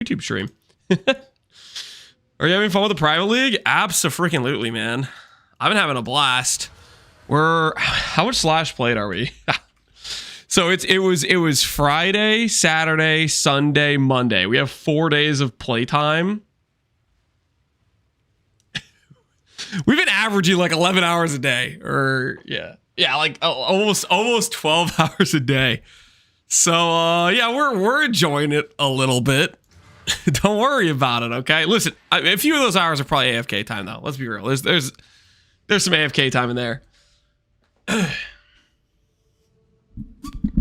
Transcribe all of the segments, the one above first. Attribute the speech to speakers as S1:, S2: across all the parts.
S1: YouTube stream. Are you having fun with the private league? Abso-freaking-lutely, man. I've been having a blast. How much slash played are we? So it was Friday, Saturday, Sunday, Monday. We have 4 days of playtime. We've been averaging like 11 hours a day, or yeah, like almost 12 hours a day. So yeah, we're enjoying it a little bit. Don't worry about it, okay? Listen, a few of those hours are probably AFK time though. Let's be real. There's some AFK time in there.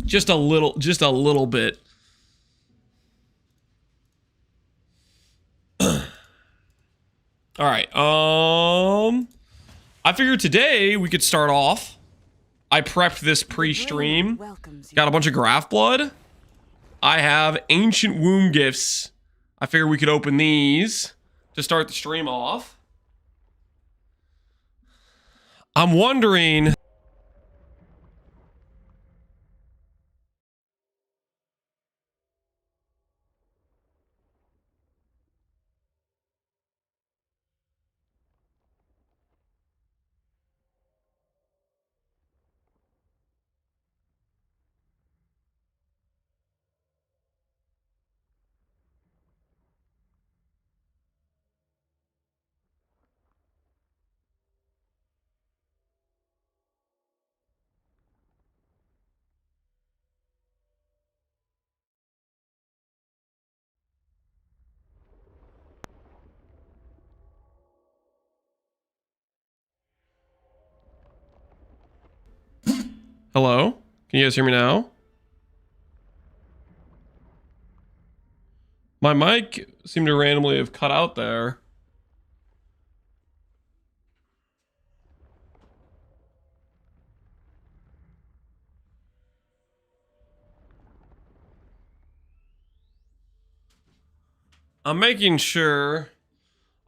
S1: Just a little bit. All right. I figured today we could start off. I prepped this pre-stream. Got a bunch of graph blood. I have ancient womb gifts. I figured we could open these to start the stream off. I'm wondering. Hello? Can you guys hear me now? My mic seemed to randomly have cut out there. I'm making sure.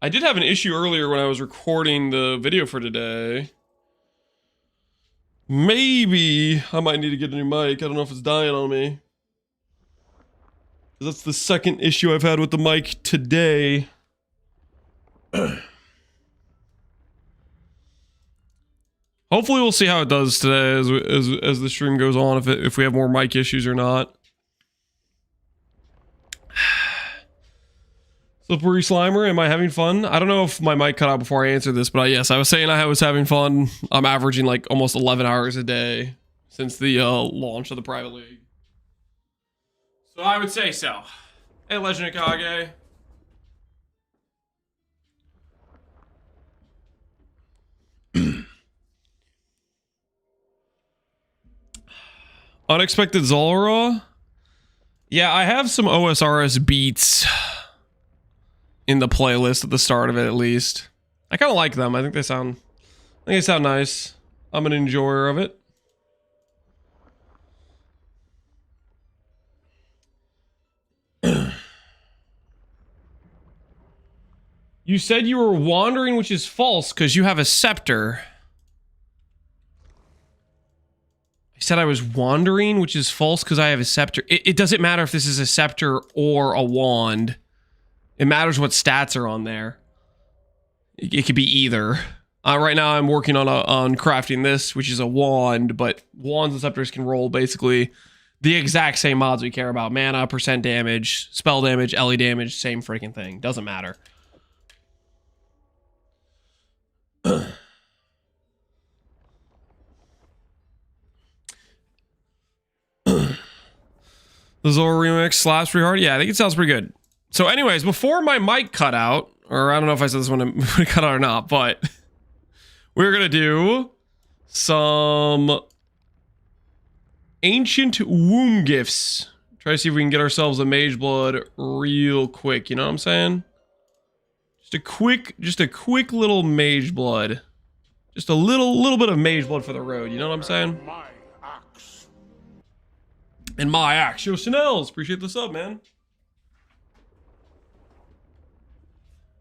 S1: I did have an issue earlier when I was recording the video for today. Maybe I might need to get a new mic. I don't know if it's dying on me. That's the second issue I've had with the mic today. Hopefully we'll see how it does today as the stream goes on, if we have more mic issues or not. Slippery Slimer, am I having fun? I don't know if my mic cut out before I answered this, but yes, I was saying I was having fun. I'm averaging like almost 11 hours a day since the launch of the private league. So I would say so. Hey, Legend of Kage. Unexpected Zolra? Yeah, I have some OSRS beats in the playlist at the start of it, at least. I kind of like them. I think they sound nice. I'm an enjoyer of it. You said you were wandering, which is false because you have a scepter. I said I was wandering, which is false because I have a scepter. It doesn't matter if this is a scepter or a wand. It matters what stats are on there. It could be either. Right now I'm working on crafting this, which is a wand, but wands and scepters can roll basically the exact same mods we care about. Mana, percent damage, spell damage, LE damage, same freaking thing. Doesn't matter. The Zora remix slaps pretty hard. Yeah, I think it sounds pretty good. So anyways, before my mic cut out, or I don't know if I said this one would cut out or not, but we're going to do some ancient womb gifts. Try to see if we can get ourselves a mage blood real quick. You know what I'm saying? Just a quick little mage blood. Just a little bit of mage blood for the road. You know what I'm saying? And my axe. Yo, Chanel's. Appreciate the sub, man.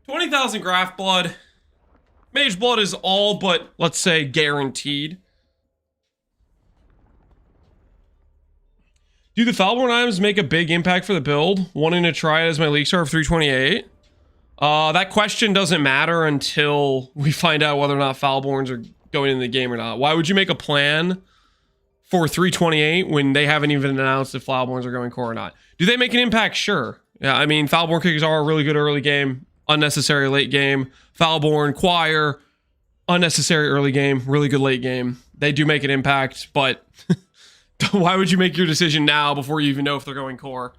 S1: 20,000 graph blood. Mage blood is all but, let's say, guaranteed. Do the Falborn items make a big impact for the build? Wanting to try it as my League Star of 328? That question doesn't matter until we find out whether or not Falborns are going in the game or not. Why would you make a plan for 328 when they haven't even announced if Falborns are going core or not? Do they make an impact? Sure. Yeah, I mean, Falborn kickers are a really good early game, unnecessary late game. Falborn, Choir, unnecessary early game, really good late game. They do make an impact, but why would you make your decision now before you even know if they're going core?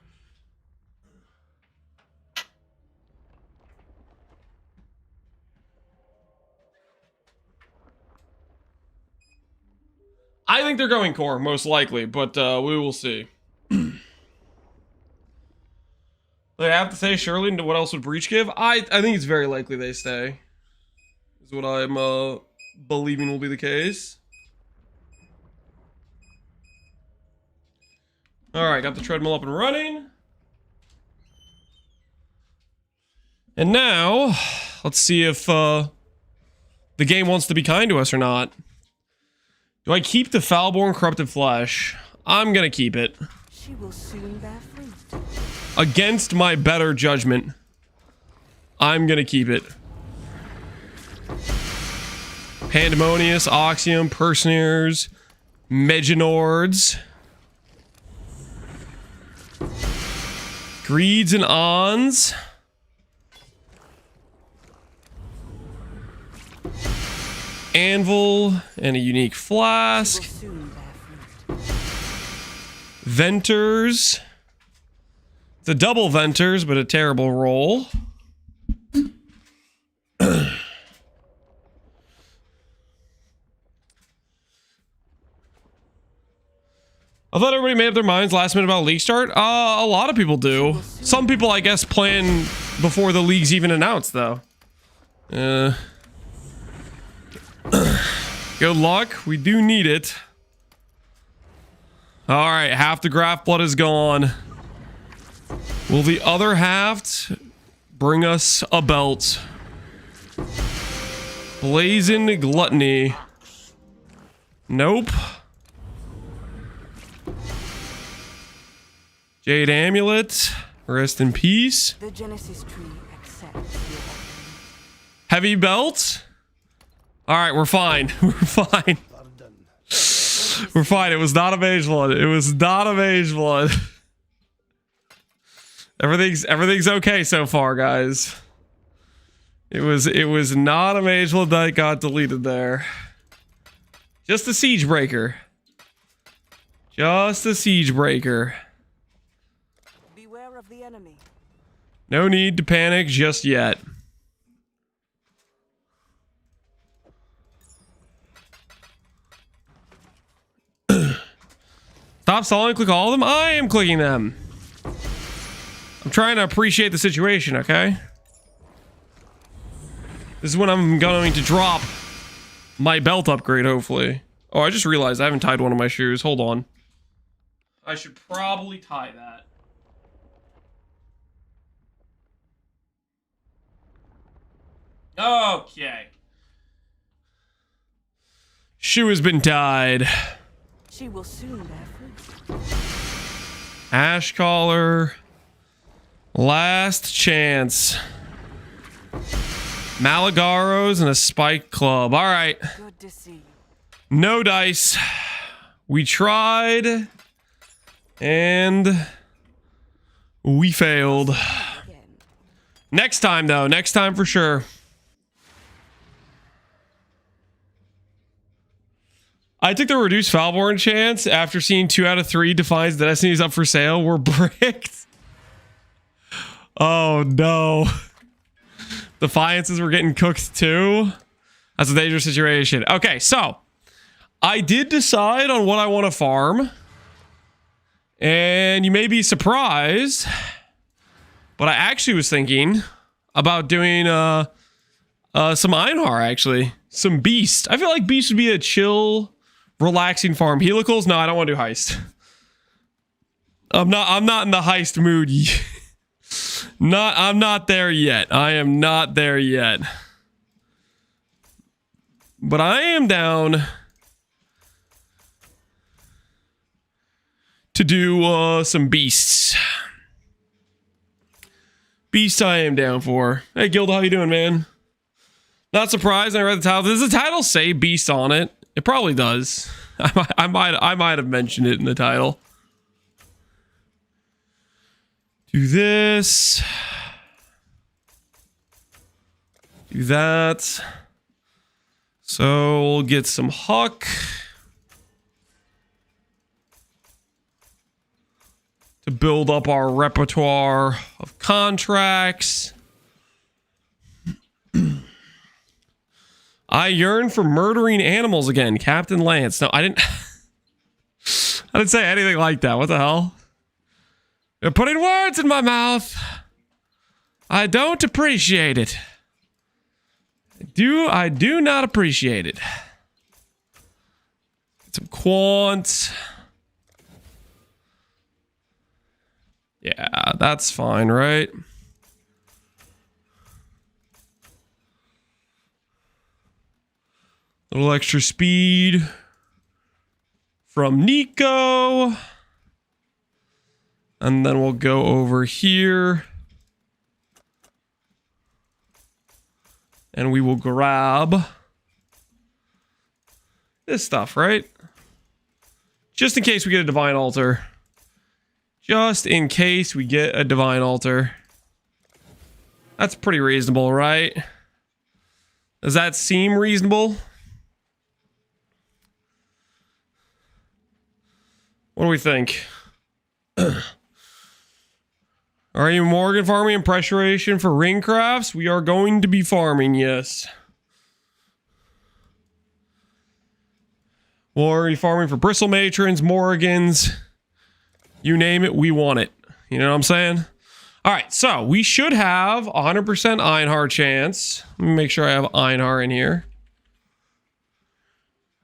S1: I think they're going core, most likely, but we will see. They have to say surely. What else would Breach give? I think it's very likely they stay. Is what I'm believing will be the case. Alright, got the treadmill up and running. And now, let's see if the game wants to be kind to us or not. Do I keep the Falborn Corrupted Flesh? I'm gonna keep it.
S2: She will soon bear fruit.
S1: Against my better judgment, I'm gonna keep it. Pandemonius, Oxium, Personeers, Meginords, Greeds and Ons. Anvil and a unique flask. Venters. It's a double Venters, but a terrible roll. I thought everybody made up their minds last minute about league start. A lot of people do. Some people, I guess, plan before the league's even announced, though. Good luck. We do need it. Alright, half the Graph Blood is gone. Will the other half bring us a belt? Blazing Gluttony. Nope. Jade Amulet. Rest in peace.
S2: The Genesis tree accepts your offering.
S1: Heavy belt. Alright, we're fine. We're fine. We're fine. It was not a Mage Blood. It was not a Mage Blood. Everything's okay so far, guys. It was not a Mage Blood that got deleted there. Just a Siege Breaker. Just a Siege Breaker.
S2: Beware of the enemy.
S1: No need to panic just yet. Stop stalling, click all of them. I am clicking them. I'm trying to appreciate the situation, okay? This is when I'm going to drop my belt upgrade, hopefully. Oh, I just realized I haven't tied one of my shoes. Hold on. I should probably tie that. Okay. Shoe has been tied.
S2: She will soon bear fruit.
S1: Ash Collar. Last chance. Malagaros and a Spike Club. All right.
S2: Good to see you.
S1: No dice. We tried. And we failed.
S2: Again.
S1: Next time, though. Next time for sure. I took the reduced Falborn chance after seeing 2 out of 3 defines that Destiny's up for sale. We're bricked. Oh no. Defiances were getting cooked too. That's a dangerous situation. Okay, so I did decide on what I want to farm. And you may be surprised, but I actually was thinking about doing some Einhar, actually. Some Beast. I feel like Beast would be a chill, relaxing farm. Helicals? No, I don't want to do heist. I'm not in the heist mood. I'm not there yet. I am not there yet. But I am down to do some beasts. Beasts I am down for. Hey, Gilda, how you doing, man? Not surprised I read the title. Does the title say beast on it? It probably does. I might have mentioned it in the title. Do this. Do that. So we'll get some Huck. To build up our repertoire of contracts. I yearn for murdering animals again, Captain Lance. No, I didn't say anything like that. What the hell? You're putting words in my mouth. I don't appreciate it. I do not appreciate it. Get some quants. Yeah, that's fine, right? A little extra speed from Nico. And then we'll go over here. And we will grab this stuff, right? Just in case we get a divine altar. Just in case we get a divine altar. That's pretty reasonable, right? Does that seem reasonable? What do we think? Are you Morgan farming and pressuration for ring crafts? We are going to be farming, yes. Or are you farming for bristle matrons, Morgans? You name it, we want it. You know what I'm saying? All right, so we should have 100% Einhar chance. Let me make sure I have Einhar in here.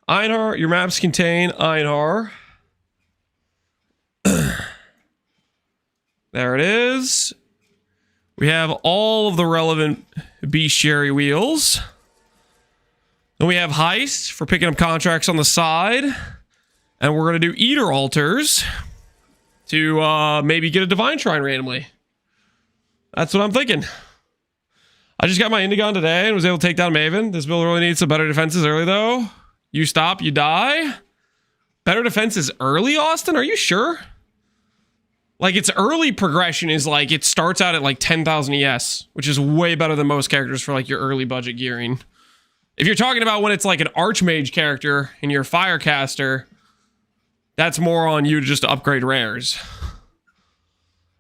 S1: Einhar, your maps contain Einhar. There it is. We have all of the relevant bestiary wheels. Then we have Heist for picking up contracts on the side. And we're going to do Eater altars to maybe get a Divine Shrine randomly. That's what I'm thinking. I just got my Indigon today and was able to take down Maven. This build really needs some better defenses early, though. You stop, you die. Better defenses early, Austin? Are you sure? Like, its early progression is like, it starts out at like 10,000 ES, which is way better than most characters for like your early budget gearing. If you're talking about when it's like an Archmage character and you're a Firecaster, that's more on you to just upgrade rares.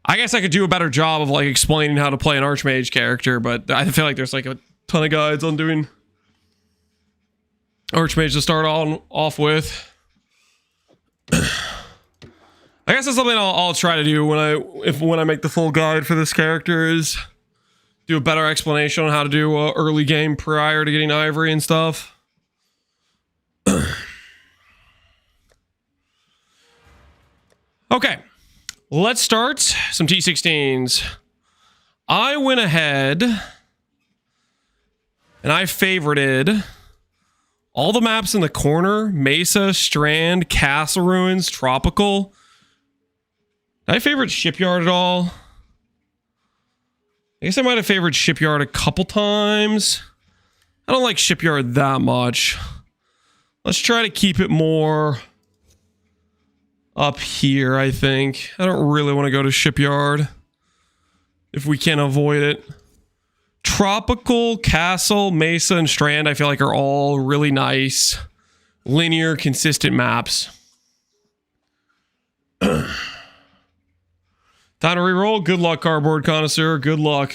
S1: I guess I could do a better job of like explaining how to play an Archmage character, but I feel like there's like a ton of guides on doing Archmage to start off with. I guess that's something I'll try to do when I make the full guide for this character, is do a better explanation on how to do early game prior to getting Ivory and stuff. Okay, let's start some T16s. I went ahead and I favorited all the maps in the corner: Mesa, Strand, Castle Ruins, Tropical. Did I favorite Shipyard at all? I guess I might have favored Shipyard a couple times. I don't like Shipyard that much. Let's try to keep it more up here, I think. I don't really want to go to Shipyard if we can avoid it. Tropical, Castle, Mesa, and Strand I feel like are all really nice, linear, consistent maps. Time to reroll. Good luck, Cardboard Connoisseur. Good luck.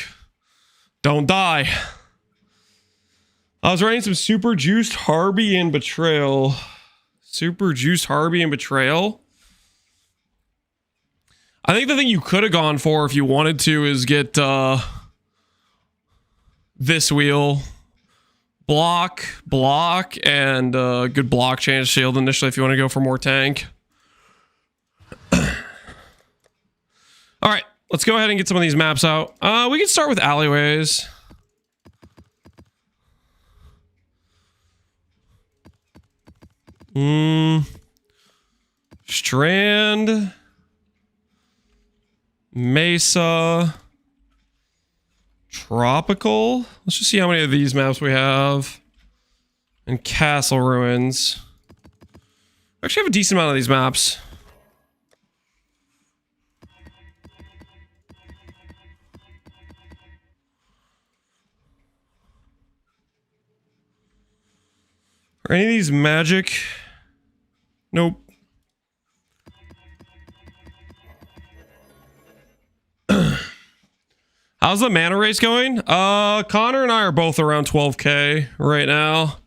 S1: Don't die. I was writing some Super Juiced Harby and Betrayal. Super Juiced Harby and Betrayal. I think the thing you could have gone for if you wanted to is get this wheel. Block, and good block chance shield initially if you want to go for more tank. All right, let's go ahead and get some of these maps out. We can start with alleyways. Strand. Mesa. Tropical. Let's just see how many of these maps we have. And Castle Ruins. I actually have a decent amount of these maps. Are any of these magic? Nope. How's the mana race going? Connor and I are both around 12k right now.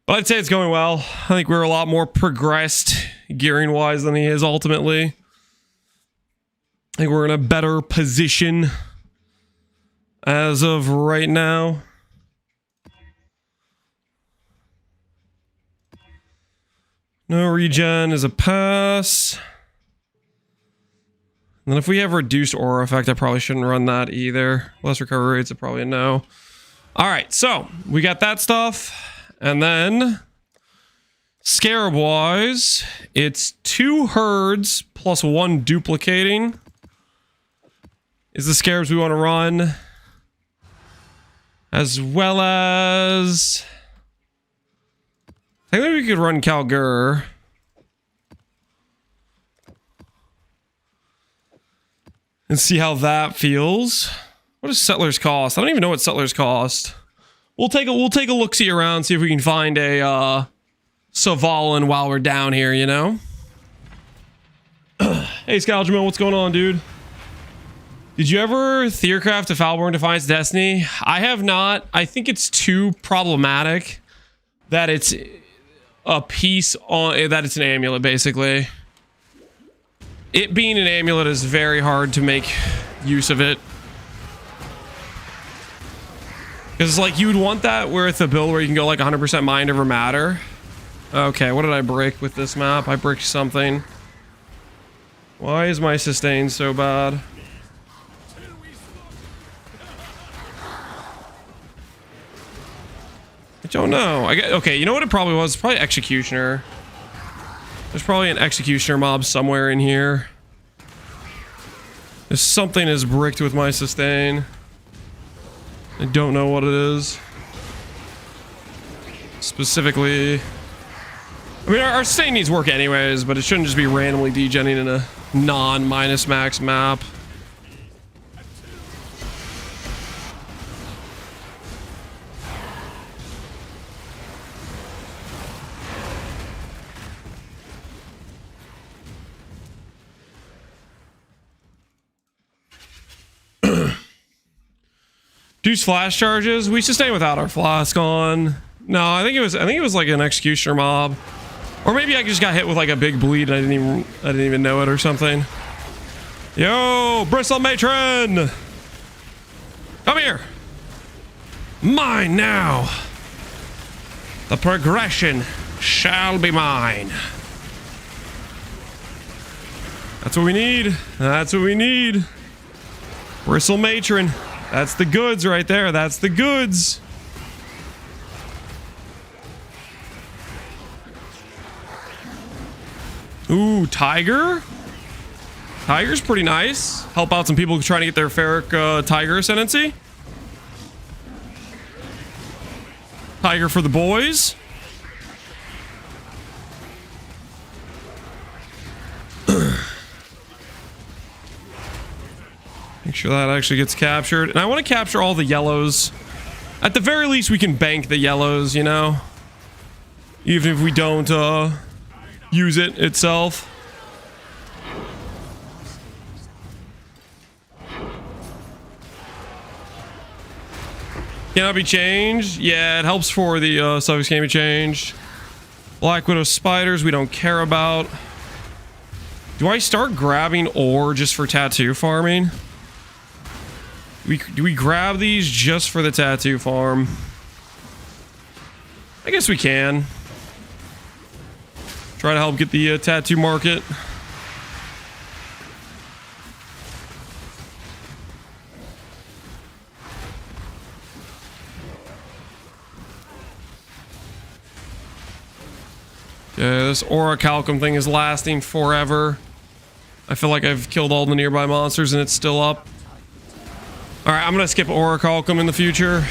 S1: But I'd say it's going well. I think we're a lot more progressed gearing wise than he is ultimately. I think we're in a better position as of right now. No regen is a pass. And then if we have reduced aura effect, I probably shouldn't run that either. Less recovery rates, probably a no. All right, so we got that stuff. And then scarab wise, it's 2 herds plus 1 duplicating is the scarabs we want to run. As well as I think maybe we could run Kalgur. And see how that feels. What does settlers cost? I don't even know what settlers cost. We'll take a look-see around, see if we can find a Savalin while we're down here, you know? Hey Scalgerman, what's going on, dude? Did you ever Theorcraft a Falborn Defiance Destiny? I have not. I think it's too problematic that it's a piece on that it's an amulet, basically. It being an amulet is very hard to make use of it. Because, like, you would want that with a build where you can go, like, 100% mind over matter. Okay, what did I break with this map? I bricked something. Why is my sustain so bad? I don't know. Okay, you know what it probably was? It's probably Executioner. There's probably an Executioner mob somewhere in here. If something is bricked with my sustain. I don't know what it is. Specifically. I mean, our sustain needs work anyways, but it shouldn't just be randomly degenning in a non-minus max map. Deuce flash charges. We sustain without our flask on. No, I think it was like an Executioner mob, or maybe I just got hit with like a big bleed and I didn't even know it or something. Yo, Bristle Matron, come here. Mine now. The progression shall be mine. That's what we need. That's what we need. Bristle Matron. That's the goods right there. That's the goods. Ooh, Tiger. Tiger's pretty nice. Help out some people trying to get their Ferric Tiger Ascendancy. Tiger for the boys. Make sure that actually gets captured. And I want to capture all the yellows. At the very least, we can bank the yellows, you know? Even if we don't use it itself. Cannot be changed. Yeah, it helps for the suffix can't be changed. Black Widow spiders, we don't care about. Do I start grabbing ore just for tattoo farming? Do we grab these just for the tattoo farm? I guess we can. Try to help get the tattoo market. Okay, this orichalcum thing is lasting forever. I feel like I've killed all the nearby monsters and it's still up. All right, I'm gonna skip Orichalcum in the future,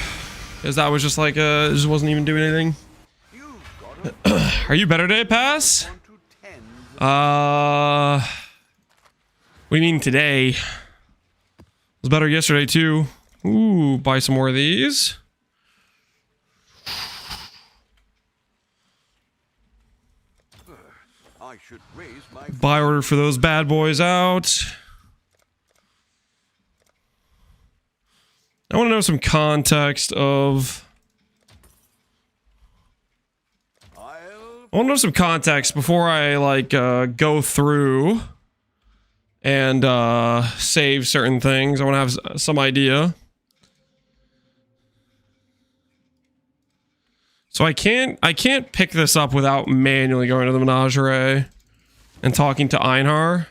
S1: because that was just like it just wasn't even doing anything. Are you better today, Pass? What do you mean today? It was better yesterday too. Ooh, buy some more of these.
S3: I should raise my
S1: Buy order for those bad boys out. I want to know some context of... I want to know some context before I, like, go through and save certain things. I want to have some idea. So I can't pick this up without manually going to the Menagerie and talking to Einhar.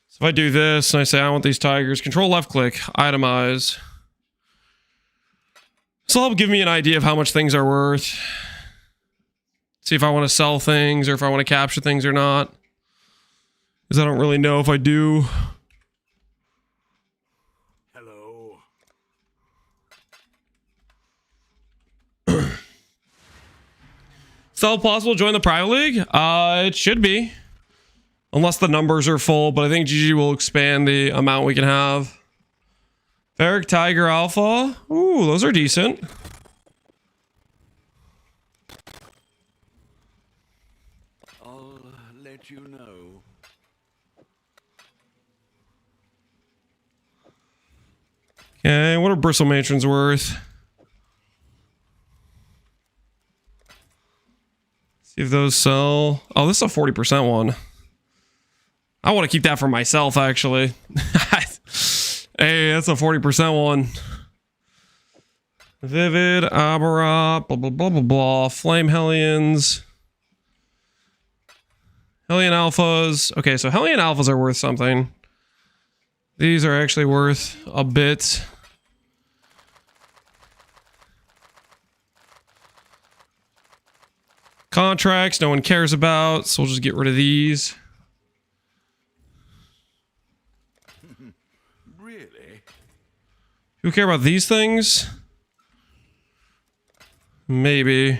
S1: So if I do this and I say I want these tigers, control left click, itemize. So it'll give me an idea of how much things are worth. See if I want to sell things or if I want to capture things or not. Because I don't really know if I do.
S3: hello.
S1: Still possible to join the private league? It should be. Unless the numbers are full, but I think GG will expand the amount we can have. Ferric Tiger Alpha. Ooh, those are decent.
S3: I'll let you know.
S1: Okay, what are Bristle Matrons worth? See if those sell. Oh, this is a 40% one. I want to keep that for myself, actually. Hey, that's a 40% one. Vivid, Aberrant, blah, blah, blah, blah, blah. Flame Hellions. Hellion Alphas. Okay, so Hellion Alphas are worth something. These are actually worth a bit. Contracts, no one cares about, so we'll just get rid of these.
S3: Really?
S1: You care about these things? Maybe.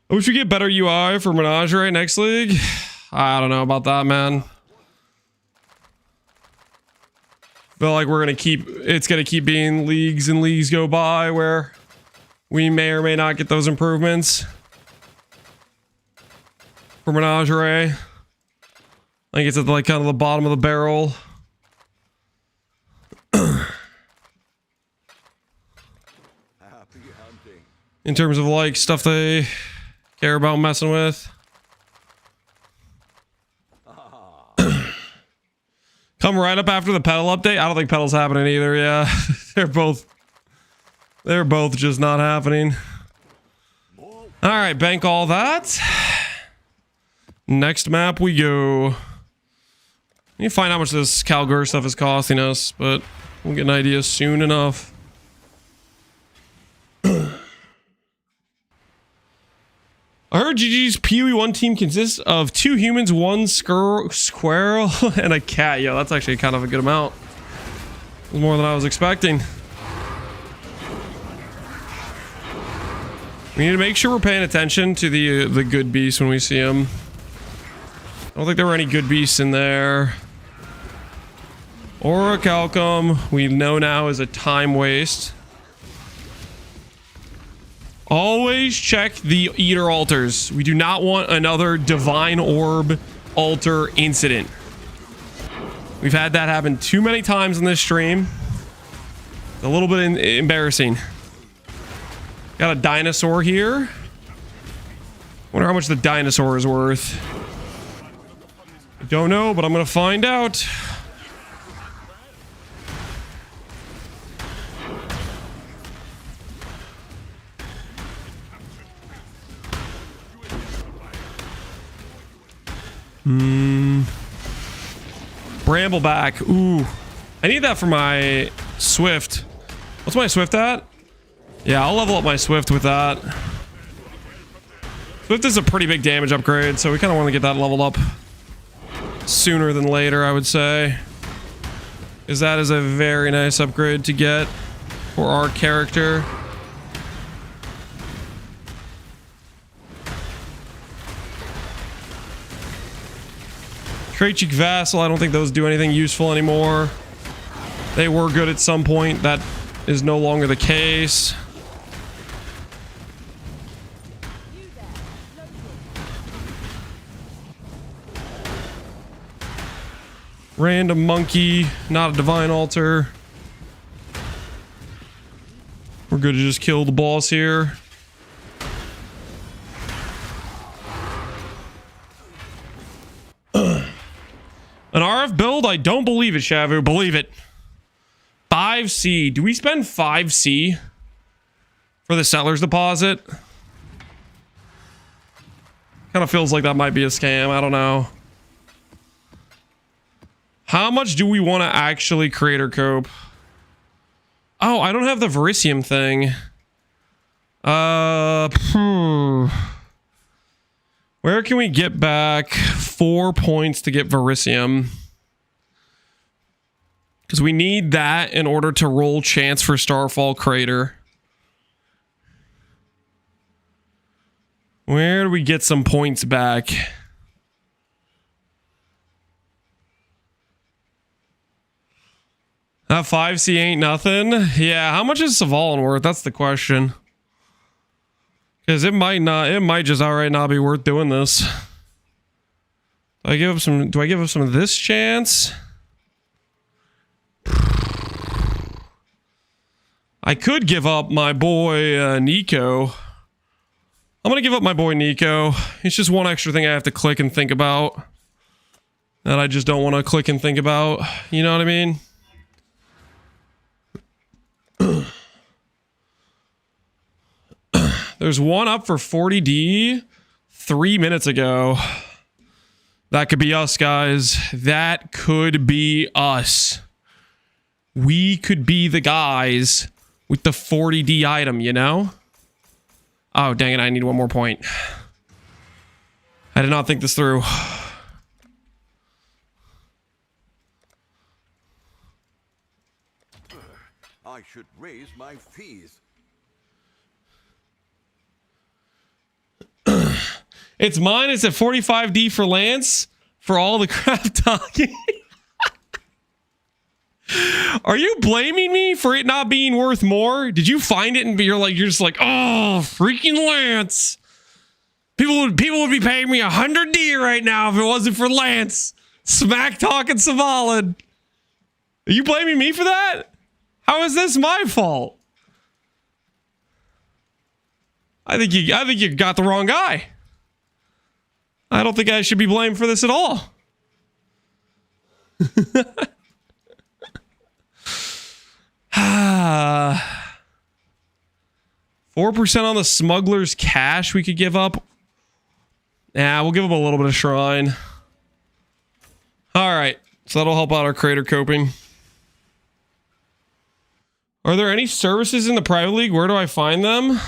S1: I wish we get better UI for Menagerie next league. I don't know about that, man. Feel like we're gonna it's gonna keep being leagues and leagues go by where we may or may not get those improvements for Menagerie. I think it's at like kind of the bottom of the barrel.
S3: Happy hunting.
S1: In terms of like stuff they care about messing with. Come right up after the pedal update. I don't think pedal's happening either. Yeah, they're both just not happening. All right, bank all that. Next map we go. Let me find out how much this Calgur stuff is costing us, but we'll get an idea soon enough. I heard GG's PoE1 team consists of 2 humans, 1 squirrel, and a cat. Yo, that's actually kind of a good amount. More than I was expecting. We need to make sure we're paying attention to the good beasts when we see them. I don't think there were any good beasts in there. Orichalcum, we know now, is a time waste. Always check the Eater altars. We do not want another Divine Orb altar incident. We've had that happen too many times in this stream. A little bit embarrassing. Got a dinosaur here. Wonder how much the dinosaur is worth. I don't know, but I'm gonna find out. Brambleback. Ooh. I need that for my Swift. What's my Swift at? Yeah, I'll level up my Swift with that. Swift is a pretty big damage upgrade, so we kind of want to get that leveled up sooner than later, I would say. Because that is a very nice upgrade to get for our character. Tragic Vassal, I don't think those do anything useful anymore. They were good at some point. That is no longer the case. Random monkey, not a divine altar. We're good to just kill the boss here. An RF build? I don't believe it, Shavu. Believe it. 5C. Do we spend 5C for the seller's deposit? Kind of feels like that might be a scam. I don't know. How much do we want to actually creator cope? Oh, I don't have the Verisium thing. Where can we get back 4 points to get Verisium? Because we need that in order to roll chance for Starfall Crater. Where do we get some points back? That 5C ain't nothing. Yeah, how much is Savalin worth? That's the question. Because it might just outright not be worth doing this. Do I give up some of this chance? I could give up my boy Nico. I'm gonna give up my boy Nico. It's just one extra thing I have to click and think about. That I just don't want to click and think about. You know what I mean? There's one up for 40D 3 minutes ago. That could be us, guys. That could be us. We could be the guys with the 40D item, you know? Oh, dang it. I need one more point. I did not think this through.
S3: I should raise my fees.
S1: It's mine. It's at 45D for Lance for all the crap talking. Are you blaming me for it not being worth more? Did you find it and you're just like, oh, freaking Lance. People would be paying me 100D right now if it wasn't for Lance. Smack talking Savalin. Are you blaming me for that? How is this my fault? I think you got the wrong guy. I don't think I should be blamed for this at all. 4% on the smuggler's cash we could give up. Yeah, we'll give them a little bit of shrine. All right, so that'll help out our crater coping. Are there any services in the private league? Where do I find them?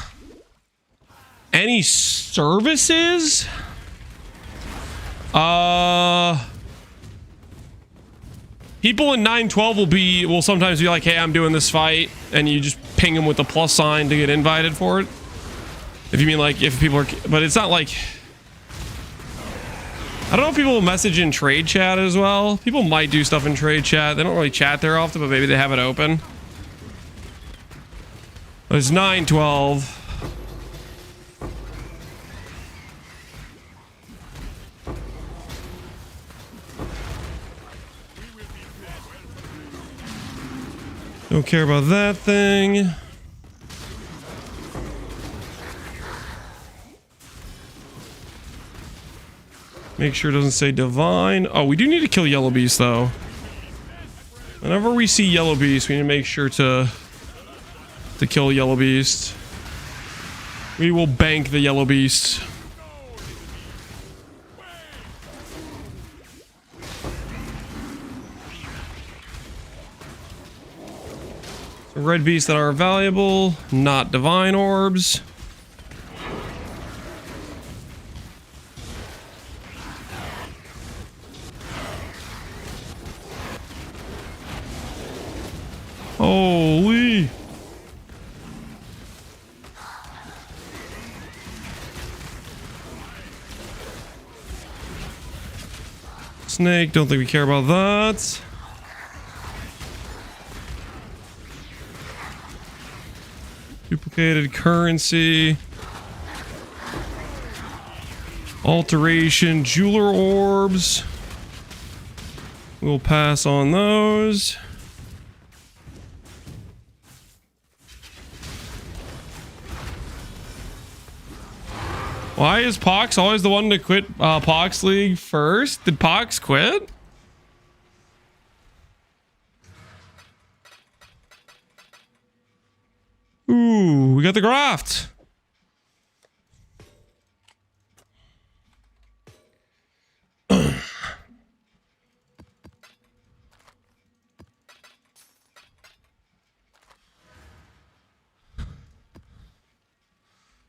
S1: Any services? People in 912 will sometimes be like, hey, I'm doing this fight, and you just ping them with the plus sign to get invited for it. If you mean like if people are, but it's not like, I don't know if people will message in trade chat as well. People might do stuff in trade chat. They don't really chat there often, but maybe they have it open. It's 912. Don't care about that thing. Make sure it doesn't say divine. Oh, we do need to kill Yellow Beast though. Whenever we see Yellow Beast, we need to make sure to kill Yellow Beast. We will bank the Yellow Beast. Red beasts that are valuable, not divine orbs. Holy. Snake, don't think we care about that. Duplicated currency. Alteration, jeweler orbs. We'll pass on those. Why is Pox always the one to quit Pox League first? Did Pox quit? Ooh, we got the graft.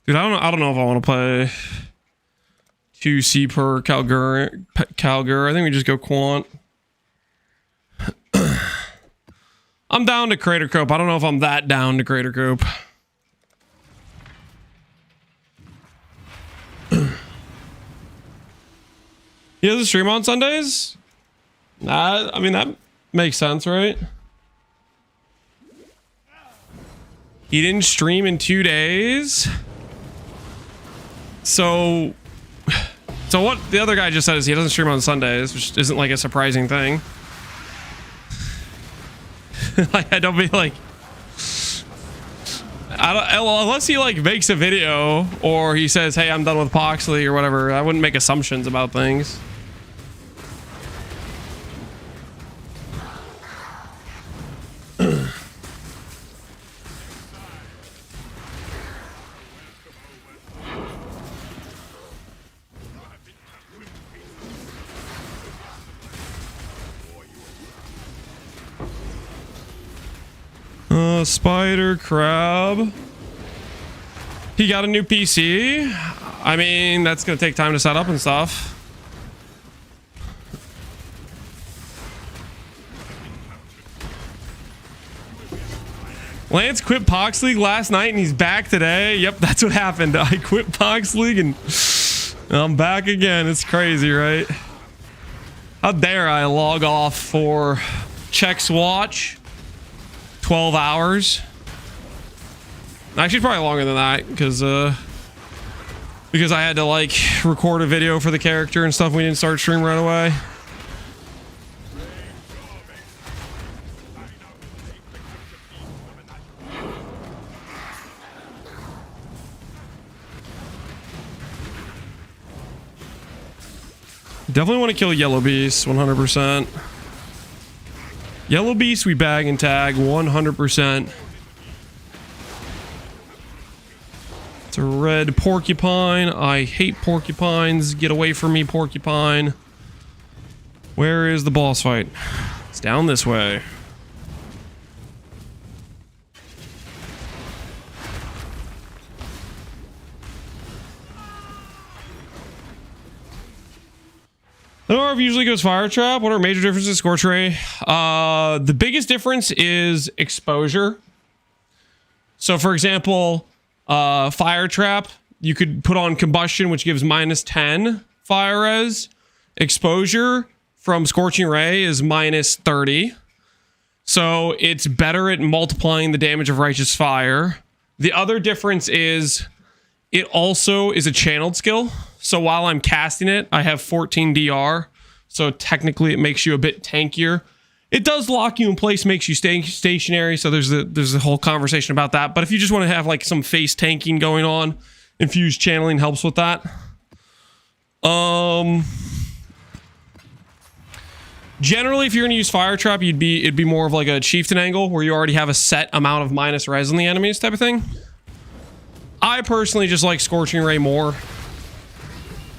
S1: Dude, I don't know if I want to play 2C per Calgur. I think we just go Quant. I'm down to Crater Cope. I don't know if I'm that down to Crater Cope. He doesn't stream on Sundays? Nah, I mean, that makes sense, right? He didn't stream in 2 days? So what the other guy just said is he doesn't stream on Sundays, which isn't like a surprising thing. Like, I don't be like, unless he like makes a video or he says, hey, I'm done with Poxley or whatever. I wouldn't make assumptions about things. Spider crab. He got a new PC. I mean, that's gonna take time to set up and stuff. Lance quit Pox League last night and he's back today. Yep, that's what happened. I quit Pox League and I'm back again. It's crazy, right? How dare I log off for Check's watch? 12 hours. Actually, probably longer than that because I had to like record a video for the character and stuff. We didn't start stream right away. Definitely want to kill Yellow Beast 100%. Yellow Beast, we bag and tag 100%. It's a red porcupine. I hate porcupines. Get away from me, porcupine. Where is the boss fight? It's down this way. The Orb usually goes Fire Trap. What are major differences? Scorch Ray. The biggest difference is exposure. So, for example, Fire Trap, you could put on Combustion, which gives -10 fire res. Exposure from Scorching Ray is -30. So, it's better at multiplying the damage of Righteous Fire. The other difference is it also is a channeled skill. So while I'm casting it, I have 14 DR. So technically it makes you a bit tankier. It does lock you in place, makes you stay stationary. So there's a whole conversation about that. But if you just want to have like some face tanking going on, infused channeling helps with that. Generally, if you're going to use Fire Trap, it'd be more of like a Chieftain angle where you already have a set amount of minus res on the enemies type of thing. I personally just like Scorching Ray more.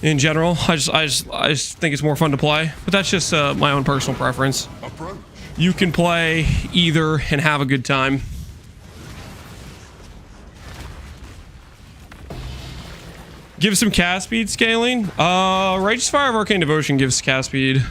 S1: In general, I just think it's more fun to play, but that's just my own personal preference. You can play either and have a good time. Give some cast speed scaling. Righteous Fire of Arcane Devotion gives cast speed.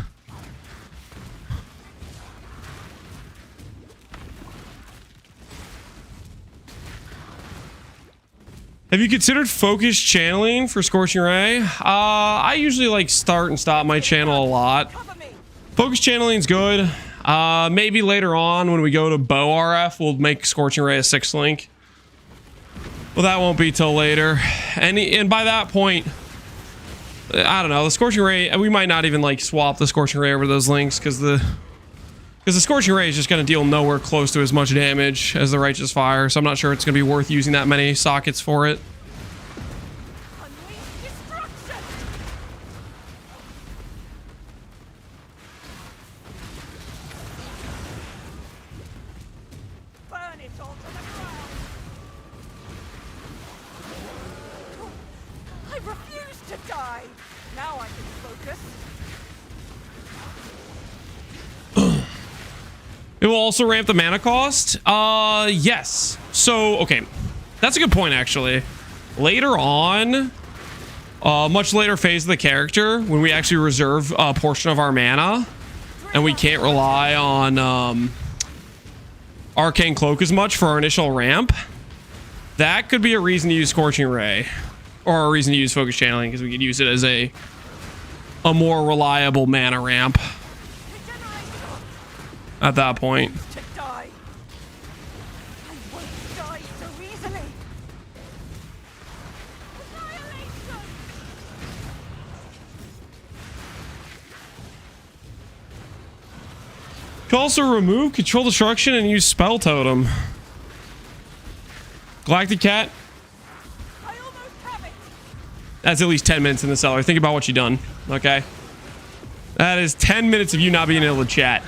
S1: Have you considered focus channeling for Scorching Ray? I usually like start and stop my channel a lot.
S2: Cover me.
S1: Focus channeling's good. Maybe later on when we go to bow RF, we'll make Scorching Ray a 6th link. Well, that won't be till later. And by that point, I don't know, the Scorching Ray, we might not even like swap the Scorching Ray over those links because the Scorching Ray is just going to deal nowhere close to as much damage as the Righteous Fire, so I'm not sure it's going to be worth using that many sockets for it.
S2: Unleash destruction. Burn it all to the ground. I refuse to die. Now I can focus.
S1: It will also ramp the mana cost. Yes. So, okay. That's a good point, actually. Later on, much later phase of the character, when we actually reserve a portion of our mana, and we can't rely on Arcane Cloak as much for our initial ramp, that could be a reason to use Scorching Ray. Or a reason to use Focus Channeling, because we could use it as a more reliable mana ramp at that point.
S2: To die. I won't die so easily. Annihilation.
S1: You can also remove Control Destruction and use Spell Totem. Galactic Cat.
S2: I almost have it.
S1: That's at least 10 minutes in the cellar. Think about what you've done, okay? That is 10 minutes of you not being able to chat.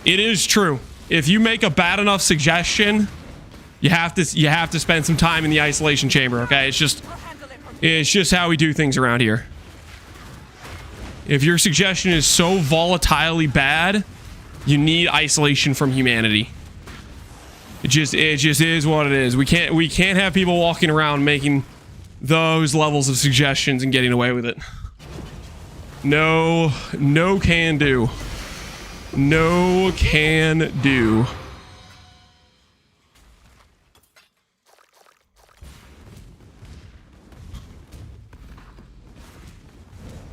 S1: It is true. If you make a bad enough suggestion, you have to spend some time in the isolation chamber, okay? It's just how we do things around here. If your suggestion is so volatilely bad, you need isolation from humanity. It just is what it is. We can't have people walking around making those levels of suggestions and getting away with it. No can do. No can do.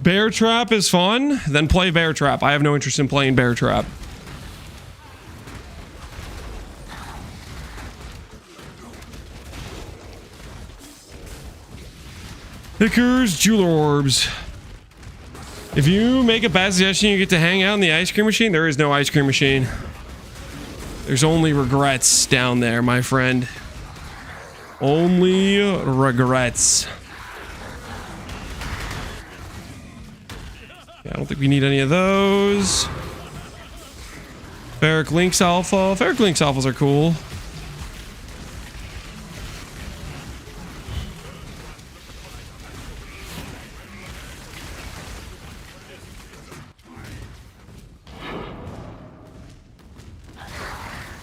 S1: Bear Trap is fun. Then play Bear Trap. I have no interest in playing Bear Trap. Pickers, Jeweler Orbs. If you make a bad suggestion, you get to hang out in the ice cream machine. There is no ice cream machine. There's only regrets down there, my friend. Only regrets. Yeah, I don't think we need any of those. Ferric Lynx Alpha. Ferric Lynx Alphas are cool.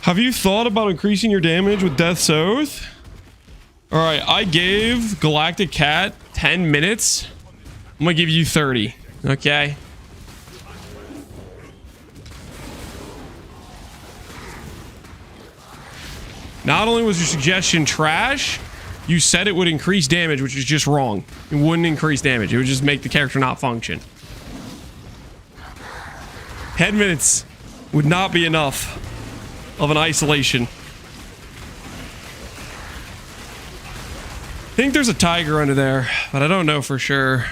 S1: Have you thought about increasing your damage with Death's Oath? Alright, I gave Galactic Cat 10 minutes. I'm gonna give you 30. Okay? Not only was your suggestion trash, you said it would increase damage, which is just wrong. It wouldn't increase damage. It would just make the character not function. 10 minutes would not be enough of an isolation. I think there's a tiger under there, but I don't know for sure.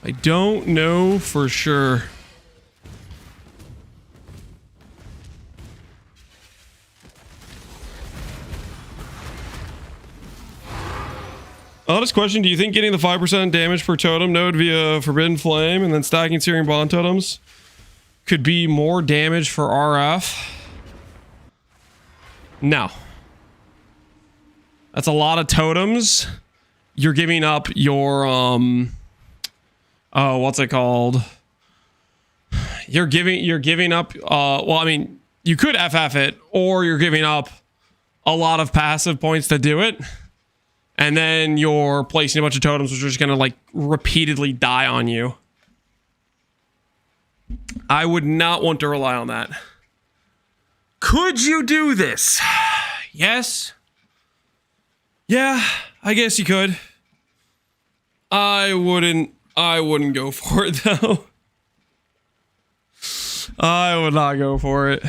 S1: I don't know for sure. Honest question, do you think getting the 5% damage per totem node via Forbidden Flame and then stacking Searing Bond totems could be more damage for RF? No. That's a lot of totems. You're giving up your oh, what's it called? You're giving up well, I mean, you could FF it, or you're giving up a lot of passive points to do it. And then you're placing a bunch of totems which are just gonna like repeatedly die on you. I would not want to rely on that. Could you do this? Yes. Yeah, I guess you could. I wouldn't go for it though. I would not go for it.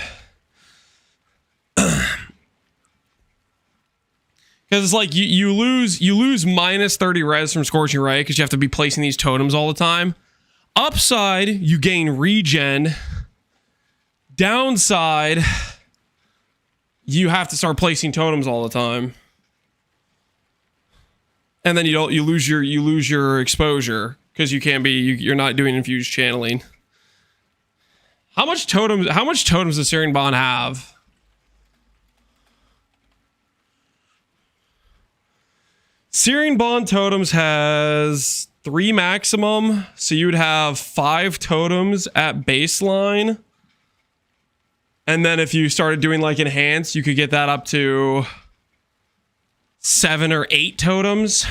S1: Because it's like you lose minus 30 res from Scorching Ray because you have to be placing these totems all the time. Upside, you gain regen. Downside, you have to start placing totems all the time. And then you lose your exposure because you're not doing infused channeling. How much totems does Searing Bond have? Searing Bond totems has 3 maximum, so you would have 5 totems at baseline. And then if you started doing like enhanced, you could get that up to 7 or 8 totems.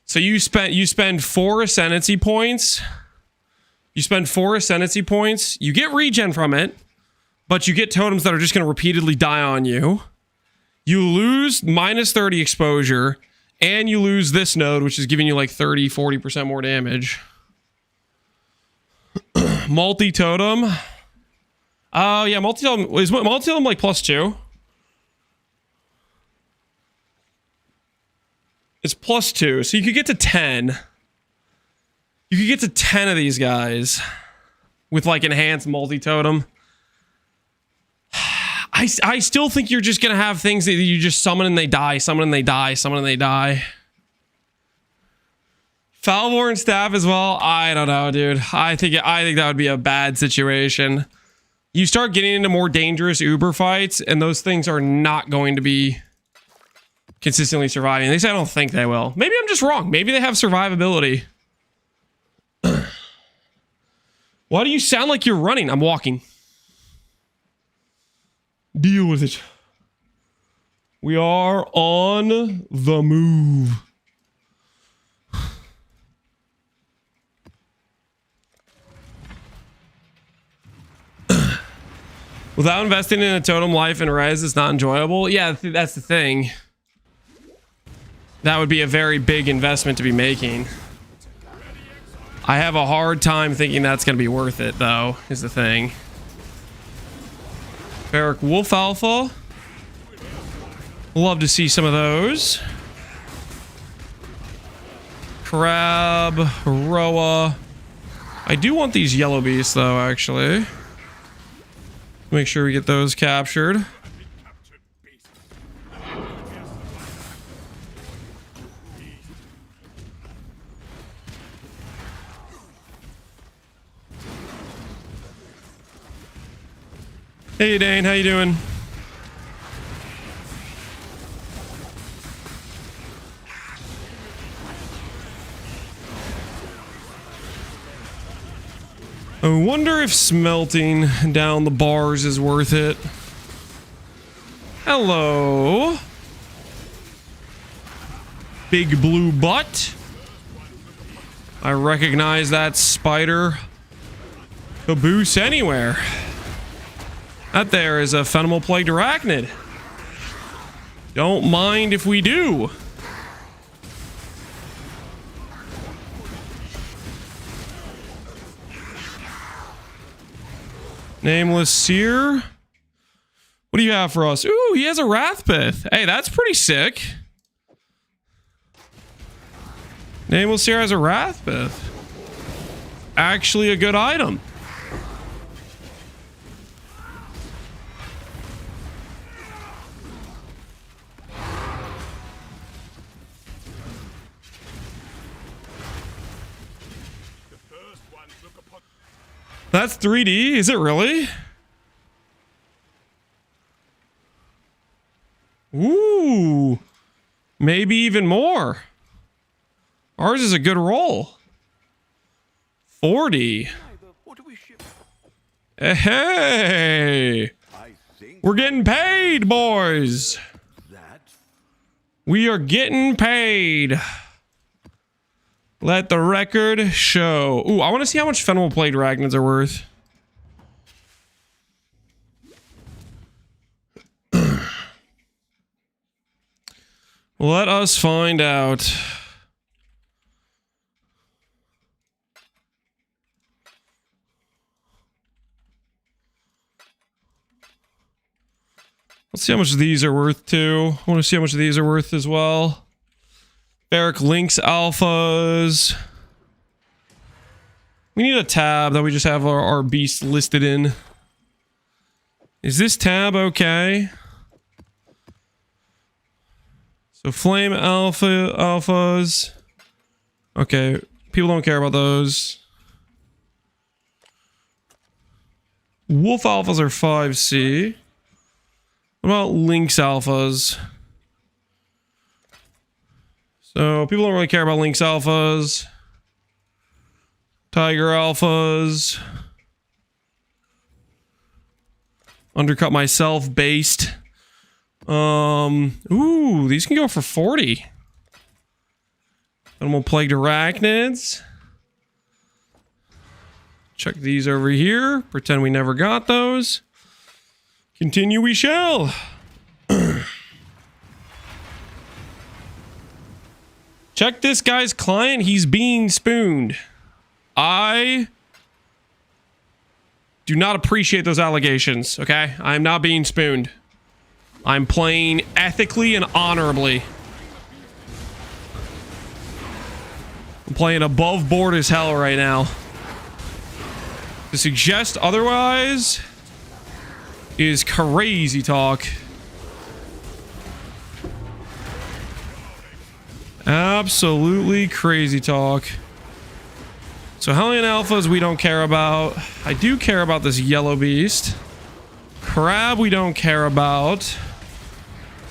S1: So you spend 4 Ascendancy points. You spend 4 Ascendancy points. You get regen from it, but you get totems that are just going to repeatedly die on you. You lose minus 30 exposure. And you lose this node, which is giving you like 30-40% more damage. Multi-totem. Oh, yeah, multi-totem. Is multi-totem like +2? It's +2, so you could get to 10. You could get to 10 of these guys with like enhanced multi-totem. I still think you're just going to have things that you just summon and they die, summon and they die, summon and they die. Foulborn Staff as well. I don't know, dude. I think that would be a bad situation. You start getting into more dangerous Uber fights and those things are not going to be consistently surviving. At least I don't think they will. Maybe I'm just wrong. Maybe they have survivability. Why do you sound like you're running? I'm walking. Deal with it. We are on the move. Without investing in a totem life and res, it's not enjoyable. Yeah, that's the thing. That would be a very big investment to be making. I have a hard time thinking that's going to be worth it, though, is the thing. Barrack Wolf Alpha. Love to see some of those. Crab, Roa. I do want these yellow beasts, though, actually. Make sure we get those captured. Hey Dane, how you doing? I wonder if smelting down the bars is worth it. Hello. Big blue butt. I recognize that spider caboose anywhere. That there is a Phenomenal Plagued Arachnid. Don't mind if we do. Nameless Seer. What do you have for us? Ooh, he has a Wrathpith. Hey, that's pretty sick. Nameless Seer has a Wrathpith. Actually a good item. That's 3D, is it really? Ooh, maybe even more. Ours is a good roll. 40. Hey, we're getting paid, boys. We are getting paid. Let the record show. Ooh, I want to see how much Phenomenal Plagued Arachnids are worth. Let us find out. Let's see how much these are worth too. I want to see how much these are worth as well. Barrack Lynx alphas. We need a tab that we just have our beast listed in. Is this tab okay? So flame alphas. Okay, people don't care about those. Wolf alphas are 5C. What about Lynx alphas? So people don't really care about Lynx alphas. Tiger alphas. Undercut myself based. Ooh, these can go for 40. Animal plagued arachnids. Check these over here. Pretend we never got those. Continue we shall. Check this guy's client. He's being spooned. I do not appreciate those allegations, okay? I'm not being spooned. I'm playing ethically and honorably. I'm playing above board as hell right now. To suggest otherwise is crazy talk. Absolutely crazy talk. So Hellion Alphas we don't care about. I do care about this yellow beast. Crab we don't care about.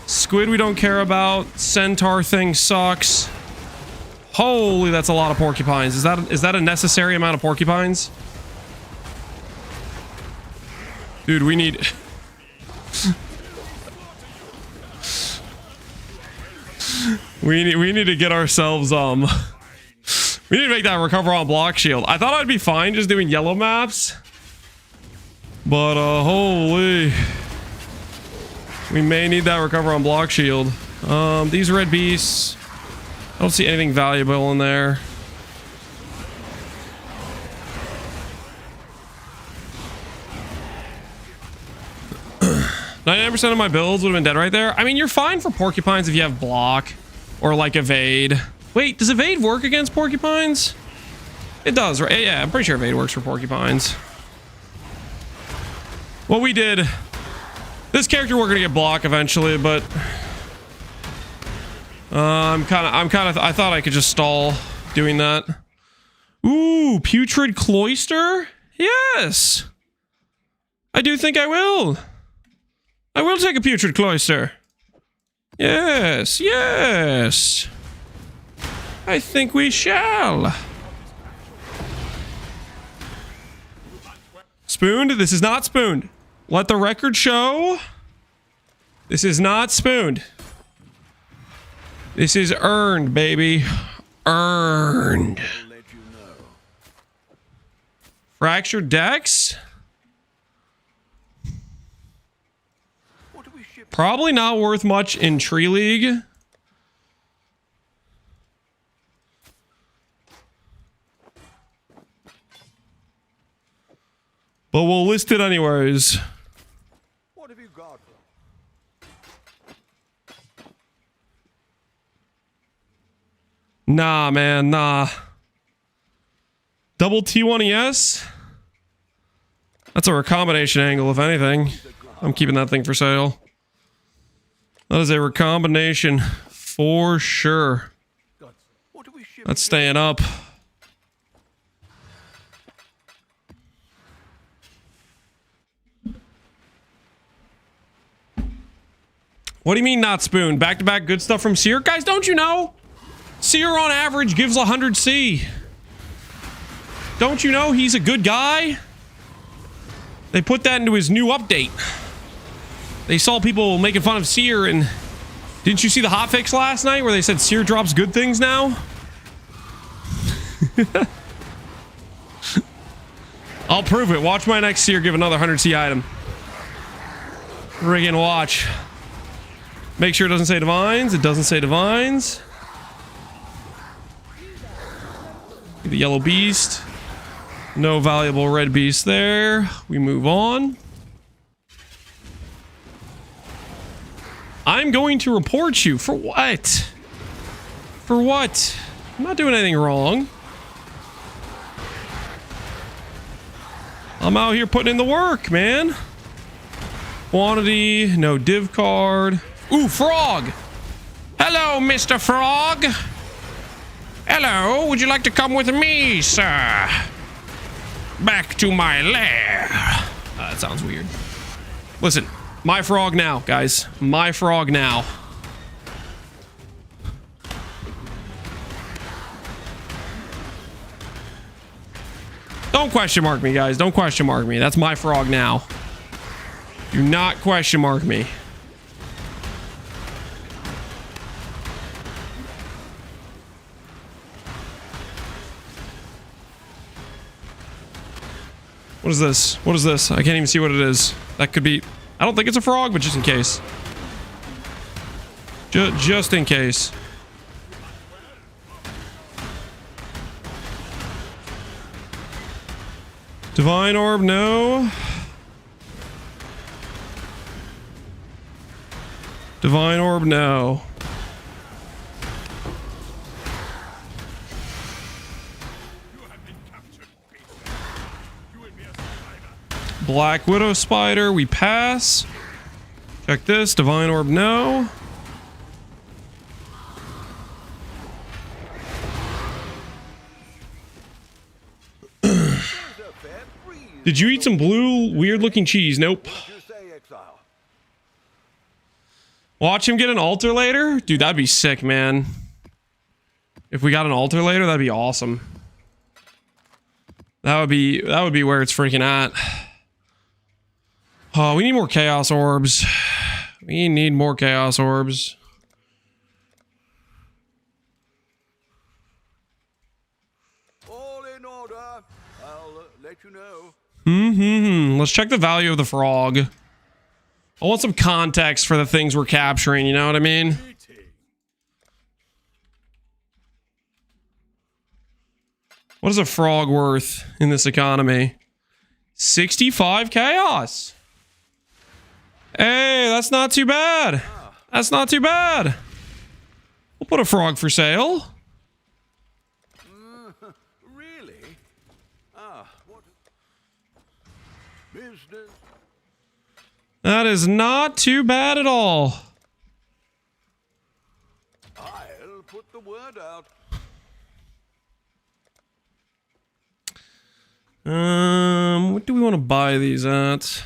S1: Squid we don't care about. Centaur thing sucks. Holy, that's a lot of porcupines. Is that a necessary amount of porcupines? Dude, we need... we need to get ourselves, we need to make that recover on block shield. I thought I'd be fine just doing yellow maps. But, holy... we may need that recover on block shield. These red beasts... I don't see anything valuable in there. 99% of my builds would have been dead right there. I mean, you're fine for porcupines if you have block or like evade. Wait, does evade work against porcupines? It does, right? Yeah, I'm pretty sure evade works for porcupines. What we did, this character we're gonna get block eventually, but I thought I could just stall doing that. Ooh, putrid cloister? Yes, I do think I will. I will take a putrid cloister. Yes, yes. I think we shall. Spooned? This is not spooned. Let the record show. This is not spooned. This is earned, baby. Earned. Fractured decks? Probably not worth much in Tree League. But we'll list it anyways.
S3: What have you got?
S1: Nah, man, nah. Double T1ES? That's a recombination angle, if anything. I'm keeping that thing for sale. That is a recombination for sure. That's staying up. What do you mean not spoon? Back-to-back good stuff from Seer? Guys, don't you know? Seer on average gives 100C. Don't you know he's a good guy? They put that into his new update. They saw people making fun of Seer, and didn't you see the hotfix last night where they said Seer drops good things now? I'll prove it. Watch my next Seer give another 100C item. Friggin' watch. Make sure it doesn't say divines. It doesn't say divines. The yellow beast. No valuable red beast there. We move on. I'm going to report you. For what? For what? I'm not doing anything wrong. I'm out here putting in the work, man. Quantity, no div card. Ooh, frog. Hello, Mr. Frog. Hello, would you like to come with me, sir? Back to my lair. That sounds weird. Listen, my frog now, guys. My frog now. Don't question mark me, guys. Don't question mark me. That's my frog now. Do not question mark me. What is this? What is this? I can't even see what it is. That could be... I don't think it's a frog, but just in case. Just in case. Divine Orb, no. Divine Orb, no. Black Widow Spider, we pass. Check this. Divine Orb, no. Did you eat some blue, weird-looking cheese? Nope.
S3: You say, Exile?
S1: Watch him get an altar later? Dude, that'd be sick, man. If we got an altar later, that'd be awesome. That would be where it's freaking at. Oh, we need more chaos orbs. We need more chaos orbs.
S3: All in order. I'll let you know.
S1: Let's check the value of the frog. I want some context for the things we're capturing, you know what I mean? What is a frog worth in this economy? 65 chaos. Hey, that's not too bad. That's not too bad. We'll put a frog for sale.
S3: Really? What business?
S1: That is not too bad at all.
S3: I'll put the word out.
S1: What do we want to buy these at?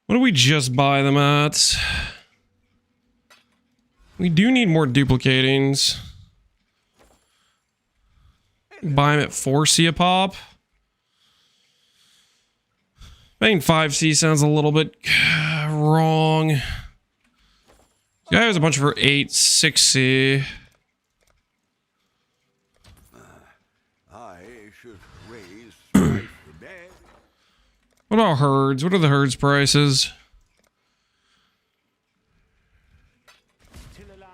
S1: What do we just buy them at? We do need more duplicatings. Buy them at 4C a pop. I think 5C sounds a little bit wrong. This guy has a bunch for 8, 6C.
S3: I should raise price the dead.
S1: What about herds? What are the herds prices?
S2: Still alive?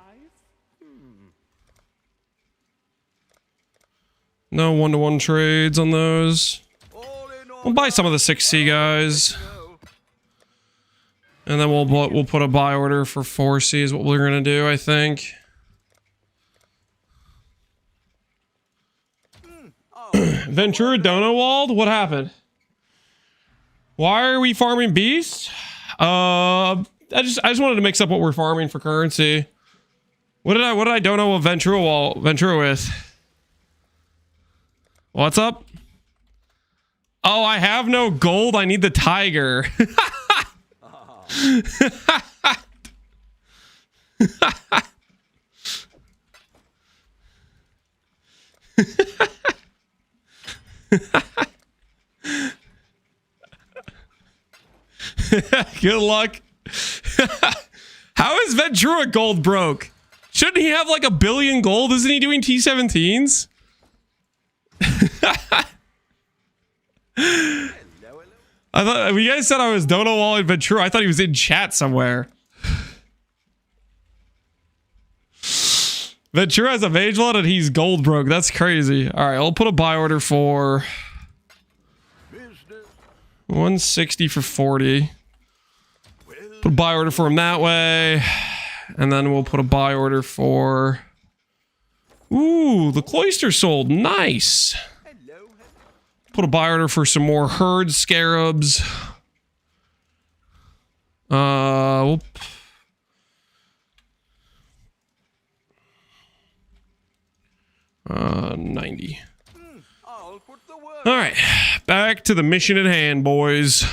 S1: No one-to-one trades on those.
S3: All in order.
S1: We'll buy some of the 6C guys. And then we'll put a buy order for 4C is what we're gonna do, I think. Ventura Donowald? What happened? Why are we farming beasts? I just wanted to mix up what we're farming for currency. What did I don't know what Ventura with? What's up? Oh, I have no gold. I need the tiger. Good luck. How is Ventura gold broke? Shouldn't he have like 1 billion gold? Isn't he doing T17s? I thought when you guys said I was Dono Wall and Ventura, I thought he was in chat somewhere. Ventura has a mage one and he's gold broke. That's crazy. All right, I'll put a buy order for 160 for 40. Put a buy order for him that way. And then we'll put a buy order for... Ooh, the Cloister sold. Nice. Put a buy order for some more herd scarabs. We'll... 90.
S3: I'll put the word.
S1: All right, back to the mission at hand, boys.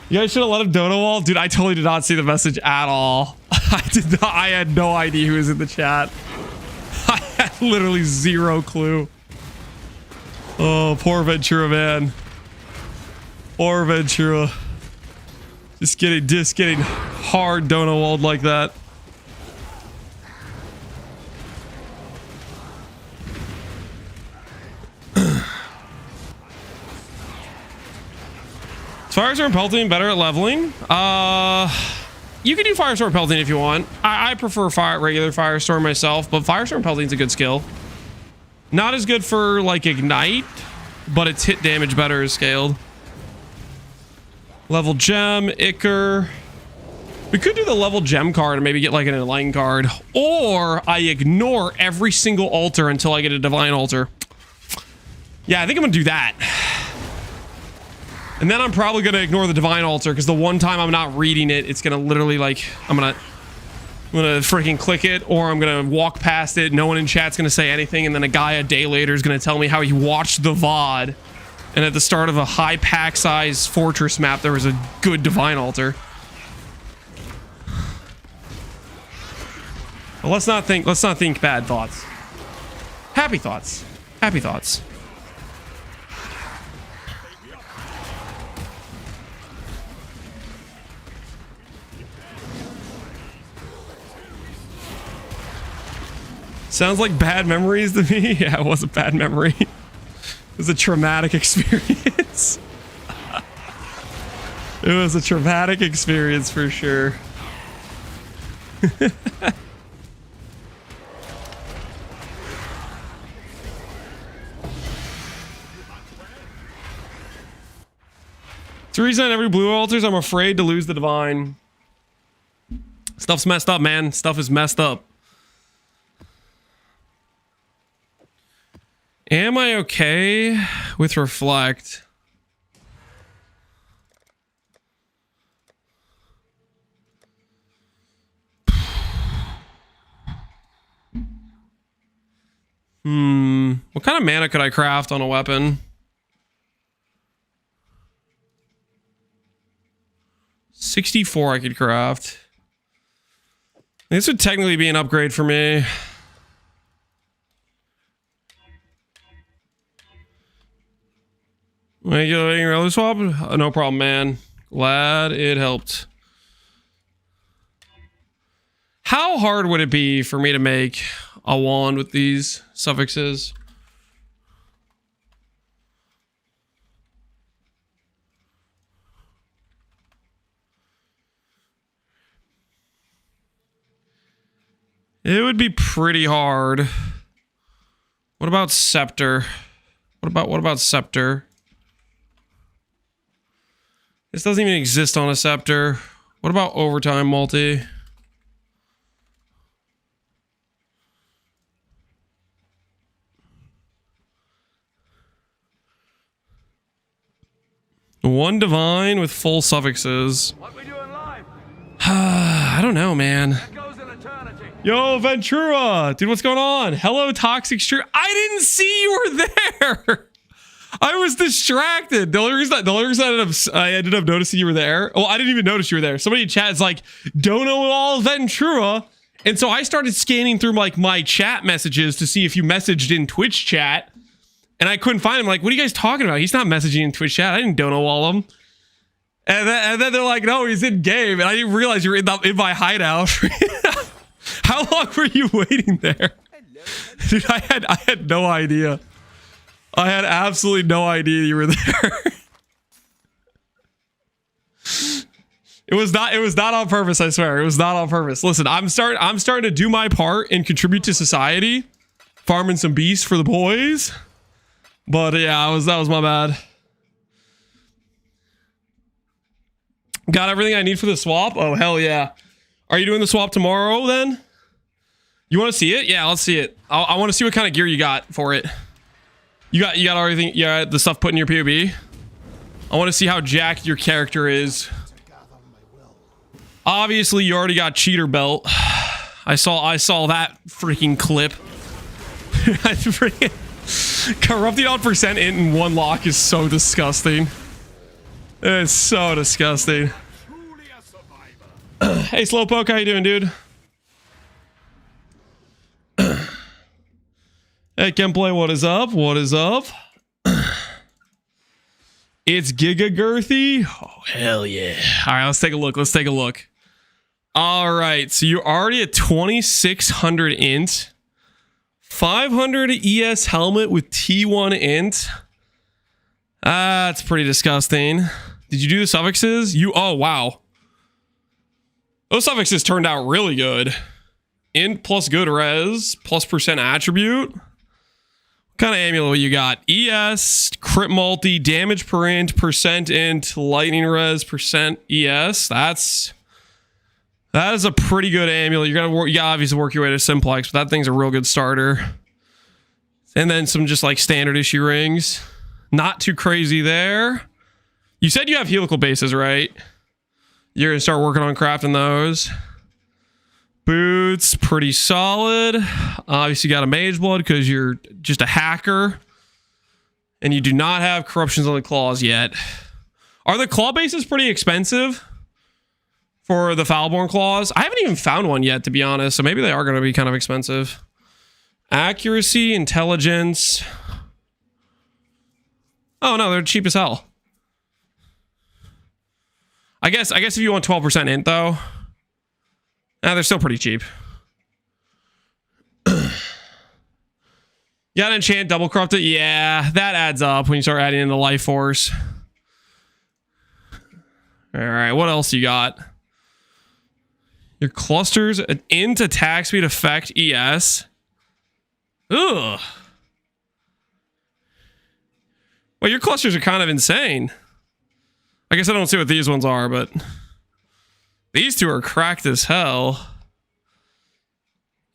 S1: You guys should have let him Dono Wall. Dude, I totally did not see the message at all. I had no idea who was in the chat. I had literally zero clue. Oh, poor Ventura, man. Poor Ventura. Just getting hard Dono Walled like that. Firestorm pelting better at leveling. You can do Firestorm pelting if you want. I prefer regular Firestorm myself, but Firestorm pelting is a good skill. Not as good for like Ignite, but its hit damage better is scaled. Level gem, Ichor. We could do the level gem card and maybe get like an enlightened card, or I ignore every single altar until I get a divine altar. Yeah, I think I'm gonna do that. And then I'm probably going to ignore the divine altar because the one time I'm not reading it, it's going to literally like, I'm going to freaking click it, or I'm going to walk past it. No one in chat's going to say anything. And then a guy a day later is going to tell me how he watched the VOD. And at the start of a high pack size fortress map, there was a good divine altar. But let's not think bad thoughts. Happy thoughts. Happy thoughts. Sounds like bad memories to me. Yeah, it was a bad memory. It was a traumatic experience. It was a traumatic experience for sure. It's the reason on every blue altars I'm afraid to lose the divine. Stuff's messed up, man. Stuff is messed up. Am I okay with reflect? What kind of mana could I craft on a weapon? 64 I could craft. This would technically be an upgrade for me. Regular swap? No problem, man. Glad it helped. How hard would it be for me to make a wand with these suffixes? It would be pretty hard. What about Scepter? What about Scepter? This doesn't even exist on a Scepter. What about Overtime multi? One divine with full suffixes.
S3: What we doing live?
S1: I don't know, man.
S3: That goes in eternity.
S1: Yo, Ventura! Dude, what's going on? Hello, Toxic Street. I didn't see you were there! I was distracted. The only reason I ended up noticing you were there. Well, I didn't even notice you were there. Somebody in chat is like, don't know all Ventura. And so I started scanning through like my chat messages to see if you messaged in Twitch chat. And I couldn't find him. Like, what are you guys talking about? He's not messaging in Twitch chat. I didn't know all him. And then they're like, no, he's in game. And I didn't realize you were in my hideout. How long were you waiting there? Dude, I had no idea. I had absolutely no idea you were there. It was not on purpose, I swear. It was not on purpose. Listen, I'm starting to do my part and contribute to society. Farming some beasts for the boys. But yeah, that was my bad. Got everything I need for the swap? Oh, hell yeah. Are you doing the swap tomorrow then? You want to see it? Yeah, let's see it. I want to see what kind of gear you got for it. You got everything, yeah, the stuff put in your POB. I want to see how jacked your character is. Obviously, you already got cheater belt. I saw that freaking clip. Corrupting on percent int in one lock is so disgusting. It's so disgusting. Hey, Slowpoke, how you doing, dude? Hey, Gameplay, what is up? What is up? It's Giga Girthy. Oh, hell yeah. All right, let's take a look. Let's take a look. All right, so you're already at 2600 int. 500 ES helmet with T1 int. That's pretty disgusting. Did you do the suffixes? Oh, wow. Those suffixes turned out really good. Int plus good res plus percent attribute. What kind of amulet you got? ES, crit multi, damage per int, percent int, lightning res, percent ES. That is a pretty good amulet. You gotta obviously work your way to simplex, but that thing's a real good starter. And then some just like standard issue rings. Not too crazy there. You said you have helical bases, right? You're gonna start working on crafting those. Boots, pretty solid. Obviously got a mage blood because you're just a hacker. And you do not have corruptions on the claws yet. Are the claw bases pretty expensive for the Foulborn claws? I haven't even found one yet, to be honest. So maybe they are going to be kind of expensive. Accuracy, intelligence. Oh no, they're cheap as hell. I guess if you want 12% int though, they're still pretty cheap. You got to enchant double corrupted? Yeah, that adds up when you start adding in the life force. All right, what else you got? Your clusters, an int attack speed effect ES. Ugh. Well, your clusters are kind of insane. I guess I don't see what these ones are, but these two are cracked as hell.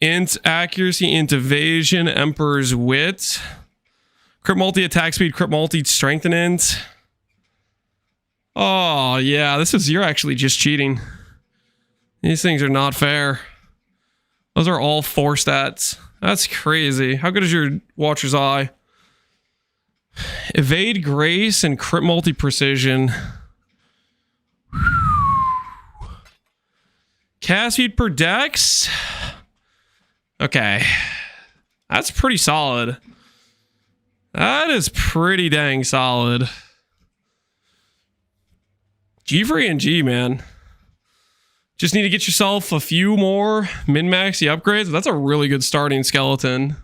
S1: Int accuracy, int evasion, Emperor's wit. Crit multi attack speed, crit multi strength and int. Oh, yeah, you're actually just cheating. These things are not fair. Those are all 4 stats. That's crazy. How good is your Watcher's Eye? Evade, grace, and crit multi precision. Cast speed per dex. Okay. That's pretty solid. That is pretty dang solid. G free and G, man. Just need to get yourself a few more min-max upgrades. That's a really good starting skeleton.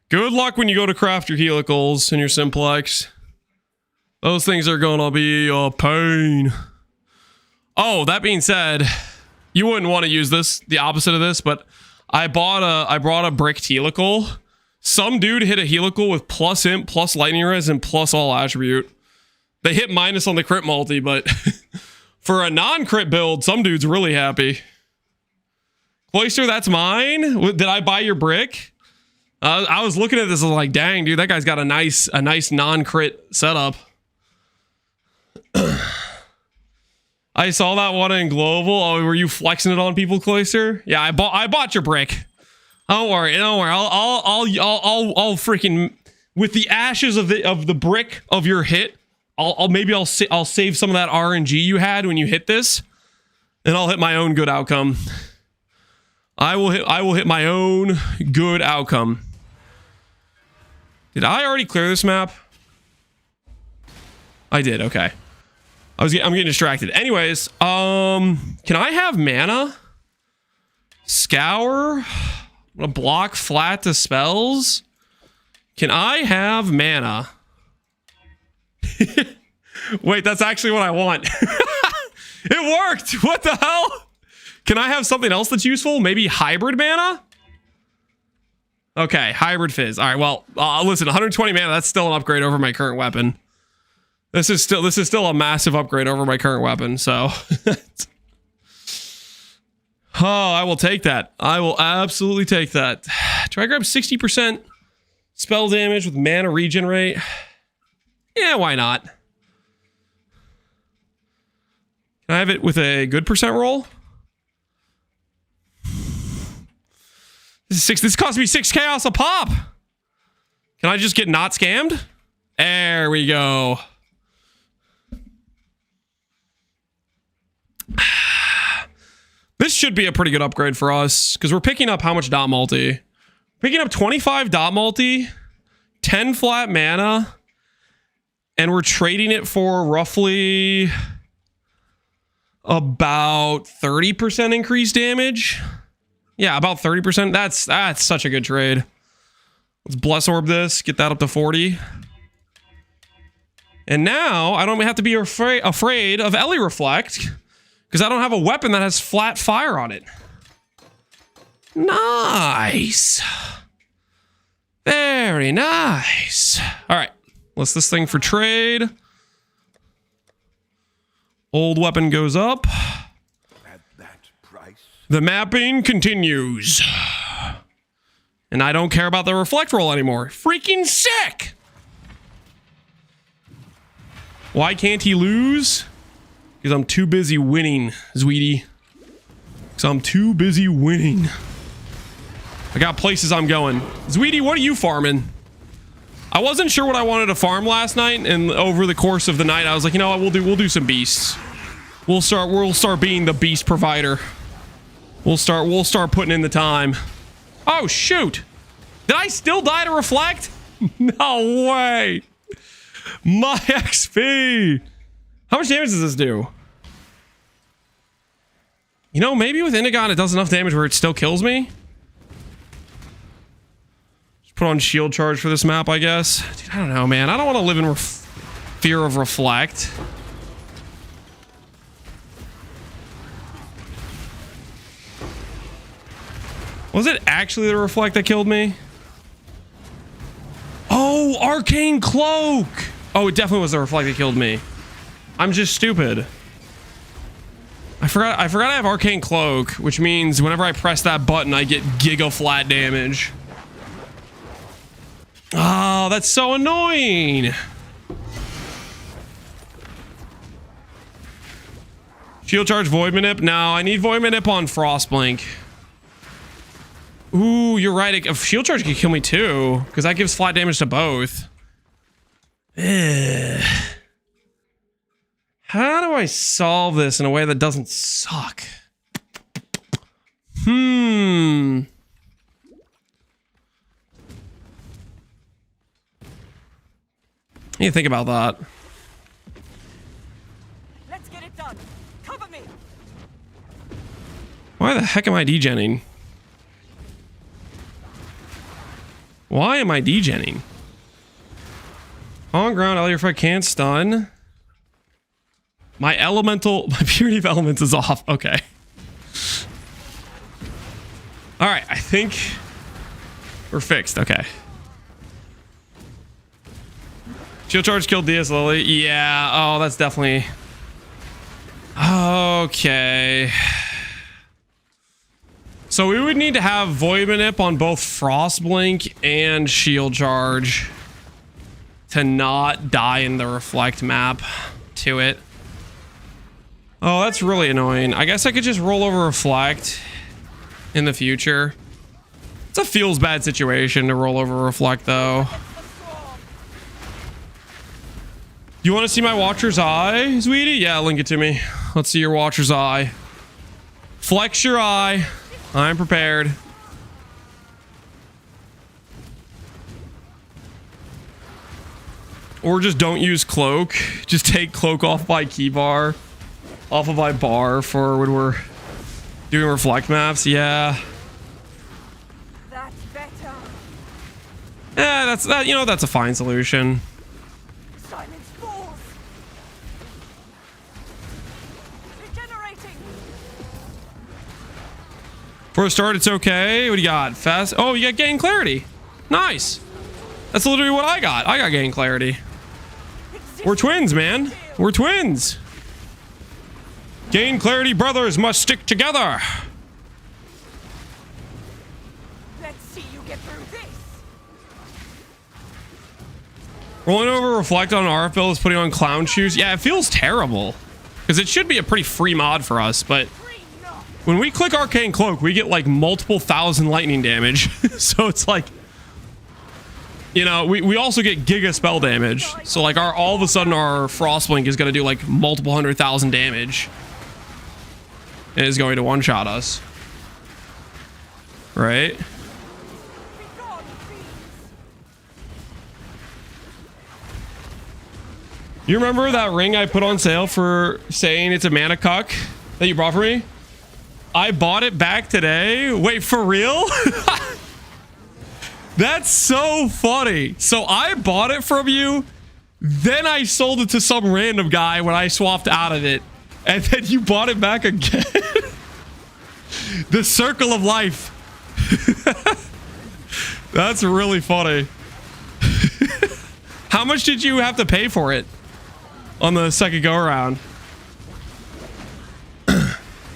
S1: Good luck when you go to craft your helicals and your simplex. Those things are gonna be a pain. Oh, that being said, you wouldn't want to use this, the opposite of this, but I brought a bricked helical. Some dude hit a helical with plus imp, plus lightning res, and plus all attribute. They hit minus on the crit multi, but for a non-crit build, some dude's really happy. Cloister, that's mine. Did I buy your brick? I was looking at this, I was like, dang, dude, that guy's got a nice non-crit setup. I saw that one in Global. Oh, were you flexing it on people, Cloister? Yeah, I bought your brick. Don't worry. I'll freaking, with the ashes of the brick of your hit, I'll save some of that RNG you had when you hit this, and I'll hit my own good outcome. I will hit my own good outcome. Did I already clear this map? I did. Okay. I'm getting distracted. Anyways, can I have mana? Scour? I'm gonna block flat to spells. Can I have mana? Wait, that's actually what I want. It worked. What the hell? Can I have something else that's useful? Maybe hybrid mana? Okay, hybrid fizz. All right, well, listen, 120 mana, that's still an upgrade over my current weapon. This is still a massive upgrade over my current weapon, so oh, I will take that. I will absolutely take that. Do I grab 60% spell damage with mana regenerate? Yeah, why not? Can I have it with a good percent roll? This cost me 6 chaos a pop. Can I just get not scammed? There we go. This should be a pretty good upgrade for us because we're picking up how much dot multi? Picking up 25 dot multi, 10 flat mana, and we're trading it for roughly about 30% increased damage. Yeah, about 30%. That's such a good trade. Let's bless orb this, get that up to 40. And now I don't have to be afraid of Ellie Reflect because I don't have a weapon that has flat fire on it. Nice. Very nice. All right, let's this thing for trade. Old weapon goes up.
S3: At that price.
S1: The mapping continues. And I don't care about the reflect roll anymore. Freaking sick! Why can't he lose? Because I'm too busy winning, Zweety. Because I'm too busy winning. I got places I'm going. Zweety, what are you farming? I wasn't sure what I wanted to farm last night, and over the course of the night, I was like, you know what, we'll do some beasts. We'll start being the beast provider. We'll start putting in the time. Oh shoot! Did I still die to reflect? No way! My XP! How much damage does this do? You know, maybe with Indigon it does enough damage where it still kills me. Just put on shield charge for this map, I guess. Dude, I don't know, man. I don't want to live in fear of reflect. Was it actually the reflect that killed me? Oh, arcane cloak! Oh, it definitely was the reflect that killed me. I'm just stupid. I forgot I have arcane cloak, which means whenever I press that button, I get giga flat damage. Oh, that's so annoying. Shield charge void manip? No, I need void manip on Frostblink. Ooh, you're right. Shield charge could kill me too, because that gives flat damage to both. Ugh. How do I solve this in a way that doesn't suck? I need to think about that.
S2: Let's get it done. Cover me.
S1: Why the heck am I degenning? Why am I degenning? On ground, Ellie Reflect can't stun. My purity of elements is off. Okay. All right, I think we're fixed. Okay. Shield charge killed DS Lily. Yeah. Oh, that's definitely. Okay. So we would need to have Void Manip on both Frostblink and Shield Charge to not die in the Reflect map to it. Oh, that's really annoying. I guess I could just roll over Reflect in the future. It's a feels bad situation to roll over Reflect though. You want to see my Watcher's Eye, Sweetie? Yeah, link it to me. Let's see your Watcher's Eye. Flex your eye. I'm prepared. Or just don't use cloak. Just take cloak off my key bar. Off of my bar for when we're doing reflect maps. Yeah.
S2: That's better.
S1: That's that. You know, that's a fine solution.
S2: Silence falls. Regenerating.
S1: For a start, it's okay. What do you got? Fast. Oh, you got gain clarity. Nice. That's literally what I got. I got gain clarity. We're twins, man. We're twins. Gain clarity brothers must stick together.
S2: Let's see you get through this.
S1: Rolling over reflect on RF build is putting on clown shoes. Yeah, it feels terrible. Because it should be a pretty free mod for us, but when we click Arcane Cloak, we get like multiple thousand lightning damage. So it's like, you know, we also get giga spell damage. So like all of a sudden our Frostblink is going to do like multiple 100,000 damage. And is going to one-shot us. Right? You remember that ring I put on sale for saying it's a mana cuck that you brought for me? I bought it back today. Wait, for real? That's so funny. So I bought it from you, then I sold it to some random guy when I swapped out of it, and then you bought it back again. The circle of life. That's really funny. How much did you have to pay for it on the second go around?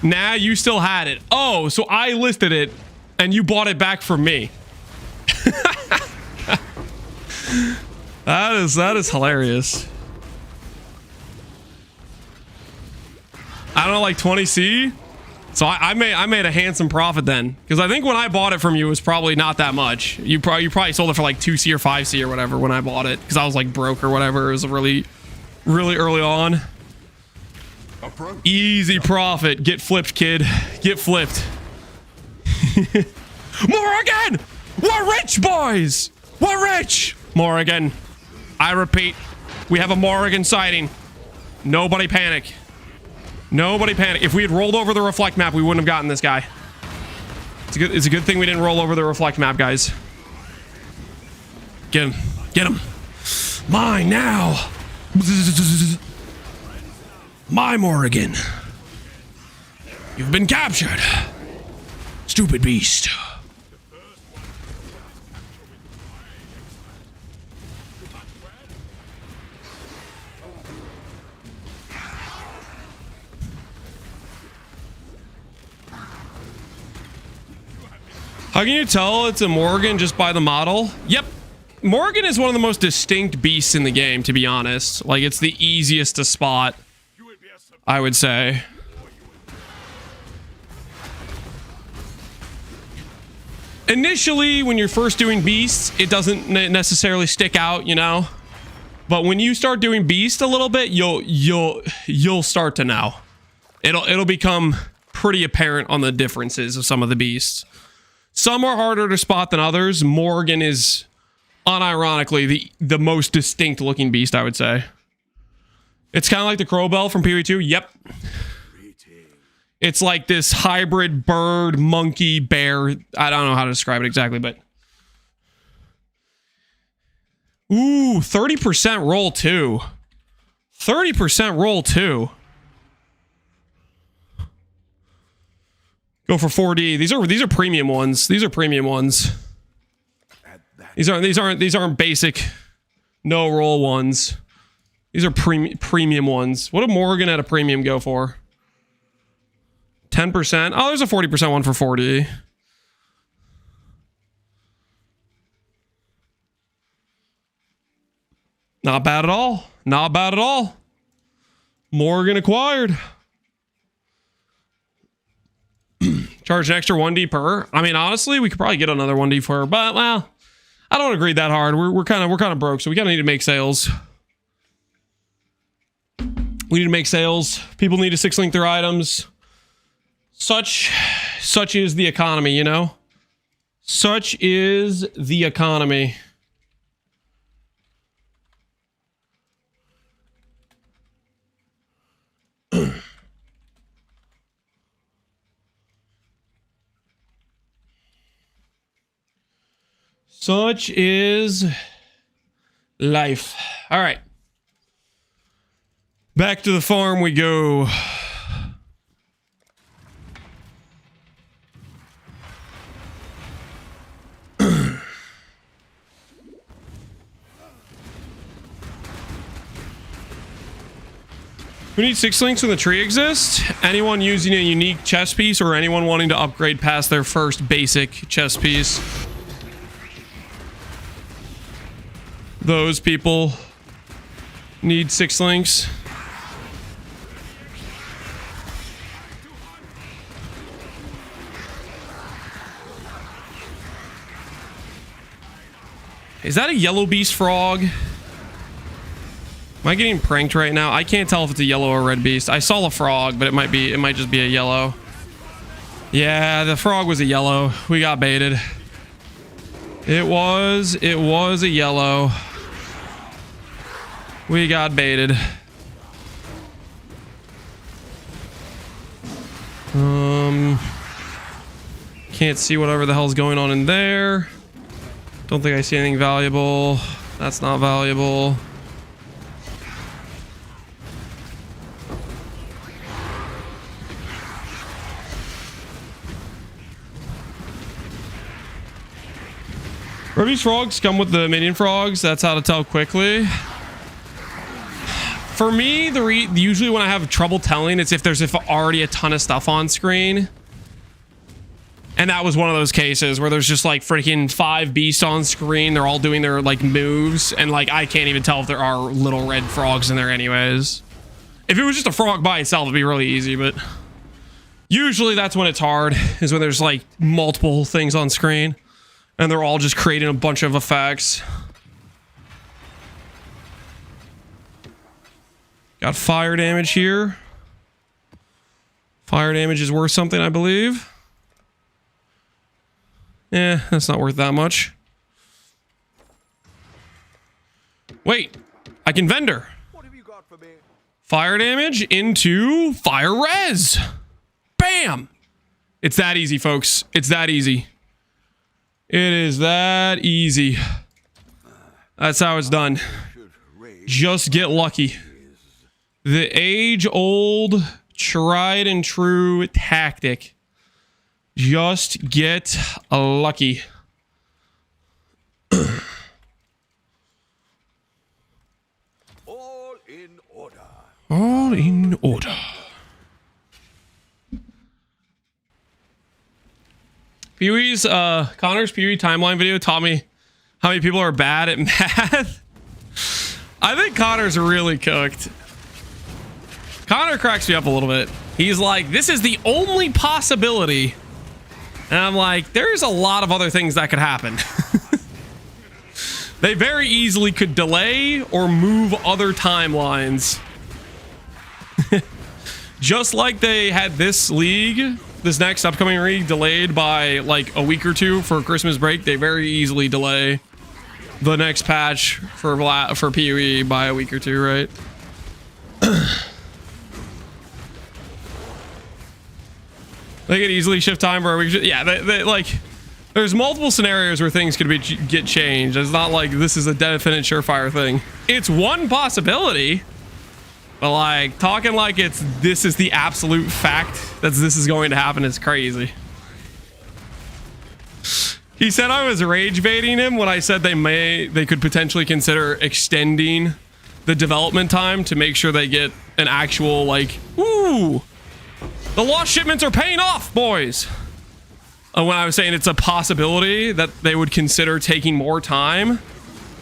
S1: Nah, you still had it. Oh, so I listed it and you bought it back from me. That is hilarious. I don't know, like 20C. So I made a handsome profit then, because I think when I bought it from you it was probably not that much. You probably sold it for like 2C or 5C or whatever when I bought it, because I was like broke or whatever. It was really early on. Easy profit. Get flipped, kid. Get flipped. Morrigan! We're rich, boys! We're rich! Morrigan. I repeat, we have a Morrigan sighting. Nobody panic. Nobody panic. If we had rolled over the reflect map, we wouldn't have gotten this guy. It's a good thing we didn't roll over the reflect map, guys. Get him. Get him. Mine now. My Morrigan. You've been captured. Stupid beast. How can you tell it's a Morrigan just by the model? Yep. Morrigan is one of the most distinct beasts in the game, to be honest. Like, it's the easiest to spot, I would say. Initially, when you're first doing beasts, it doesn't necessarily stick out, you know? But when you start doing beast a little bit, you'll start to know. It'll become pretty apparent on the differences of some of the beasts. Some are harder to spot than others. Morrigan is unironically the most distinct looking beast, I would say. It's kind of like the Crowbell from PoE2. Yep. It's like this hybrid bird, monkey, bear. I don't know how to describe it exactly, but... Ooh, 30% roll too. 30% roll too. Go for 4D. These are premium ones. These are premium ones. These aren't basic no roll ones. These are premium ones. What did Morrigan at a premium go for? 10%. Oh, there's a 40% one for 4D. Not bad at all. Not bad at all. Morrigan acquired. Charge an extra 1D per. I mean, honestly, we could probably get another 1D per, but well, I don't agree that hard. We're kind of broke, so we kind of need to make sales. We need to make sales. People need to 6-link their items. Such is the economy, you know? Such is the economy. Such is life. All right. Back to the farm we go. We need 6 links when the tree exists. Anyone using a unique chess piece or anyone wanting to upgrade past their first basic chess piece. Those people need 6 links. Is that a yellow beast frog? Am I getting pranked right now? I can't tell if it's a yellow or red beast. I saw a frog, but it might just be a yellow. Yeah, the frog was a yellow. We got baited. It was a yellow. We got baited. Can't see whatever the hell's going on in there. Don't think I see anything valuable. That's not valuable. Ruby's frogs come with the minion frogs. That's how to tell quickly. For me, usually when I have trouble telling, it's if there's already a ton of stuff on screen. And that was one of those cases where there's just like freaking 5 beasts on screen. They're all doing their like moves. And like, I can't even tell if there are little red frogs in there anyways. If it was just a frog by itself, it'd be really easy. But usually that's when it's hard, is when there's like multiple things on screen. And they're all just creating a bunch of effects. Got fire damage here. Fire damage is worth something, I believe. Yeah, that's not worth that much. Wait, I can vendor.
S3: What have you got for me?
S1: Fire damage into fire res. Bam! It's that easy, folks. It's that easy. It is that easy. That's how it's done. Just get lucky. The age-old, tried and true tactic. Just get lucky.
S3: All in order.
S1: All in order. Pee-wee's, Connor's Pee-wee timeline video taught me how many people are bad at math. I think Connor's really cooked. Connor cracks me up a little bit. He's like, this is the only possibility. And I'm like, there's a lot of other things that could happen. They very easily could delay or move other timelines. Just like they had this league, this next upcoming league delayed by like a week or two for Christmas break. They very easily delay the next patch for PoE by a week or two, right? They could easily shift time for a week. Yeah, they like, there's multiple scenarios where things could get changed. It's not like this is a definite surefire thing. It's one possibility. But like, talking like this is the absolute fact that this is going to happen is crazy. He said I was rage baiting him when I said they could potentially consider extending the development time to make sure they get an actual like, ooh, the lost shipments are paying off, boys. When I was saying it's a possibility that they would consider taking more time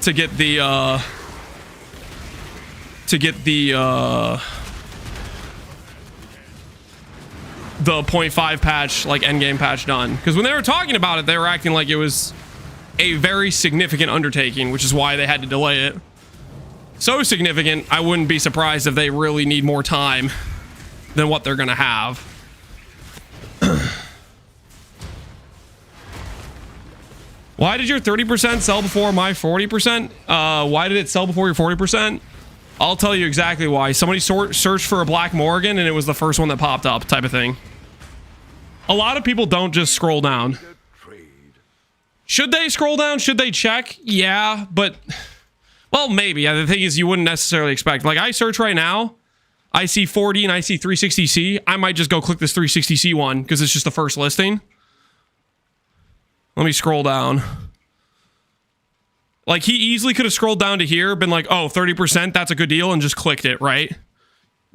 S1: to get the 0.5 patch, like endgame patch done. Because when they were talking about it, they were acting like it was a very significant undertaking, which is why they had to delay it. So significant, I wouldn't be surprised if they really need more time than what they're gonna have. Why did your 30% sell before my 40%? Why did it sell before your 40%? I'll tell you exactly why. Somebody searched for a Black Morgan and it was the first one that popped up, type of thing. A lot of people don't just scroll down. Should they scroll down? Should they check? Yeah, but... Well, maybe. The thing is, you wouldn't necessarily expect. Like, I search right now. I see 40 and I see 360C. I might just go click this 360C one because it's just the first listing. Let me scroll down. Like, he easily could have scrolled down to here, been like, oh, 30%, that's a good deal, and just clicked it, right?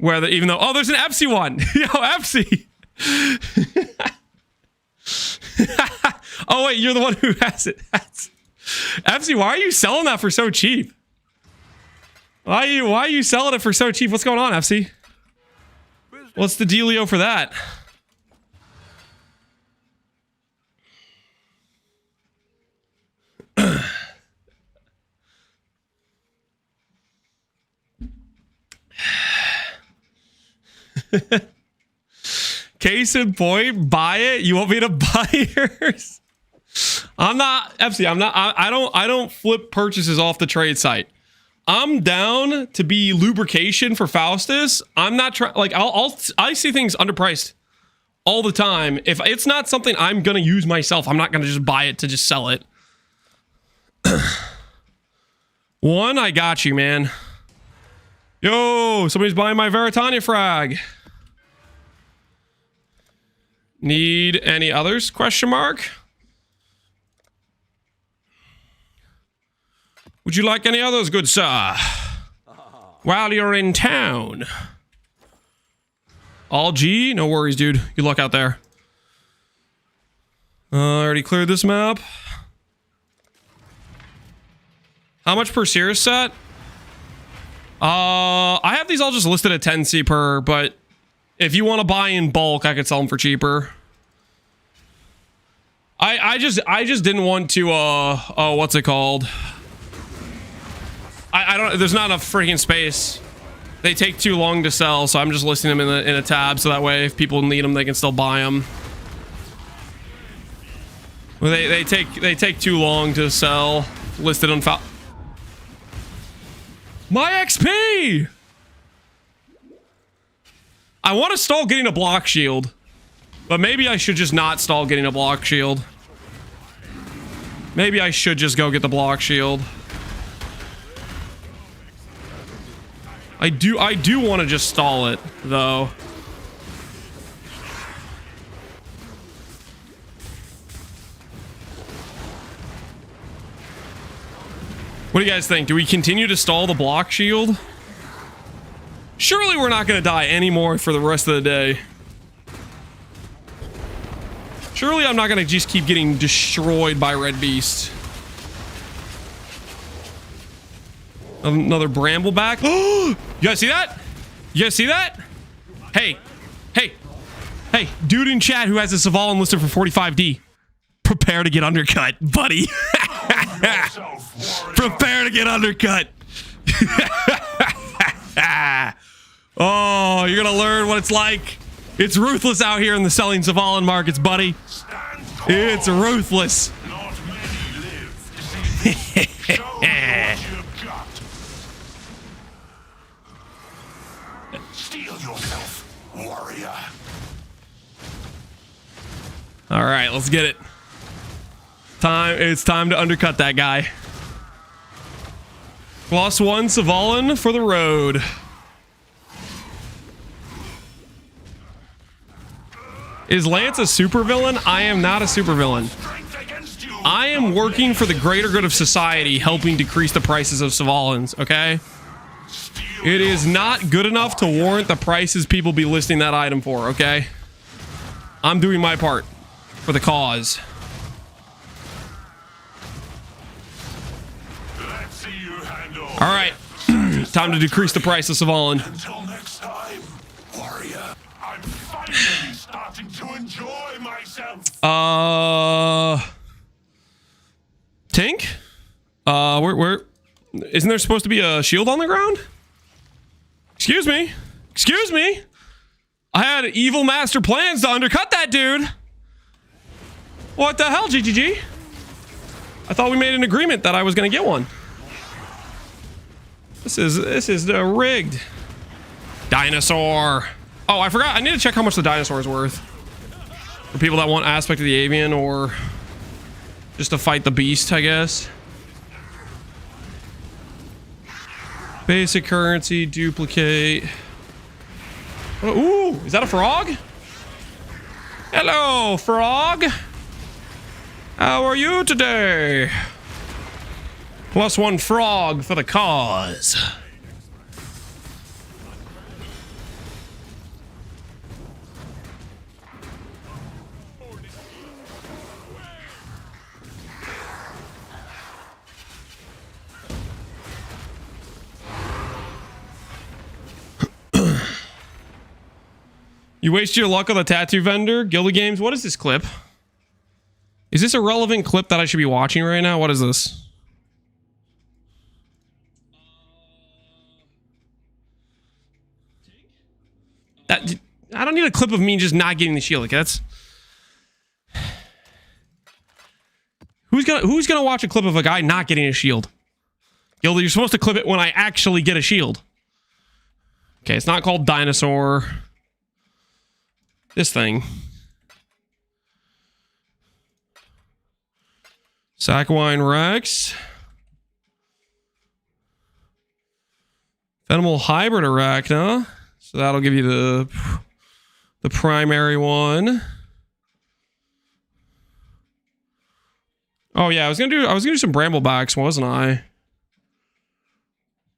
S1: Even though, oh, there's an Epsi one. Yo, Epsi. Oh, wait, you're the one who has it. Epsi, why are you selling that for so cheap? Why are you selling it for so cheap? What's going on, Epsi? What's the dealio for that? Case in point, buy it. You want me to buy yours? I'm not, Epsi, I don't flip purchases off the trade site. I'm down to be lubrication for Faustus. I'm not trying, like, I see things underpriced all the time. If it's not something I'm gonna use myself, I'm not gonna just buy it to just sell it. One, I got you, man. Yo, somebody's buying my Veritania frag. Need any others? Question mark. Would you like any others, good sir? While you're in town. All G? No worries, dude. Good luck out there. Already cleared this map. How much per Cirrus set? I have these all just listed at 10C per, but if you want to buy in bulk, I could sell them for cheaper. I just didn't want to, oh, what's it called? I don't, there's not enough freaking space. They take too long to sell, so I'm just listing them in a tab, so that way if people need them, they can still buy them. Well, they take too long to sell. Listed on my XP! I want to stall getting a block shield, but maybe I should just not stall getting a block shield. Maybe I should just go get the block shield. I do want to just stall it, though. What do you guys think? Do we continue to stall the block shield? Surely we're not going to die anymore for the rest of the day. Surely I'm not going to just keep getting destroyed by Red Beast. Another Brambleback. You guys see that? You guys see that? Hey. Hey. Hey. Dude in chat who has a Savalan listed for 45D. Prepare to get undercut, buddy. Prepare to get undercut. Oh, you're gonna learn what it's like. It's ruthless out here in the selling Savalan markets, buddy. It's ruthless.
S4: Not many live to see this. Show what you've got. Steel yourself, warrior.
S1: All right, let's get it. It's time to undercut that guy. +1 Savalan for the road. Is Lance a supervillain? I am not a supervillain. I am working for the greater good of society, helping decrease the prices of Savalans, okay? It is not good enough to warrant the prices people be listing that item for, okay? I'm doing my part for the cause. All right, time to decrease the price of Savalan.
S4: Until next time, warrior. I'm finally starting to enjoy myself.
S1: Tink? Where? Isn't there supposed to be a shield on the ground? Excuse me. Excuse me. I had evil master plans to undercut that dude. What the hell, GGG? I thought we made an agreement that I was gonna get one. This is rigged. Dinosaur. Oh, I forgot. I need to check how much the dinosaur is worth. For people that want aspect of the avian or Just to fight the beast, I guess. Basic currency, duplicate. Ooh, is that a frog? Hello, frog. How are you today? +1 frog for the cause. You waste your luck on the tattoo vendor? Guilty Games, what is this clip? Is this a relevant clip that I should be watching right now? What is this? I don't need a clip of me just not getting the shield. Like that's who's gonna watch a clip of a guy not getting a shield? Gilda, you're supposed to clip it when I actually get a shield. Okay, it's not called dinosaur. This thing. Saccharine Rex. Venomal Hybrid Arachna. So that'll give you the primary one. Oh yeah, I was gonna do some Bramblebacks, wasn't I?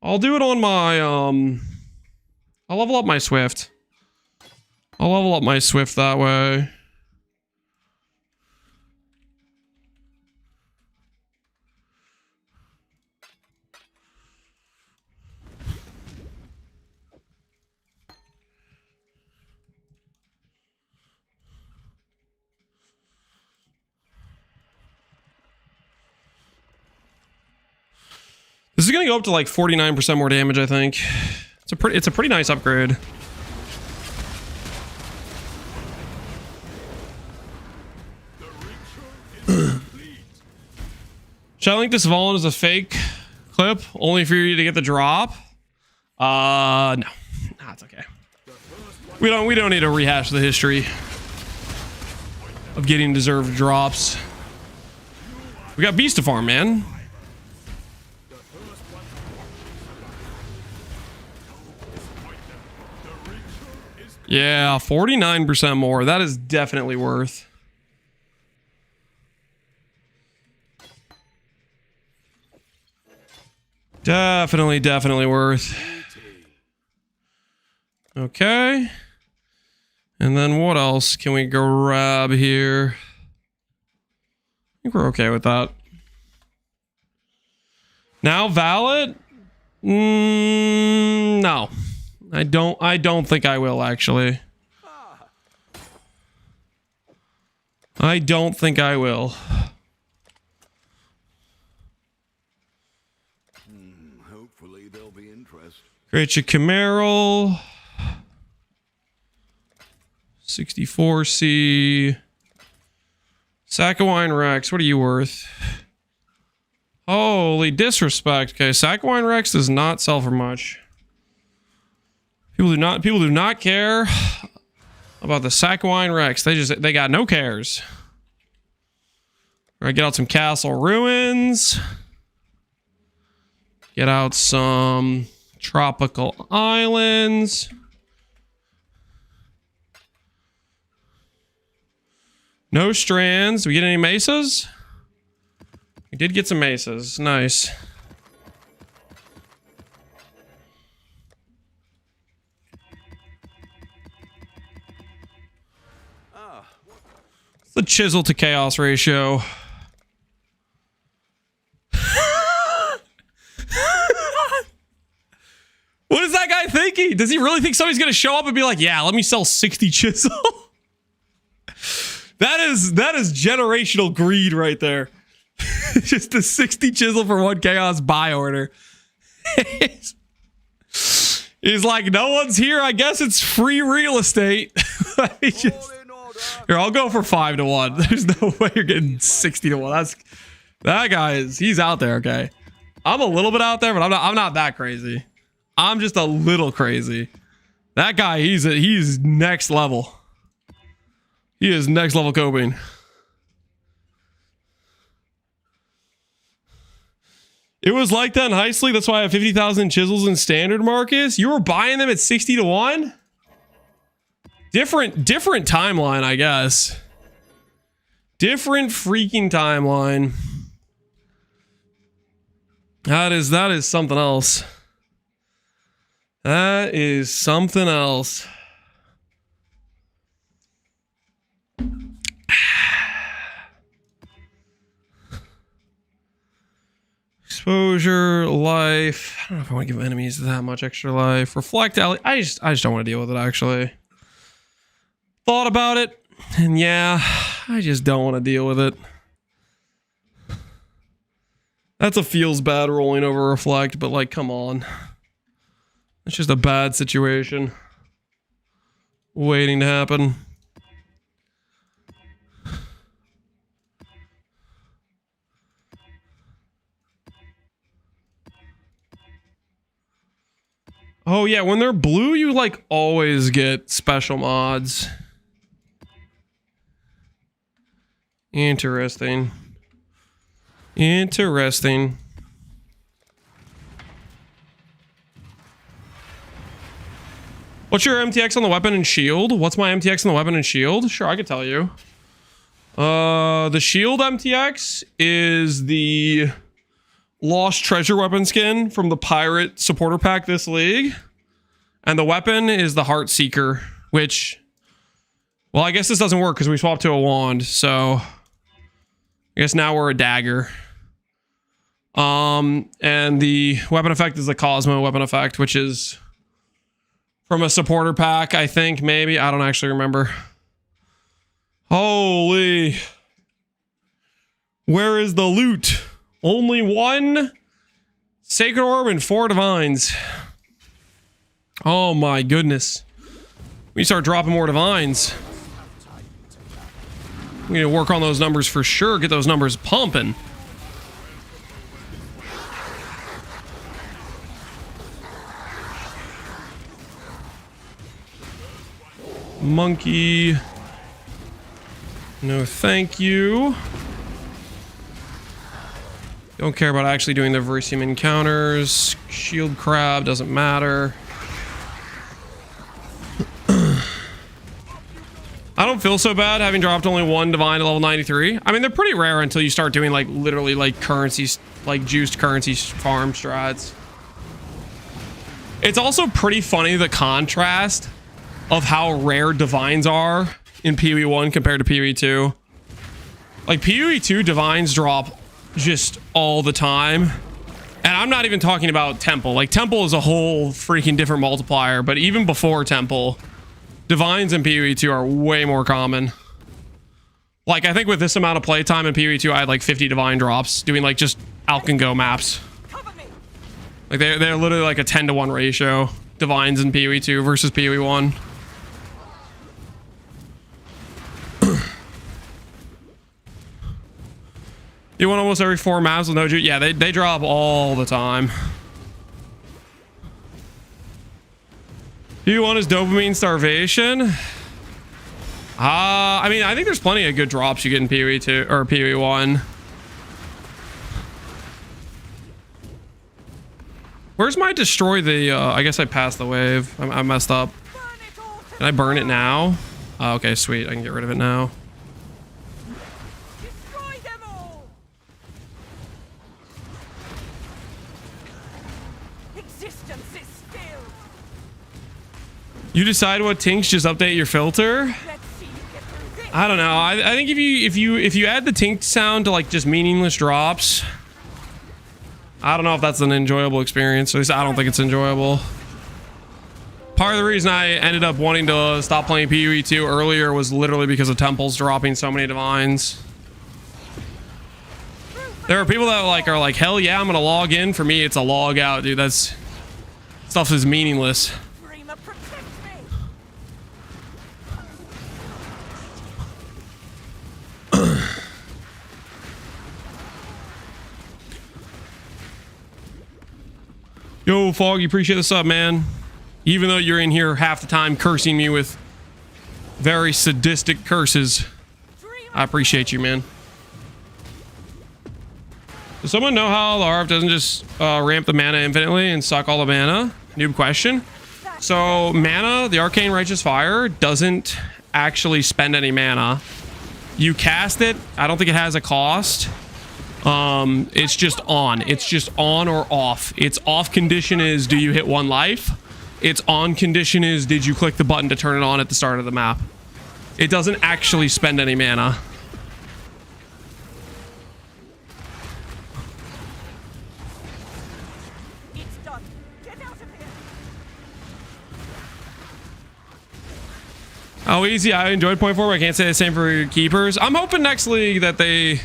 S1: I'll do it on my I'll level up my Swift. I'll level up my Swift that way. This is gonna go up to like 49% more damage, I think. It's a pretty nice upgrade. Should I link this Vaughn as a fake clip only for you to get the drop? No. Nah, it's okay. We don't need to rehash the history of getting deserved drops. We got beast to farm, man. Yeah, 49% more. That is definitely worth. Definitely worth. Okay. And then what else can we grab here? I think we're okay with that. Now valid? No. I don't think I will, actually. I don't think I will.
S3: Hopefully there'll be interest.
S1: Create your Camaro. 64C. Saccharine Rex, what are you worth? Holy disrespect. Okay, Saccharine Rex does not sell for much. People do not care about the Saccharine Rex. They got no cares. All right, get out some Castle Ruins. Get out some Tropical Islands. No strands. We get any mesas? We did get some mesas. Nice. The chisel to chaos ratio. What is that guy thinking? Does he really think somebody's gonna show up and be like, yeah, let me sell 60 chisel? That is generational greed right there. Just a 60 chisel for 1 chaos buy order. He's like, no one's here. I guess it's free real estate. Let me just... Here, I'll go for 5 to 1. There's no way you're getting 60 to 1. That guy he's out there, okay? I'm a little bit out there, but I'm not that crazy. I'm just a little crazy. That guy, he's next level. He is next level coping. It was like that in High Sleep. That's why I have 50,000 chisels in Standard, Marcus. You were buying them at 60 to 1? Different timeline, I guess. Different freaking timeline. That is something else. That is something else. Exposure, life. I don't know if I want to give enemies that much extra life. Reflect, I just don't want to deal with it, actually. Thought about it, and yeah, I just don't want to deal with it. That's a feels bad rolling over reflect, but like, come on. It's just a bad situation waiting to happen. Oh yeah, when they're blue, you like always get special mods. Interesting. Interesting. What's your MTX on the weapon and shield? What's my MTX on the weapon and shield? Sure, I could tell you. The shield MTX is the Lost Treasure weapon skin from the Pirate supporter pack this league. And the weapon is the Heart Seeker, which, well, I guess this doesn't work because we swapped to a wand, so I guess now we're a dagger. And the weapon effect is the Cosmo weapon effect, which is from a supporter pack, I think, maybe. I don't actually remember. Holy. Where is the loot? Only one Sacred Orb and 4 Divines. Oh my goodness. We start dropping more Divines. We need to work on those numbers for sure. Get those numbers pumping. Monkey. No, thank you. Don't care about actually doing the Verisium encounters. Shield Crab doesn't matter. I don't feel so bad having dropped only one Divine at level 93. I mean, they're pretty rare until you start doing like literally like currencies, like juiced currency farm strats. It's also pretty funny the contrast of how rare Divines are in PoE 1 compared to PoE 2. Like PoE 2 Divines drop just all the time. And I'm not even talking about Temple. Like Temple is a whole freaking different multiplier, but even before Temple, Divines in PoE 2 are way more common. Like I think with this amount of playtime in PoE 2, I had like 50 Divine drops doing like just Alkengo maps. Like they're literally like a 10-to-1 ratio. Divines in PoE 2 versus PoE 1. You want almost every 4 maps with no juice? Yeah, they drop all the time. You want his dopamine starvation? I mean, I think there's plenty of good drops you get in PoE 2 or PoE 1. Where's my destroy the I guess I passed the wave. I messed up. Can I burn it now? Oh, okay, sweet. I can get rid of it now. You decide what tinks, just update your filter. I don't know. I think if you add the tink sound to like just meaningless drops, I don't know if that's an enjoyable experience. At least I don't think it's enjoyable. Part of the reason I ended up wanting to stop playing PoE 2 earlier was literally because of Temples dropping so many Divines. There are people that are like, hell yeah, I'm gonna log in. For me, it's a log out, dude. That's stuff is meaningless. Yo, Foggy, appreciate the sub, man. Even though you're in here half the time cursing me with very sadistic curses, I appreciate you, man. Does someone know how the RF doesn't just ramp the mana infinitely and suck all the mana? Noob question. So mana, the Arcane Righteous Fire, doesn't actually spend any mana. You cast it. I don't think it has a cost. It's just on. It's just on or off. Its off condition is, do you hit 1 life? Its on condition is, did you click the button to turn it on at the start of the map? It doesn't actually spend any mana.
S2: It's done. Get out of here.
S1: Oh, easy. I enjoyed point 4, but I can't say the same for keepers. I'm hoping next league that they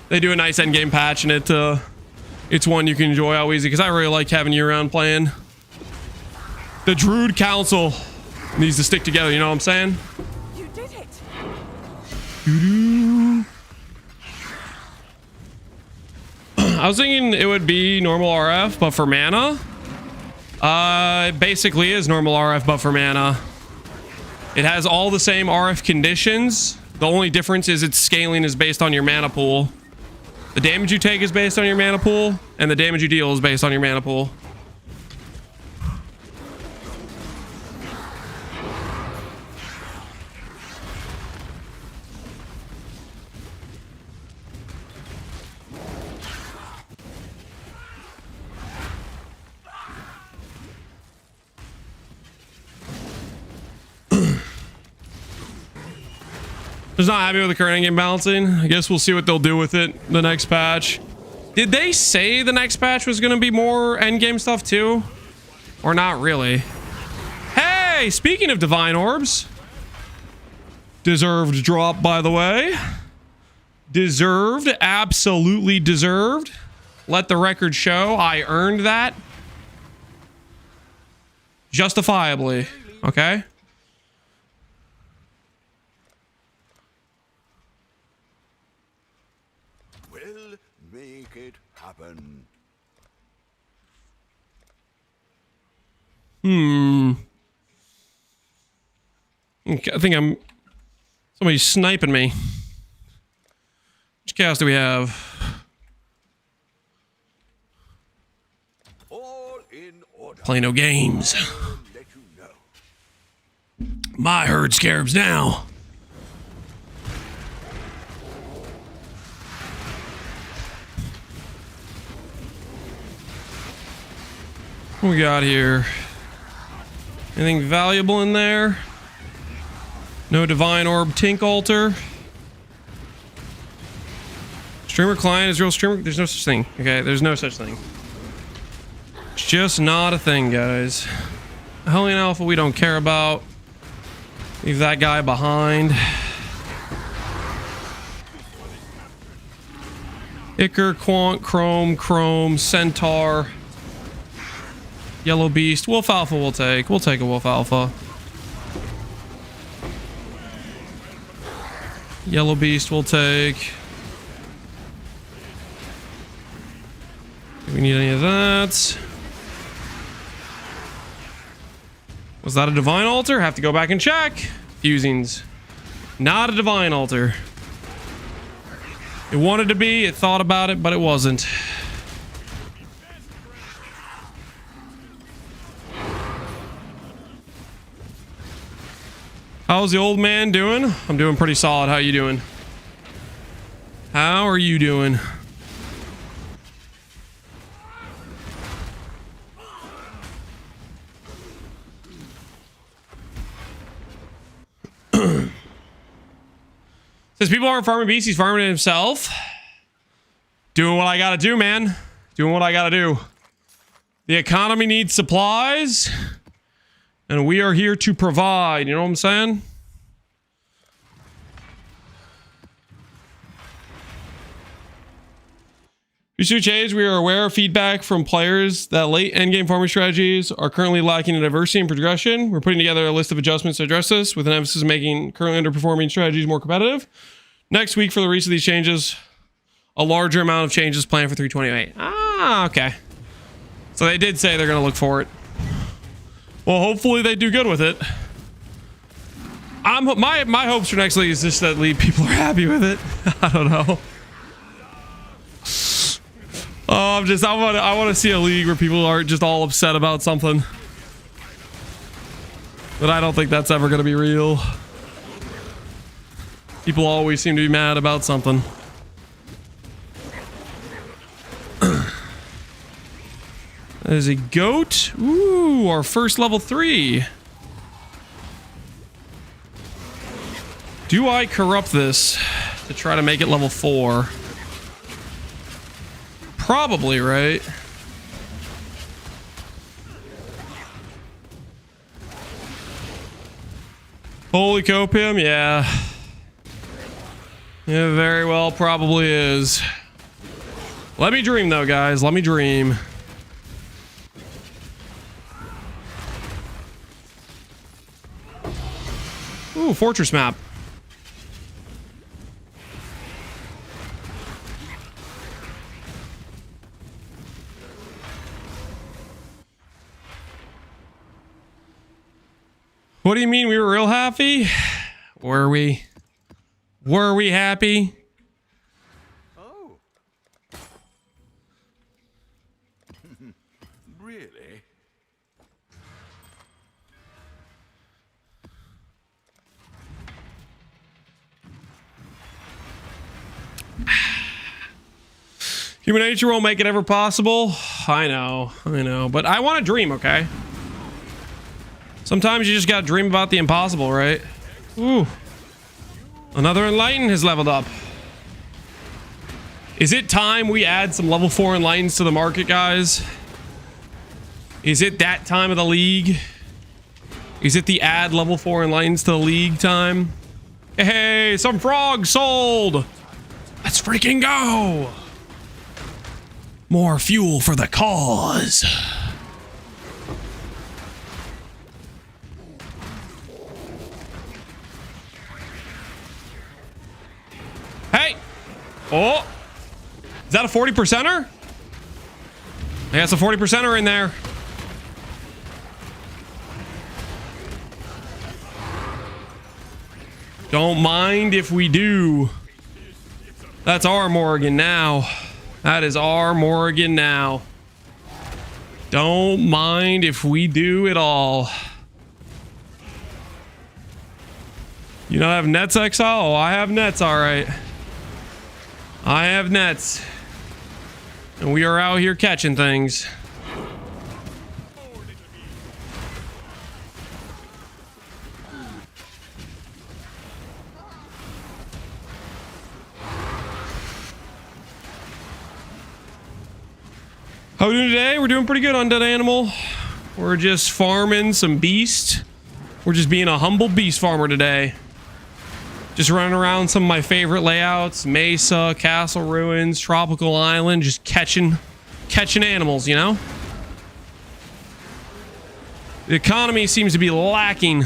S1: do a nice endgame patch and it's one you can enjoy how easy, because I really like having year-round playing. The Druid Council needs to stick together, you know what I'm saying?
S2: You did it.
S1: I was thinking it would be normal RF, but for mana. It basically is normal RF, but for mana. It has all the same RF conditions. The only difference is its scaling is based on your mana pool. The damage you take is based on your mana pool, and the damage you deal is based on your mana pool. Just not happy with the current game balancing. I guess we'll see what they'll do with it the next patch. Did they say the next patch was going to be more endgame stuff too? Or not really? Hey, speaking of Divine Orbs. Deserved drop, by the way. Deserved. Absolutely deserved. Let the record show I earned that. Justifiably. Okay?
S3: Make it happen.
S1: Okay, I think somebody's sniping me. Which cast do we have?
S3: All in order.
S1: Play no games.
S3: Let you know.
S1: My herd scarabs now. What we got here? Anything valuable in there? No Divine Orb Tink Altar. Streamer client is real streamer. There's no such thing. Okay, there's no such thing. It's just not a thing, guys. Hellion Alpha we don't care about. Leave that guy behind. Ichor, Quant, Chrome, Centaur. Yellow Beast. Wolf Alpha we'll take. We'll take a Wolf Alpha. Yellow Beast we'll take. Do we need any of that? Was that a Divine Altar? Have to go back and check. Fusings. Not a Divine Altar. It wanted to be. It thought about it, but it wasn't. How's the old man doing? I'm doing pretty solid. How you doing? How are you doing? Says people aren't farming beasts, he's farming it himself. Doing what I gotta do, man. Doing what I gotta do. The economy needs supplies. And we are here to provide, you know what I'm saying? Research aids, we are aware of feedback from players that late endgame farming strategies are currently lacking in diversity and progression. We're putting together a list of adjustments to address this, with an emphasis on making currently underperforming strategies more competitive. Next week, for the release of these changes, a larger amount of changes planned for 328. Ah, okay. So they did say they're going to look for it. Well, hopefully they do good with it. My hopes for next league is just that league people are happy with it. I don't know. Oh, I want to see a league where people aren't just all upset about something. But I don't think that's ever going to be real. People always seem to be mad about something. There's a goat. Ooh, our first level 3. Do I corrupt this to try to make it level 4? Probably, right? Holy copium, yeah. Yeah, very well probably is. Let me dream though, guys. Let me dream. Ooh, fortress map. What do you mean we were real happy? Were we? Were we happy?
S3: Oh. Really?
S1: Human nature won't make it ever possible. I know, but I want to dream, okay? Sometimes you just gotta dream about the impossible, right? Ooh. Another Enlighten has leveled up. Is it time we add some level 4 Enlightens to the market, guys? Is it that time of the league? Is it the add level 4 Enlightens to the league time? Hey, some frogs sold! Let's freaking go! More fuel for the cause. Hey! Oh! Is that a 40%er? Yeah, it's a 40%er in there. Don't mind if we do. That's our Morgan now. That is our Morgan now. Don't mind if we do it all. You don't have nets, Exile? Oh, I have nets, all right. I have nets. And we are out here catching things. How are we doing today? We're doing pretty good, Undead Animal. We're just farming some beast. We're just being a humble beast farmer today. Just running around some of my favorite layouts. Mesa, Castle Ruins, Tropical Island. Just catching animals, you know? The economy seems to be lacking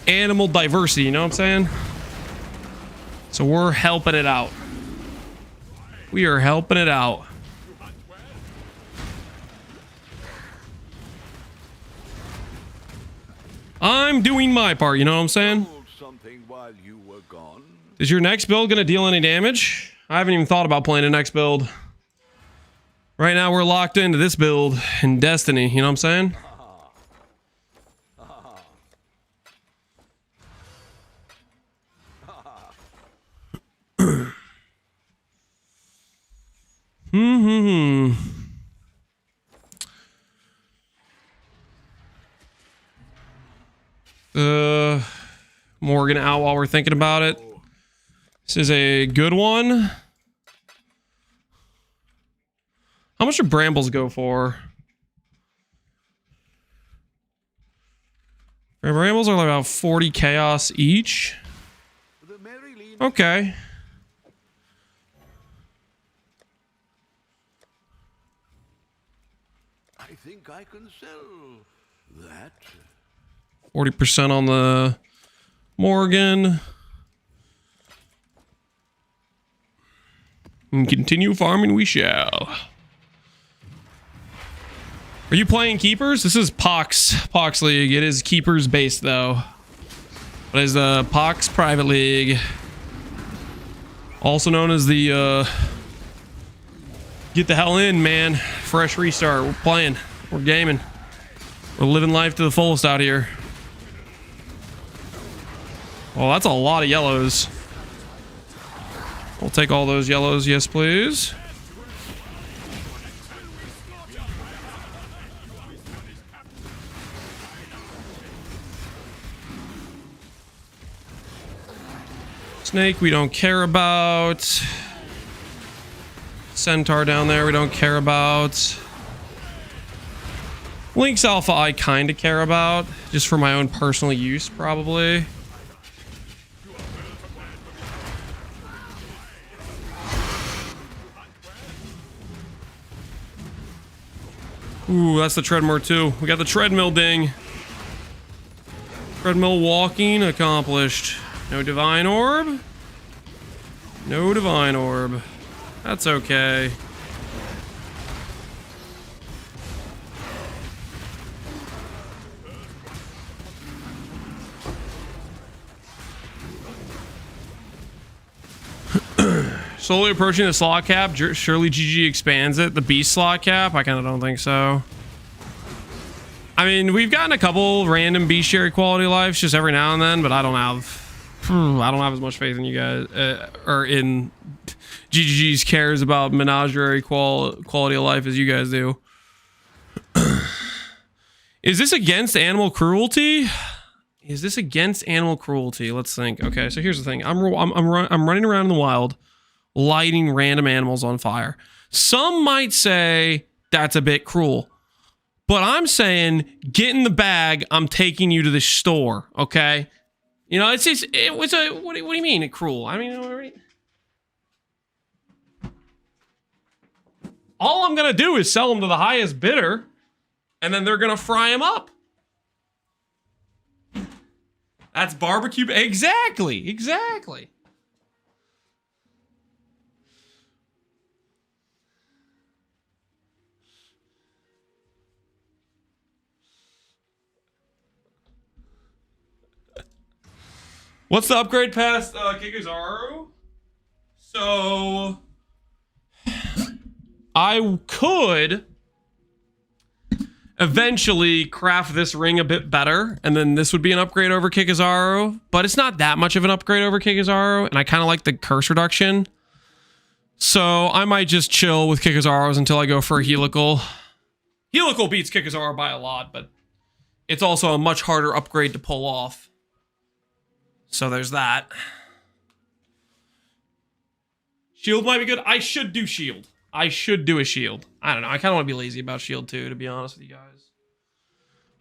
S1: animal diversity, you know what I'm saying? So we're helping it out. We are helping it out. I'm doing my part, you know what I'm saying?
S3: Something while you were gone.
S1: Is your next build gonna deal any damage? I haven't even thought about playing a next build. Right now we're locked into this build in Destiny, you know what I'm saying? Morgan out while we're thinking about it. This is a good one. How much do brambles go for? Brambles are like about 40 chaos each. Okay.
S3: I think I can sell that.
S1: 40% on the Morgan. And continue farming we shall. Are you playing Keepers? This is Pox League. It is Keepers based though. But is the Pox Private League. Also known as the Get the hell in, man. Fresh restart. We're playing. We're gaming. We're living life to the fullest out here. Well, that's a lot of yellows. We'll take all those yellows. Yes, please. Snake, we don't care about. Centaur down there, we don't care about. Lynx Alpha, I kind of care about. Just for my own personal use, probably. Ooh, that's the Treadmill too. We got the treadmill ding. Treadmill walking accomplished. No divine orb. No divine orb. That's okay. Slowly approaching the slot cap. Surely GG expands it. The beast slot cap? I kind of don't think so. I mean, we've gotten a couple random bestiary quality lives just every now and then, but I don't have as much faith in you guys, or in GGG's cares about menagerie quality of life as you guys do. Is this against animal cruelty? Is this against animal cruelty? Let's think. Okay, so here's the thing. I'm running around in the wild, lighting random animals on fire. Some might say that's a bit cruel, but I'm saying get in the bag. I'm taking you to the store. Okay. You know, it was a, what do you mean cruel? I mean, all I'm going to do is sell them to the highest bidder, and then they're going to fry them up. That's barbecue. Exactly. Exactly. What's the upgrade past Kikuzaru? So I could eventually craft this ring a bit better, and then this would be an upgrade over Kikuzaru, but it's not that much of an upgrade over Kikuzaru, and I kind of like the curse reduction. So I might just chill with Kikuzaru's until I go for a Helical. Helical beats Kikuzaru by a lot, but it's also a much harder upgrade to pull off. So there's that. Shield might be good. I should do shield. I should do a shield. I don't know. I kind of want to be lazy about shield too, to be honest with you guys.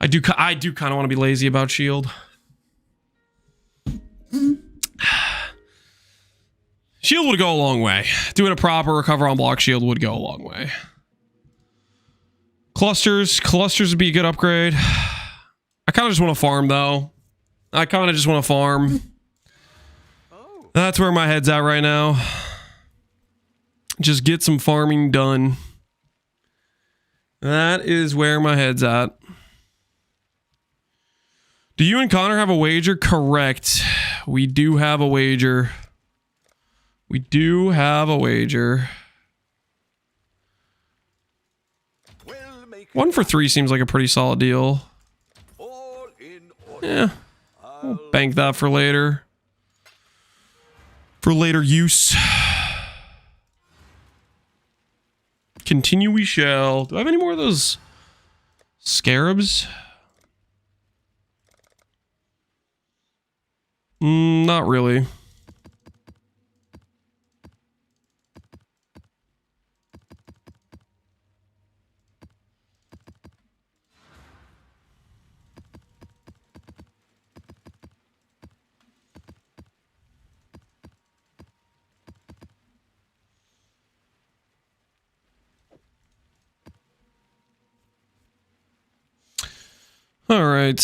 S1: I do kind of want to be lazy about shield. Shield would go a long way. Doing a proper recover on block shield would go a long way. Clusters would be a good upgrade. I kind of just want to farm though. I kind of just want to farm. That's where my head's at right now. Just get some farming done. That is where my head's at. Do you and Connor have a wager? Correct. We do have a wager. We do have a wager. 1 for 3 seems like a pretty solid deal. Yeah. We'll bank that for later. For later use. Continue we shall. Do I have any more of those scarabs? Not really. All right,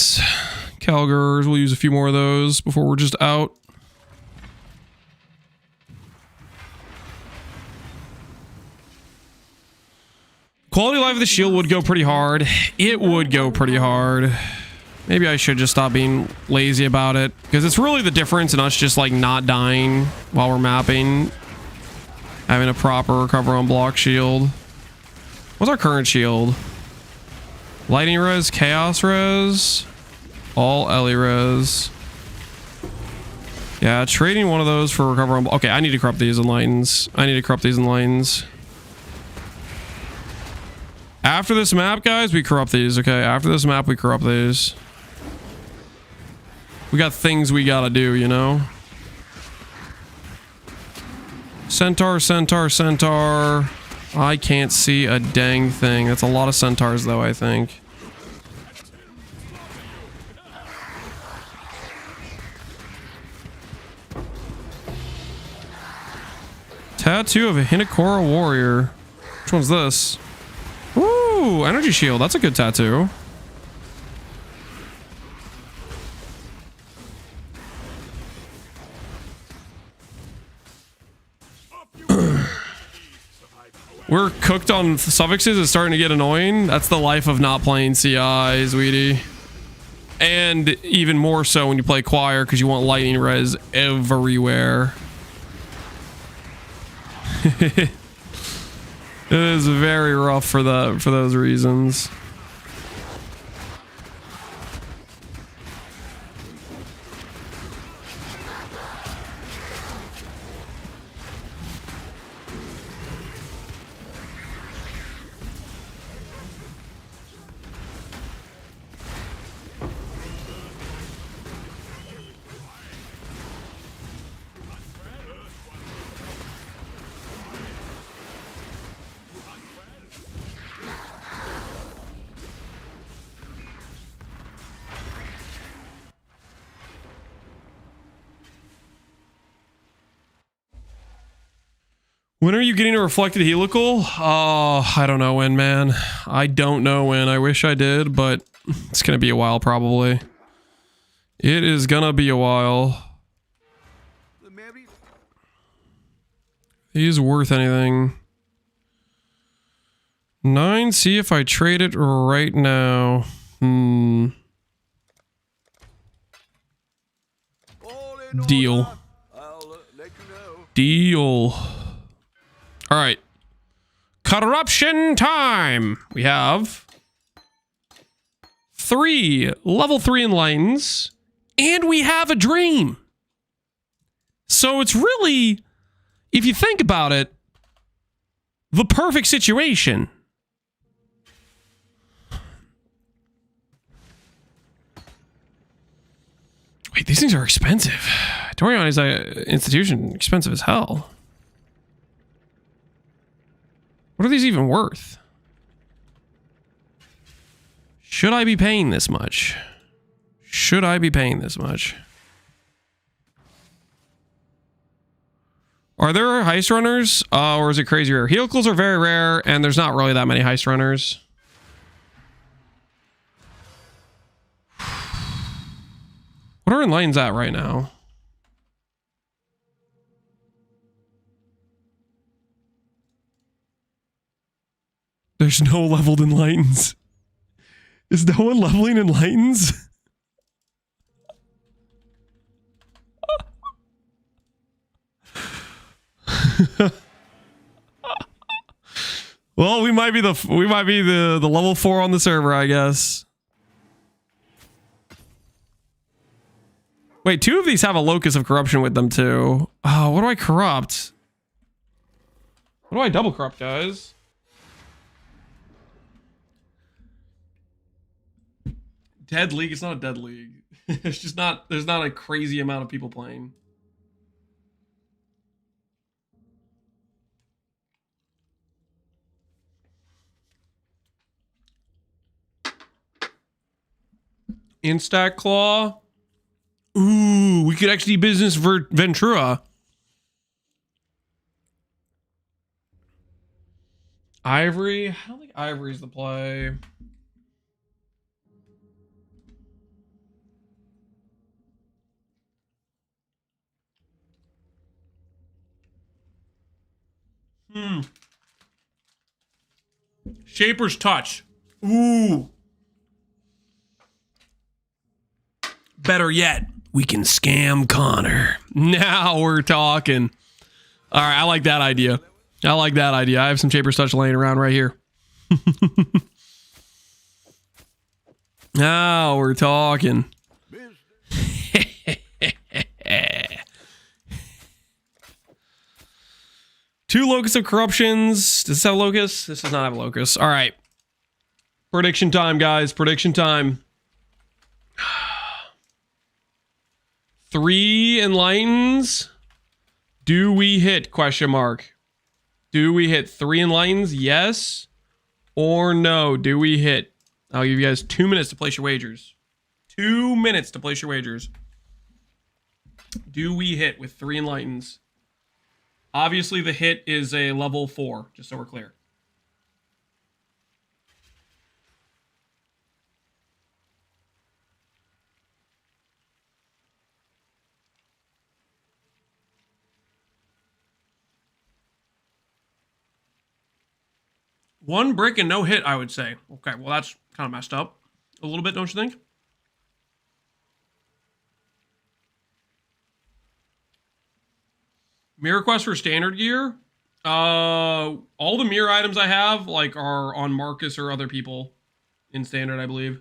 S1: Calgers, we'll use a few more of those before we're just out. Quality of life of the shield would go pretty hard. It would go pretty hard. Maybe I should just stop being lazy about it, because it's really the difference in us just like not dying while we're mapping Having a proper recover on block shield. What's our current shield? Lightning res, chaos res, all Ellie res. Yeah, trading one of those for recover on. Okay, I need to corrupt these enlightens. After this map, guys, we corrupt these. Okay, after this map, we corrupt these. We got things we gotta do, you know. Centaur, centaur, centaur. I can't see a dang thing. That's a lot of centaurs, though, I think. Tattoo of a Hinekora warrior. Which one's this? Ooh, energy shield. That's a good tattoo. We're cooked on suffixes. It's starting to get annoying. That's the life of not playing CI, sweetie. And even more so when you play choir because you want lightning res everywhere. It is very rough for those reasons. When are you getting a reflected helical? I don't know when, man. I don't know when. I wish I did, but it's gonna be a while, probably. It is gonna be a while. He's worth anything. 9, see if I trade it right now. Deal. Deal. All right. Corruption time. We have 3 level 3 enlightens, and we have a dream. So it's really, if you think about it, the perfect situation. Wait, these things are expensive. Torion is an institution, expensive as hell. What are these even worth? Should I be paying this much? Should I be paying this much? Are there heist runners? Or is it crazy rare? Helicals are very rare, and there's not really that many heist runners. What are enlightens at right now? There's no leveled enlightens. Is no one leveling enlightens? Well, we might be the level 4 on the server, I guess. Wait, 2 of these have a locus of corruption with them too. Oh, what do I corrupt? What do I double corrupt, guys? Dead league? It's not a dead league. It's just not, there's not a crazy amount of people playing. Instack Claw. Ooh, we could actually do business for Ventura. Ivory? I don't think Ivory's the play. Shaper's Touch. Ooh. Better yet, we can scam Connor. Now we're talking. All right, I like that idea. I like that idea. I have some Shaper's Touch laying around right here. Now we're talking. Two Locus of Corruptions. Does this have Locus? This does not have a Locus. All right. Prediction time, guys. Prediction time. 3 Enlightens. Do we hit? Question mark. Do we hit 3 Enlightens? Yes or no? Do we hit? I'll give you guys 2 minutes to place your wagers. 2 minutes to place your wagers. Do we hit with 3 Enlightens? Obviously, the hit is a level 4, just so we're clear. One brick and no hit, I would say. Okay, well, that's kind of messed up a little bit, don't you think? Mirror quest for standard gear. All the mirror items I have like are on Marcus or other people in standard, I believe.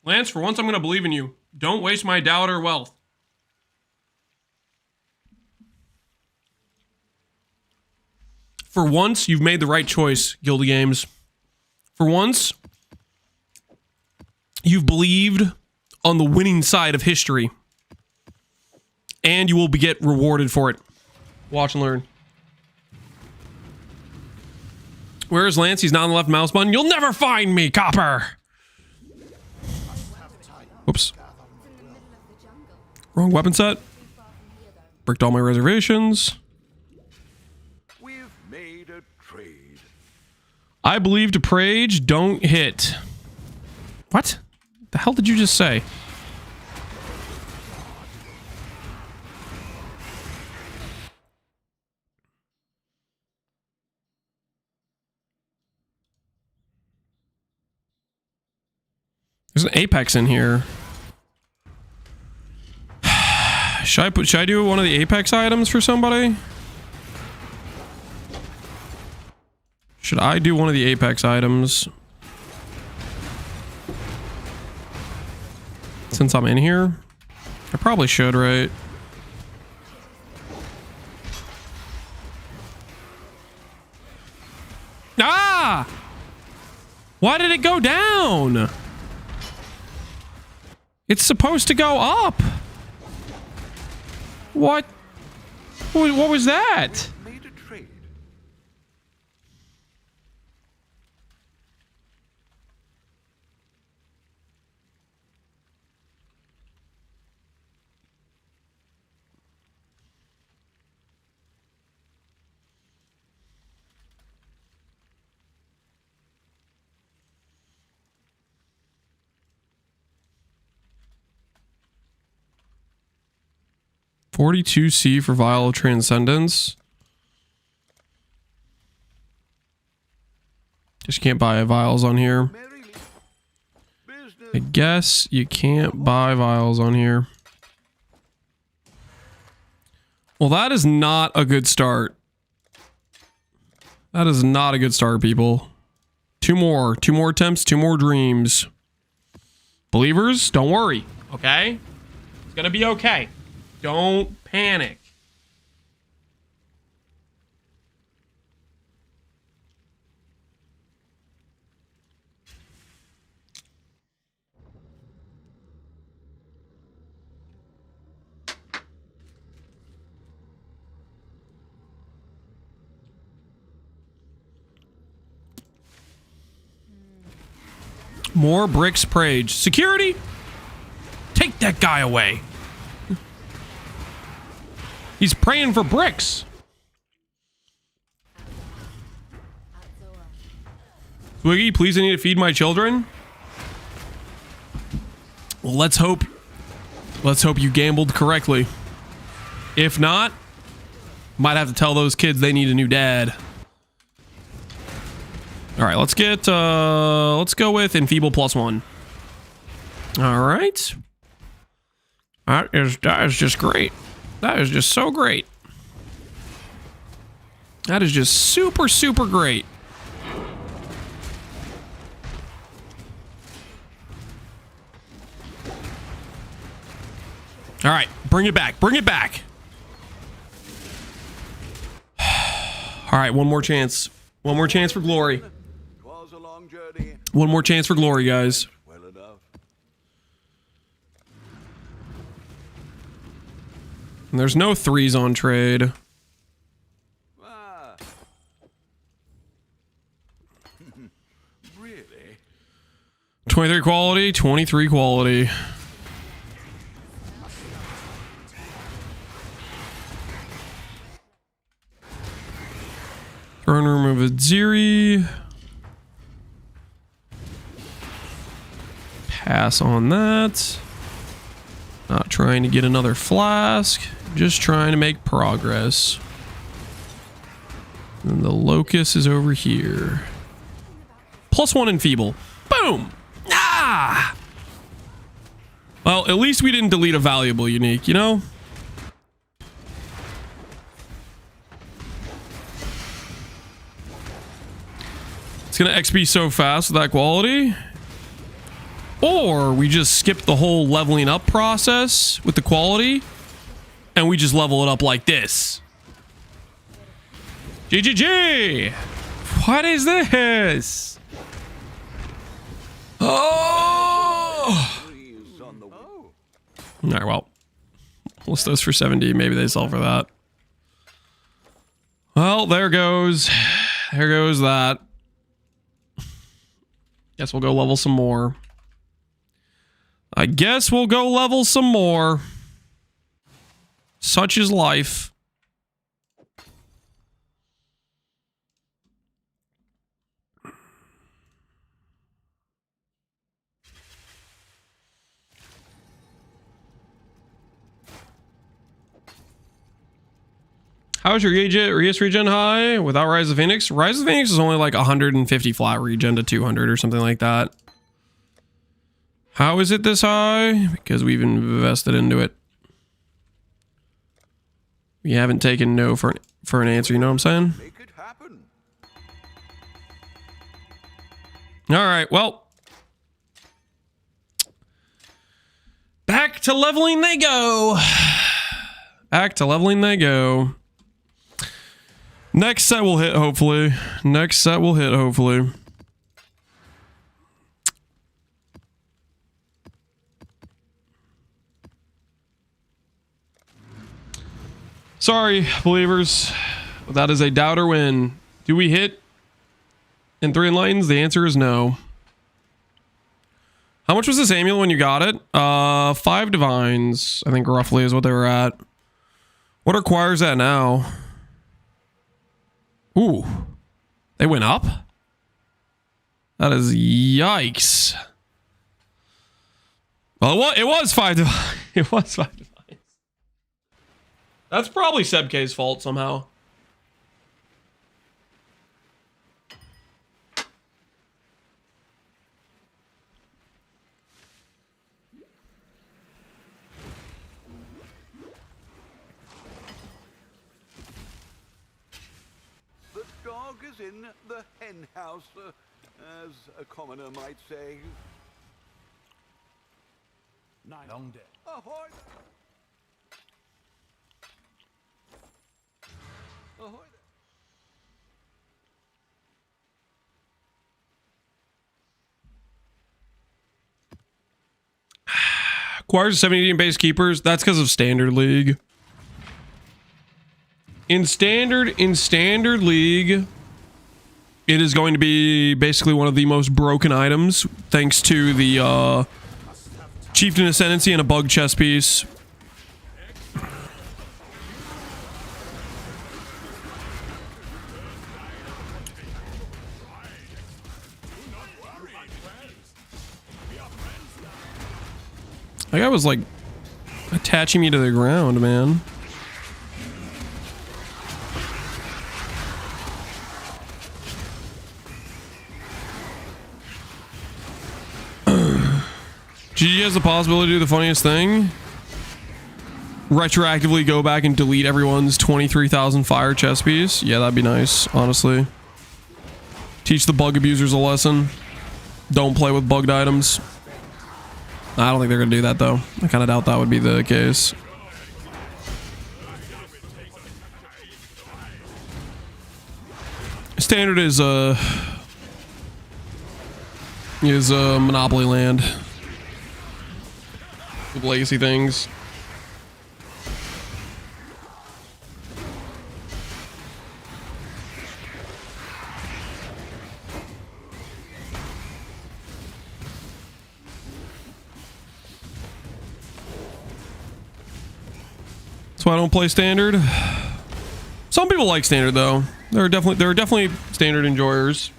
S1: Lance, for once I'm going to believe in you. Don't waste my doubt or wealth. For once, you've made the right choice, Guilty Games. For once, you've believed on the winning side of history. And you will get rewarded for it. Watch and learn. Where is Lance? He's not on the left mouse button. You'll never find me, Copper! Oops. Wrong weapon set. Bricked all my reservations.
S3: We've made a trade.
S1: I believe to Prage, don't hit. What? The hell did you just say? There's an Apex in here. Should I do one of the Apex items for somebody? Should I do one of the Apex items? Since I'm in here? I probably should, right? Ah! Why did it go down? It's supposed to go up. What? What was that?
S3: Made a trade.
S1: $42C for Vial of Transcendence. Just can't buy vials on here.
S3: Merrily. Business.
S1: I guess you can't buy vials on here. Well, that is not a good start. That is not a good start, people. Two more attempts, 2 more dreams. Believers, don't worry, okay? It's gonna be okay. Don't panic. More bricks Prage. Security? Take that guy away. He's praying for bricks. Twiggy, please, I need to feed my children. Well, let's hope you gambled correctly. If not, Might have to tell those kids they need a new dad. All right, let's go with enfeeble +1. All right. That is just great. That is just so great. That is just super, super great. All right, bring it back. Bring it back. All right, one more chance. One more chance for glory.
S3: Was a long journey.
S1: One more chance for glory, guys.
S3: Well enough.
S1: And there's no 3s on trade.
S3: Ah. Really?
S1: 23 quality, 23 quality. Throne Room of Aziri. Pass on that. Not trying to get another flask. Just trying to make progress. And the locus is over here. +1 enfeeble. Boom! Ah! Well, at least we didn't delete a valuable unique, you know? It's gonna XP so fast with that quality. Or we just skip the whole leveling up process with the quality and we just level it up like this. GGG! What is this? Oh! Alright, well. List those for 70. Maybe they sell for that. Well, there goes. There goes that. Guess we'll go level some more. I guess we'll go level some more. Such is life. How's your Reus regen high without Rise of Phoenix? Rise of Phoenix is only like 150 flat regen to 200 or something like that. How is it this high? Because we've invested into it. We haven't taken no for an answer, you know what I'm saying?
S3: Make it happen.
S1: All right, well. Back to leveling they go. Back to leveling they go. Next set will hit, hopefully. Next set will hit, hopefully. Sorry, believers. That is a doubter win. Do we hit in 3 Enlightens? The answer is no. How much was this amulet when you got it? 5 divines, I think roughly is what they were at. What requires that now? Ooh, they went up? That is yikes. Well, it was 5 divines. It was 5 divines. That's probably Sebk's fault somehow.
S3: The dog is in the hen house, as a commoner might say.
S4: Long day.
S3: Ahoy! Ahoy!
S1: Acquires 70 base keepers. That's because of standard league. In standard league, it is going to be basically one of the most broken items, thanks to the Chieftain Ascendancy and a bug chest piece. That guy was like attaching me to the ground, man. GG has the possibility to do the funniest thing. Retroactively go back and delete everyone's 23,000 fire chest piece. Yeah, that'd be nice, honestly. Teach the bug abusers a lesson. Don't play with bugged items. I don't think they're gonna do that though. I kind of doubt that would be the case. Standard is Monopoly Land. With legacy things. That's why I don't play standard. Some people like standard though. There are definitely standard enjoyers.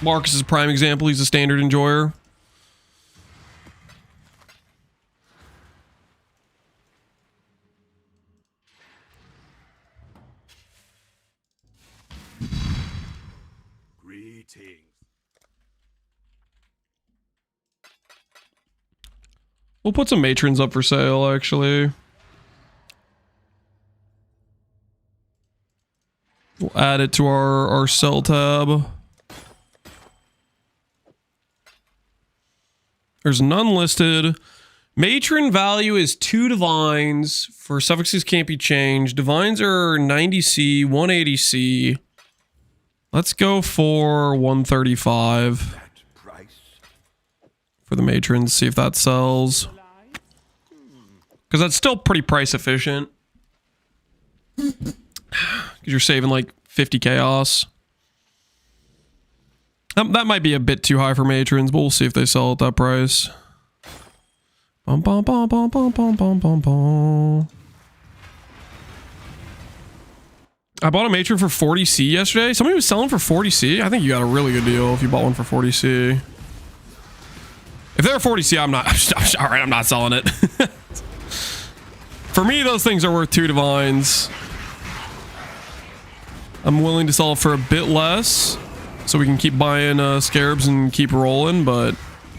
S1: Marcus is a prime example. He's a standard enjoyer.
S4: Greetings.
S1: We'll put some matrons up for sale, actually. We'll add it to our sell tab. There's none listed. Matron value is 2 divines. For suffixes can't be changed. Divines are 90C, 180C. Let's go for 135 for the matrons. See if that sells. Because that's still pretty price efficient. Because you're saving like 50 chaos. That might be a bit too high for matrons, but we'll see if they sell at that price. Bum, bum, bum, bum, bum, bum, bum, bum, bum. I bought a matron for 40C yesterday. Somebody was selling for 40C. I think you got a really good deal if you bought one for 40C. If they're 40C, I'm not. All right, I'm not selling it. For me, those things are worth 2 divines. I'm willing to sell it for a bit less, so we can keep buying scarabs and keep rolling. But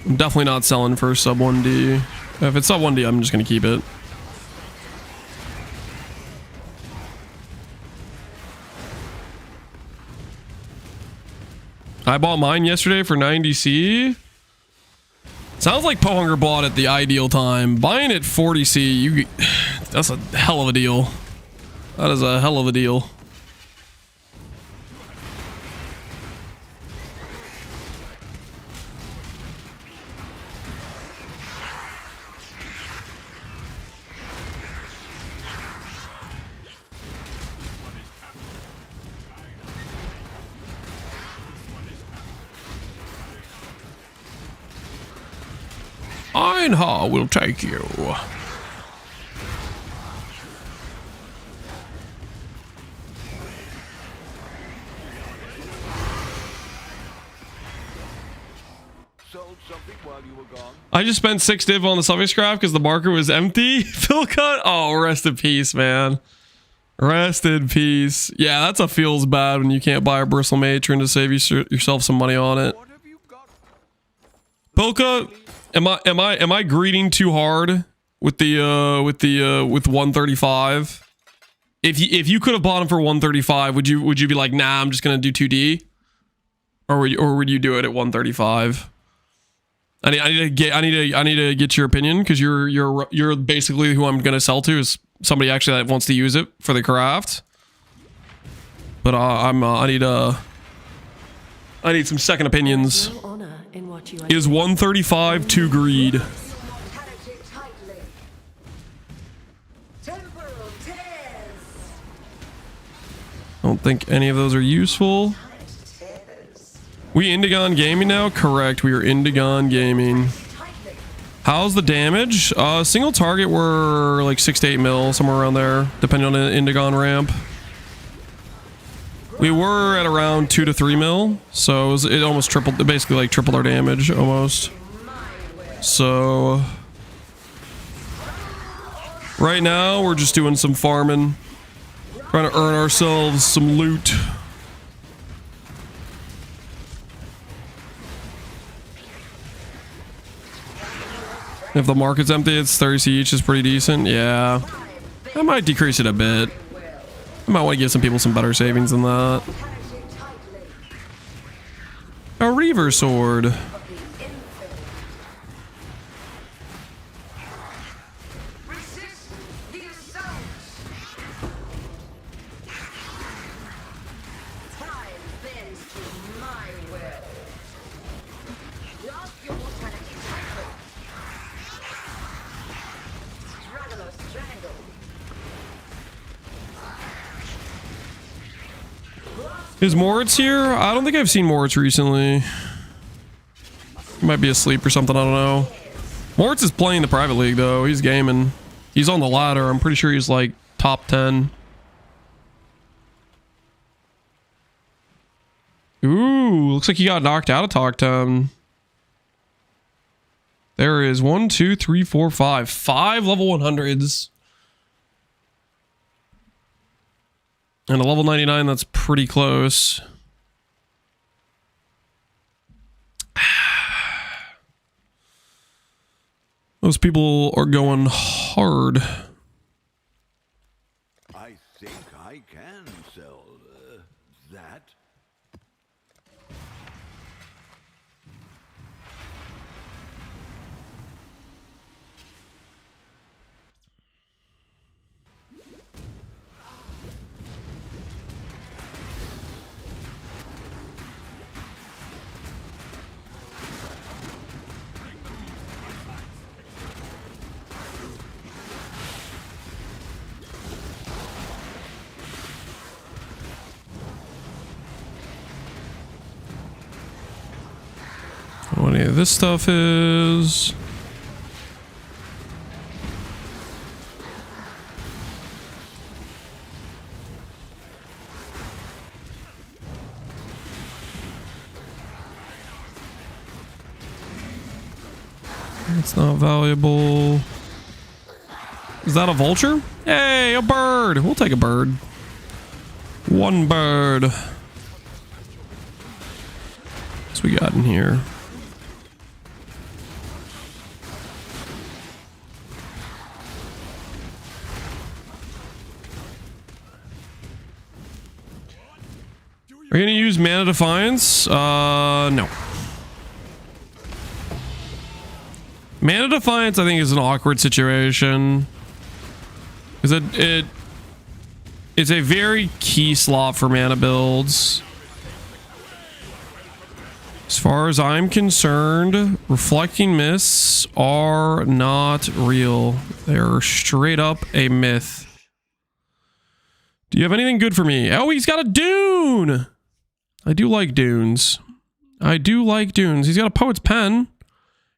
S1: I'm definitely not selling for sub 1D. If it's sub 1D, I'm just gonna keep it. I bought mine yesterday for 90C. Sounds like Pohunger bought at the ideal time. Buying at 40C, that's a hell of a deal. That is a hell of a deal. Einha will take you.
S3: Sold something while you were gone.
S1: I just spent 6 div on the suffix craft because the marker was empty. Phil cut. Oh, rest in peace, man. Rest in peace. Yeah, that's a feels bad when you can't buy a bristle matron to save yourself some money on it.
S3: What have you got?
S1: Pilka, am I greeting too hard with the with 135? If you could have bought them for 135, would you be like, nah, I'm just gonna do 2D, or would you do it at 135? I need to get your opinion, because you're basically who I'm gonna sell to, is somebody actually that wants to use it for the craft. But I need some second opinions. Is 135 too greed? I don't think any of those are useful. We Indigon Gaming now? Correct, we are Indigon Gaming. How's the damage? Single target were like 6 to 8 mil, somewhere around there, depending on the Indigon ramp. We were at around 2 to 3 mil, so it almost tripled, it basically like tripled our damage almost. So right now we're just doing some farming, trying to earn ourselves some loot. If the market's empty, it's 30 each is pretty decent. Yeah. I might decrease it a bit. I might want to give some people some better savings than that. A Reaver Sword. Is Moritz here? I don't think I've seen Moritz recently. He might be asleep or something, I don't know. Moritz is playing the private league though. He's gaming. He's on the ladder. I'm pretty sure he's like top 10. Ooh, looks like he got knocked out of top 10. There is 1, 2, 3, 4, 5. 5 level 100s. And a level 99, that's pretty close. Those people are going hard.
S3: I think I can sell that.
S1: What any of this stuff is. It's not valuable. Is that a vulture? Hey, a bird. We'll take a bird. One bird. What's we got in here? Are you gonna use Mana Defiance? No. Mana Defiance, I think, is an awkward situation. Because it's a very key slot for mana builds. As far as I'm concerned, Reflecting Mists are not real. They're straight up a myth. Do you have anything good for me? Oh, he's got a Dune! I do like Dunes. I do like Dunes. He's got a Poet's Pen.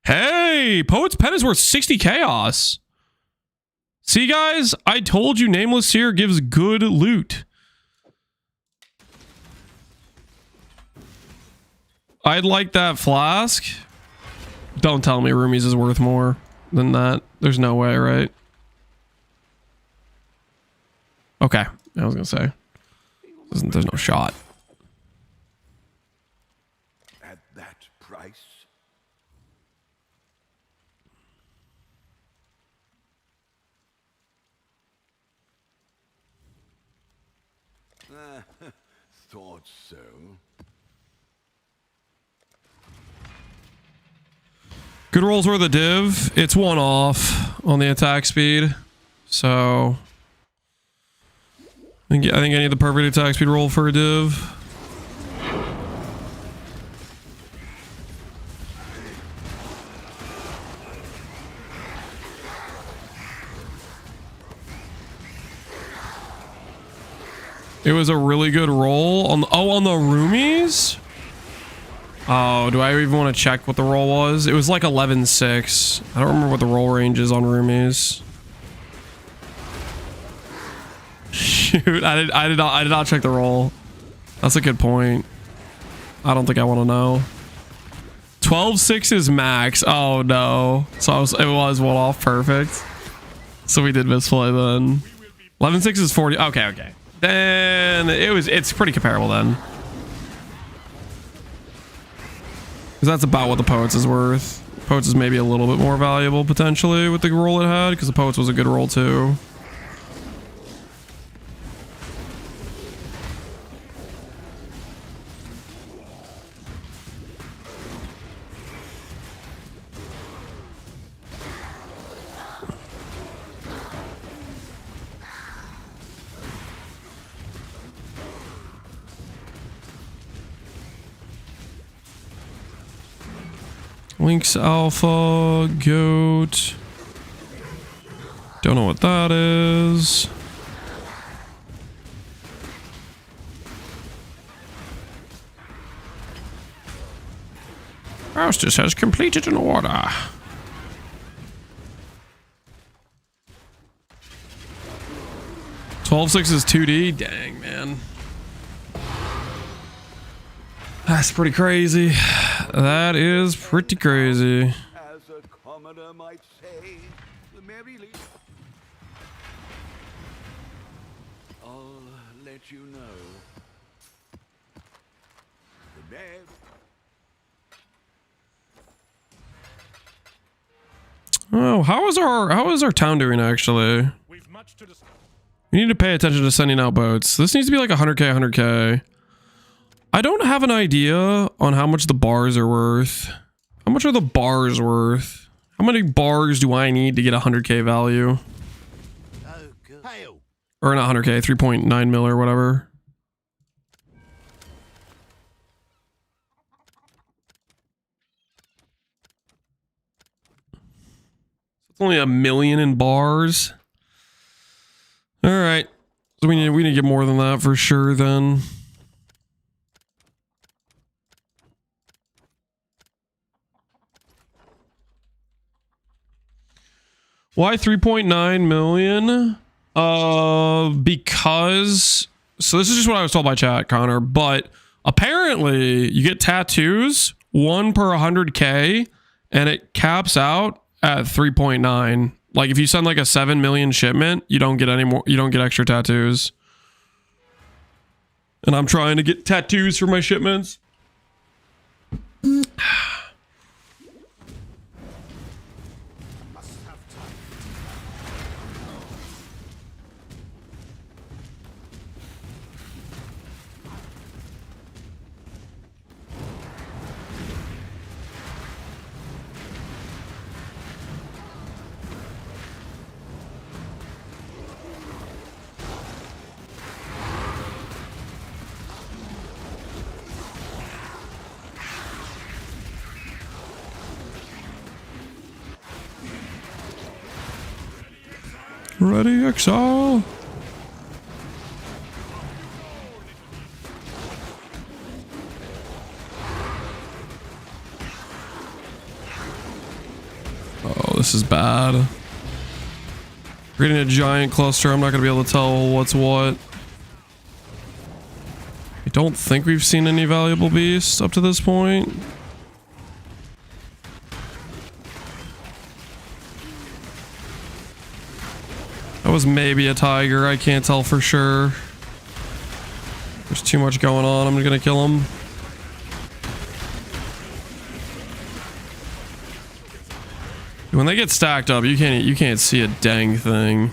S1: Hey, Poet's Pen is worth 60 chaos. See, guys? I told you Nameless Seer gives good loot. I'd like that flask. Don't tell me Roomies is worth more than that. There's no way, right? Okay. I was going to say. There's no shot.
S3: At that price? Thought so.
S1: Good rolls worth a div. It's one off on the attack speed. So I think I need the perfect attack speed roll for a div. It was a really good roll on the, on the Roomies. Oh, do I even want to check what the roll was? It was like 11-6. I don't remember what the roll range is on Roomies. Shoot, I did not check the roll. That's a good point. I don't think I want to know. 12-6 is max. Oh no. So it was one off. Perfect. So we did misplay then. 11-6 is 40. Okay. Then it's pretty comparable then. Because that's about what the Poets is worth. Poets is maybe a little bit more valuable potentially with the roll it had, because the Poets was a good roll too. Lynx Alpha, Goat. Don't know what that is. Hostess has completed an order. $12.6 is 2D? Dang, man. That's pretty crazy. That is pretty crazy.
S3: As a commoner might say, the merry leaf. I'll let you know. The bed.
S1: Oh, how is our town doing actually?
S4: We've much to discuss.
S1: We need to pay attention to sending out boats. This needs to be like 100k, 100k. I don't have an idea on how much the bars are worth. How much are the bars worth? How many bars do I need to get 100k value? Or not 100k, 3.9 mil or whatever. It's only 1 million in bars. All right, so we need to get more than that for sure then. Why 3.9 million? Because so this is just what I was told by chat, Connor, but apparently you get tattoos 1 per 100k and it caps out at 3.9. Like if you send like a 7 million shipment, you don't get any more, you don't get extra tattoos. And I'm trying to get tattoos for my shipments. Ready, Exile. Oh, this is bad. Creating a giant cluster, I'm not going to be able to tell what's what. I don't think we've seen any valuable beasts up to this point. That was maybe a tiger, I can't tell for sure. There's too much going on, I'm gonna kill him. When they get stacked up, you can't see a dang thing.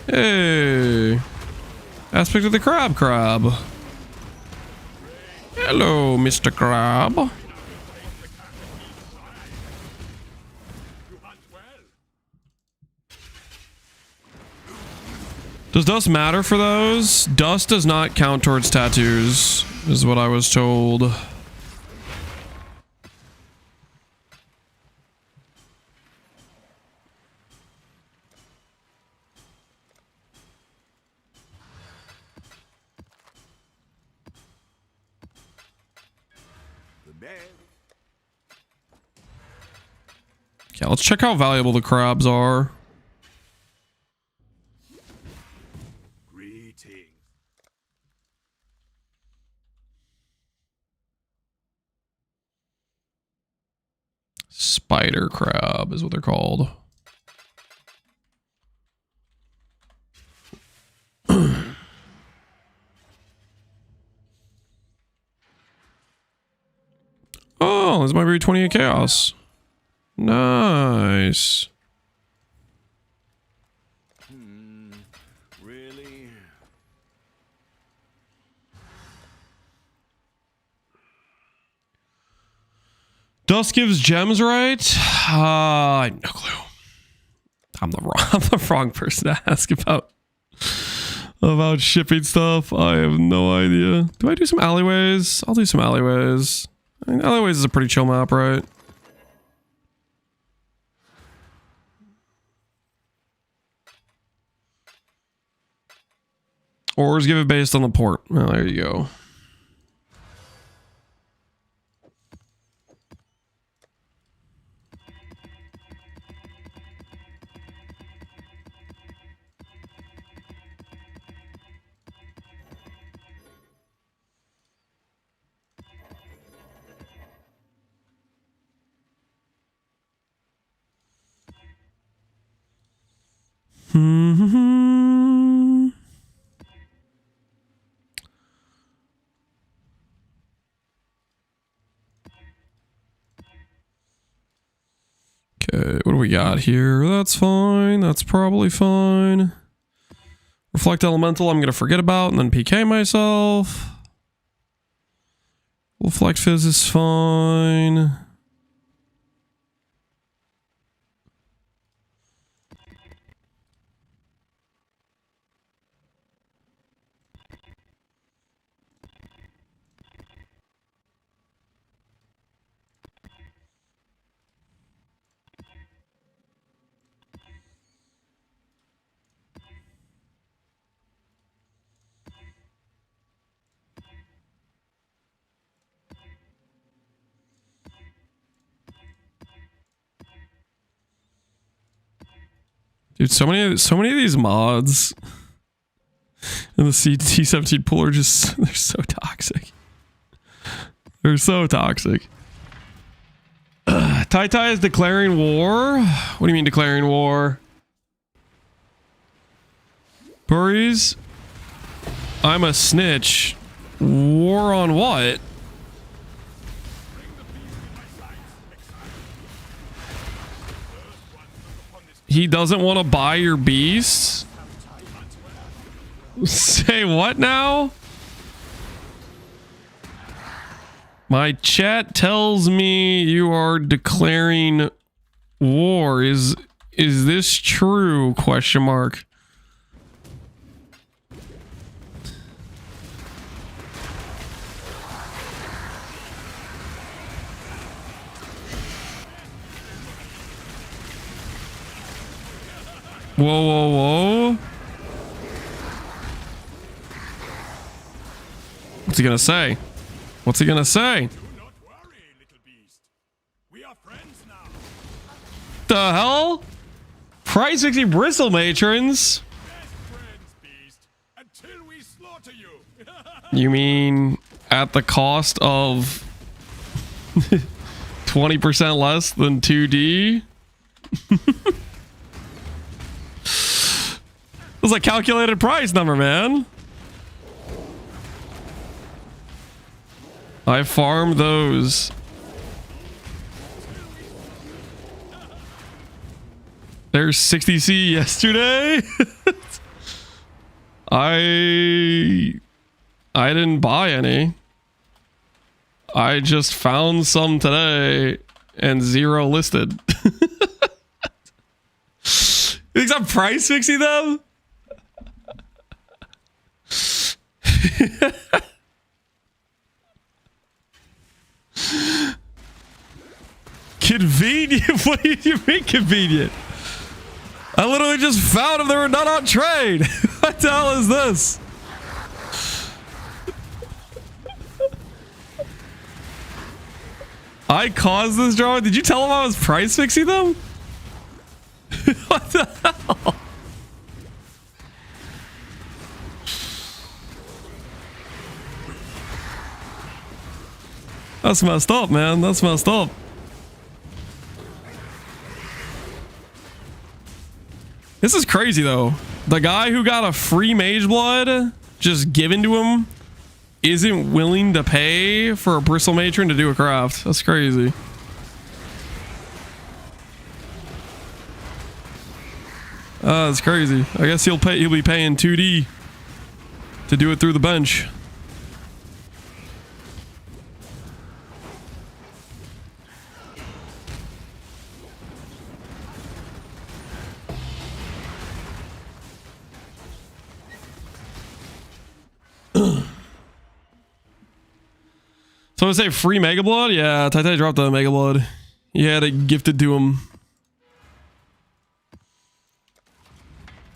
S1: Hey. Aspect of the crab. Hello, Mr. Crab. Does dust matter for those? Dust does not count towards tattoos, is what I was told. Okay, let's check how valuable the crabs are.
S4: Greetings.
S1: Spider crab is what they're called. Oh, this might be 28 chaos. Nice.
S3: Really?
S1: Dust gives gems, right? No clue. I'm the wrong person to ask about shipping stuff. I have no idea. Do I do some alleyways? I'll do some alleyways. I mean, alleyways is a pretty chill map, right? Ores give it based on the port. Well, there you go. Okay, what do we got here? That's fine. That's probably fine. Reflect Elemental, I'm going to forget about and then PK myself. Reflect Fizz is fine. Dude, so many of these mods in the T17 pool are just, they're so toxic. They're so toxic. Tai Tai is declaring war? What do you mean declaring war? Burries? I'm a snitch. War on what? He doesn't want to buy your beast? Say what now? My chat tells me you are declaring war. Is this true? Question mark. Whoa, whoa, whoa. What's he gonna say? What's he gonna say?
S4: Do not worry, little beast. We are friends now.
S1: The hell? Price 60 bristle matrons?
S4: Best friends, beast. Until we slaughter you.
S1: You mean at the cost of 20% less than 2D? It was a calculated price number, man. I farmed those. There's 60C yesterday. I didn't buy any. I just found some today and 0 listed. You think I'm price fixing them? Convenient? What do you mean convenient? I literally just found them. They were not on trade. What the hell is this? I caused this drama. Did you tell him I was price fixing them? What the hell? That's messed up, man. That's messed up. This is crazy, though. The guy who got a free mage blood just given to him isn't willing to pay for a bristle matron to do a craft. That's crazy. That's crazy. I guess he'll be paying 2D to do it through the bench. So I say free Mega Blood? Yeah, Tai Tai dropped the Mega Blood. He had it gifted to him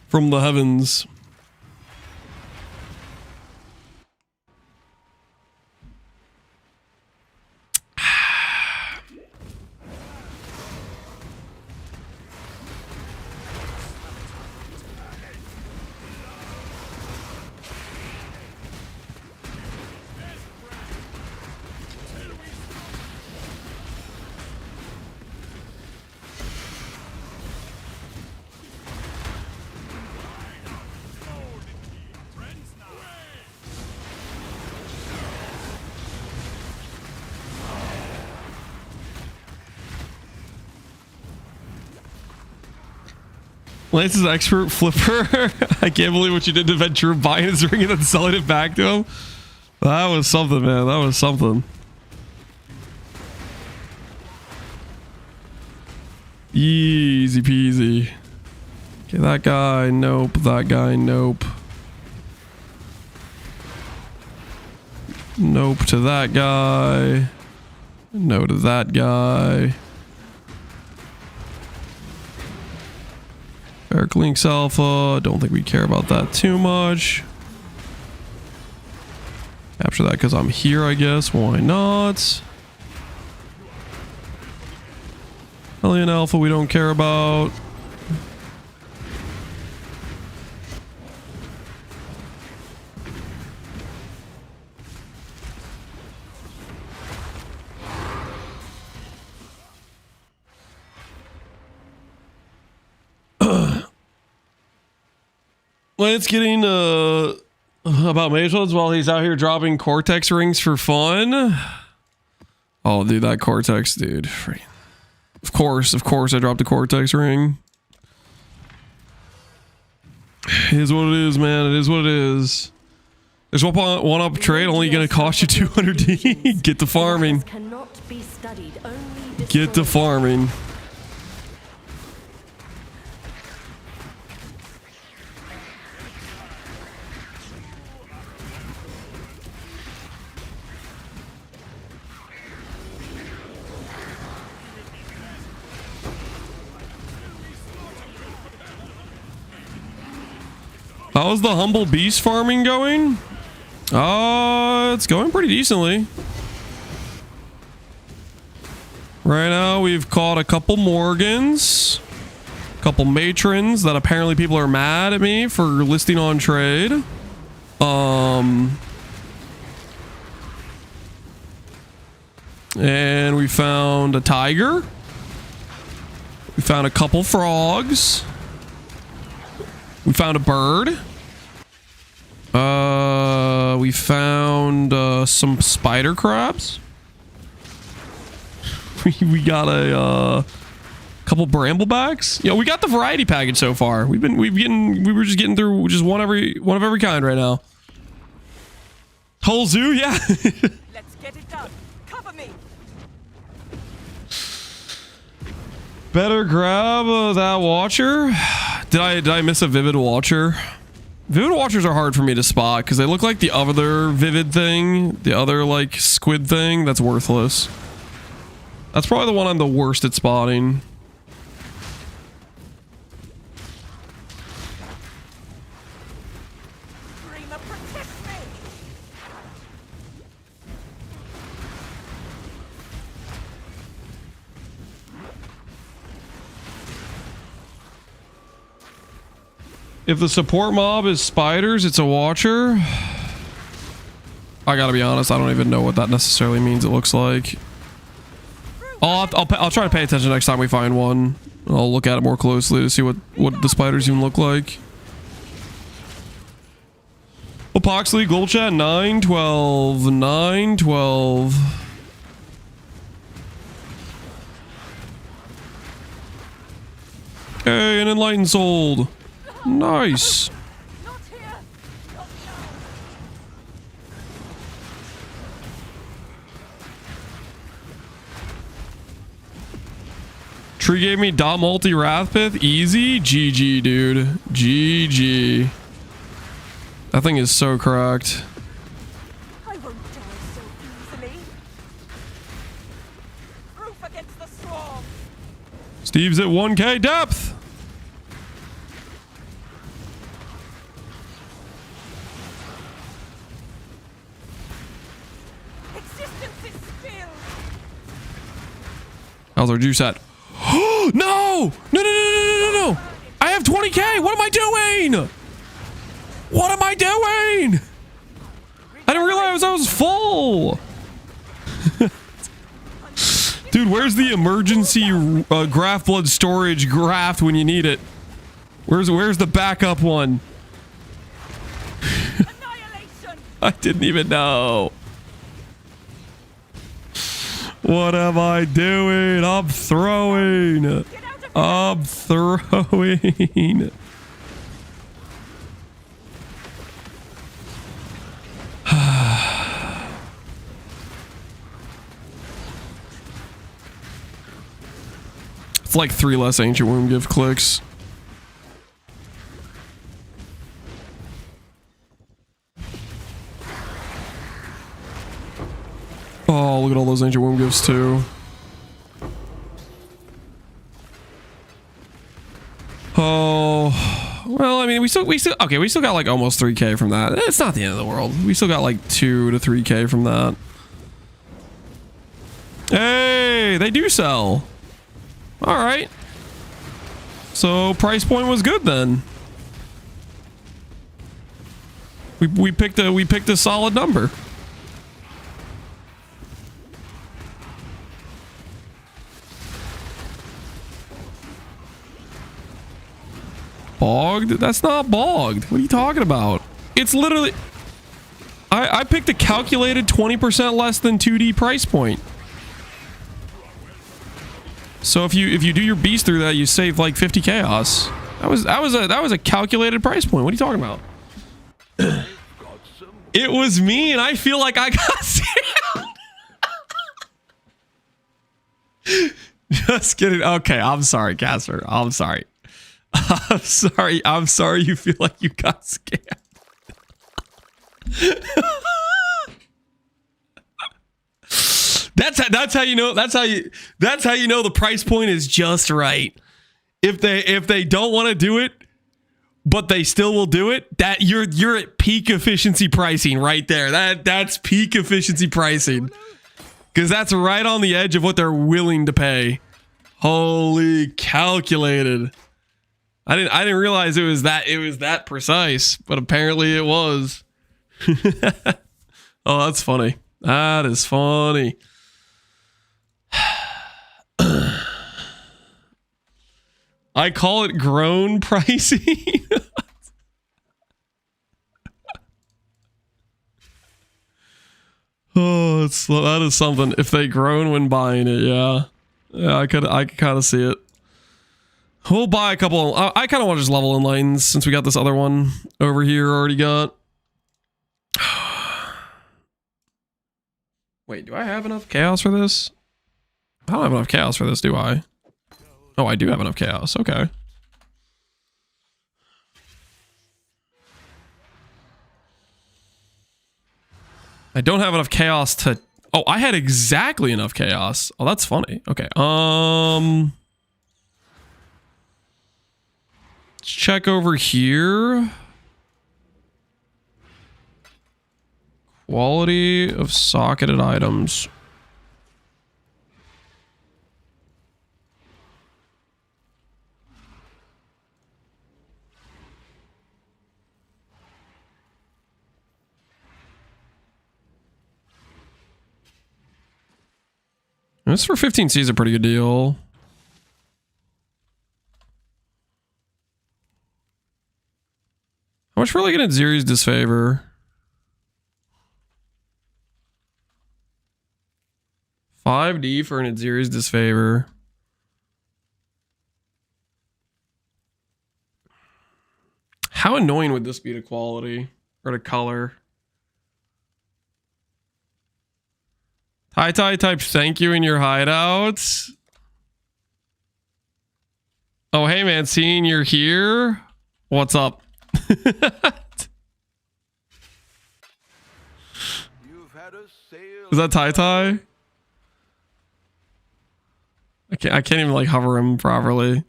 S1: from the heavens. Lance is expert flipper. I can't believe what you did to Ventura, buying his ring and then selling it back to him. That was something, man. That was something. Easy peasy. Okay, that guy, nope. That guy, nope. Nope to that guy. No to that guy. Eric Links Alpha. Don't think we care about that too much. Capture that because I'm here, I guess. Why not? Alien Alpha we don't care about. Lance getting about Magelands while he's out here dropping Cortex rings for fun. Oh, dude, that Cortex, dude. Of course, I dropped a Cortex ring. It is what it is, man. It is what it is. There's one up trade only going to cost you 200D. Get to farming. Get to farming. How's the Humble Beast farming going? It's going pretty decently. Right now we've caught a couple Morgans, a couple Matrons that apparently people are mad at me for listing on trade. And we found a tiger. We found a couple frogs. We found a bird. We found some spider crabs. we got a couple bramblebacks. Yeah, we got the variety package so far. We were just getting through just one of every kind right now. Whole zoo, yeah.
S2: Let's get it done. Cover me.
S1: Better grab that watcher. Did I miss a vivid watcher? Vivid watchers are hard for me to spot because they look like the other vivid thing, the other like squid thing that's worthless. That's probably the one I'm the worst at spotting. If the support mob is spiders, it's a watcher. I gotta be honest, I don't even know what that necessarily means. It looks like. I'll try to pay attention next time we find one. I'll look at it more closely to see what the spiders even look like. Epoxy, Global Chat, 912. 912. Hey, an Enlightened sold. Nice.
S2: Not here! Not now!
S1: Tree gave me dot multi Wrathpith. Easy. GG, dude. GG. That thing is so cracked.
S2: I won't die so easily. Proof against the storm.
S1: Steve's at 1k depth.
S2: Existence is still.
S1: How's our juice at? No! No, no, no, no, no, no, no! I have 20k! What am I doing? What am I doing? I didn't realize I was full! Dude, where's the emergency graft blood storage graft when you need it? Where's the backup one?
S2: Annihilation.
S1: I didn't even know. What am I doing? I'm throwing.
S2: Get out of
S1: I'm throwing. It's like 3 less Ancient Wound Gift clicks. Oh, look at all those Ancient Wound Gifts too. Oh, well, I mean, we still got like almost 3k from that. It's not the end of the world. We still got like 2 to 3k from that. Hey, they do sell. All right. So price point was good then. We picked a solid number. Bogged? That's not bogged. What are you talking about? It's literally... I picked a calculated 20% less than 2D price point. So if you do your beast through that, you save like 50 chaos. That was a calculated price point. What are you talking about? It was me, and I feel like I got scammed. Just kidding. Okay, I'm sorry, Casper. I'm sorry. I'm sorry. I'm sorry you feel like you got scammed. That's how you know the price point is just right. If they don't want to do it, but they still will do it, that you're at peak efficiency pricing right there. That's peak efficiency pricing. Cuz that's right on the edge of what they're willing to pay. Holy calculated. I didn't realize it was that precise, but apparently it was. Oh, that's funny. That is funny. I call it grown pricing. Oh, that is something. If they groan when buying it, yeah. Yeah, I could kind of see it. We'll buy a couple. I kind of want to just level Enlightens since we got this other one over here already got. Wait, do I have enough chaos for this? I don't have enough chaos for this, do I? Oh, I do have enough chaos. Okay. I don't have enough chaos to... Oh, I had exactly enough chaos. Oh, that's funny. Okay. Let's check over here. Quality of socketed items. This for 15C is a pretty good deal. How much for like an Aziri's disfavor? 5D for an Aziri's disfavor. How annoying would this be to quality or to color? Tai type thank you in your hideouts. Oh, hey man, seeing you're here. What's up?
S3: You've had a sale.
S1: Is that Tai? I can't even like hover him properly.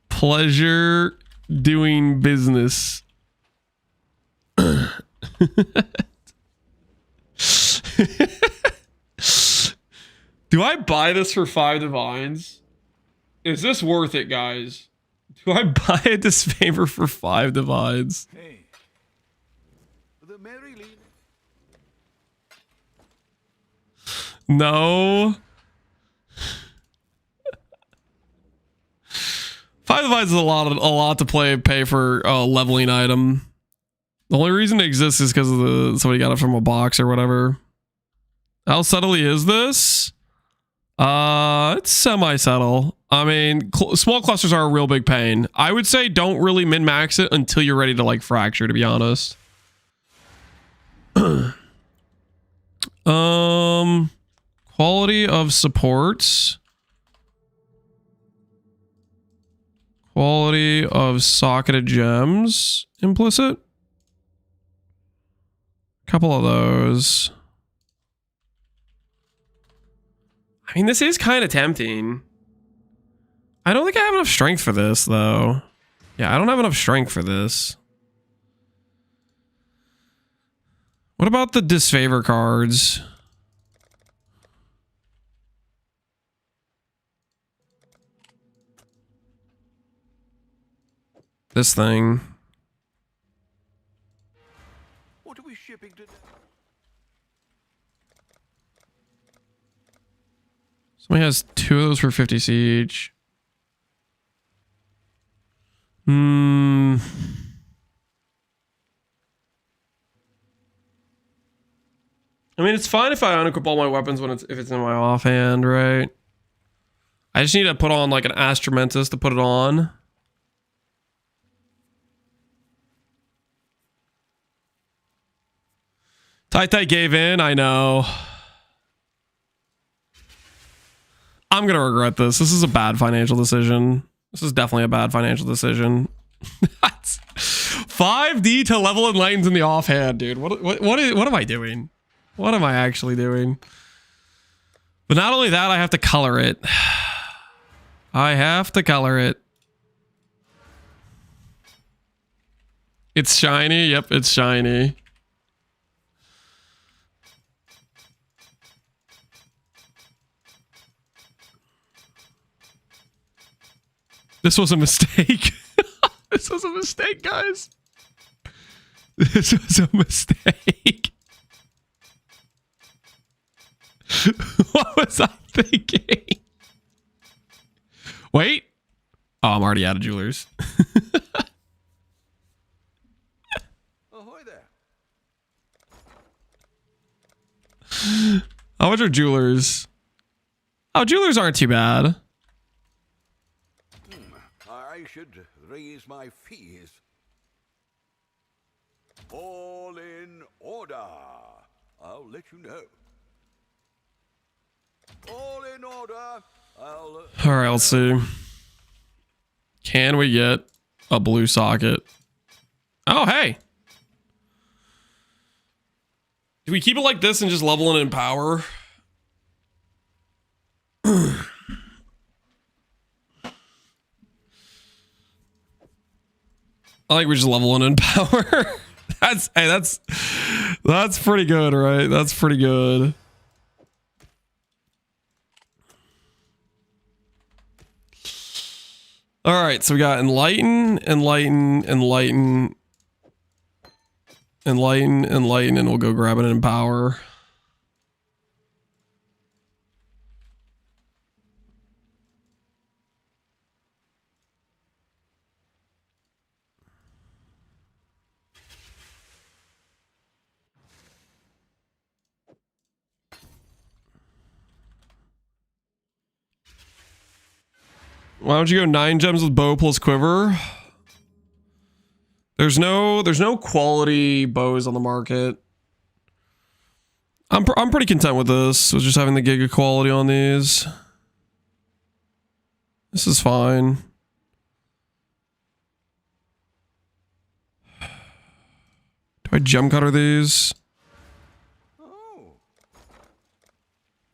S1: Pleasure doing business. Do I buy this for 5 divines? Is this worth it, guys? Do I buy a disfavor for 5 divines?
S3: Hey, the Mary Lee.
S1: No. 5 divines is a lot to pay for a leveling item. The only reason it exists is because of somebody got it from a box or whatever. How subtly is this? It's semi-subtle. I mean, small clusters are a real big pain. I would say don't really min-max it until you're ready to like fracture, to be honest. Quality of supports. Quality of socketed gems. Implicit. Couple of those. I mean, this is kind of tempting. I don't think I have enough strength for this, though. Yeah, I don't have enough strength for this. What about the disfavor cards? This thing.
S3: What are we shipping today?
S1: Somebody has 2 of those for 50 each. I mean, it's fine if I unequip all my weapons if it's in my offhand, right? I just need to put on like an Astromentus to put it on. Tai gave in, I know. I'm gonna regret this. This is a bad financial decision. This is definitely a bad financial decision. 5D to level Enlightens in the offhand, dude. What am I doing? What am I actually doing? But not only that, I have to color it. I have to color it. It's shiny. Yep, it's shiny. This was a mistake. This was a mistake, guys. This was a mistake. What was I thinking? Wait. Oh, I'm already out of jewelers.
S3: Ahoy there.
S1: How much are jewelers? Oh, jewelers aren't too bad.
S3: I should raise my fees. All in order. I'll let you know. All in order.
S1: All right, let's see. Can we get a blue socket? Oh, hey. Do we keep it like this and just level it in power? I think we just level it in power. That's pretty good, right? That's pretty good. All right, so we got enlighten, and we'll go grab it in power. Why don't you go 9 gems with bow plus quiver? There's no quality bows on the market. I'm pretty content with this. With just having the giga quality on these. This is fine. Do I gem cutter these?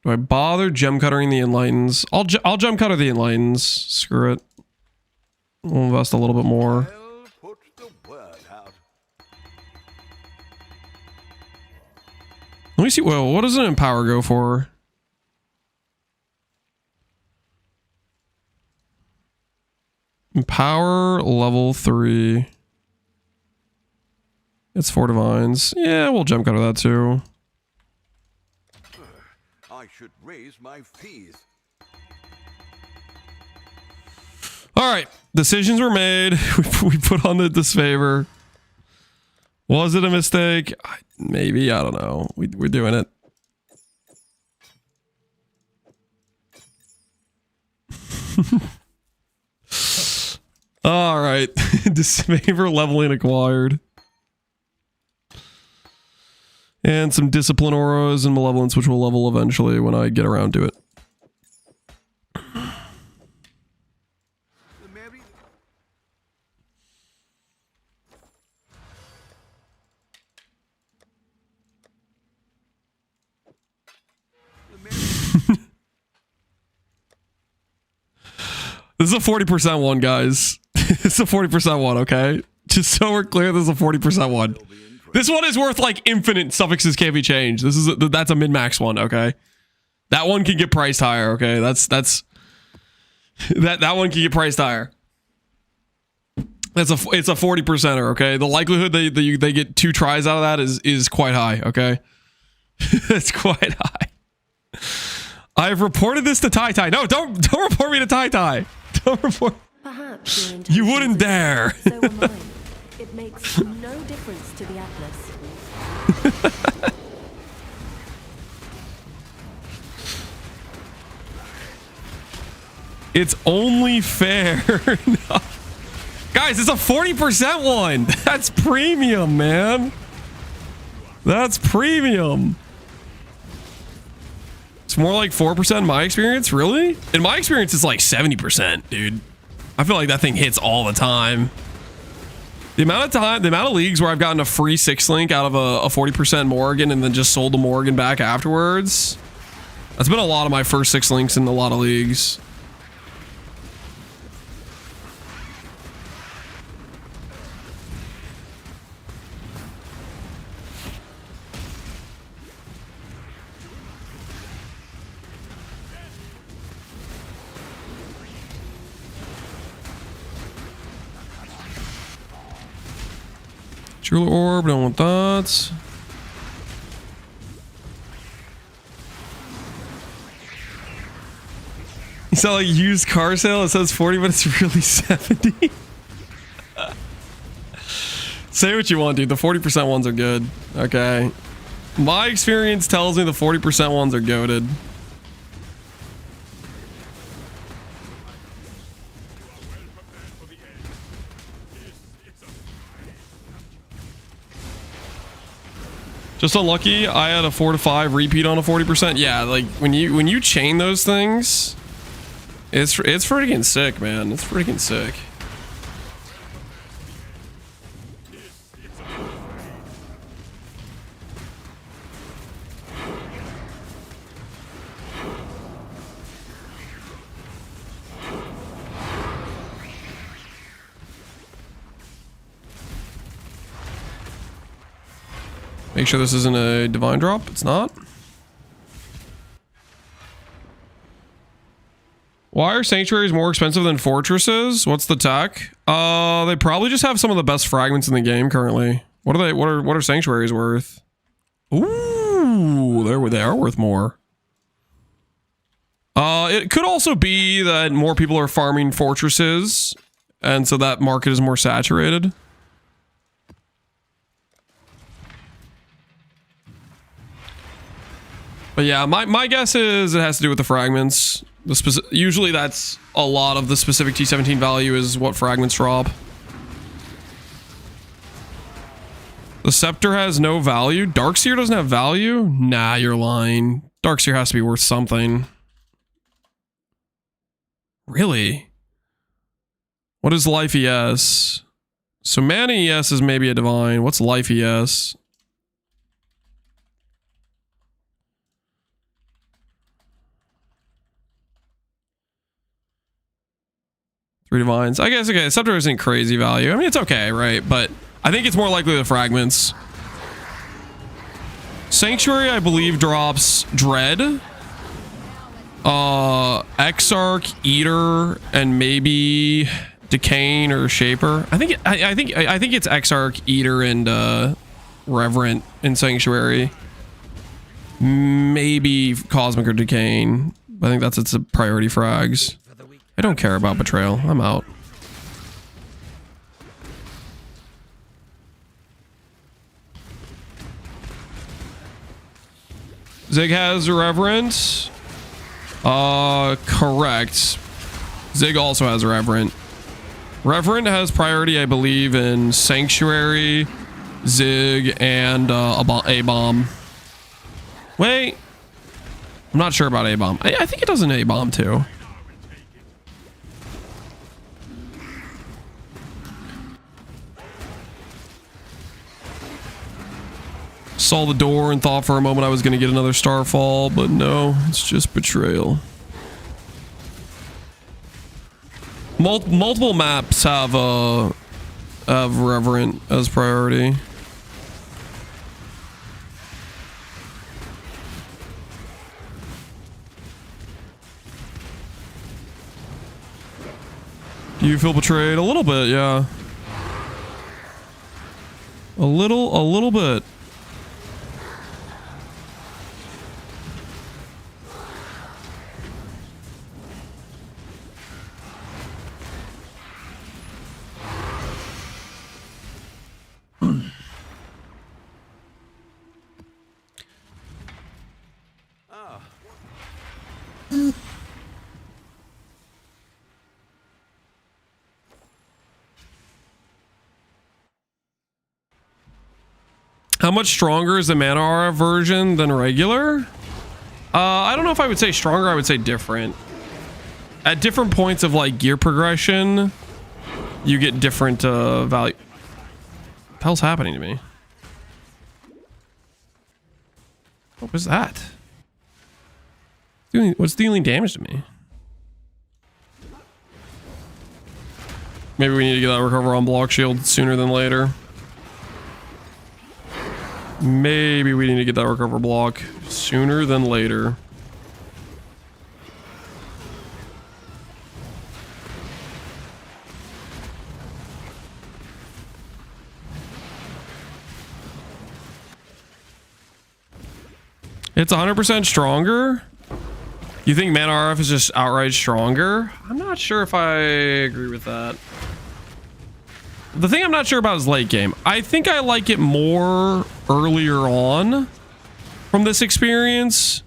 S1: Do I bother gem cuttering the Enlightens? I'll gem cutter the Enlightens. Screw it. We'll invest a little bit more.
S3: I'll put the word out.
S1: Let me see. Well, what does an Empower go for? Empower level 3. It's 4 divines. Yeah, we'll gem cutter that too.
S3: I should raise my fees.
S1: All right, decisions were made. We put on the disfavor. Was it a mistake? Maybe, I don't know. We're doing it. All right, disfavor leveling acquired. And some discipline auras and malevolence, which will level eventually when I get around to it. This is a 40% one, guys. It's a 40% one, okay? Just so we're clear, this is a 40% one. This one is worth like infinite suffixes can't be changed. That's a min-max one, okay? That one can get priced higher, okay? That one can get priced higher. It's a 40%er, okay? The likelihood they get 2 tries out of that is quite high, okay? It's quite high. I've reported this to Tai Tai. No, don't report me to Tai Tai. Don't report.
S5: Perhaps your
S1: You wouldn't dare.
S5: So am I. It makes no difference to the Atlas.
S1: It's only fair. No. Guys, it's a 40% one. That's premium, man. That's premium. It's more like 4% in my experience. Really? In my experience, it's like 70%, dude. I feel like that thing hits all the time. The amount of leagues where I've gotten a free 6-link out of a 40% Morrigan and then just sold the Morrigan back afterwards. That's been a lot of my first 6 links in a lot of leagues. Jeweler Orb, don't want that. You saw like used car sale, it says 40, but it's really 70. Say what you want, dude. The 40% ones are good. Okay. My experience tells me the 40% ones are goated. Just unlucky. I had a 4 to 5 repeat on a 40%. Yeah, like when you chain those things, it's freaking sick, man. It's freaking sick. Make sure this isn't a divine drop. It's not. Why are sanctuaries more expensive than fortresses? What's the tech? They probably just have some of the best fragments in the game currently. What are they? What are sanctuaries worth? Ooh, they are worth more. It could also be that more people are farming fortresses, and so that market is more saturated. But yeah, my guess is it has to do with the fragments. Usually that's a lot of the specific T17 value is what fragments drop. The scepter has no value. Darkseer doesn't have value? Nah, you're lying. Darkseer has to be worth something. Really? What is life ES? So mana ES is maybe a divine. What's life ES? Three divines. I guess, okay, scepter isn't crazy value. I mean, it's okay, right? But I think it's more likely the fragments. Sanctuary, I believe, drops Dread, Exarch, Eater, and maybe Decaying or Shaper. I think it's Exarch, Eater, and Reverent in Sanctuary. Maybe Cosmic or Decaying. I think that's its priority frags. I don't care about Betrayal. I'm out. Zig has Reverent. Correct. Zig also has Reverent. Reverent has priority, I believe, in Sanctuary, Zig, and A-Bomb. Wait. I'm not sure about A-Bomb. I think it does an A-Bomb too. Saw the door and thought for a moment I was going to get another Starfall, but no, it's just Betrayal. Multiple maps have Reverent as priority. Do you feel betrayed? A little bit, yeah. A little bit. How much stronger is the Mana Aura version than regular? I don't know if I would say stronger. I would say different. At different points of like gear progression, you get different value. What the hell's happening to me? What was that? What's dealing damage to me? Maybe we need to get that recover on block shield sooner than later. Maybe we need to get that recover block sooner than later. It's 100% stronger. You think Mana RF is just outright stronger? I'm not sure if I agree with that. The thing I'm not sure about is late game. I think I like it more earlier on from this experience,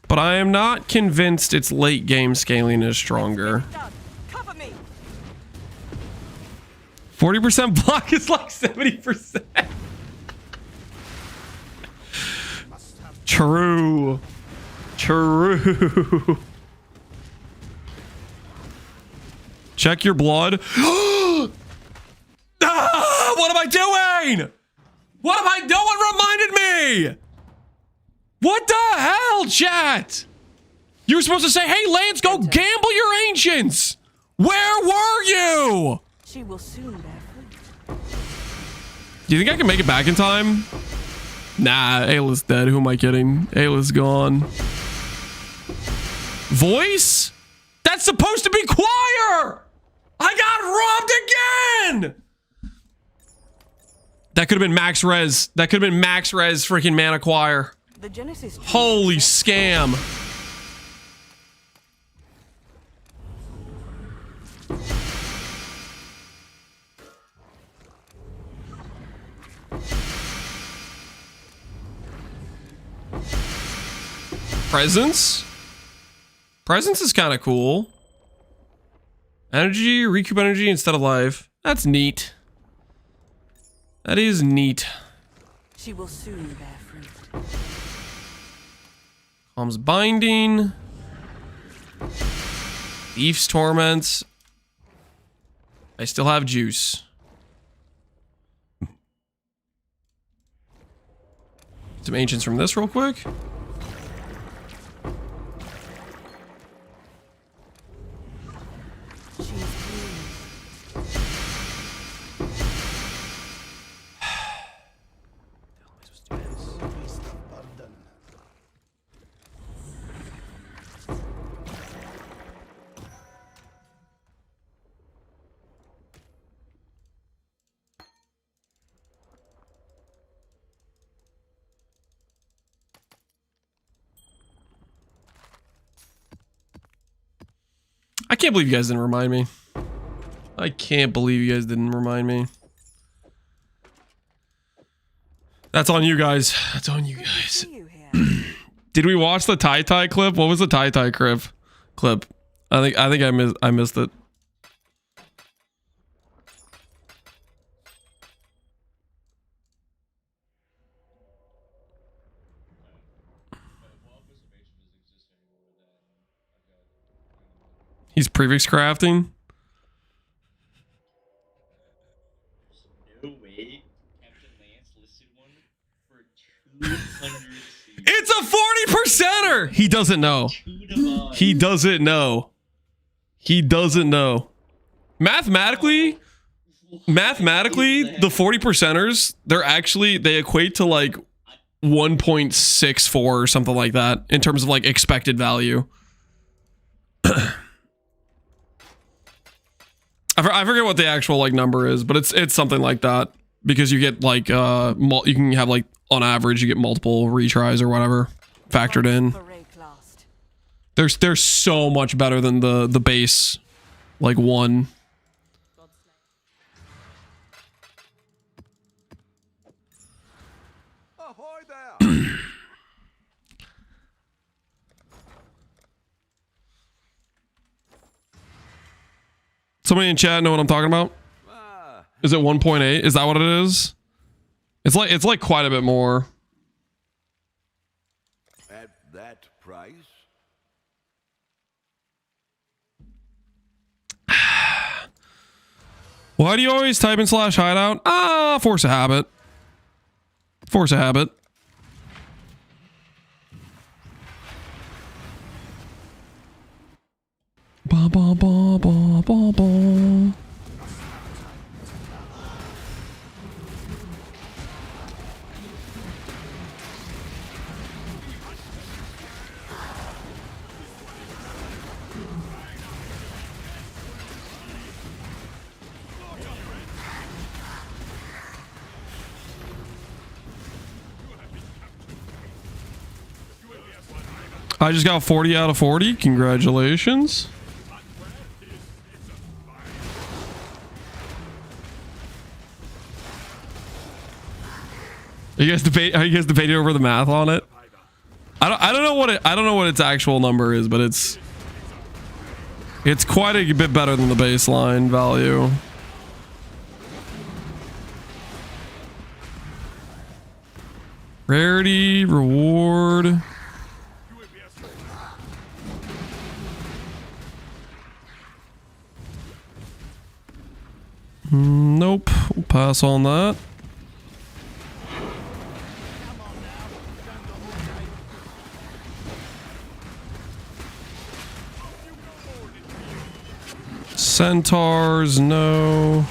S1: but I am not convinced its late game scaling is stronger. 40% block is like 70%. True. True. Check your blood. Ah, what am I doing? What am I doing? Reminded me. What the hell, chat? You were supposed to say, hey, Lance, go gamble your ancients. Where were you?
S5: She will soon bear fruit.
S1: Do you think I can make it back in time? Nah, Ayla's dead. Who am I kidding? Ayla's gone. Voice? That's supposed to be choir! I got robbed again! That could have been max res. That could have been max res freaking mana choir.
S5: The Genesis.
S1: Holy scam. Presence? Presence is kind of cool. Energy, recoup energy instead of life. That's neat. That is neat.
S2: She will soon bear fruit.
S1: Calm's Binding. Thief's Torments. I still have juice. Some ancients from this real quick. I can't believe you guys didn't remind me. I can't believe you guys didn't remind me. That's on you guys. That's on you guys. Did we watch the Tai Tai clip? What was the Tai Tai clip? I think I missed it. He's prefix crafting.
S6: No way. Captain Lance listed one for 200 seats.
S1: It's a 40%er. He doesn't know. He doesn't know. He doesn't know. Mathematically, the 40%ers, they equate to like 1.64 or something like that in terms of like expected value. I forget what the actual like number is, but it's something like that because you get like you can have like on average you get multiple retries or whatever factored in. They're so much better than the base like one.
S3: Ahoy there!
S1: Somebody in chat know what I'm talking about? Is it 1.8? Is that what it is? It's like quite a bit more.
S3: At that price?
S1: Why do you always type in /hideout? Ah, force a habit. Force a habit. Ba ba ba ba ba ba. I just got 40 out of 40. Congratulations. Are you guys debating over the math on it? I don't know what its actual number is, but it's quite a bit better than the baseline value. Rarity, reward. Nope. We'll pass on that. Centaurs, no.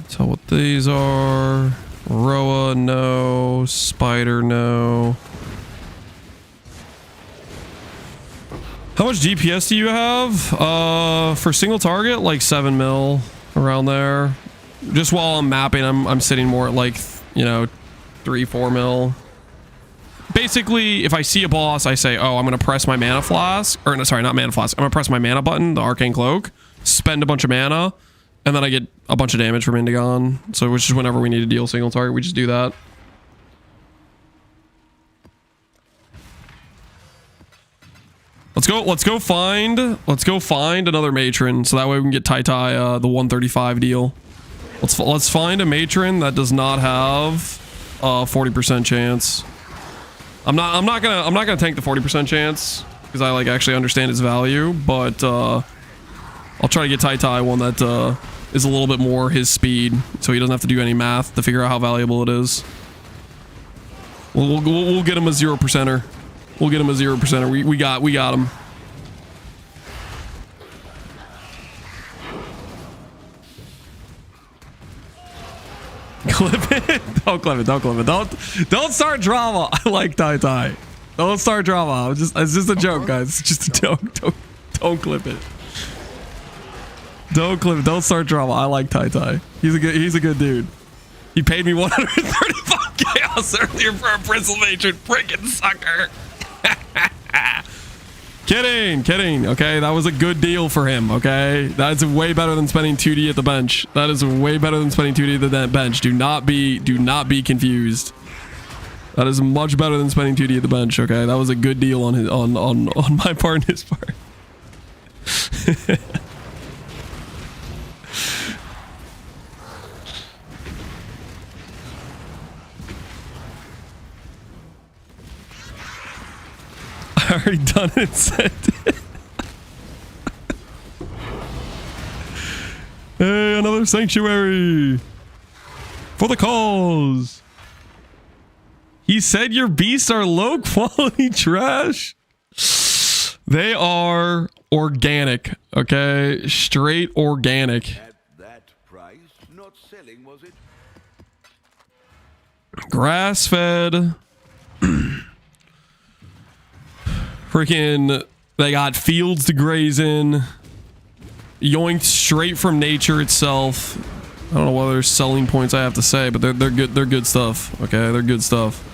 S1: Tell what these are. Roa, no. Spider, no. How much DPS do you have? For single target, like 7 mil, around there. Just while I'm mapping, I'm sitting more at like, 3-4 mil. Basically, if I see a boss, I say, oh, I'm going to press my mana flask. Or, no, sorry, not mana flask. I'm going to press my mana button, the Arcane Cloak, spend a bunch of mana, and then I get a bunch of damage from Indigon. So, which is whenever we need to deal single target, we just do that. Let's go find another matron so that way we can get Tai the 135 deal. Let's find a matron that does not have a 40% chance. I'm not gonna tank the 40% chance because I like actually understand its value, but I'll try to get Tai one that is a little bit more his speed, so he doesn't have to do any math to figure out how valuable it is. We'll get him a 0%er. We'll get him a 0%er. We got him. Clip it. Don't clip it. Don't clip it. Don't start drama. I like Tai. Don't start drama. It's just a joke, guys. It's just a joke. Don't clip it. Don't clip it. Don't start drama. I like Tai. He's a good dude. He paid me 135 chaos earlier for a bristle matron. Freaking sucker. Kidding. Okay, that was a good deal for him. Okay, that's way better than spending 2D at the bench. That is way better than spending 2D at the bench. Do not be confused. That is much better than spending 2D at the bench. Okay, that was a good deal on my part and his part. I already done it and sent it. Hey, another sanctuary for the cause. He said your beasts are low quality trash. They are organic, okay? Straight organic.
S3: At that price, not selling, was it?
S1: Grass-fed. Freaking, they got fields to graze in. Yoinked straight from nature itself. I don't know whether there's selling points I have to say, but they're good. They're good stuff. Okay, they're good stuff.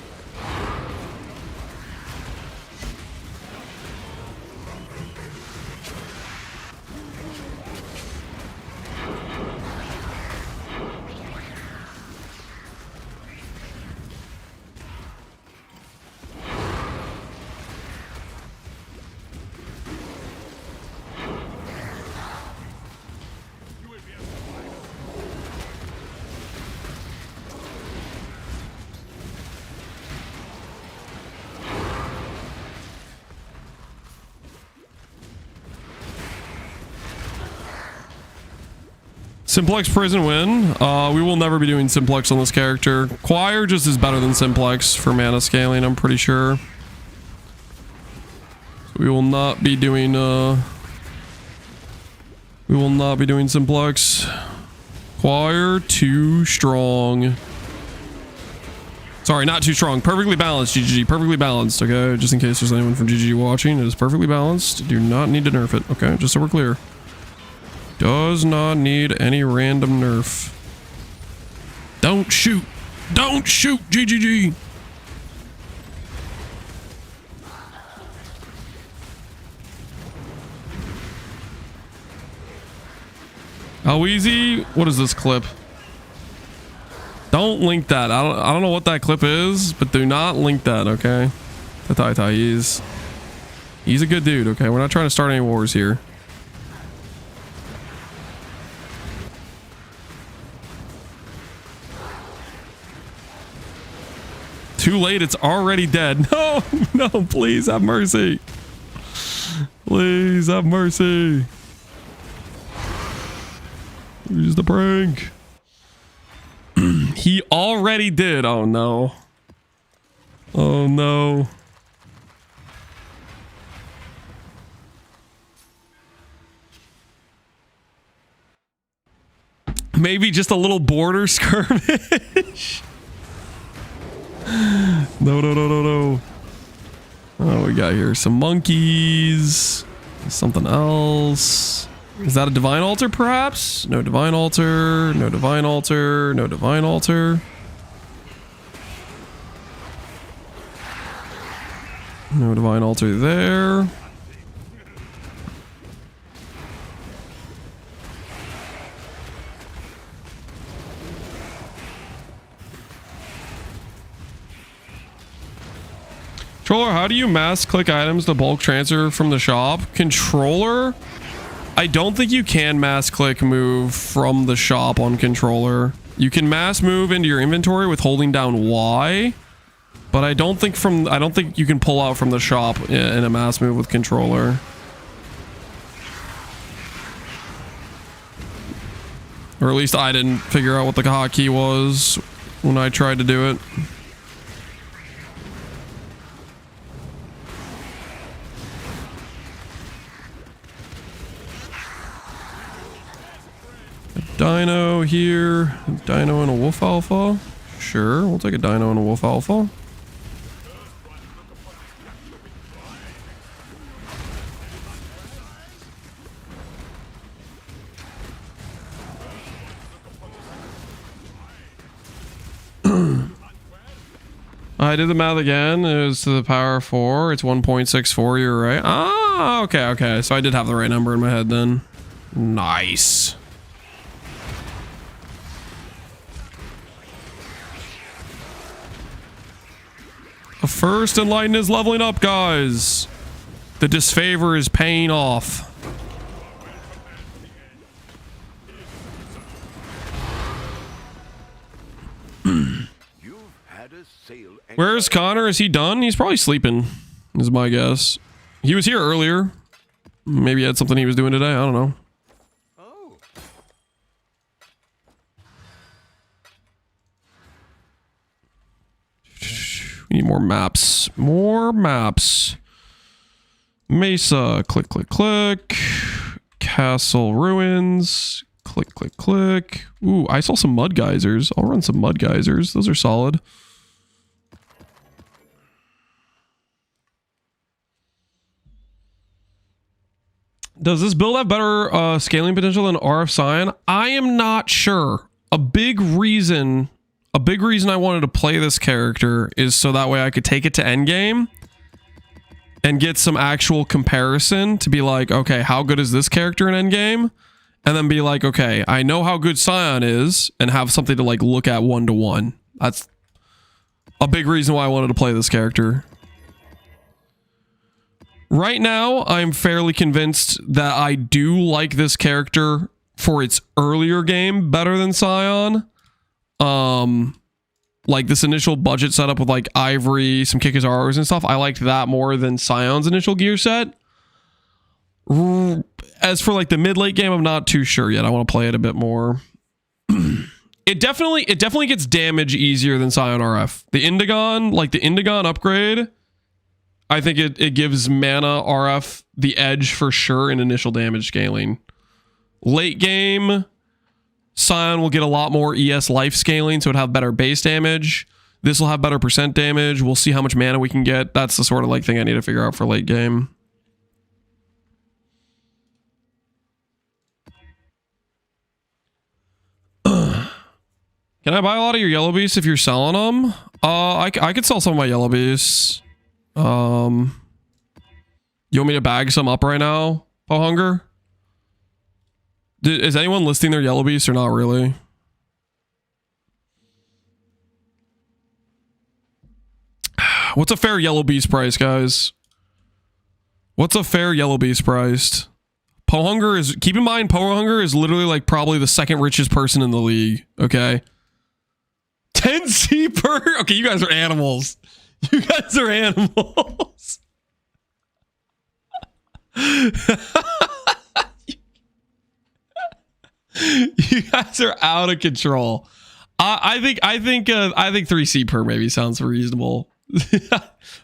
S1: Simplex prison win. We will never be doing simplex on this character. Choir just is better than simplex for mana scaling, I'm pretty sure. We will not be doing simplex. Choir too strong. Sorry, not too strong. Perfectly balanced, GGG. Perfectly balanced, okay? Just in case there's anyone from GGG watching, it is perfectly balanced. Do not need to nerf it, okay? Just so we're clear. Does not need any random nerf. Don't shoot. Don't shoot, GGG. How easy? What is this clip? Don't link that. I don't know what that clip is, but do not link that, okay? Tai, he's a good dude, okay? We're not trying to start any wars here. Too late, it's already dead. No, please have mercy. Please have mercy. Use the prank. He already did. Oh no. Oh no. Maybe just a little border skirmish. No. Oh, we got here some monkeys. Something else. Is that a divine altar, perhaps? No divine altar. No divine altar. No divine altar. No divine altar there. Controller, how do you mass click items to bulk transfer from the shop? Controller? I don't think you can mass click move from the shop on controller. You can mass move into your inventory with holding down Y, but I don't think you can pull out from the shop in a mass move with controller. Or at least I didn't figure out what the hotkey was when I tried to do it. Dino here. Dino and a wolf alpha. Sure, we'll take a dino and a wolf alpha. I did the math again. It was to the power of 4. It's 1.64. You're right. Ah, okay, okay. So I did have the right number in my head then. Nice. The first enlightened is leveling up, guys. The disfavor is paying off. Where's Connor? Is he done? He's probably sleeping, is my guess. He was here earlier. Maybe he had something he was doing today. I don't know. We need more maps. More maps. Mesa. Click, click, click. Castle ruins. Click, click, click. Ooh, I saw some mud geysers. I'll run some mud geysers. Those are solid. Does this build have better scaling potential than RF Scion? I am not sure. A big reason I wanted to play this character is so that way I could take it to endgame and get some actual comparison to be like, okay, how good is this character in endgame? And then be like, okay, I know how good Scion is and have something to like look at 1-to-1. That's a big reason why I wanted to play this character. Right now, I'm fairly convinced that I do like this character for its earlier game better than Scion. Like this initial budget setup with like Ivory, some Kikazaros and stuff. I liked that more than Scion's initial gear set. As for like the mid-late game, I'm not too sure yet. I want to play it a bit more. It definitely gets damage easier than Scion RF. The Indigon, like the Indigon upgrade, I think it gives mana RF the edge for sure in initial damage scaling. Late game, Scion will get a lot more ES life scaling, so it'll have better base damage. This will have better percent damage. We'll see how much mana we can get. That's the sort of like thing I need to figure out for late game. Can I buy a lot of your yellow beasts if you're selling them? I could sell some of my yellow beasts. You want me to bag some up right now, Hunger? Is anyone listing their yellow beasts or not really? What's a fair yellow beast price, guys? What's a fair yellow beast priced? Hunger is, keep in mind, Hunger is literally like probably the second richest person in the league. Okay. 10C per. Okay, you guys are animals. You guys are animals. You guys are out of control. I think 3C per maybe sounds reasonable.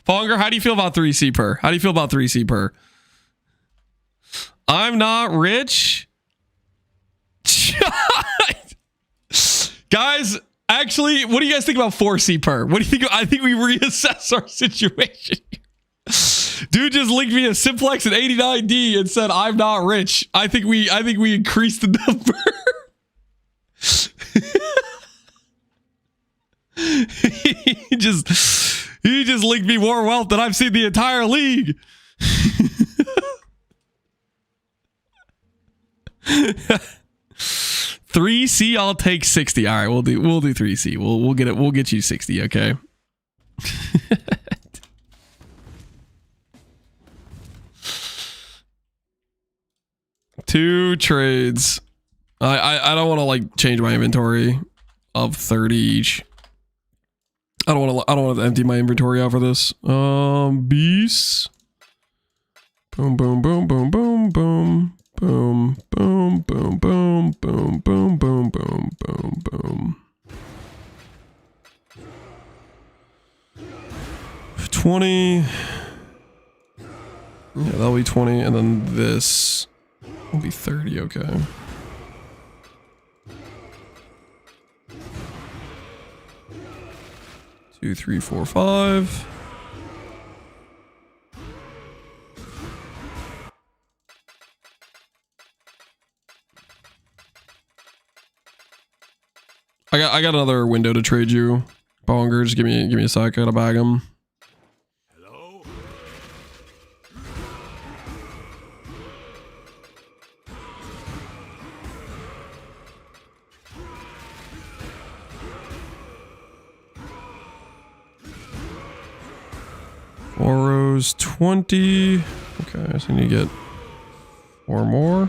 S1: Hunger, how do you feel about 3C per? How do you feel about 3C per? I'm not rich. Guys, actually, what do you guys think about 4C per? What do you think? I think we reassess our situation. Dude just linked me a Simplex and 89D and said I'm not rich. I think we increased the number. he just linked me more wealth than I've seen the entire league. 3C, I'll take 60. All right, we'll do 3C. We'll get you 60, okay? 2 trades. I don't want to like change my inventory of 30 each. I don't want to empty my inventory out for this. Beasts. Boom, boom, boom, boom, boom, boom, boom, boom, boom, boom, boom, boom, boom, boom, boom, boom. 20. Yeah, that'll be 20, and then this will be 30. Okay. Two, 3, 4, 5. I got another window to trade you, Bonger. Just give me a sec. I gotta bag him.
S4: Hello?
S1: Oro's 20. Okay, so I need to get 4 more.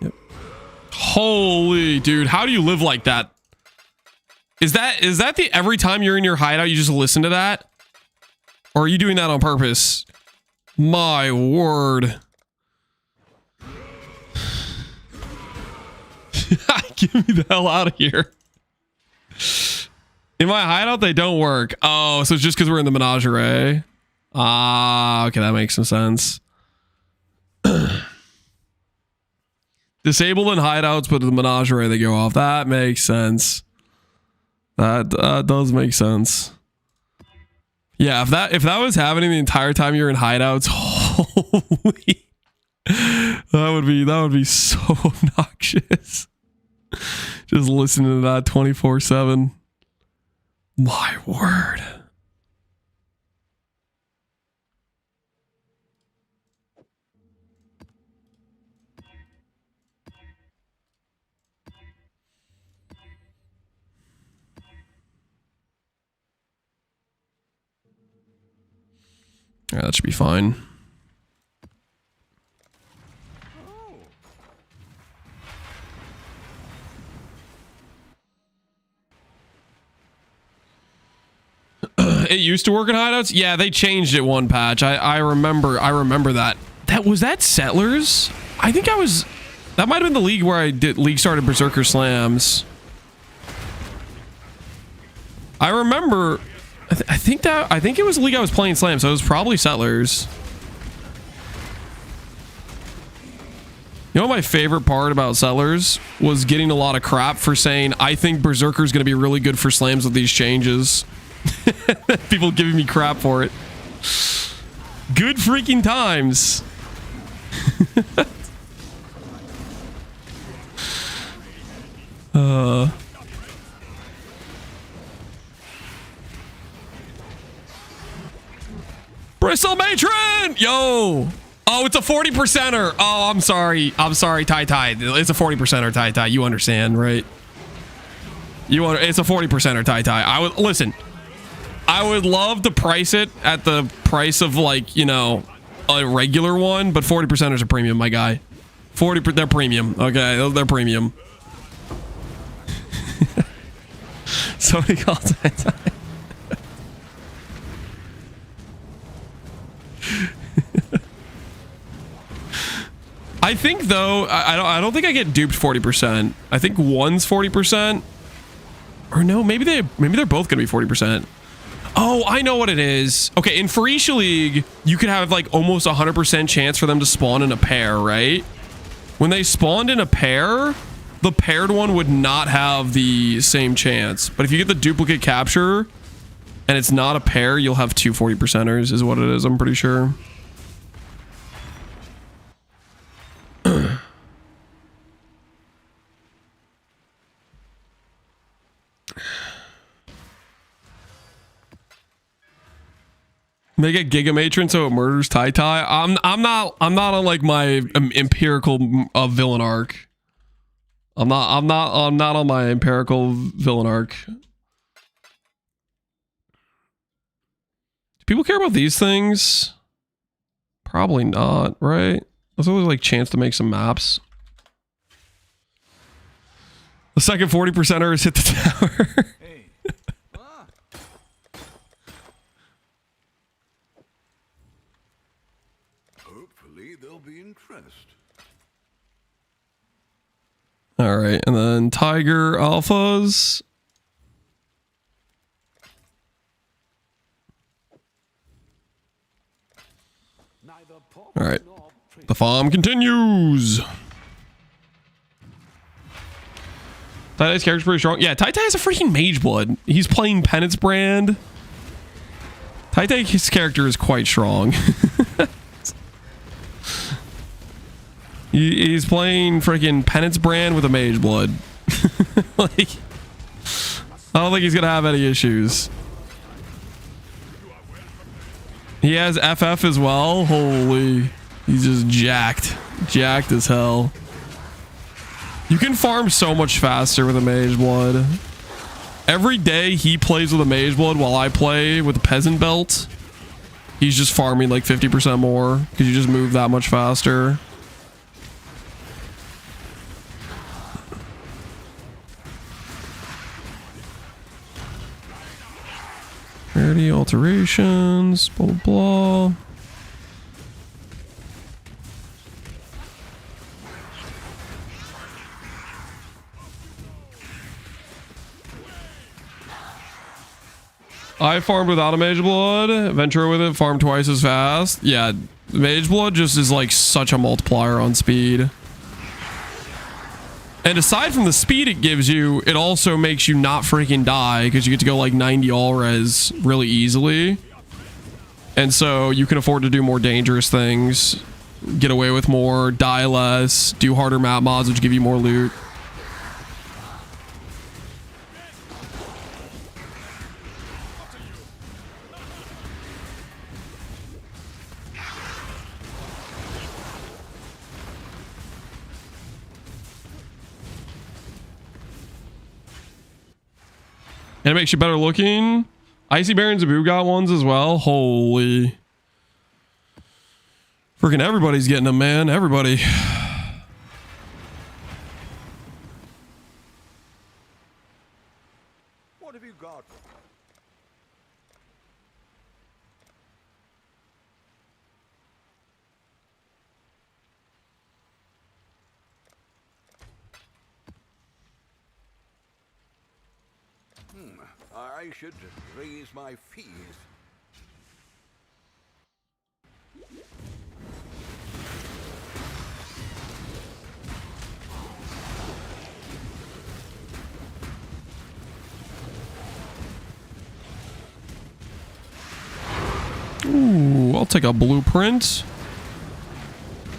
S1: Yep. Holy dude, how do you live like that? Is that the every time you're in your hideout you just listen to that? Or are you doing that on purpose? My word. Get me the hell out of here. In my hideout, they don't work. Oh, so it's just because we're in the menagerie. Ah, okay, that makes some sense. Disabled in hideouts, but in the menagerie they go off. That makes sense. That does make sense. Yeah, if that was happening the entire time you're in hideouts, holy, that would be so obnoxious. Just listening to that 24/7. My word. Yeah, that should be fine. It used to work in hideouts. Yeah, they changed it one patch. I remember that. Was that Settlers? I think that might have been the league where league started Berserker Slams. I remember I think it was the league I was playing Slam, so it was probably Settlers. You know what my favorite part about Settlers was getting a lot of crap for saying I think Berserker's going to be really good for Slams with these changes. People giving me crap for it. Good freaking times. Bristle Matron! Yo! Oh, it's a 40%er. Oh, I'm sorry. Tai Tai. It's a 40%er, Tai Tai. You understand, right? It's a 40%er, Tai Tai. Listen. I would love to price it at the price of, like, you know, a regular one, but 40%ers are premium, my guy. They're premium. Okay, they're premium. Somebody calls it. I think though, I don't think I get duped 40%. I think one's 40%. Or no, maybe they're both gonna be 40%. Oh, I know what it is. Okay, in Farisha League, you could have like almost 100% chance for them to spawn in a pair, right? When they spawned in a pair, the paired one would not have the same chance. But if you get the duplicate capture and it's not a pair, you'll have two 40%ers is what it is, I'm pretty sure. Make a Giga Matron so it murders Tai Tai. I'm not on like my empirical villain arc. I'm not on my empirical villain arc. Do people care about these things? Probably not, right? There's always like chance to make some maps. The second 40%er has hit the tower.
S3: Hey. Ah. Hopefully there'll be interest.
S1: All right, and then Tiger Alphas. All right, the farm continues. Tai's character's pretty strong. Yeah, Tai has a freaking mage blood. He's playing Penance Brand. His character is quite strong. He's playing freaking Penance Brand with a mage blood. Like, I don't think he's gonna have any issues. He has FF as well. Holy, he's just jacked as hell. You can farm so much faster with a mage blood. Every day he plays with a mage blood while I play with a peasant belt. He's just farming like 50% more because you just move that much faster. Rarity alterations, blah blah blah. I farmed without a mage blood, venture with it, farm twice as fast. Yeah, mage blood just is like such a multiplier on speed. And aside from the speed it gives you, it also makes you not freaking die because you get to go like 90 all res really easily. And so you can afford to do more dangerous things, get away with more, die less, do harder map mods which give you more loot. And it makes you better looking. Icy Baron Zabu got ones as well. Holy. Freaking everybody's getting them, man. Everybody.
S3: What have you got? I should raise my fees.
S1: Ooh, I'll take a blueprint.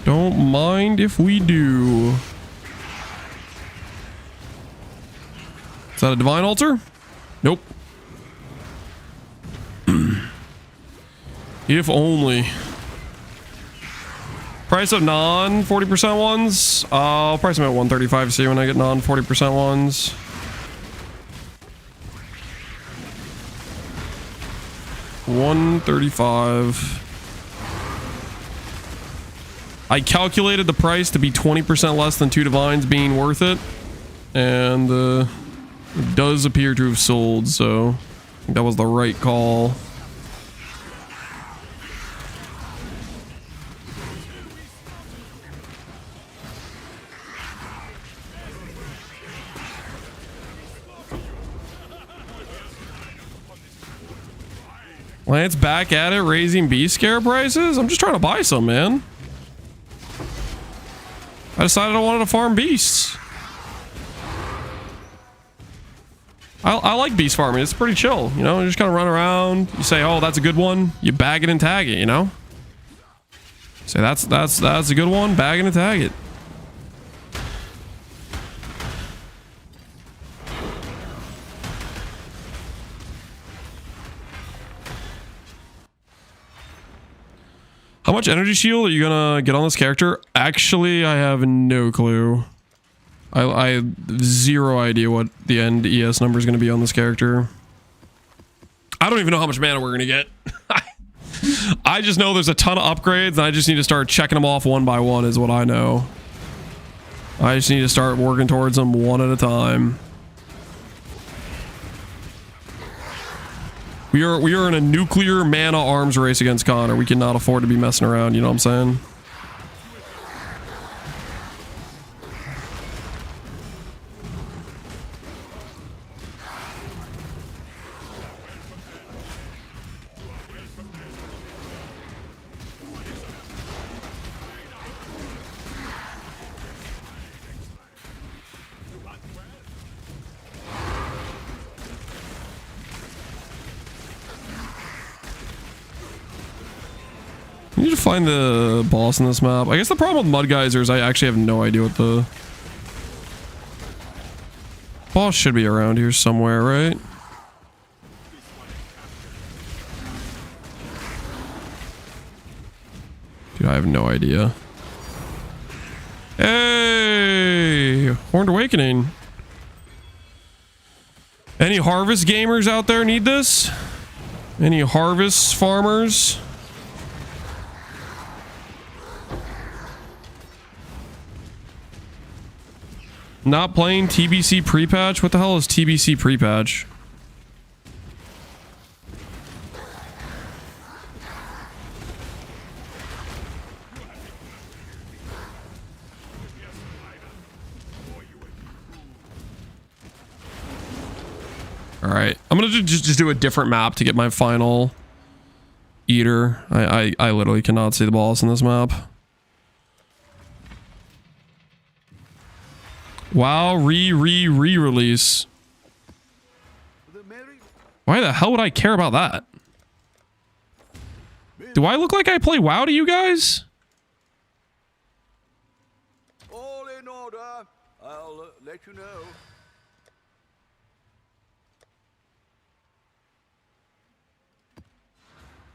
S1: Don't mind if we do. Is that a divine altar? Nope. If only. Price of non 40% ones. I'll price them at 135. See when I get non 40% ones. $135. I calculated the price to be 20% less than 2 divines being worth it, and it does appear to have sold, so I think that was the right call. Lance back at it, raising beast scare prices. I'm just trying to buy some, man. I decided I wanted to farm beasts. I like beast farming. It's pretty chill, you know. You just kind of run around. You say, "Oh, that's a good one." You bag it and tag it, you know. Say that's a good one. Bag it and tag it. How much energy shield are you gonna get on this character? Actually, I have no clue. I have zero idea what the end ES number is gonna be on this character. I don't even know how much mana we're gonna get. I just know there's a ton of upgrades, and I just need to start checking them off one by one is what I know. I just need to start working towards them one at a time. We are in a nuclear mana arms race against Connor. We cannot afford to be messing around, you know what I'm saying? I need to find the boss in this map. I guess the problem with Mud Geyser is I actually have no idea what the boss should be around here somewhere, right? Dude, I have no idea. Hey! Horned Awakening. Any harvest gamers out there need this? Any harvest farmers? Not playing TBC pre-patch? What the hell is TBC pre-patch? Alright. I'm gonna just do a different map to get my final eater. I literally cannot see the boss in this map. WoW re-release. Why the hell would I care about that? Do I look like I play WoW to you guys?
S3: All in order. I'll let you know.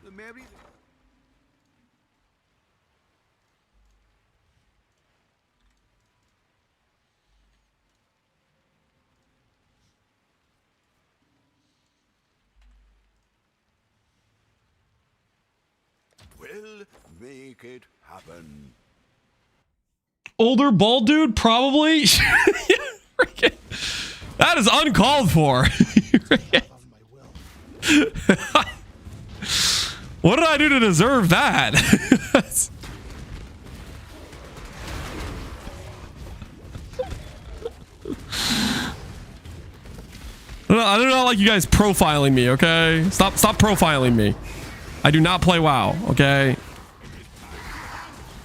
S3: The Mary. We'll make it happen.
S1: Older bald dude? Probably. That is uncalled for. What did I do to deserve that? I do not like you guys profiling me, okay? Stop profiling me. I do not play WoW, okay?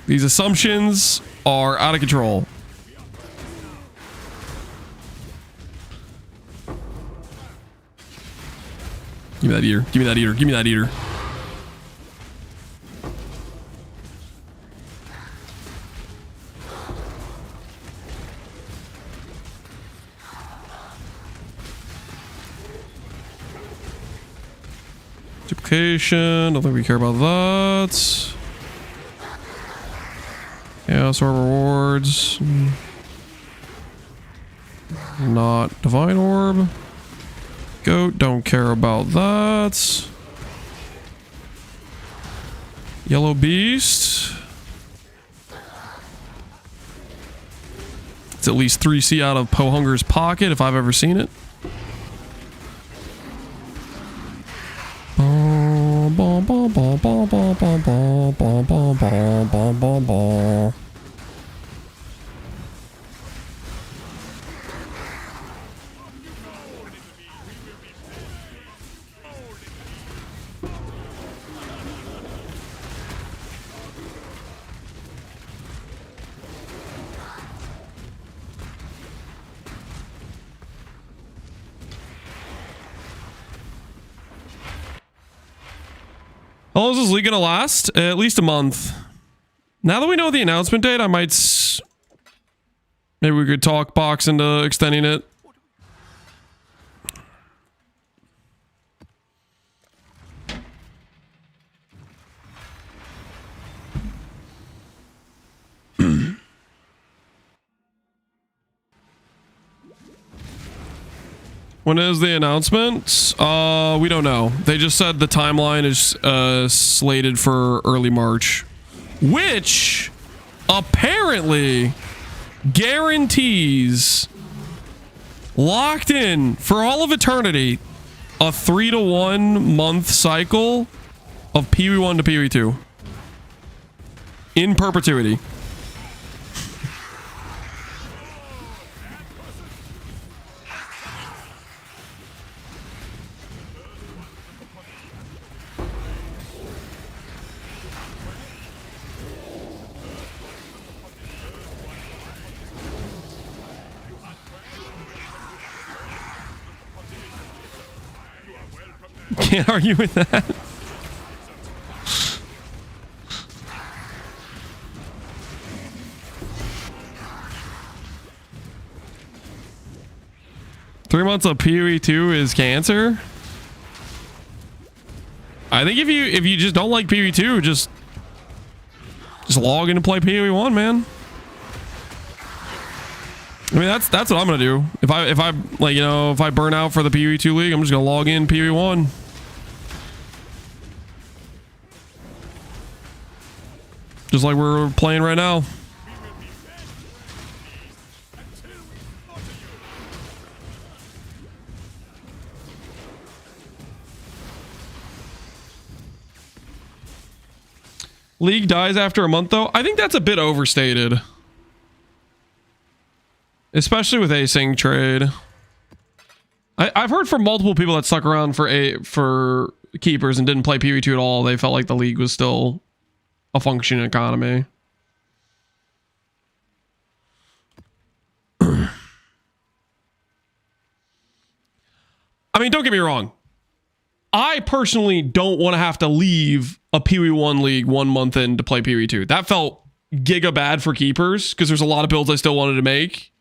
S1: These assumptions are out of control. Give me that eater. Give me that eater. Give me that eater. Duplication. Don't think we care about that. Yeah, so rewards. Not Divine Orb. Goat, don't care about that. Yellow Beast. It's at least 3C out of Pohunger's pocket if I've ever seen it. How long is this league gonna last? At least a month. Now that we know the announcement date, I might... maybe we could talk box into extending it. When is the announcement? We don't know. They just said the timeline is slated for early March, which apparently guarantees, locked in for all of eternity, a 3 to 1 month cycle of PV1 to PV2 in perpetuity. Can't argue with that. Three months of PoE2 is cancer. I think if you just don't like PoE2, just log in and play PoE1, man. I mean, that's what I'm gonna do. If I like, you know, if I burn out for the PoE2 league, I'm just gonna log in PoE1. Just like we're playing right now. League dies after a month, though. I think that's a bit overstated. Especially with async trade. I've heard from multiple people that stuck around for keepers and didn't play PoE2 at all. They felt like the league was still a functioning economy. I mean, don't get me wrong. I personally don't want to have to leave a PoE1 league 1 month in to play PoE2. That felt giga bad for keepers because there's a lot of builds I still wanted to make.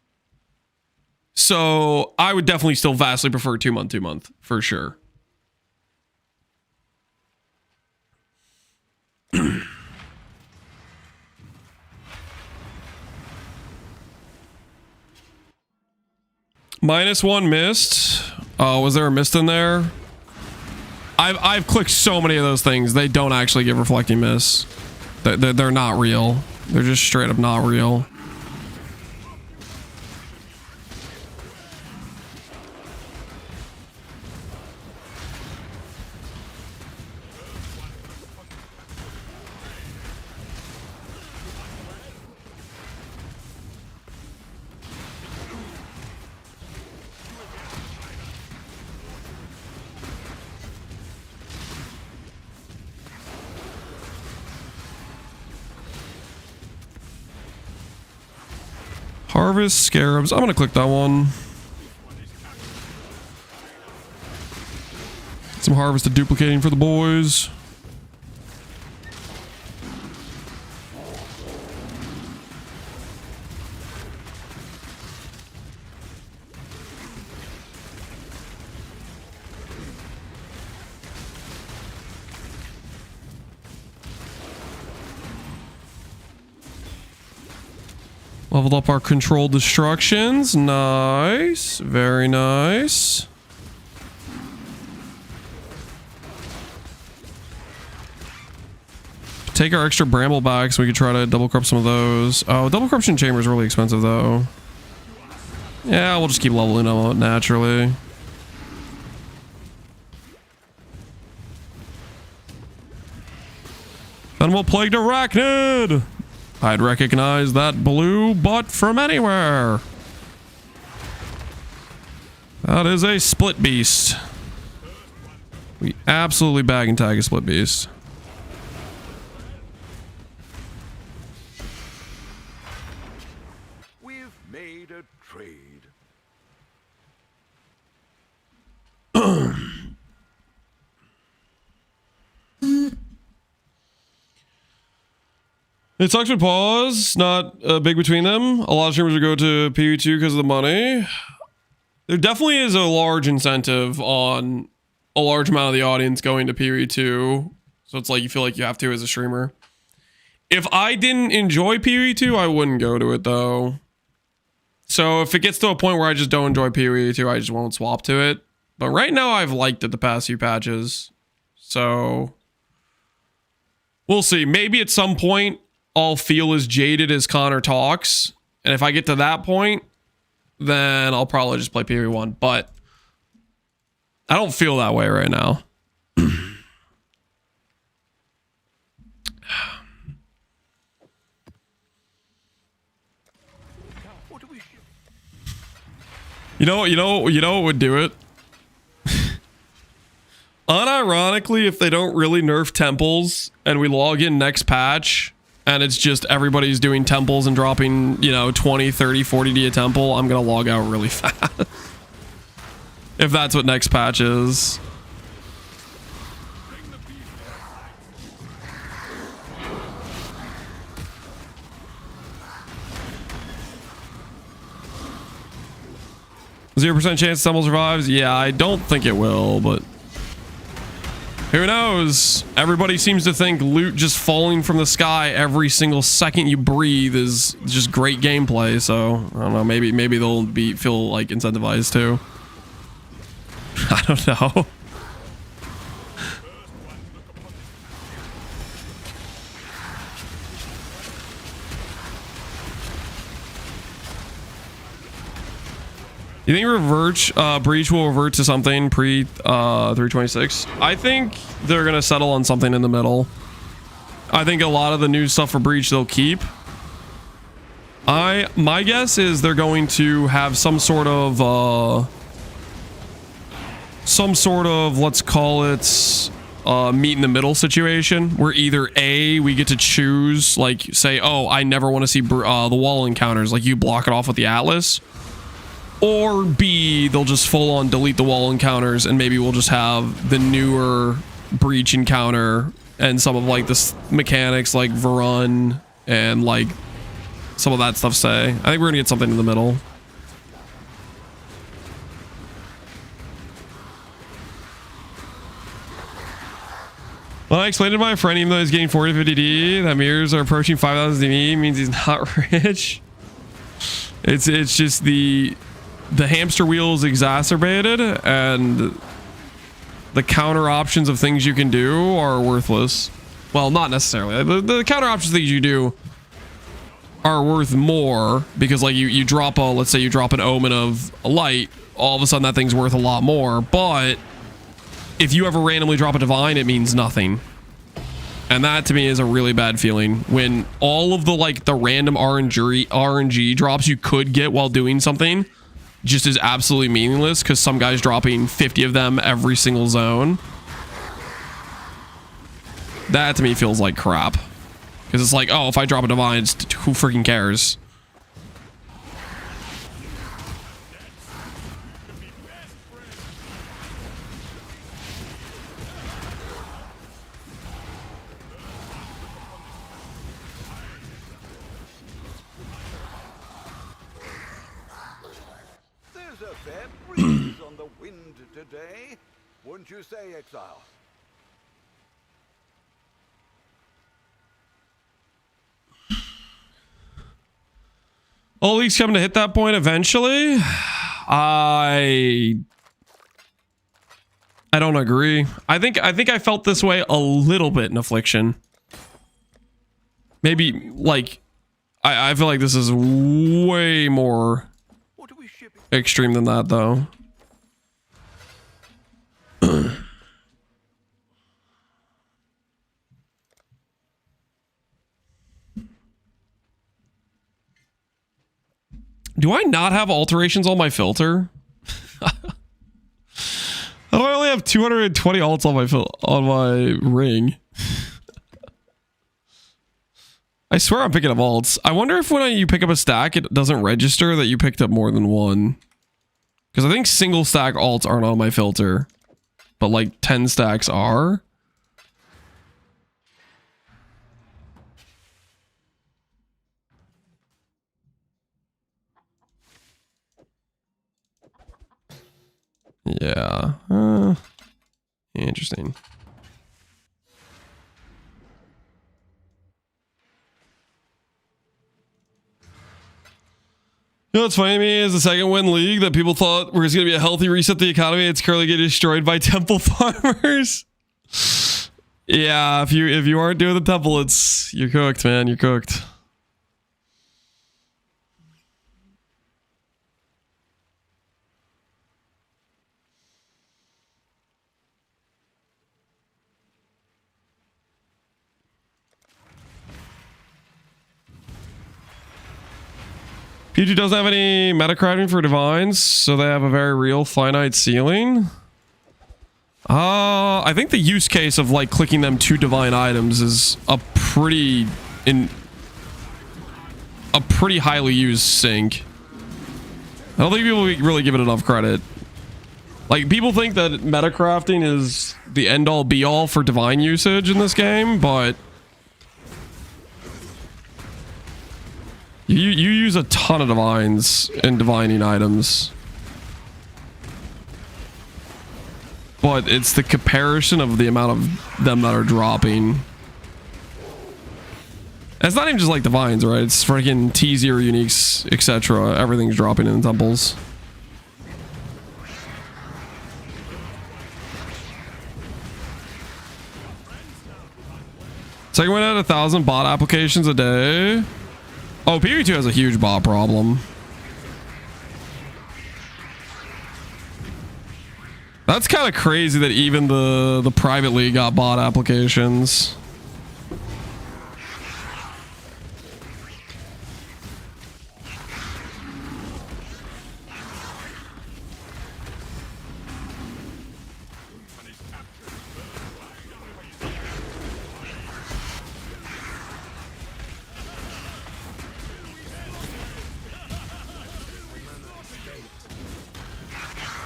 S1: So I would definitely still vastly prefer 2 month for sure. -1 mist. Was there a mist in there? I've clicked so many of those things. They don't actually give reflecting mists. They're not real. They're just straight up not real. Harvest scarabs. I'm gonna click that one. Some harvested duplicating for the boys. Leveled up our controlled destructions. Nice. Very nice. Take our extra bramble back so we can try to double corrupt some of those. Oh, double corruption chamber is really expensive though. Yeah, we'll just keep leveling them naturally. Then we'll plague arachnid. I'd recognize that blue butt from anywhere. That is a split beast. We absolutely bag and tag a split beast.
S3: We've made a trade.
S1: It sucks with pause, not big between them. A lot of streamers would go to PV2 because of the money. There definitely is a large incentive on a large amount of the audience going to PV2. So it's like you feel like you have to as a streamer. If I didn't enjoy PV2, I wouldn't go to it though. So if it gets to a point where I just don't enjoy PoE 2, I just won't swap to it. But right now I've liked it the past few patches. So we'll see. Maybe at some point I'll feel as jaded as Connor talks. And if I get to that point, then I'll probably just play PoE 1. But I don't feel that way right now. You know what would do it? Unironically, if they don't really nerf temples and we log in next patch and it's just everybody's doing temples and dropping, 20, 30, 40D a temple, I'm going to log out really fast. If that's what next patch is. 0% chance Temple survives? Yeah, I don't think it will, but who knows? Everybody seems to think loot just falling from the sky every single second you breathe is just great gameplay, so I don't know, maybe they'll feel like incentivized too. I don't know. You think Breach will revert to something pre 326? I think they're gonna settle on something in the middle. I think a lot of the new stuff for Breach they'll keep. My guess is they're going to have some sort of let's call it meet in the middle situation where either A, we get to choose, like say, oh, I never want to see the wall encounters, like you block it off with the Atlas. Or B, they'll just full on delete the wall encounters and maybe we'll just have the newer Breach encounter and some of like the mechanics like Varun and like some of that stuff stay. I think we're gonna get something in the middle. When I explained to my friend, even though he's getting 40 to 50D, that mirrors are approaching 5,000 DD means he's not rich. It's just the hamster wheel is exacerbated and the counter options of things you can do are worthless. Well, not necessarily. The counter options things you do are worth more because like you drop let's say you drop an omen of a light, all of a sudden that thing's worth a lot more. But if you ever randomly drop a divine, it means nothing. And that to me is a really bad feeling when all of the random RNG drops you could get while doing something just is absolutely meaningless because some guy's dropping 50 of them every single zone. That to me feels like crap. Because it's like, oh, if I drop a divine, who freaking cares?
S3: Breeze on the wind today, wouldn't you say, Exile?
S1: All leagues coming to hit that point eventually. I don't agree. I think I felt this way a little bit in Affliction. Maybe like I feel like this is way more extreme than that though. Do I not have alterations on my filter? How do I only have 220 alts on my ring? I swear I'm picking up alts. I wonder if when you pick up a stack, it doesn't register that you picked up more than one. Because I think single stack alts aren't on my filter. But like 10 stacks are. Yeah. Interesting. You know what's funny to me is the second win league that people thought was going to be a healthy reset to the economy. It's currently getting destroyed by temple farmers. Yeah, if you aren't doing the temple, you're cooked, man. You're cooked. PG doesn't have any metacrafting for divines, so they have a very real finite ceiling. I think the use case of like clicking them to divine items is a pretty highly used sync. I don't think people really give it enough credit. Like, people think that metacrafting is the end all be all for divine usage in this game, but you use a ton of divines in divining items. But it's the comparison of the amount of them that are dropping. It's not even just like divines, right? It's freaking T0 uniques, etc. Everything's dropping in the temples. Second one at 1,000 bot applications a day. Oh, PvE2 has a huge bot problem. That's kind of crazy that even the private league got bot applications.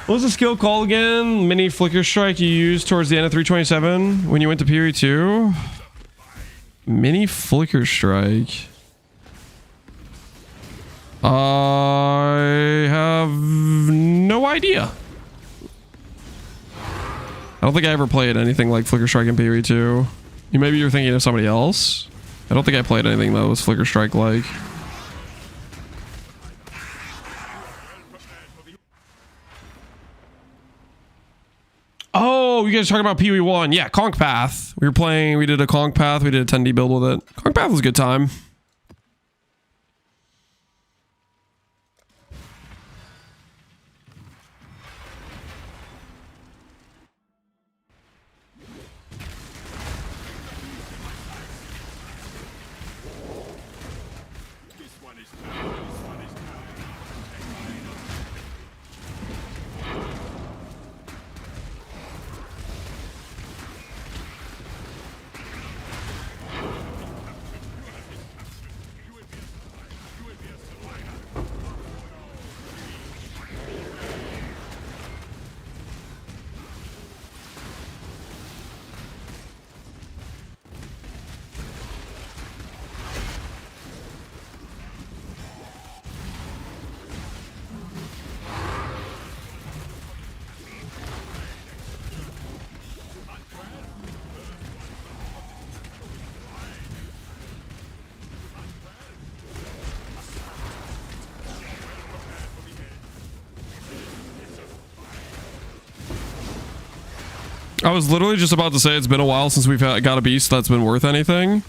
S1: What was the skill called again? Mini flicker strike you used towards the end of 327 when you went to Piri 2? Mini flicker strike. I have no idea. I don't think I ever played anything like flicker strike in Piri 2. Maybe you're thinking of somebody else. I don't think I played anything that was flicker strike like. Oh, you guys are talking about PvE1. Yeah, Conk Path. We did a Conk Path. We did a 10D build with it. Conk Path was a good time. I was literally just about to say it's been a while since we've got a beast that's been worth anything.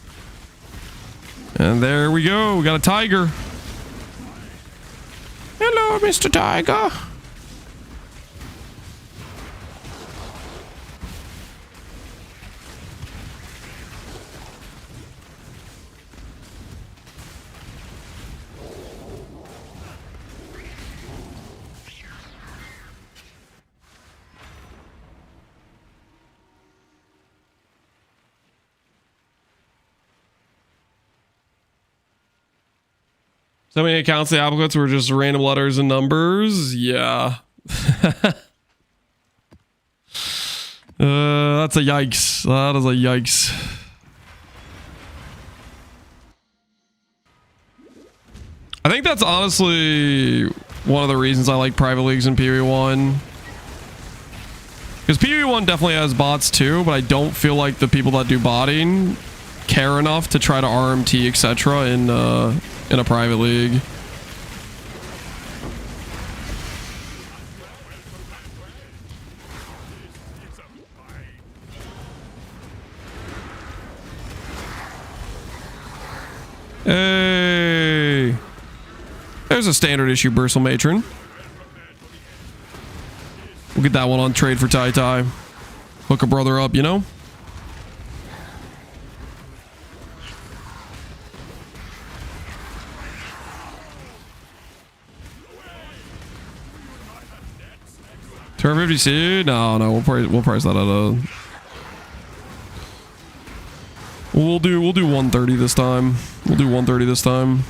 S1: And there we go. We got a tiger. Hello, Mr. Tiger. So many accounts, the applicants were just random letters and numbers. Yeah. That's a yikes. That is a yikes. I think that's honestly one of the reasons I like private leagues in PvE1. Because PvE1 definitely has bots too, but I don't feel like the people that do botting care enough to try to RMT, etc. in a private league. There's a standard issue Bursal Matron. We'll get that one on trade for Tai Tai. Hook a brother up, you know? Turn 50C? No, we'll price that at a. We'll do 130 this time. We'll do 130 this time.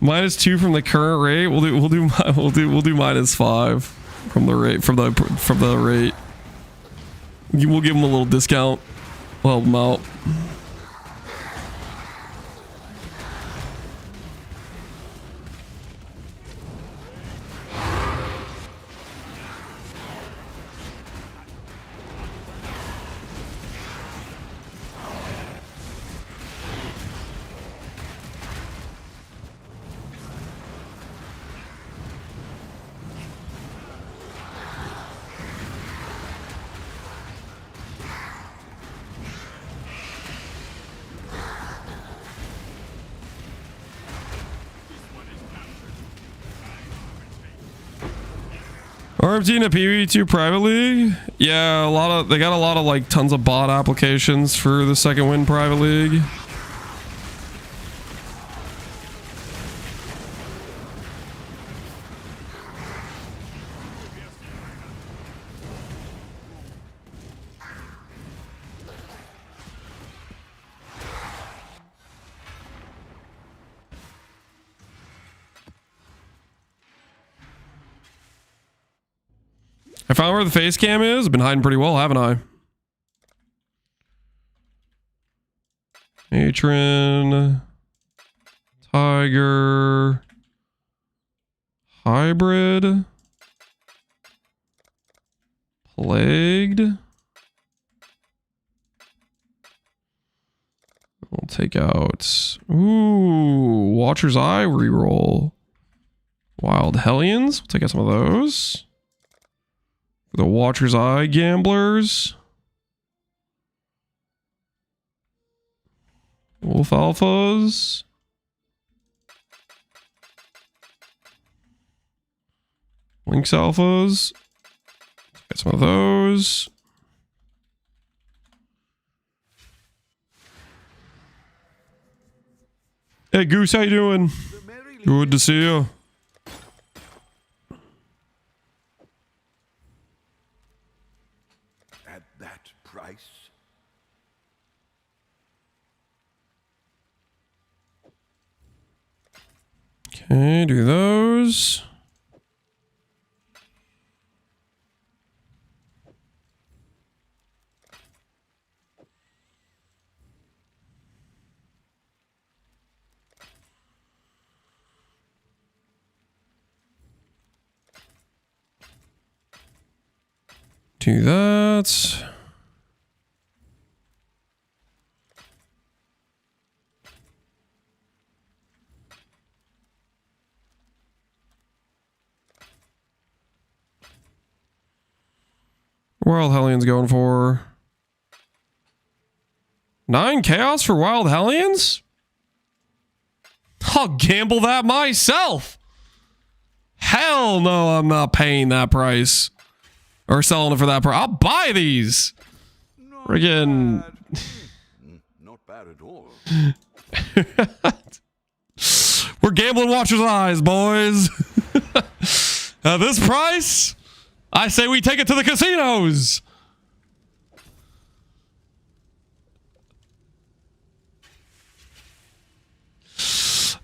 S1: -2 from the current rate. We'll do -5 from the rate from the rate. We'll give them a little discount. We'll help them out. RFT in a PvE2 private league? Yeah, they got a lot of like tons of bot applications for the second win private league. I found where the face cam is. I've been hiding pretty well, haven't I? Matron. Tiger. Hybrid. Plagued. We'll take out. Ooh, Watcher's Eye reroll. Wild Hellions. We'll take out some of those. The Watcher's Eye Gamblers. Wolf Alphas. Lynx Alphas. Get some of those. Hey Goose, how you doing? Good to see you. Okay, do those. Do that. Wild Hellions going for 9 chaos for Wild Hellions? I'll gamble that myself. Hell no, I'm not paying that price. Or selling it for that price. I'll buy these. Friggin'
S3: not bad at all.
S1: We're gambling Watcher's Eyes, boys. At this price, I say we take it to the casinos.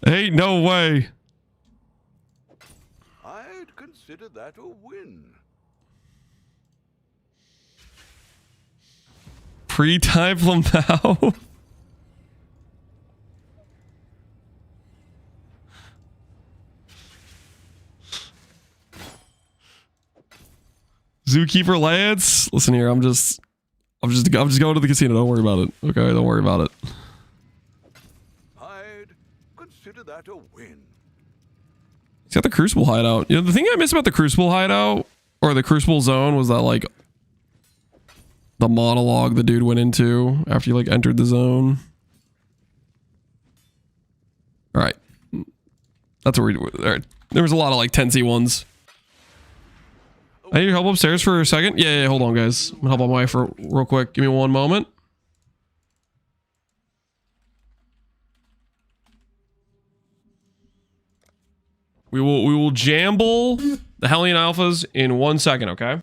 S1: Ain't no way.
S3: I'd consider that a win.
S1: Pre-time Lamau. Zookeeper Lance. Listen here, I'm just going to the casino. Don't worry about it. Okay, don't worry about it.
S3: I'd consider that a win.
S1: He's got the Crucible hideout. You know, the thing I miss about the Crucible hideout or the Crucible zone was that like the monologue the dude went into after you like entered the zone. All right. That's what we're doing. All right. There was a lot of like tensey ones. I need your help upstairs for a second. Yeah, hold on, guys. I'm gonna help my wife for real quick. Give me one moment. We will jamble the Hellion Alphas in 1 second, okay?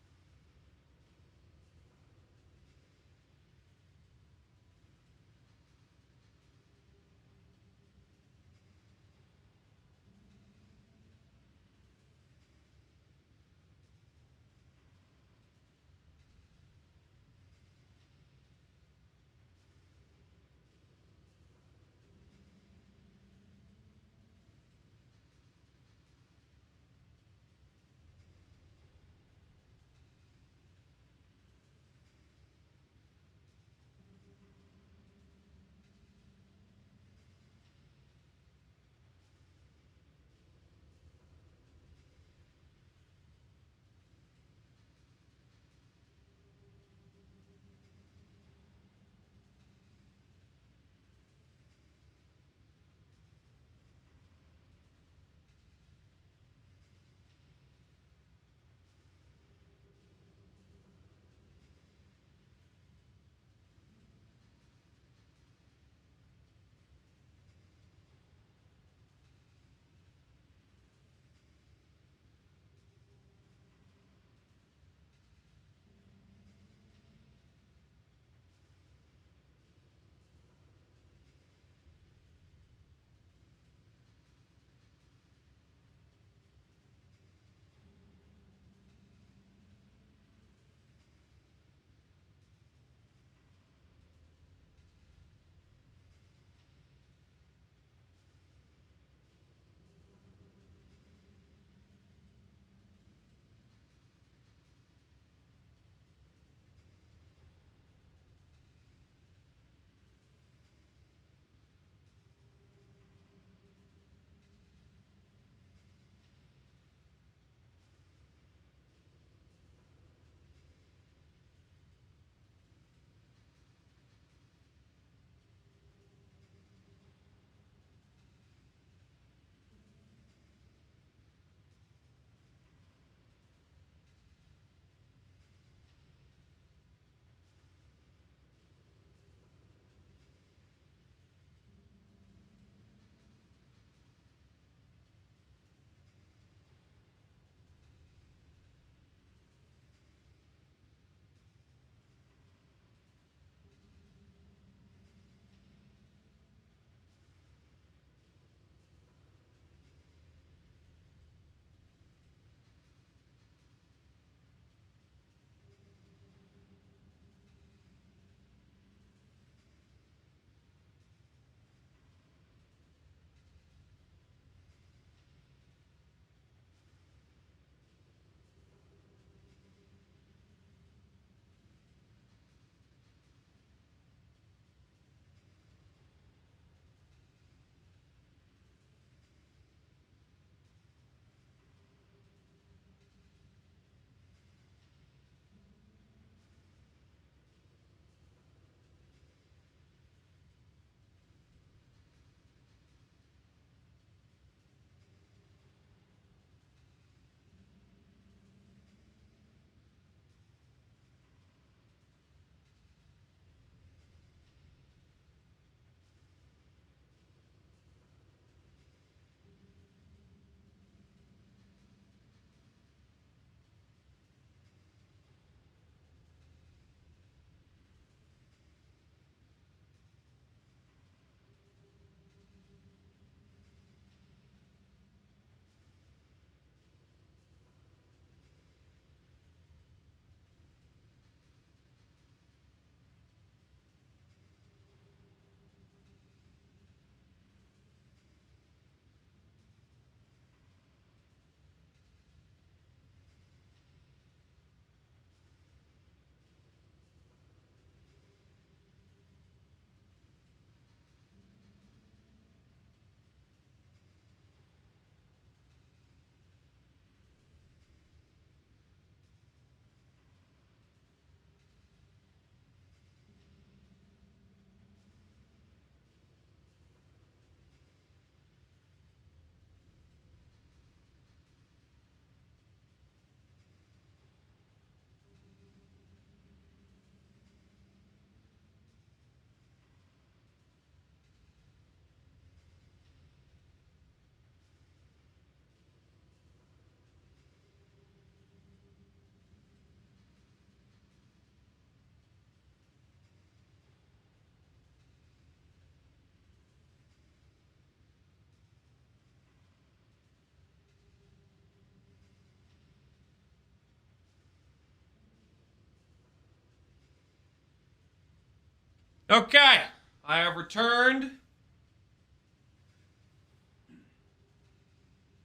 S1: Okay, I have returned.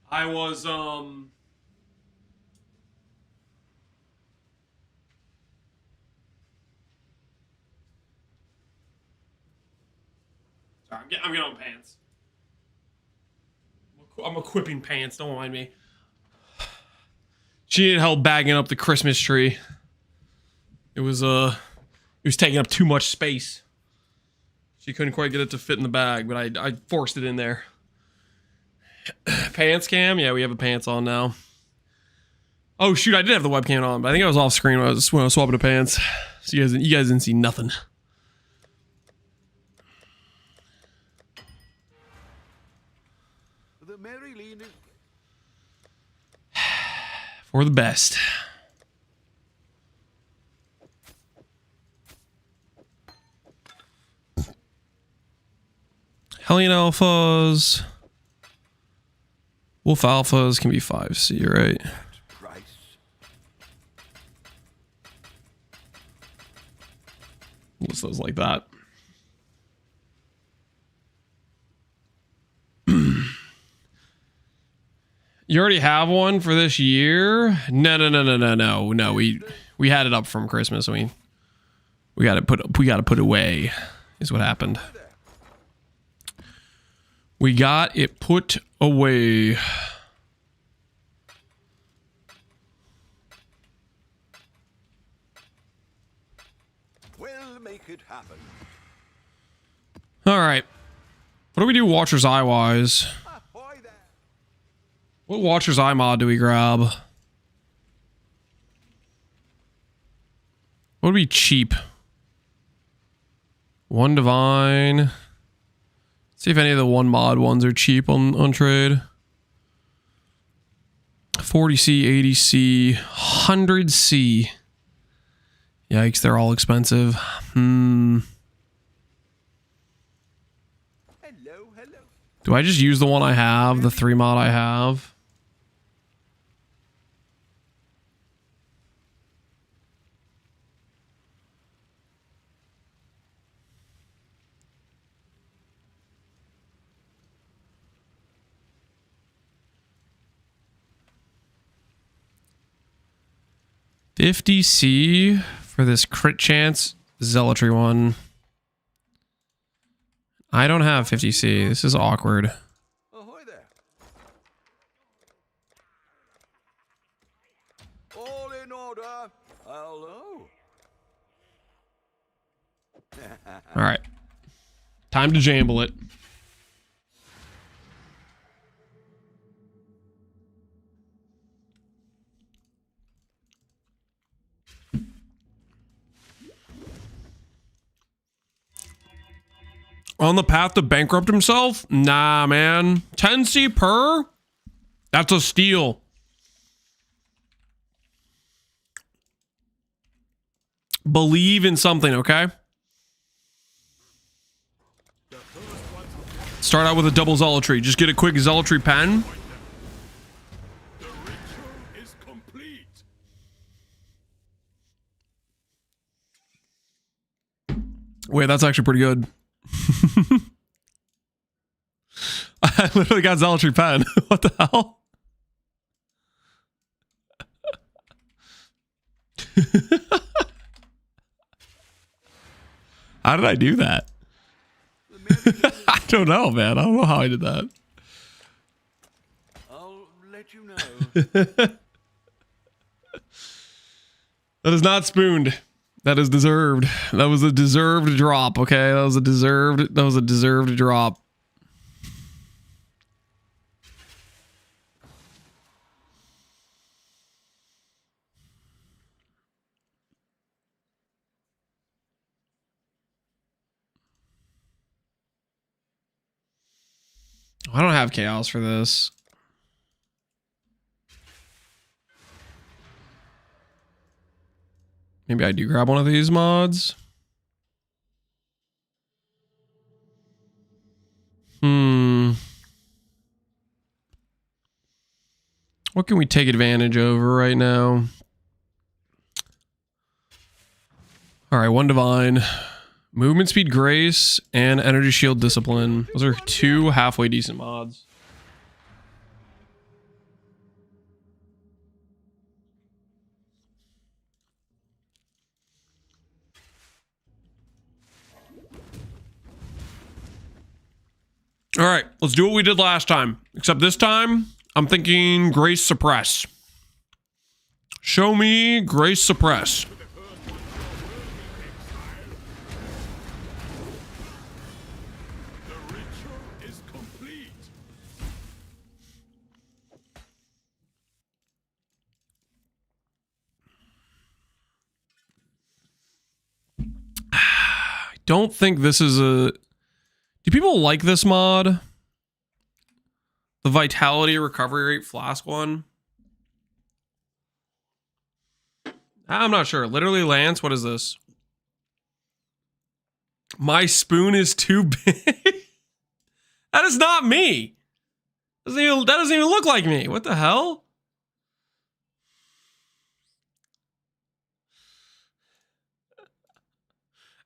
S1: I was Sorry, I'm getting on pants. I'm equipping pants. Don't mind me. She needed help bagging up the Christmas tree. It was taking up too much space. She couldn't quite get it to fit in the bag, but I forced it in there. Pants cam? Yeah, we have a pants on now. Oh shoot, I did have the webcam on, but I think I was off screen when I was swapping the pants. So you guys didn't see nothing.
S3: The Marilyn is...
S1: For the best. Hellion alphas. Wolf alphas can be 5C, right?
S3: price.
S1: List those like that. You already have one for this year? No. We had it up from Christmas. We got to put away. Is what happened. We got it put away.
S3: We'll make it happen.
S1: All right. What do we do Watcher's Eye wise?
S3: Ahoy there.
S1: What Watcher's Eye mod do we grab? What would be cheap? One divine. See if any of the one mod ones are cheap on trade. 40C, 80C, 100C. Yikes, they're all expensive.
S3: Hello.
S1: Do I just use the one I have, the 3 mod I have? $50C for this crit chance zealotry one. I don't have 50C. This is awkward.
S3: Ahoy there. All in order. Hello.
S1: All right. Time to jamble it. On the path to bankrupt himself? Nah, man. 10C per? That's a steal. Believe in something, okay? Start out with a double zealotry. Just get a quick zealotry pen.
S4: The ritual is complete.
S1: Wait, that's actually pretty good. I literally got zealotry pen. What the hell? How did I do that? I don't know, man. I don't know how I did that.
S3: I'll let you know.
S1: That is not spooned. That is deserved. That was a deserved drop, okay? That was a deserved drop. I don't have chaos for this. Maybe I do grab one of these mods. What can we take advantage over right now? All right, one divine. Movement speed, grace, and energy shield discipline. Those are 2 halfway decent mods. All right, let's do what we did last time. Except this time, I'm thinking grace suppress. Show me grace suppress.
S4: The ritual is complete.
S1: I don't think this is a... Do people like this mod? The vitality recovery rate flask one? I'm not sure. Literally, Lance, what is this? My spoon is too big. That is not me. That doesn't even look like me. What the hell?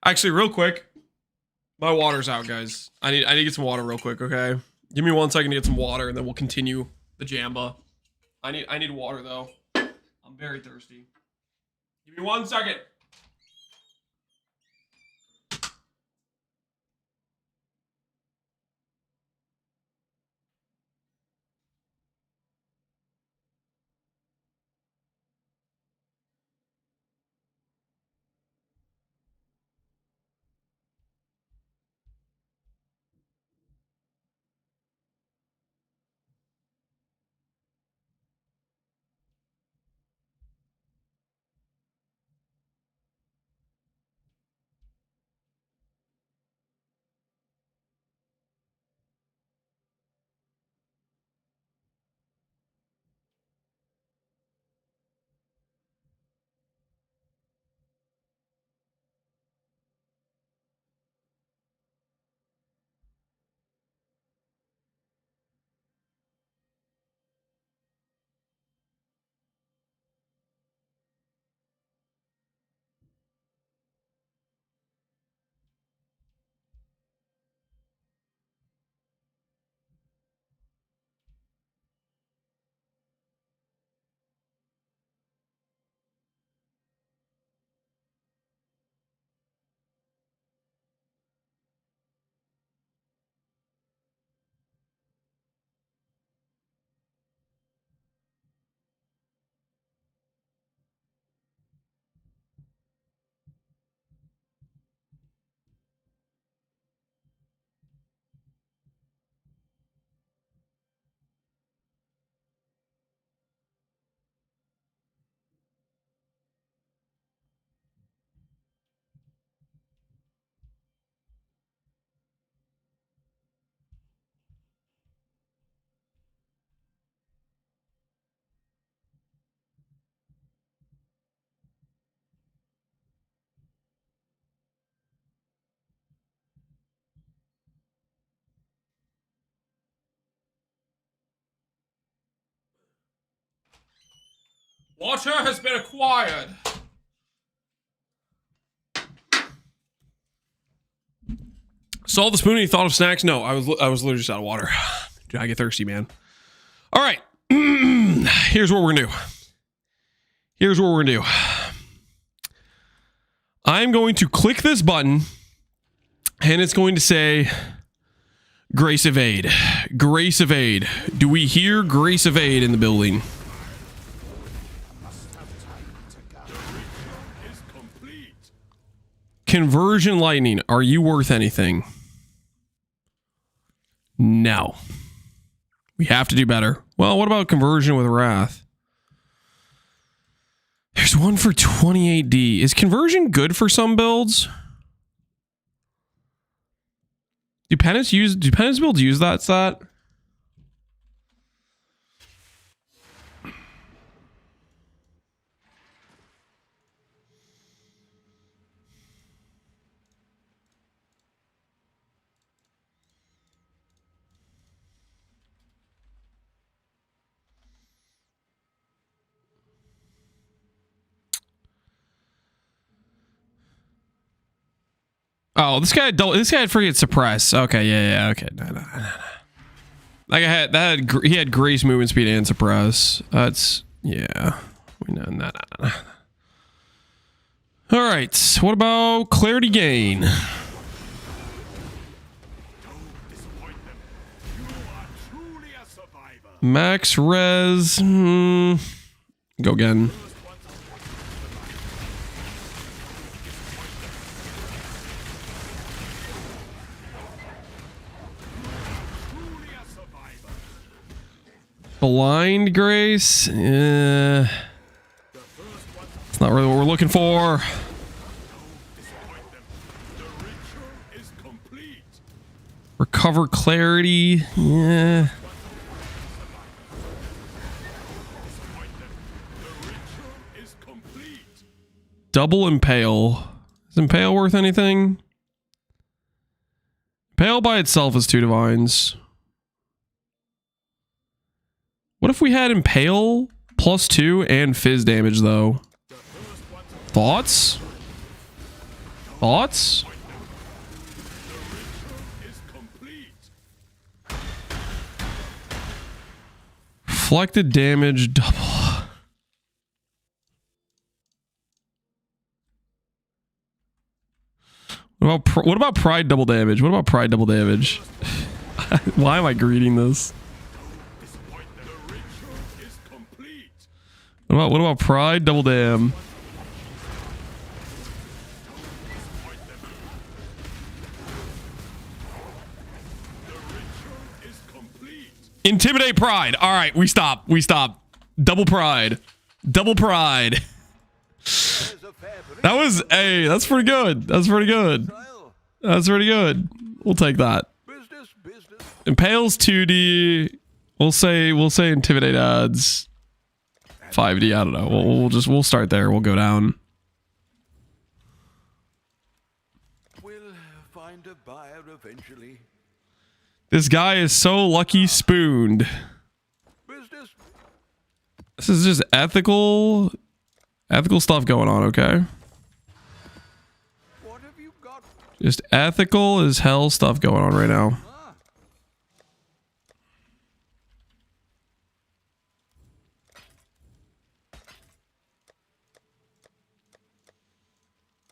S1: Actually, real quick. My water's out, guys. I need to get some water real quick, okay? Give me 1 second to get some water, and then we'll continue the Jamba. I need water, though. I'm very thirsty. Give me 1 second. Water has been acquired. Saw the spoon and thought of snacks? No, I was literally just out of water. Dude, I get thirsty, man. All right. Here's what we're going to do. Here's what we're going to do. I'm going to click this button, and it's going to say Grace Evade. Grace Evade. Do we hear Grace Evade in the building?
S4: Is complete.
S1: Conversion Lightning. Are you worth anything? No. We have to do better. Well, what about Conversion with Wrath? There's one for 28D. Is Conversion good for some builds? Do penance builds use that stat? Oh, this guy had freaking suppress. Okay, yeah, okay. No. Like he had grace, movement speed, and suppress. That's yeah. We know no. All right. What about clarity gain? Max res. Go again. Blind grace. It's not really what we're looking for. Recover clarity. Yeah. Double impale. Is impale worth anything? Impale by itself is 2 divines. What if we had impale +2 and fizz damage though? Thoughts? Thoughts? Reflected damage double. What about pride double damage? What about pride double damage? Why am I greeting this? What about pride double dam? Intimidate pride. All right, we stop. We stop. Double pride. Double pride. That was that's pretty good. That's pretty good. That's pretty good. We'll take that. Impales 2D. We'll say intimidate adds 5D. I don't know. We'll start there. We'll go down.
S3: We'll find a buyer eventually.
S1: This guy is so lucky spooned.
S3: Business.
S1: This is just ethical stuff going on, okay?
S3: What have you got?
S1: Just ethical as hell stuff going on right now.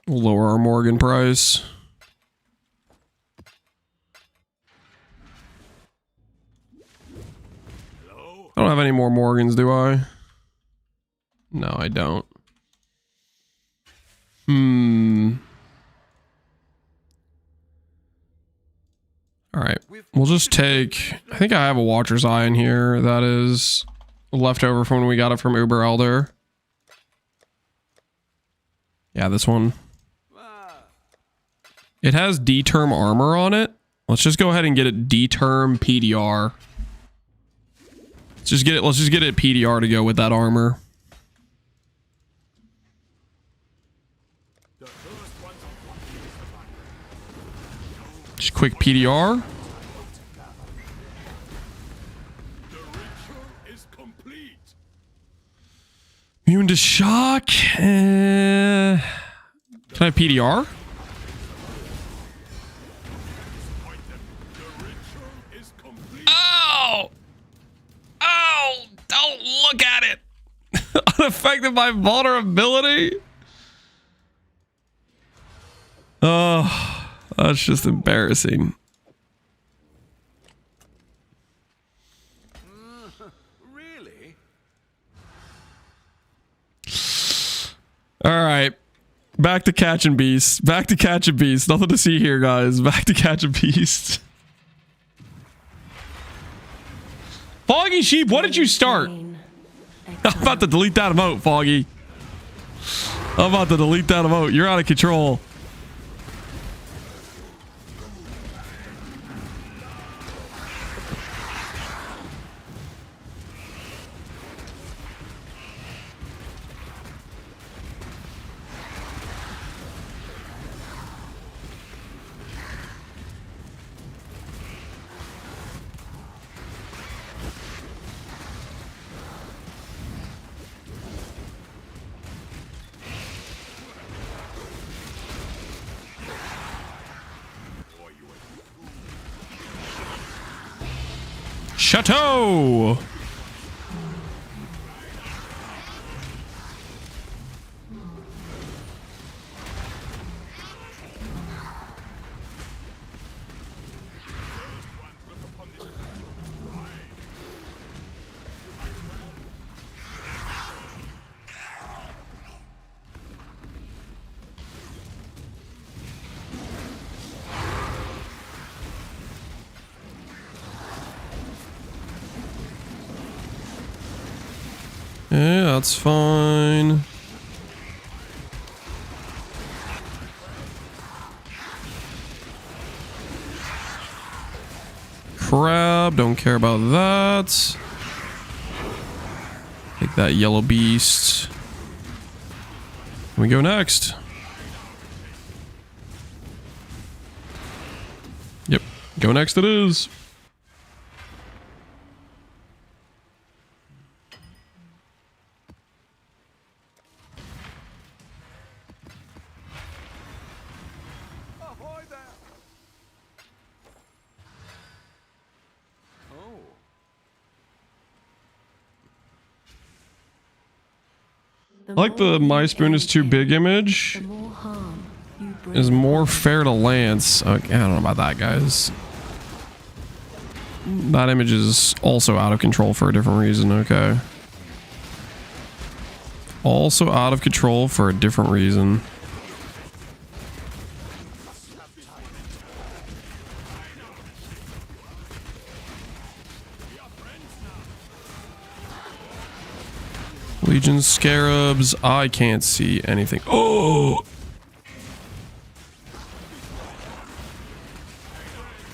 S1: We'll lower our Morgan price. I don't have any more Morgans, do I? No, I don't. All right. We'll just take... I think I have a Watcher's Eye in here. That is left over from when we got it from Uber Elder. Yeah, this one. It has D-term armor on it. Let's just go ahead and get it D-term PDR. Let's just get it PDR to go with that armor. Just quick PDR. Immune to shock. Can I PDR? Oh! Oh! Don't look at it! Unaffected by vulnerability? Oh, that's just embarrassing.
S3: Really?
S1: All right. Back to catching beasts. Back to catching beasts. Nothing to see here, guys. Back to catching beasts. Foggy Sheep, what did you start? I'm about to delete that emote, Foggy. I'm about to delete that emote. You're out of control. Chateau. Yeah, that's fine. Crab, don't care about that. Take that yellow beast. We go next. Yep, go next it is.
S3: Ahoy there! Oh.
S1: I like the my spoon is too big image.
S5: The more harm you bring.
S1: Is more fair to Lance. Okay, I don't know about that, guys. That image is also out of control for a different reason, okay. Also out of control for a different reason. Legion Scarabs, I can't see anything. Oh!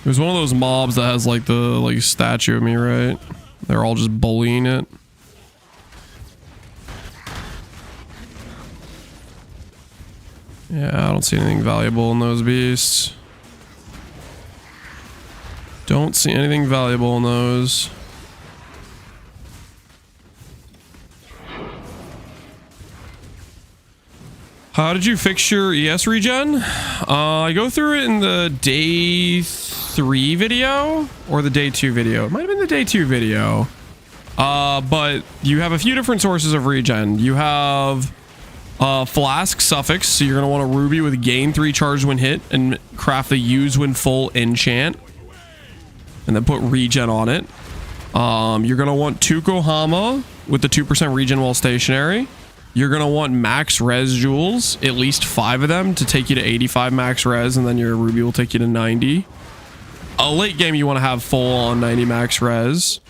S1: There's one of those mobs that has like the statue of me, right? They're all just bullying it. Yeah, I don't see anything valuable in those beasts. Don't see anything valuable in those. How did you fix your ES regen? I go through it in the day 3 video or the day 2 video. It might have been the day 2 video. But you have a few different sources of regen. You have Flask Suffix, so you're going to want a ruby with gain 3 charge when hit and craft the use when full enchant. And then put regen on it. You're going to want 2 Kohama with the 2% regen while stationary. You're going to want max res jewels, at least 5 of them to take you to 85 max res, and then your ruby will take you to 90. A late game, you want to have full on 90 max res.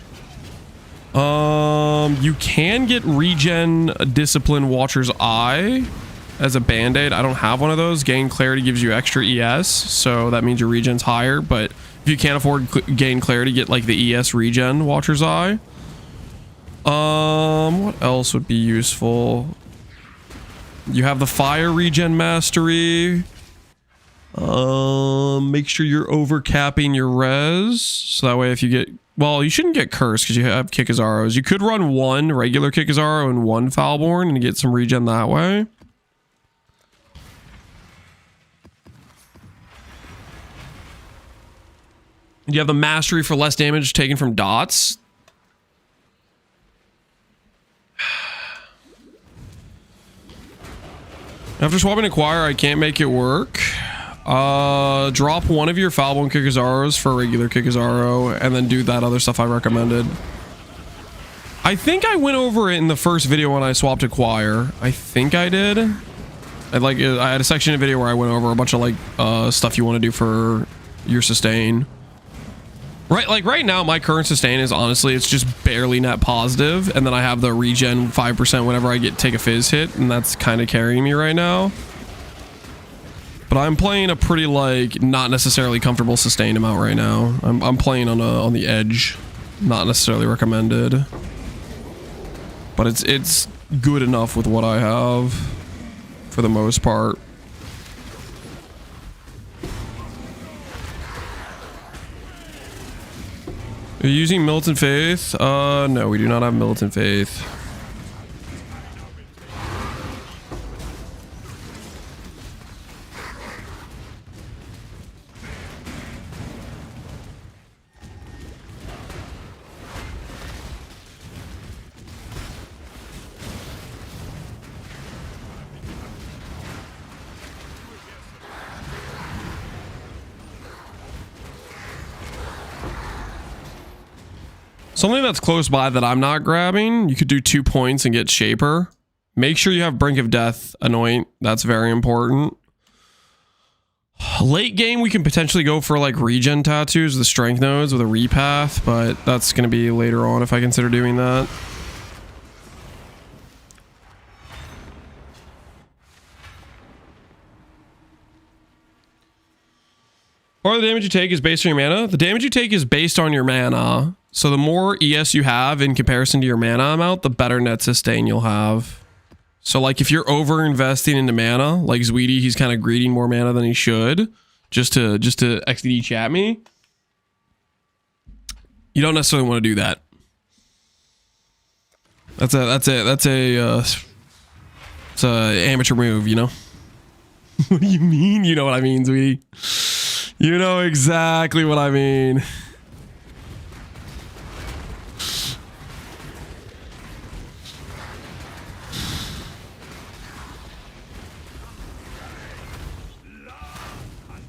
S1: You can get regen Discipline Watcher's Eye as a band-aid. I don't have one of those. Gain Clarity gives you extra ES, so that means your regen's higher, but if you can't afford Gain Clarity, get like the ES regen Watcher's Eye. What else would be useful? You have the fire regen mastery. Make sure you're overcapping your res, so that way if you get, well, you shouldn't get cursed because you have Kikazaros. You could run 1 regular Kikazaro and 1 Foulborn and get some regen that way. You have the mastery for less damage taken from dots. After swapping Acquire, I can't make it work. Drop one of your Foulborn Kikazaros for a regular Kikazaro, and then do that other stuff I recommended. I think I went over it in the first video when I swapped Acquire. I think I did. I had a section of video where I went over a bunch of like stuff you want to do for your sustain. Right, like right now, my current sustain is honestly, it's just barely net positive, and then I have the regen 5% whenever I take a fizz hit, and that's kind of carrying me right now. But I'm playing a pretty like not necessarily comfortable sustain amount right now. I'm playing on the edge, not necessarily recommended, but it's good enough with what I have for the most part. Are you using Militant Faith? No, we do not have Militant Faith. Something that's close by that I'm not grabbing, you could do 2 points and get Shaper. Make sure you have Brink of Death Anoint. That's very important. Late game, we can potentially go for like regen tattoos, the strength nodes with a repath, but that's going to be later on if I consider doing that. Part of the damage you take is based on your mana. The damage you take is based on your mana. So the more ES you have in comparison to your mana amount, the better net sustain you'll have. So like if you're over investing into mana, like Zweedy, he's kind of greeding more mana than he should, just to XD chat me. You don't necessarily want to do that. That's a amateur move, you know? What do you mean? You know what I mean, Zweedy? You know exactly what I mean.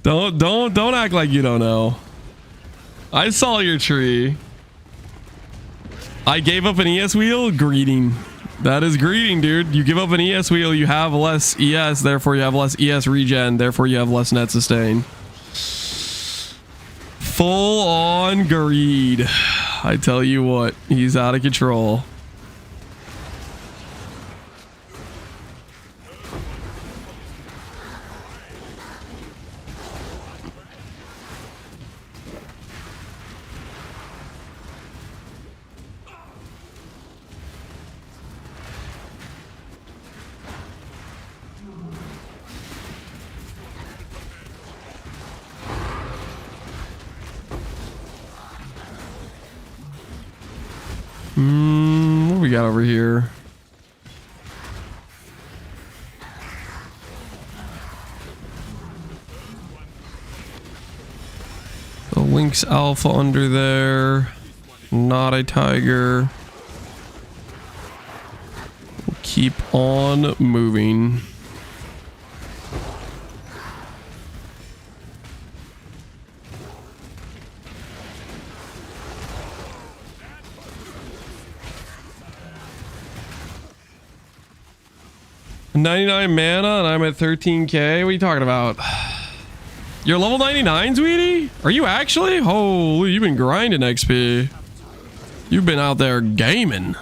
S1: Don't act like you don't know. I saw your tree. I gave up an ES wheel. Greeting. That is greeting, dude. You give up an ES wheel, you have less ES, therefore you have less ES regen, therefore you have less net sustain. Full on greed. I tell you what, he's out of control. What do we got over here? The Lynx Alpha under there. Not a tiger. We'll keep on moving. $99 mana and I'm at 13k. What are you talking about? You're level 99, Sweetie? Are you actually? Holy, you've been grinding XP. You've been out there gaming.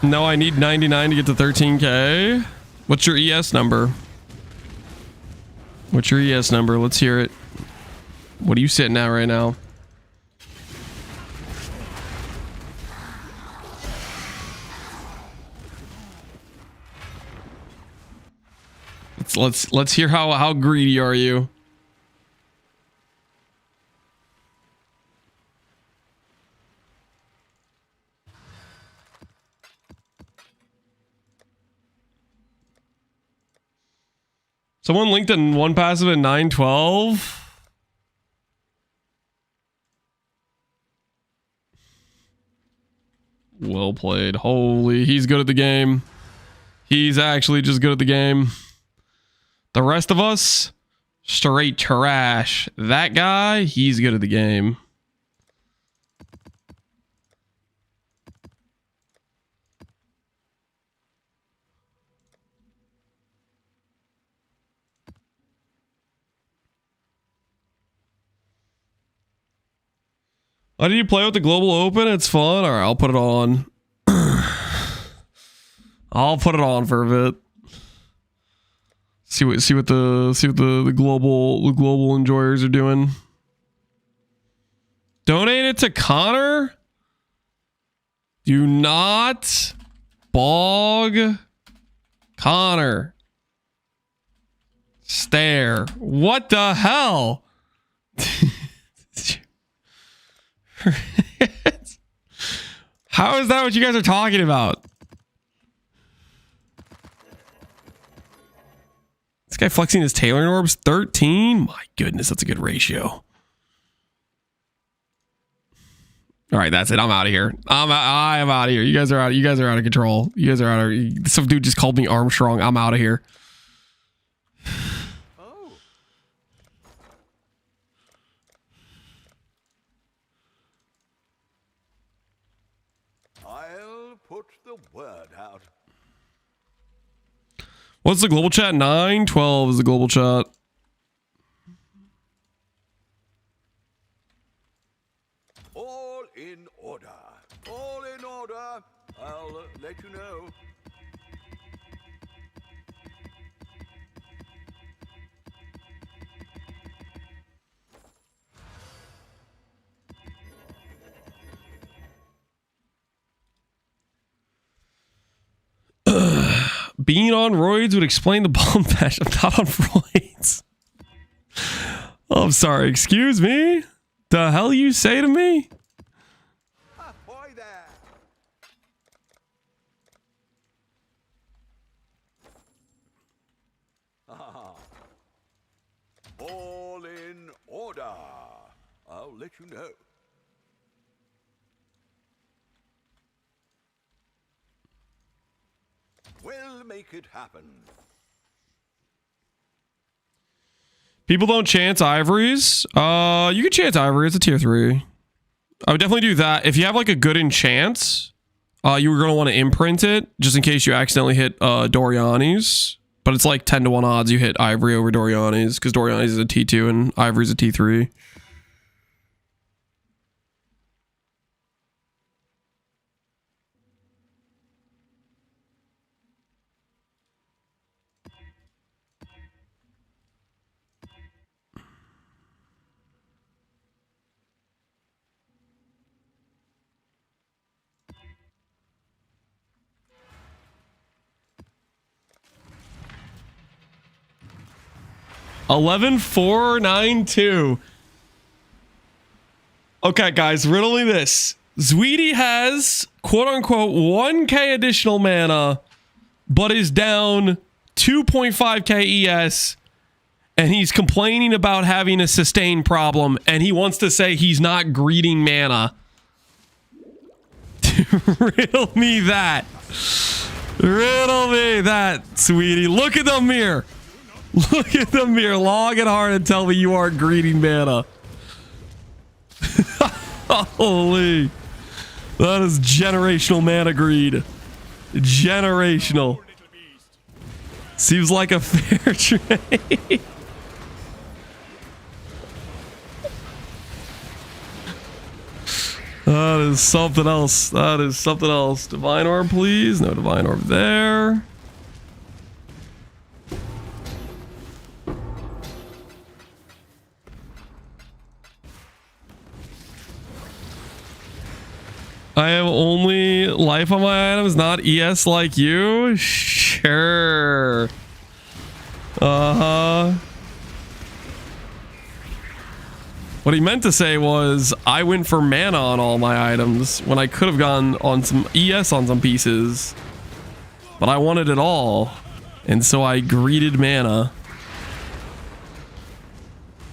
S1: No, I need 99 to get to 13k. What's your ES number? What's your ES number? Let's hear it. What are you sitting at right now? Let's hear how greedy are you? Someone linked in one passive at 912. Well played. Holy, he's good at the game. He's actually just good at the game. The rest of us, straight trash. That guy, he's good at the game. Oh, did you play with the Global Open? It's fun. All right, I'll put it on. I'll put it on for a bit. See what the global enjoyers are doing. Donate it to Connor. Do not bog Connor. Stare. What the hell? How is that what you guys are talking about? This guy flexing his tailoring orbs 13. My goodness, that's a good ratio. All right, that's it. I'm out of here. I am out of here. You guys are out. You guys are out of control. You guys are out of. Some dude just called me Armstrong. I'm out of here.
S3: Oh. I'll put the word out.
S1: What's the global chat? 912 is the global chat.
S3: All in order. All in order. I'll let you know.
S1: Being on roids would explain the bomb patch. I'm not on roids. Oh, I'm sorry. Excuse me? The hell you say to me?
S3: Ahoy there. Ah. All in order. I'll let you know. We'll make it happen.
S1: People don't chance ivories. You can chance ivory. It's a tier 3. I would definitely do that. If you have like a good enchant, you were going to want to imprint it just in case you accidentally hit Doriani's. But it's like 10 to 1 odds you hit ivory over Doriani's because Doriani's is a T2 and ivory's a T3. $11,492. Okay, guys, riddle me this. Zweedy has quote unquote 1k additional mana, but is down 2.5k ES, and he's complaining about having a sustain problem, and he wants to say he's not greeting mana. Riddle me that. Riddle me that, sweetie. Look at the mirror. Look at the mirror long and hard and tell me you aren't greeting mana. Holy. That is generational mana greed. Generational. Seems like a fair trade. That is something else. That is something else. Divine Orb, please. No Divine Orb there. I have only life on my items, not ES like you? Sure. Uh-huh. What he meant to say was, I went for mana on all my items when I could have gone on some ES on some pieces. But I wanted it all. And so I greeted mana.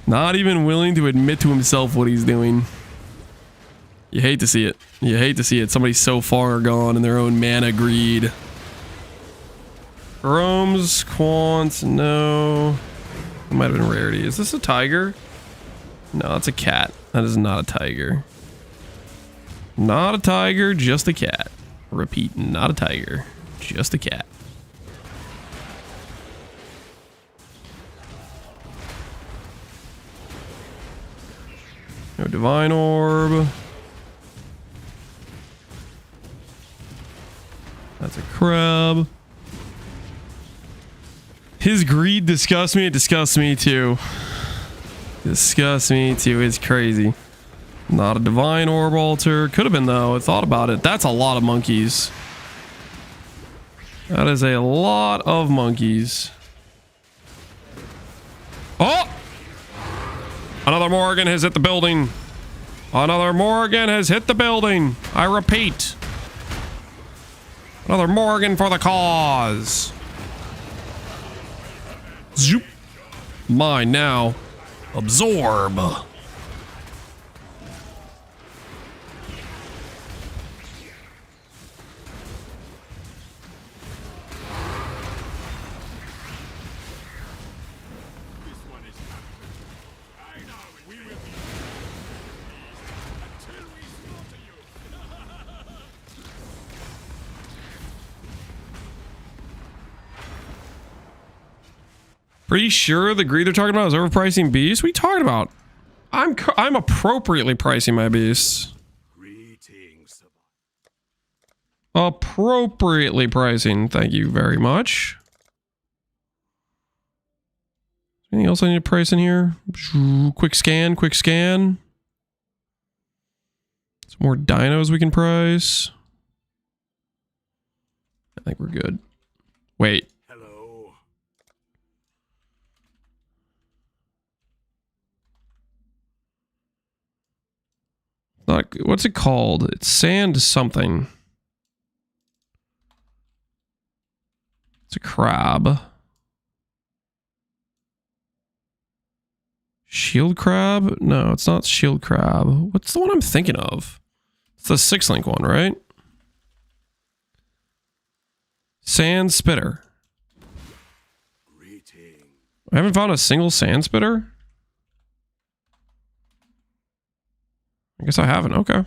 S1: Not even willing to admit to himself what he's doing. You hate to see it. You hate to see it. Somebody's so far gone in their own mana greed. Rome's, Quant, no. It might have been rarity. Is this a tiger? No, it's a cat. That is not a tiger. Not a tiger, just a cat. Repeat, not a tiger, just a cat. No Divine Orb. That's a crab. His greed disgusts me. It disgusts me too. Disgusts me too. It's crazy. Not a Divine Orb altar. Could have been though. I thought about it. That's a lot of monkeys. That is a lot of monkeys. Oh! Another Morgan has hit the building. Another Morgan has hit the building. I repeat. Another Morgan for the cause. Zoop. Mine now. Absorb. Pretty sure the greed they're talking about is overpricing beasts. What are you talking about? I'm appropriately pricing my beasts.
S3: Greetings.
S1: Appropriately pricing. Thank you very much. Anything else I need to price in here? Quick scan, quick scan. Some more dinos we can price. I think we're good. Wait.
S3: Hello.
S1: Not, what's it called? It's sand something. It's a crab. Shield crab? No, it's not shield crab. What's the one I'm thinking of? It's the 6-link one, right? Sand spitter.
S3: Greetings.
S1: I haven't found a single sand spitter. I guess I haven't. Okay.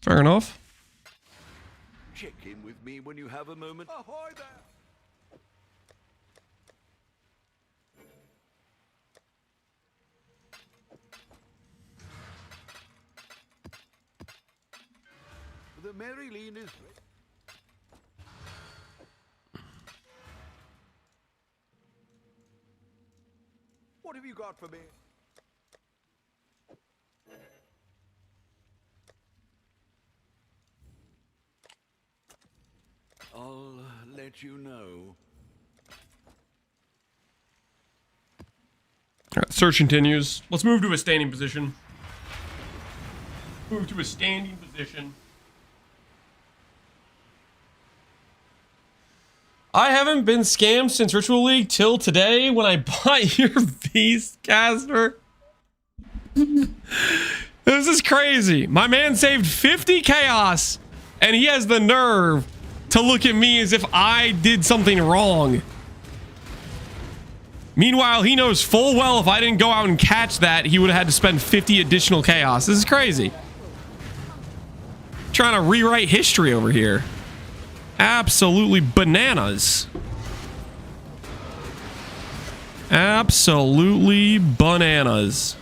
S1: Fair enough.
S3: Check in with me when you have a moment. Ahoy there! The Mary Lean is ready. What have you got for me? I'll let you know.
S1: All right, search continues. Let's move to a standing position. Move to a standing position. I haven't been scammed since Ritual League till today when I bought your Beast Caster. This is crazy. My man saved 50 chaos and he has the nerve to look at me as if I did something wrong. Meanwhile, he knows full well if I didn't go out and catch that, he would have had to spend 50 additional chaos. This is crazy. Trying to rewrite history over here. Absolutely bananas. Absolutely bananas.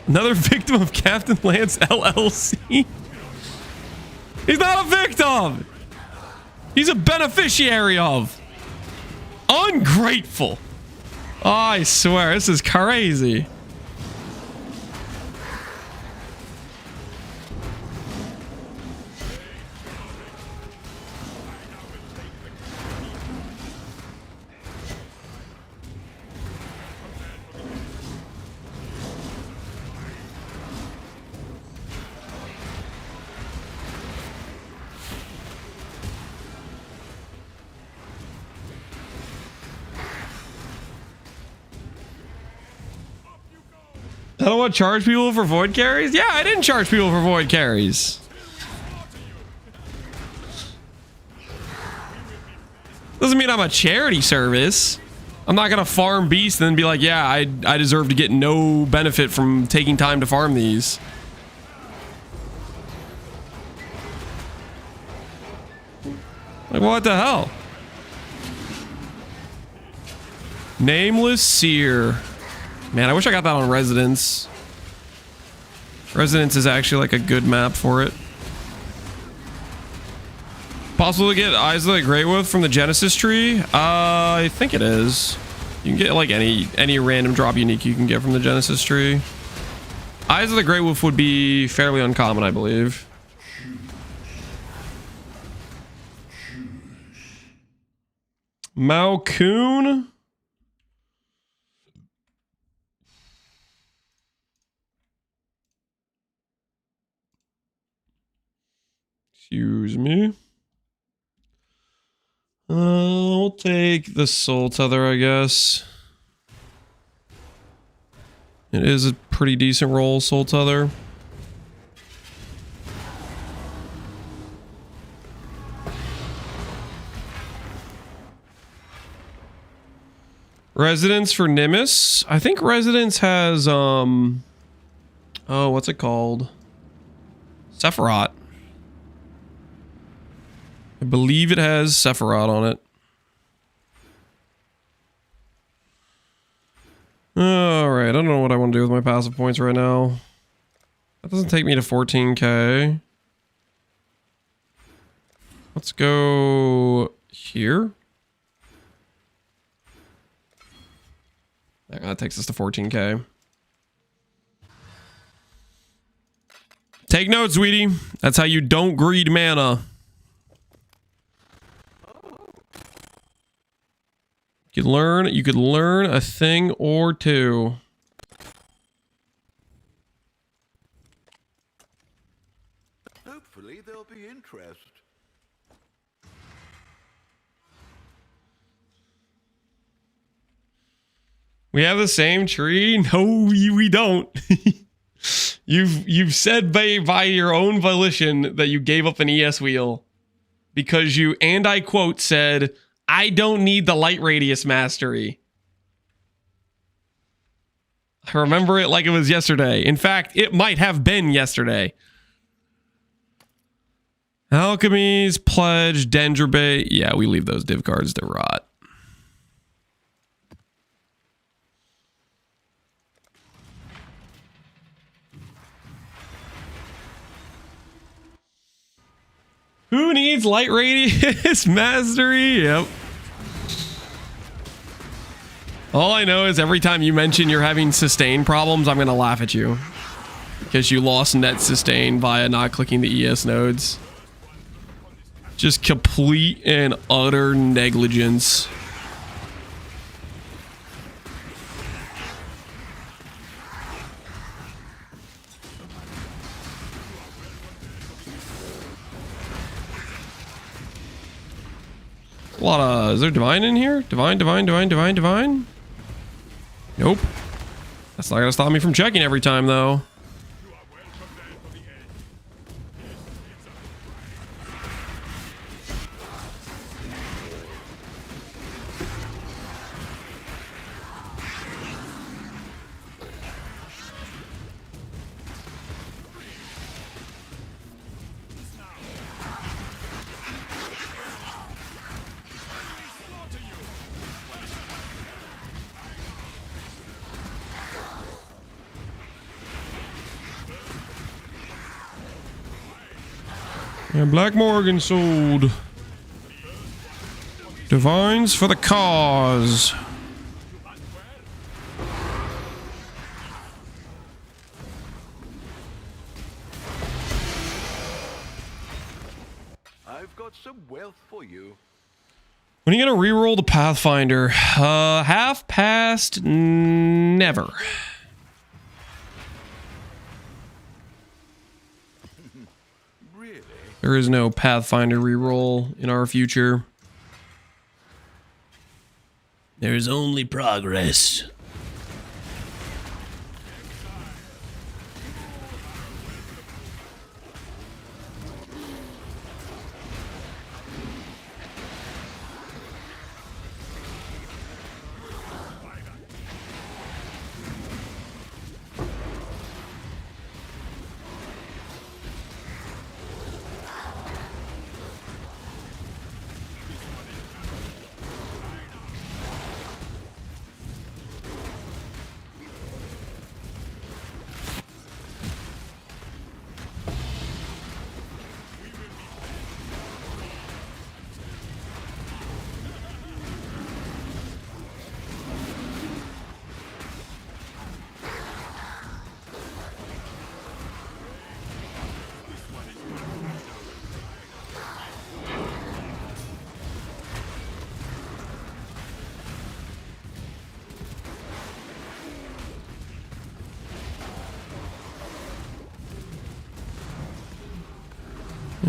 S1: Another victim of Captain Lance LLC. He's not a victim. He's a beneficiary of. Ungrateful. Oh, I swear, this is crazy. I don't want to charge people for void carries? Yeah, I didn't charge people for void carries. Doesn't mean I'm a charity service. I'm not going to farm beasts and then be like, yeah, I deserve to get no benefit from taking time to farm these. Like, what the hell? Nameless Seer. Man, I wish I got that on Residence. Residence is actually like a good map for it. Possible to get Eyes of the Great Wolf from the Genesis tree? I think it is. You can get like any random drop unique you can get from the Genesis tree. Eyes of the Great Wolf would be fairly uncommon, I believe. Malcoon? Excuse me. We'll take the Soul Tether, I guess. It is a pretty decent roll, Soul Tether. Residence for Nimbus. I think Residence has, oh, what's it called? Sephiroth. I believe it has Sephiroth on it. Alright, I don't know what I want to do with my passive points right now. That doesn't take me to 14k. Let's go here. That takes us to 14k. Take notes, sweetie. That's how you don't greed mana. You could learn a thing or two.
S3: Hopefully there'll be interest.
S1: We have the same tree? No, we don't. You've said by your own volition that you gave up an ES wheel because you, and I quote, said, I don't need the light radius mastery. I remember it like it was yesterday. In fact, it might have been yesterday. Alchemy's Pledge, Dendrobate. Yeah, we leave those div cards to rot. Who needs light radius mastery? Yep. All I know is every time you mention you're having sustain problems, I'm going to laugh at you. Because you lost net sustain via not clicking the ES nodes. Just complete and utter negligence. A lot of... Is there divine in here? Divine. Nope. That's not gonna stop me from checking every time, though. And Black Morgan sold. Divines for the cause.
S3: I've got some wealth for you.
S1: When are you gonna reroll the Pathfinder? Half past never.
S3: Really?
S1: There is no Pathfinder reroll in our future. There's only progress.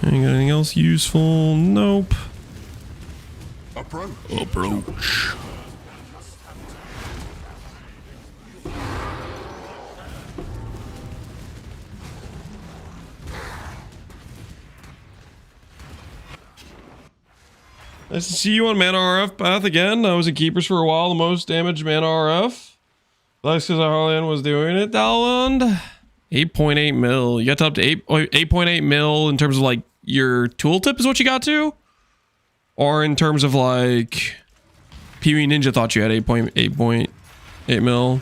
S1: Ain't got anything else useful? Nope.
S4: Approach.
S1: Nice to see you on Mana RF path again. I was in Keepers for a while, the most damaged Mana RF. That's because Harlan was doing it, Dowland. 8.8 mil. You got to up to 8.8 mil in terms of like your tooltip is what you got to? Or in terms of like Pee-wee Ninja thought you had 8.8 mil.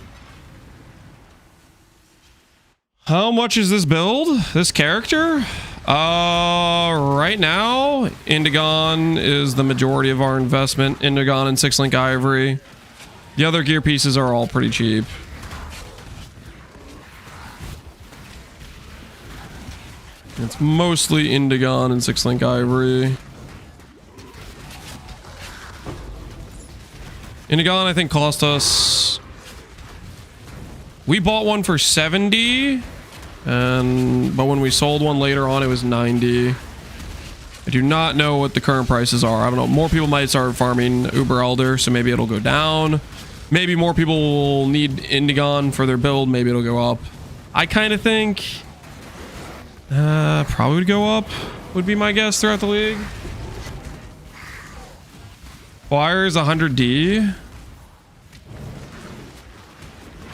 S1: How much is this build? This character? Right now, Indigon is the majority of our investment. Indigon and 6-link ivory. The other gear pieces are all pretty cheap. It's mostly Indigon and 6-link ivory. Indigon, I think, cost us... We bought one for 70, but when we sold one later on, it was 90. I do not know what the current prices are. I don't know. More people might start farming Uber Elder, so maybe it'll go down. Maybe more people will need Indigon for their build. Maybe it'll go up. I kind of think probably would go up, would be my guess throughout the league. Choir is 100D.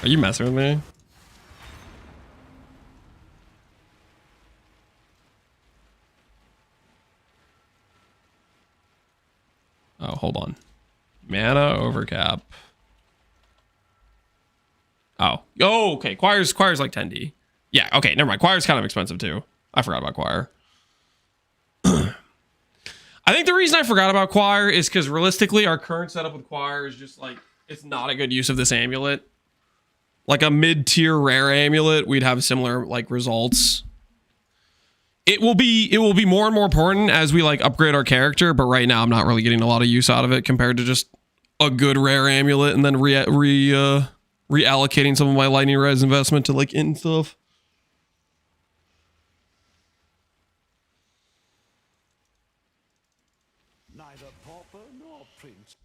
S1: Are you messing with me? Oh, hold on. Mana overcap. Oh, okay. Choir's like 10D. Yeah, okay, never mind. Choir's kind of expensive too. I forgot about Choir. I think the reason I forgot about Choir is because realistically, our current setup with Choir is just like, it's not a good use of this amulet. Like a mid-tier rare amulet, we'd have similar like results. It will be more and more important as we like upgrade our character, but right now I'm not really getting a lot of use out of it compared to just a good rare amulet and then reallocating some of my lightning res investment to like in stuff.
S3: Neither pauper nor prince.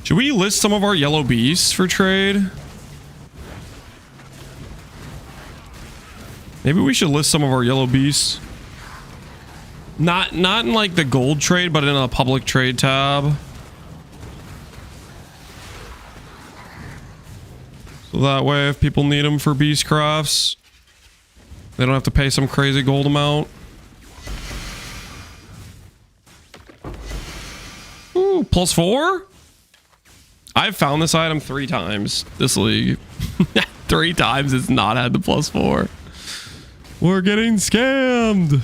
S1: Should we list some of our yellow beasts for trade? Maybe we should list some of our yellow beasts. Not in like the gold trade, but in a public trade tab. So that way, if people need them for beast crafts, they don't have to pay some crazy gold amount. Ooh, +4? I've found this item 3 times this league. 3 times it's not had the +4. We're getting scammed.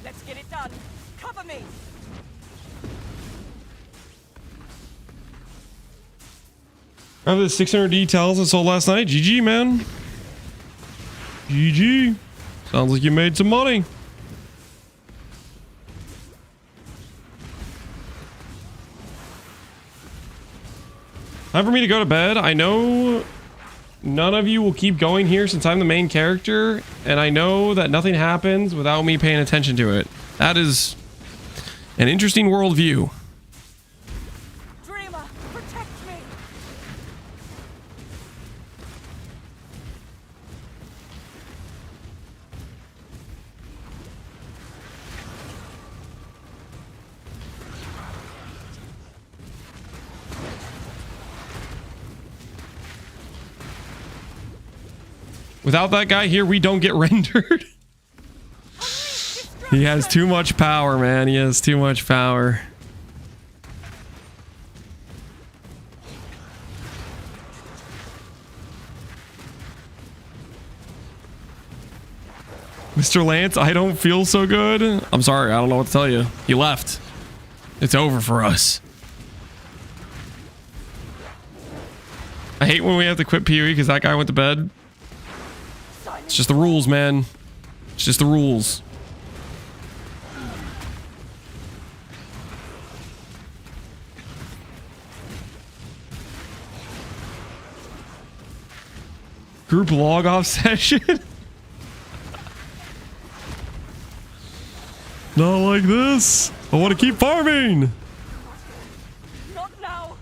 S2: Let's get it done. Cover me.
S1: I have the 600 details I sold last night. GG, man. GG. Sounds like you made some money. Time for me to go to bed. I know none of you will keep going here since I'm the main character, and I know that nothing happens without me paying attention to it. That is an interesting worldview.
S2: Dreamer, protect me.
S1: Without that guy here, we don't get rendered. He has too much power, man. He has too much power. Mr. Lance, I don't feel so good. I'm sorry. I don't know what to tell you. He left. It's over for us. I hate when we have to quit PoE because that guy went to bed. It's just the rules, man. It's just the rules. Group log off session. Not like this. I want to keep farming.
S2: Not now.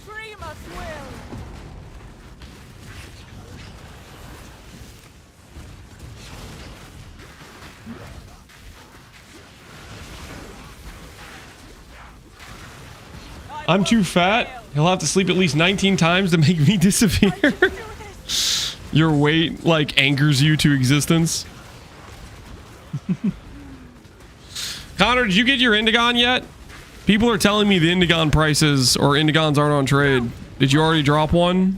S2: Primus will.
S1: I'm too fat. He'll have to sleep at least 19 times to make me disappear. Your weight, like, anchors you to existence. Connor, did you get your Indigon yet? People are telling me the Indigon prices or Indigons aren't on trade. Did you already drop one?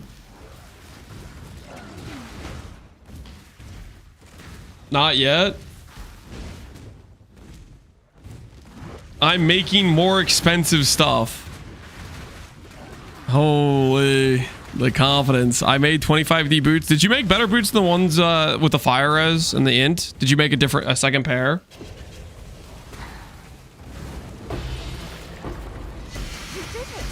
S1: Not yet. I'm making more expensive stuff. Holy, the confidence. I made 25D boots. Did you make better boots than the ones with the fire res and the int? Did you make a second pair?
S2: You did it.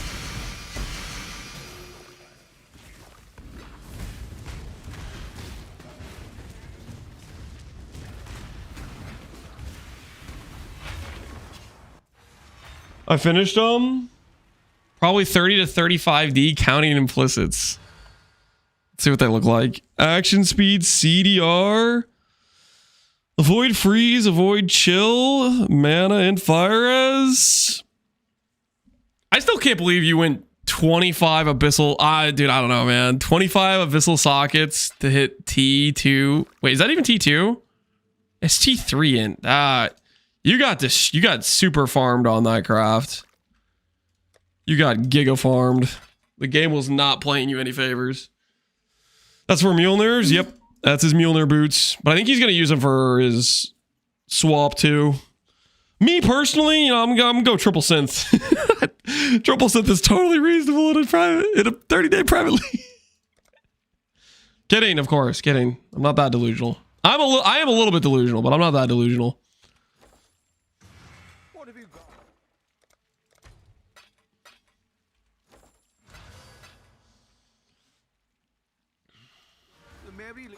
S1: I finished them. Probably 30 to 35D counting implicits. Let's see what they look like. Action speed, CDR. Avoid freeze, avoid chill, mana and fire res. I still can't believe you went 25 abyssal. Dude, I don't know, man. 25 abyssal sockets to hit T2. Wait, is that even T2? It's T3 in. You got this. You got super farmed on that craft. You got giga farmed. The game was not playing you any favors. That's for Mjolnir's. Yep, that's his Mjolnir boots. But I think he's gonna use them for his swap too. Me personally, you know, I'm gonna go triple synth. Triple synth is totally reasonable in a 30-day private league. Kidding, of course, kidding. I'm not that delusional. I am a little bit delusional, but I'm not that delusional.
S3: What have you got? The Mary Lee.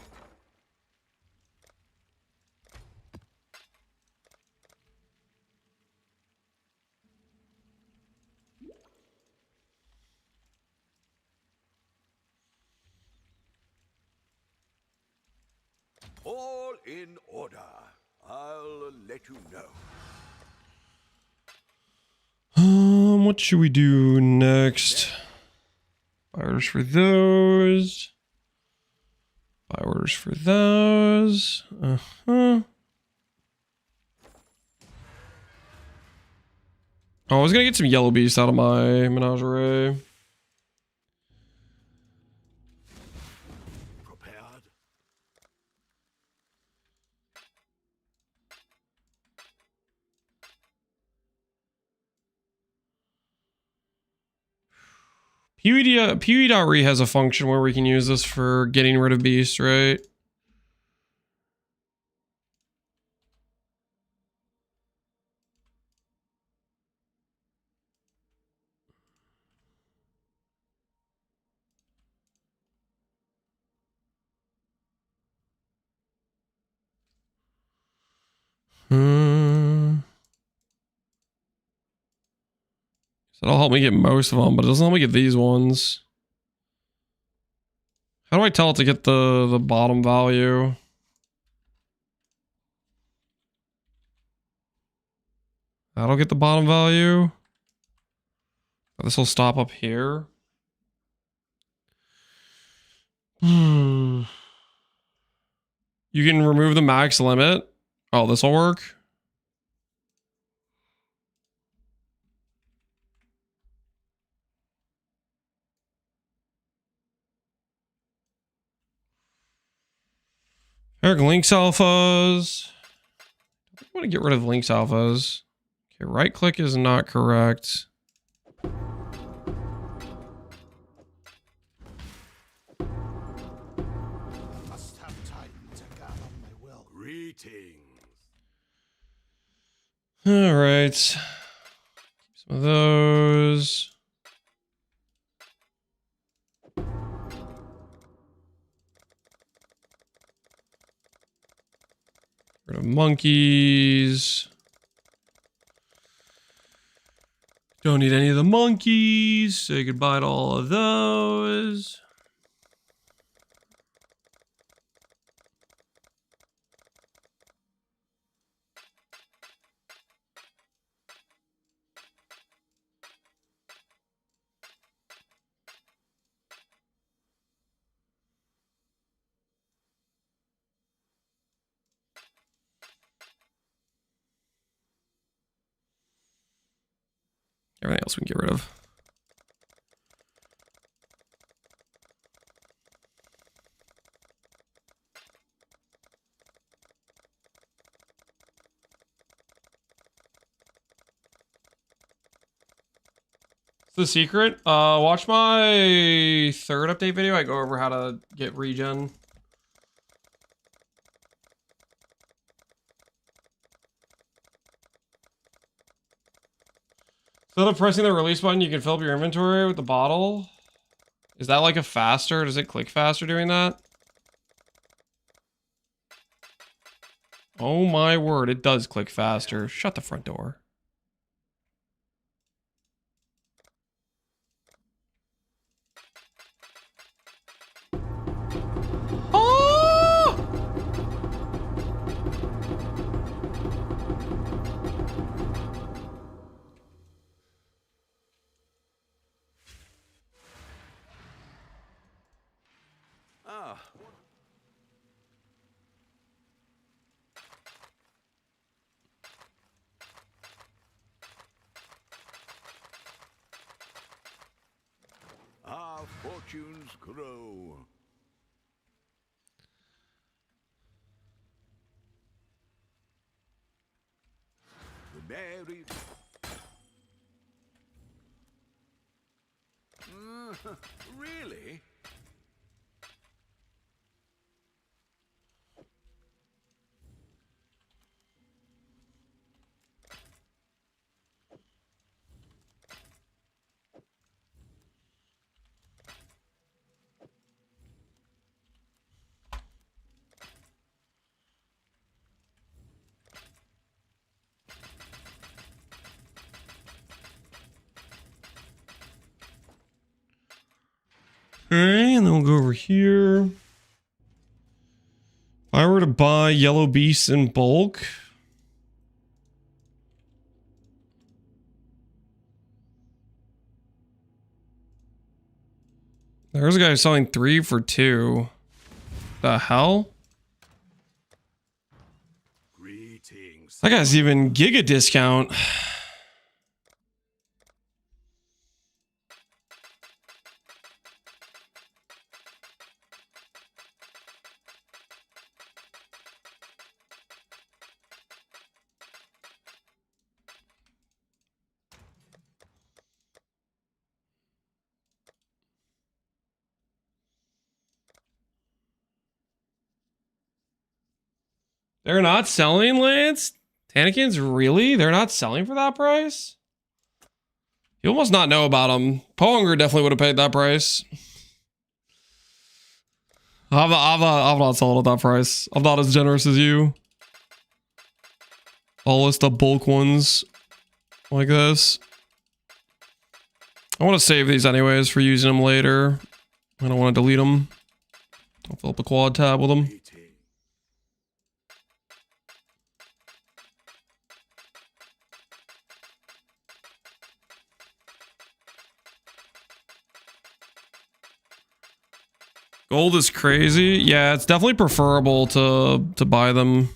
S3: All in order. I'll let you know.
S1: What should we do next? Buy orders for those. Buy orders for those. Oh, I was gonna get some yellow beast out of my menagerie.
S3: Prepared?
S1: PoE.re has a function where we can use this for getting rid of beasts, right? So that'll help me get most of them, but it doesn't help me get these ones. How do I tell it to get the bottom value? That'll get the bottom value. This will stop up here. You can remove the max limit. Oh, this will work. Eric Links alphas. I want to get rid of Links alphas. Okay, right click is not correct.
S4: Must have time to gather my will.
S3: Greetings.
S1: All right. Some of those. Rid of monkeys. Don't need any of the monkeys. Say goodbye to all of those. Everything else we can get rid of. The secret? Watch my third update video. I go over how to get regen. Instead of pressing the release button, you can fill up your inventory with the bottle. Is that like a faster? Does it click faster doing that? Oh my word, it does click faster. Shut the front door. Oh!
S3: Ah. Our fortunes grow. The merry. Really?
S1: Alright, and then we'll go over here. If I were to buy yellow beasts in bulk. There's a guy selling 3 for 2. The hell?
S3: Greetings.
S1: That guy's even giga discount. They're not selling, Lance? Tanakins, really? They're not selling for that price? You almost not know about them. Pohunger definitely would have paid that price. I'm not selling at that price. I'm not as generous as you. I'll list the bulk ones like this. I want to save these anyways for using them later. I don't want to delete them. I'll fill up a quad tab with them.
S3: Greetings.
S1: Gold is crazy. Yeah, it's definitely preferable to buy them.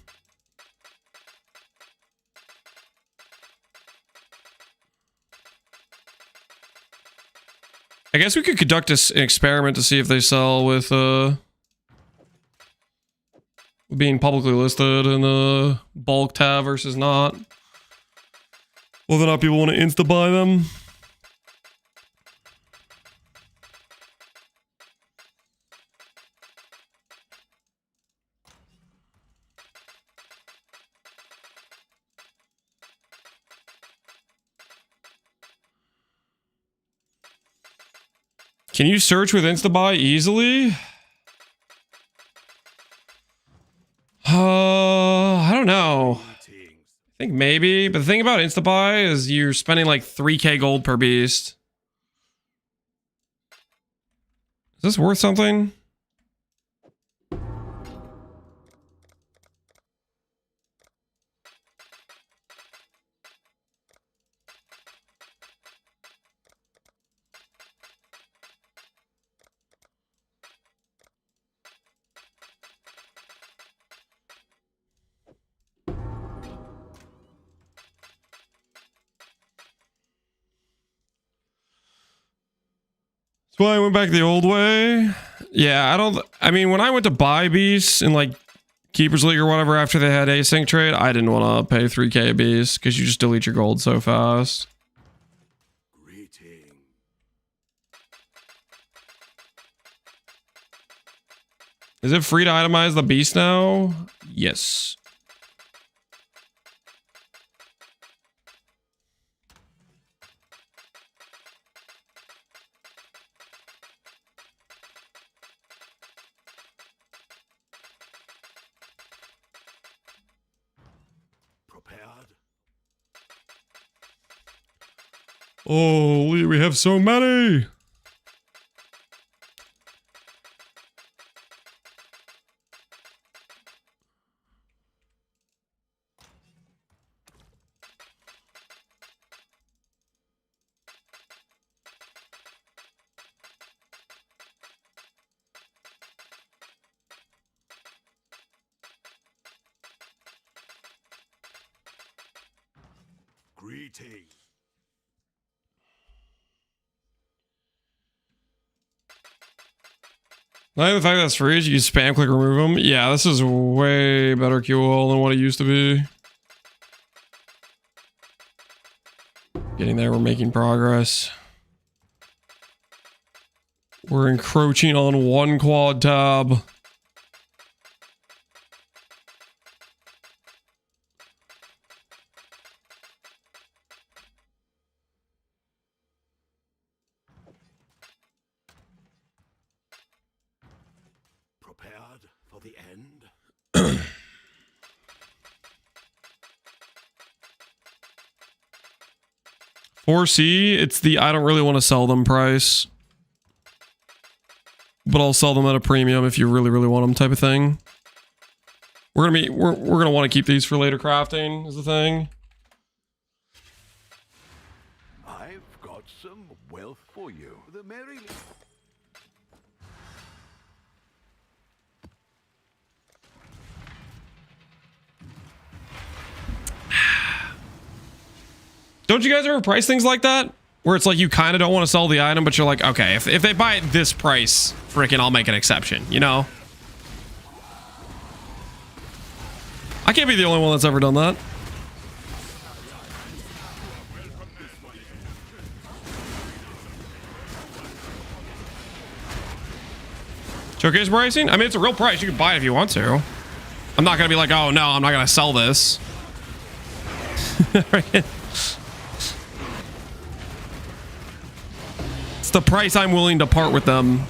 S1: I guess we could conduct an experiment to see if they sell with being publicly listed in the bulk tab versus not. Whether or not people want to insta buy them. Can you search with Instabuy easily? I don't know. I think maybe, but the thing about Instabuy is you're spending like 3k gold per beast. Is this worth something? That's why I went back the old way. Yeah, I mean, when I went to buy beasts in like Keepers League or whatever after they had async trade, I didn't want to pay 3k a beast because you just delete your gold so fast.
S3: Greeting.
S1: Is it free to itemize the beast now? Yes.
S3: Prepared.
S1: Holy, we have so many.
S3: Greeting.
S1: Like the fact that it's free, you can spam click remove them. Yeah, this is way better QL than what it used to be. Getting there, we're making progress. We're encroaching on one quad tab.
S3: Prepared for the end.
S1: 4C, it's the I don't really want to sell them price. But I'll sell them at a premium if you really, really want them type of thing. We're gonna want to keep these for later crafting is the thing.
S3: I've got some wealth for you. The merry.
S1: Don't you guys ever price things like that? Where it's like you kind of don't want to sell the item, but you're like, okay, if they buy it this price, freaking I'll make an exception, you know? I can't be the only one that's ever done that. Showcase pricing? I mean, it's a real price. You can buy it if you want to. I'm not going to be like, oh, no, I'm not going to sell this. It's the price I'm willing to part with them.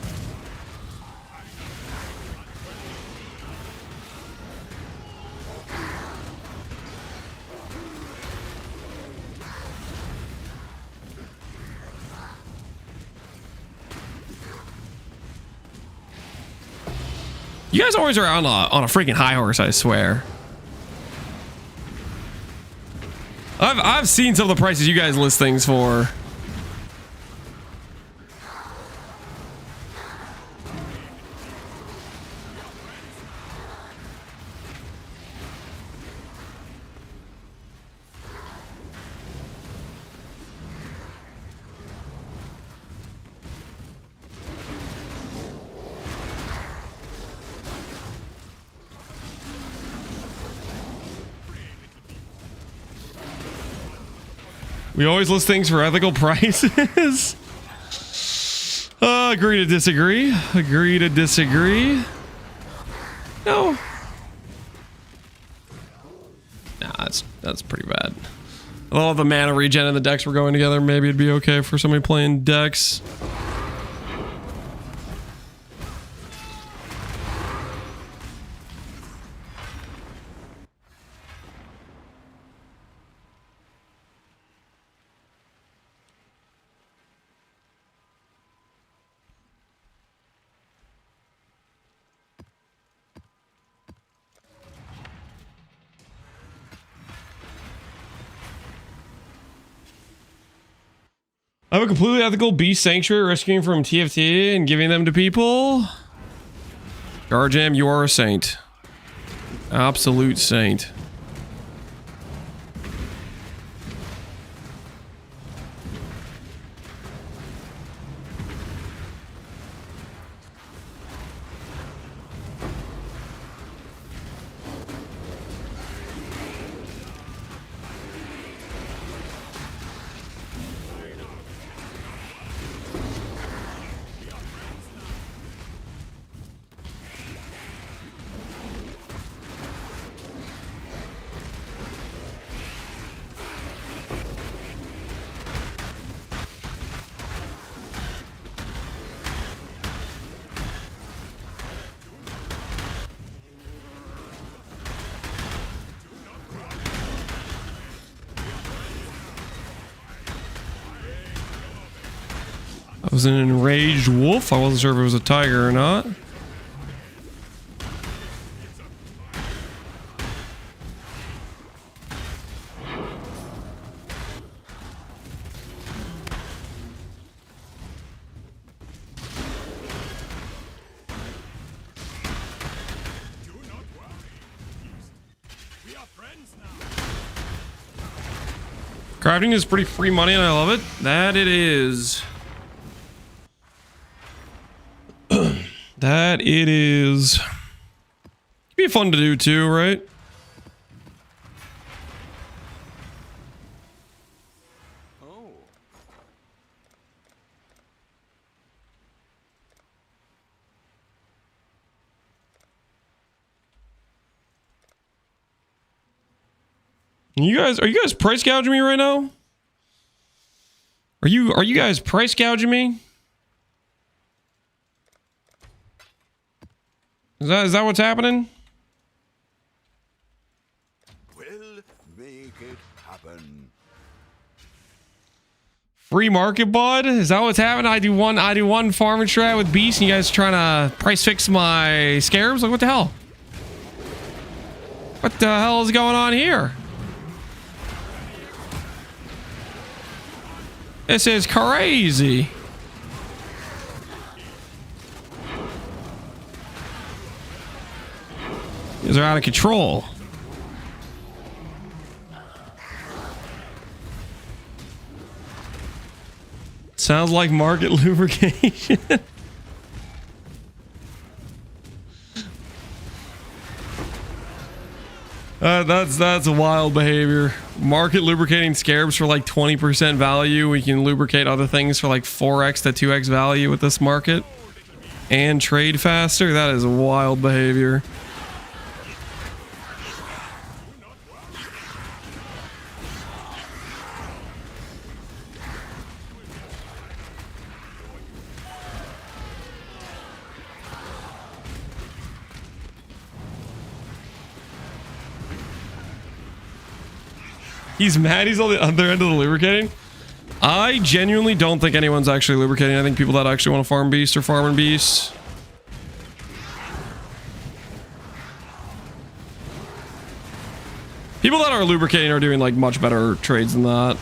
S1: You guys always are on a freaking high horse, I swear. I've seen some of the prices you guys list things for. We always list things for ethical prices. Agree to disagree. Agree to disagree. No. Nah, that's pretty bad. Oh, the mana regen and the decks were going together. Maybe it'd be okay for somebody playing decks. I have a completely ethical beast sanctuary rescuing from TFT and giving them to people. Garjam, you are a saint. Absolute saint. That was an enraged wolf. I wasn't sure if it was a tiger or not. Crafting is pretty free money and I love it. That it is. That it is. It'd be fun to do too, right?
S3: Oh.
S1: Are you guys price gouging me right now? Are you guys price gouging me? Is that what's happening?
S3: We'll make it happen.
S1: Free market bud? Is that what's happening? I do one farming strat with beast and you guys trying to price fix my scarabs? Like what the hell? What the hell is going on here? This is crazy. These are out of control. Sounds like market lubrication. That's a wild behavior. Market lubricating scarabs for like 20% value. We can lubricate other things for like 4x to 2x value with this market. And trade faster. That is a wild behavior. He's mad he's on the other end of the lubricating. I genuinely don't think anyone's actually lubricating. I think people that actually want to farm beasts are farming beasts. People that are lubricating are doing like much better trades than that.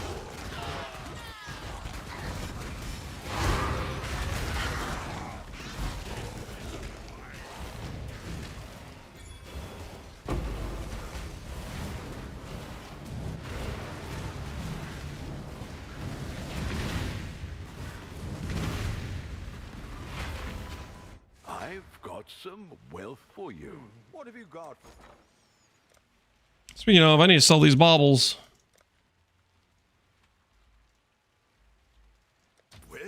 S3: Some wealth for you. What have you got?
S1: Speaking of, I need to sell these baubles.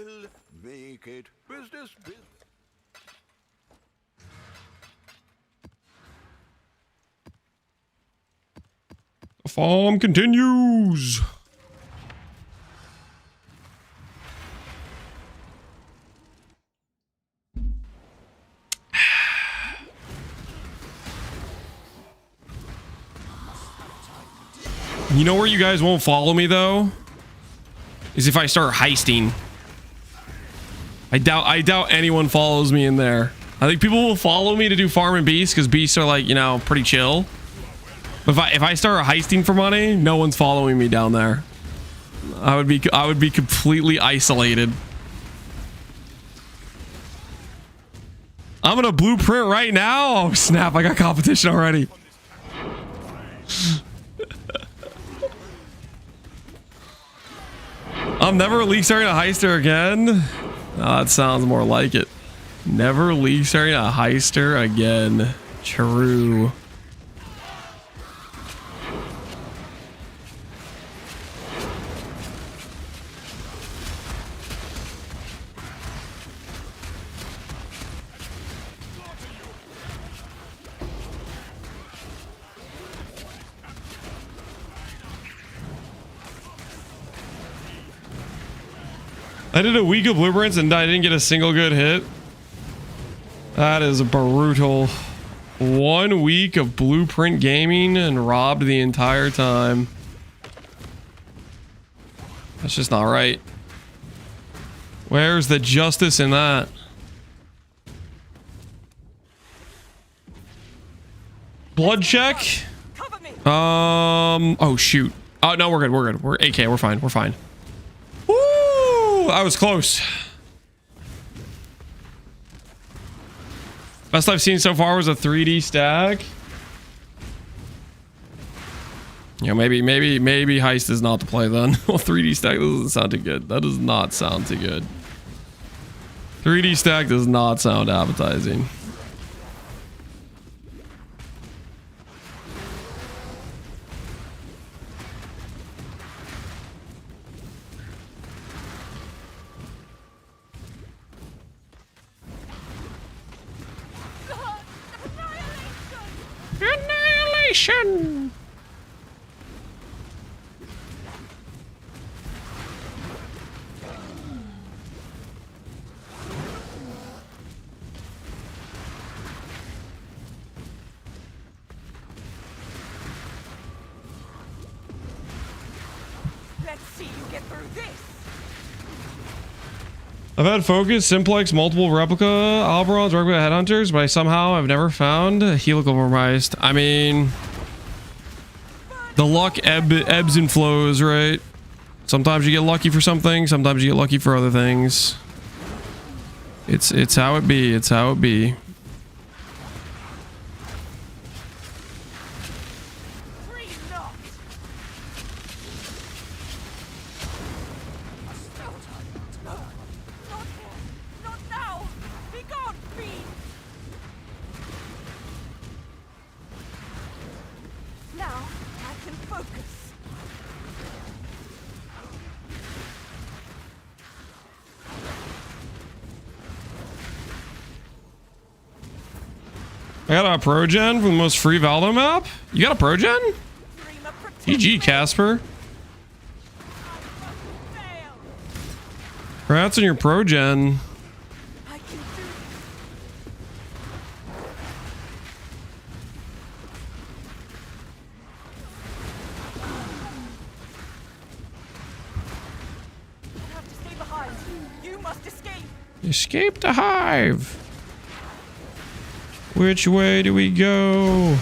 S3: We'll make it business.
S1: The farm continues. You know where you guys won't follow me though? Is if I start heisting. I doubt anyone follows me in there. I think people will follow me to do farm and beasts because beasts are like, you know, pretty chill. But if I start heisting for money, no one's following me down there. I would be completely isolated. I'm gonna blueprint right now. Oh snap! I got competition already. I'm never league starting a heister again. Oh, that sounds more like it. Never league starting a heister again. True. I did a week of blueprints and I didn't get a single good hit. That is brutal. 1 week of blueprint gaming and robbed the entire time. That's just not right. Where's the justice in that? Blood check?
S2: Cover me.
S1: Oh shoot. Oh no, we're good. We're good. We're AK. We're fine. We're fine. Woo! I was close. Best I've seen so far was a 3D stack. Yeah, maybe heist is not the play then. Well, 3D stack doesn't sound too good. That does not sound too good. 3D stack does not sound appetizing. Annihilation!
S2: Let's see you get through this.
S1: I've had Focus, Simplex, multiple Replica, Alberons, Replica Headhunters, but somehow I've never found a Helical Compromised. I mean, the luck ebbs and flows, right? Sometimes you get lucky for something, sometimes you get lucky for other things. It's how it be, it's how it be. I got a Progen from the most free Valdo map. You got a Progen? GG, Casper. Congrats on your Progen. Escape the hive. Which way do we go?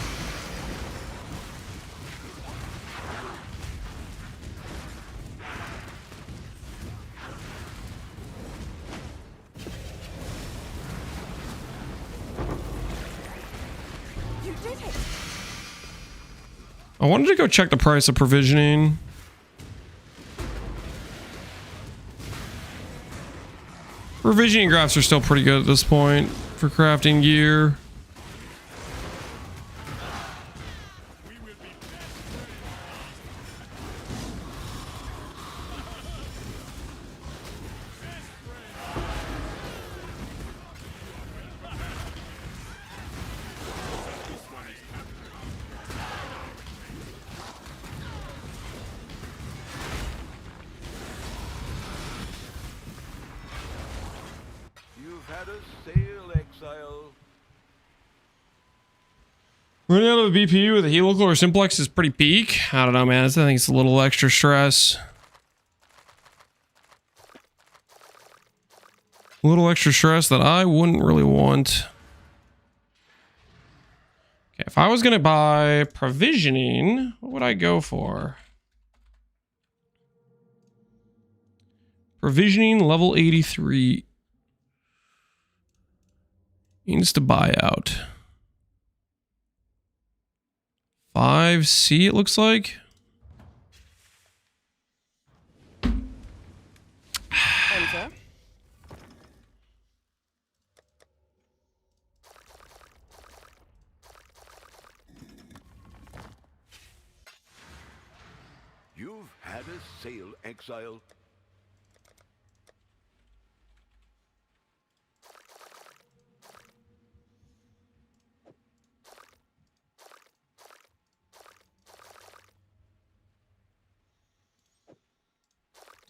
S2: You did it.
S1: I wanted to go check the price of provisioning. Provisioning graphs are still pretty good at this point for crafting gear.
S3: had a sale, Exile.
S1: Running out of a BPU with a helical or simplex is pretty peak. I don't know, man. I think it's a little extra stress. A little extra stress that I wouldn't really want. Okay, if I was going to buy provisioning, what would I go for? Provisioning level 83. Needs to buy out. 5C it looks like.
S2: Enter.
S3: You've had a sale, Exile.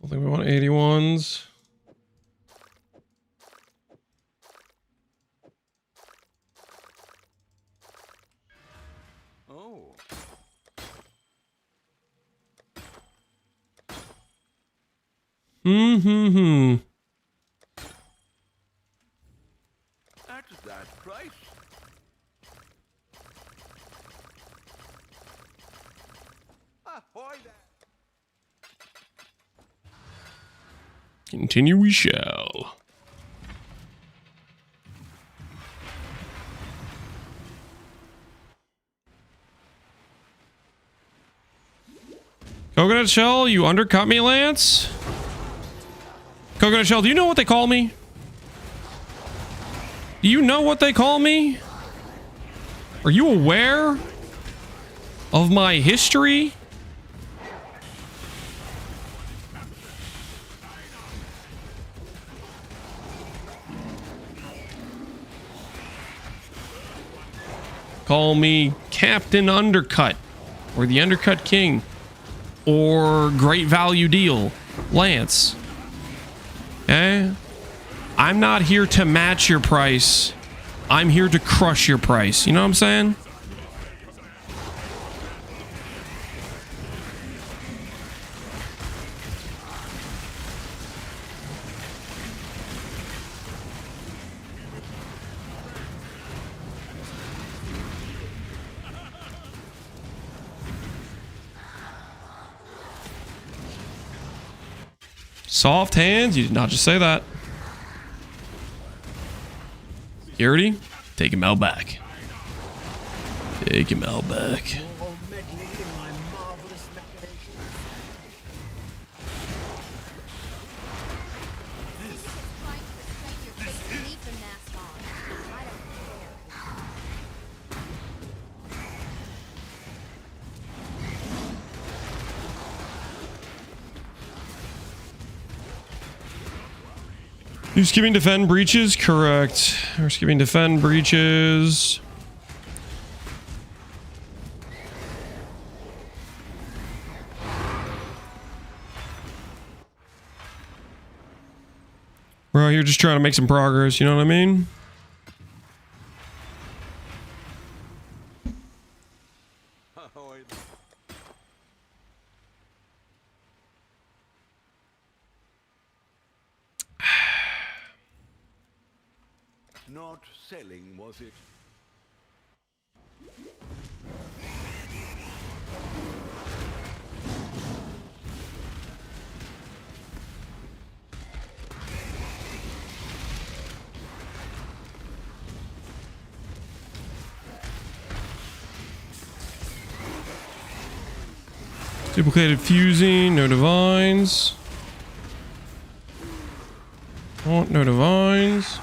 S1: I think we want 81s.
S3: Oh. At that price? Ahoy there!
S1: Continue we shall. Coconut Shell, you undercut me, Lance? Coconut Shell, do you know what they call me? Do you know what they call me? Are you aware of my history? Call me Captain Undercut, or the Undercut King, or Great Value Deal, Lance. Okay? I'm not here to match your price. I'm here to crush your price. You know what I'm saying? Soft hands? You did not just say that. Security? Take him out back. Take him out back. You skipping defend breaches? Correct. We're skipping defend breaches. We're out here just trying to make some progress, you know what I mean?
S3: Ahoy. Not selling, was it?
S1: Duplicated fusing, no divines. Oh, no divines.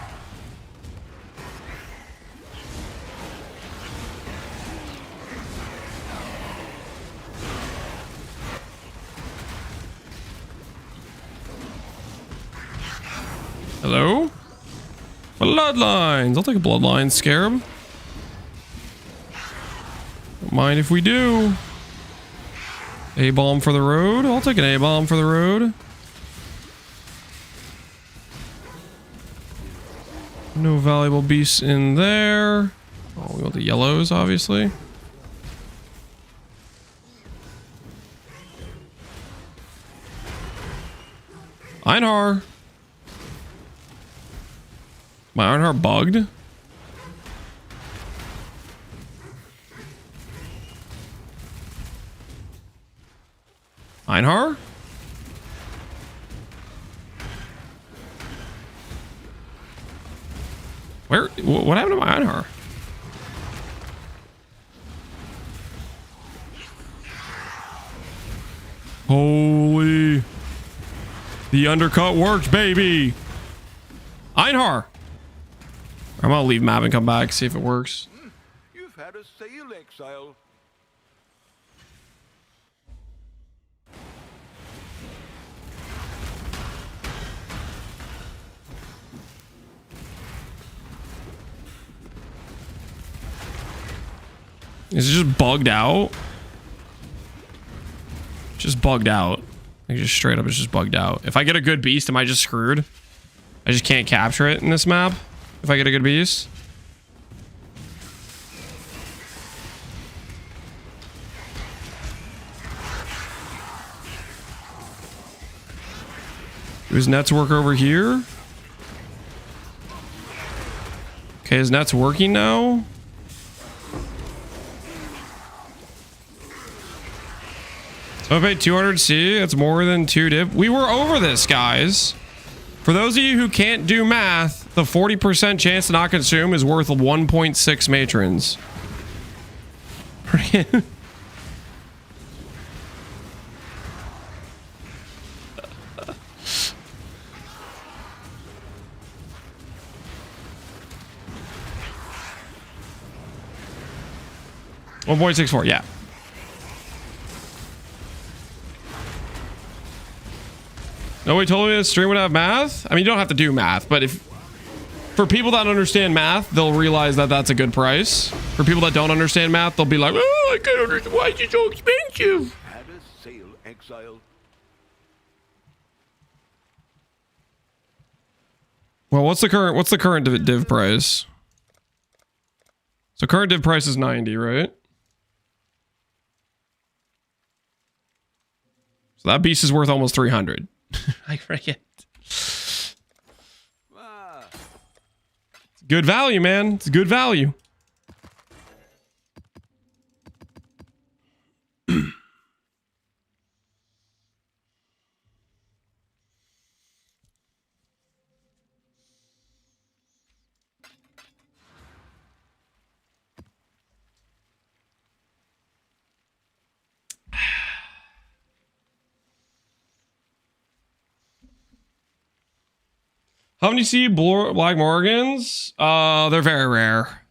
S1: Hello? Bloodlines. I'll take a bloodline scarab. Don't mind if we do. A-bomb for the road. I'll take an A-bomb for the road. No valuable beasts in there. Oh, we want the yellows, obviously. Einhar. My Einhar bugged. Einhar? Where? What happened to my Einhar? Holy. The undercut works, baby. Einhar. I'm gonna leave map and come back, see if it works.
S3: You've had a sale, Exile.
S1: Is it just bugged out? Just bugged out. Like just straight up, it's just bugged out. If I get a good beast, am I just screwed? I just can't capture it in this map if I get a good beast. Do his nets work over here? Okay, his net's working now. So I paid 200C. That's more than 2 div. We were over this, guys. For those of you who can't do math, the 40% chance to not consume is worth 1.6 matrons. 1.64, yeah. Nobody told me this stream would have math. I mean, you don't have to do math, but if for people that understand math, they'll realize that that's a good price. For people that don't understand math, they'll be like, "Oh, I can't understand. Why is it so expensive?"
S3: Had a sale, Exile.
S1: Well, what's the current div price? So current div price is 90, right? So that beast is worth almost 300. I forget.
S3: Ah,
S1: Good value, man. It's good value. How many see Black Morgans? They're very rare.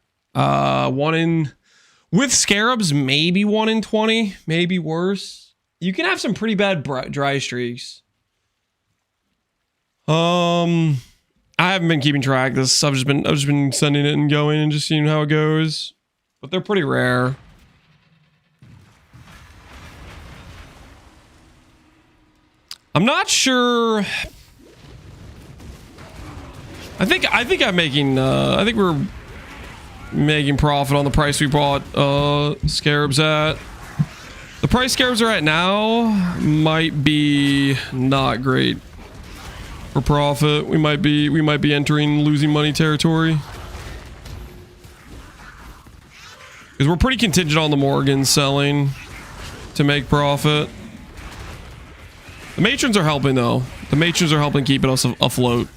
S1: With scarabs, maybe 1 in 20, maybe worse. You can have some pretty bad dry streaks. I haven't been keeping track of this. I've just been sending it and going and just seeing how it goes. But they're pretty rare. I'm not sure. I think I'm making I think we're making profit on the price we bought scarabs at. The price scarabs are at now might be not great for profit. We might be entering losing money territory. Because we're pretty contingent on the Morgans selling to make profit. The matrons are helping though. The matrons are helping keep us afloat.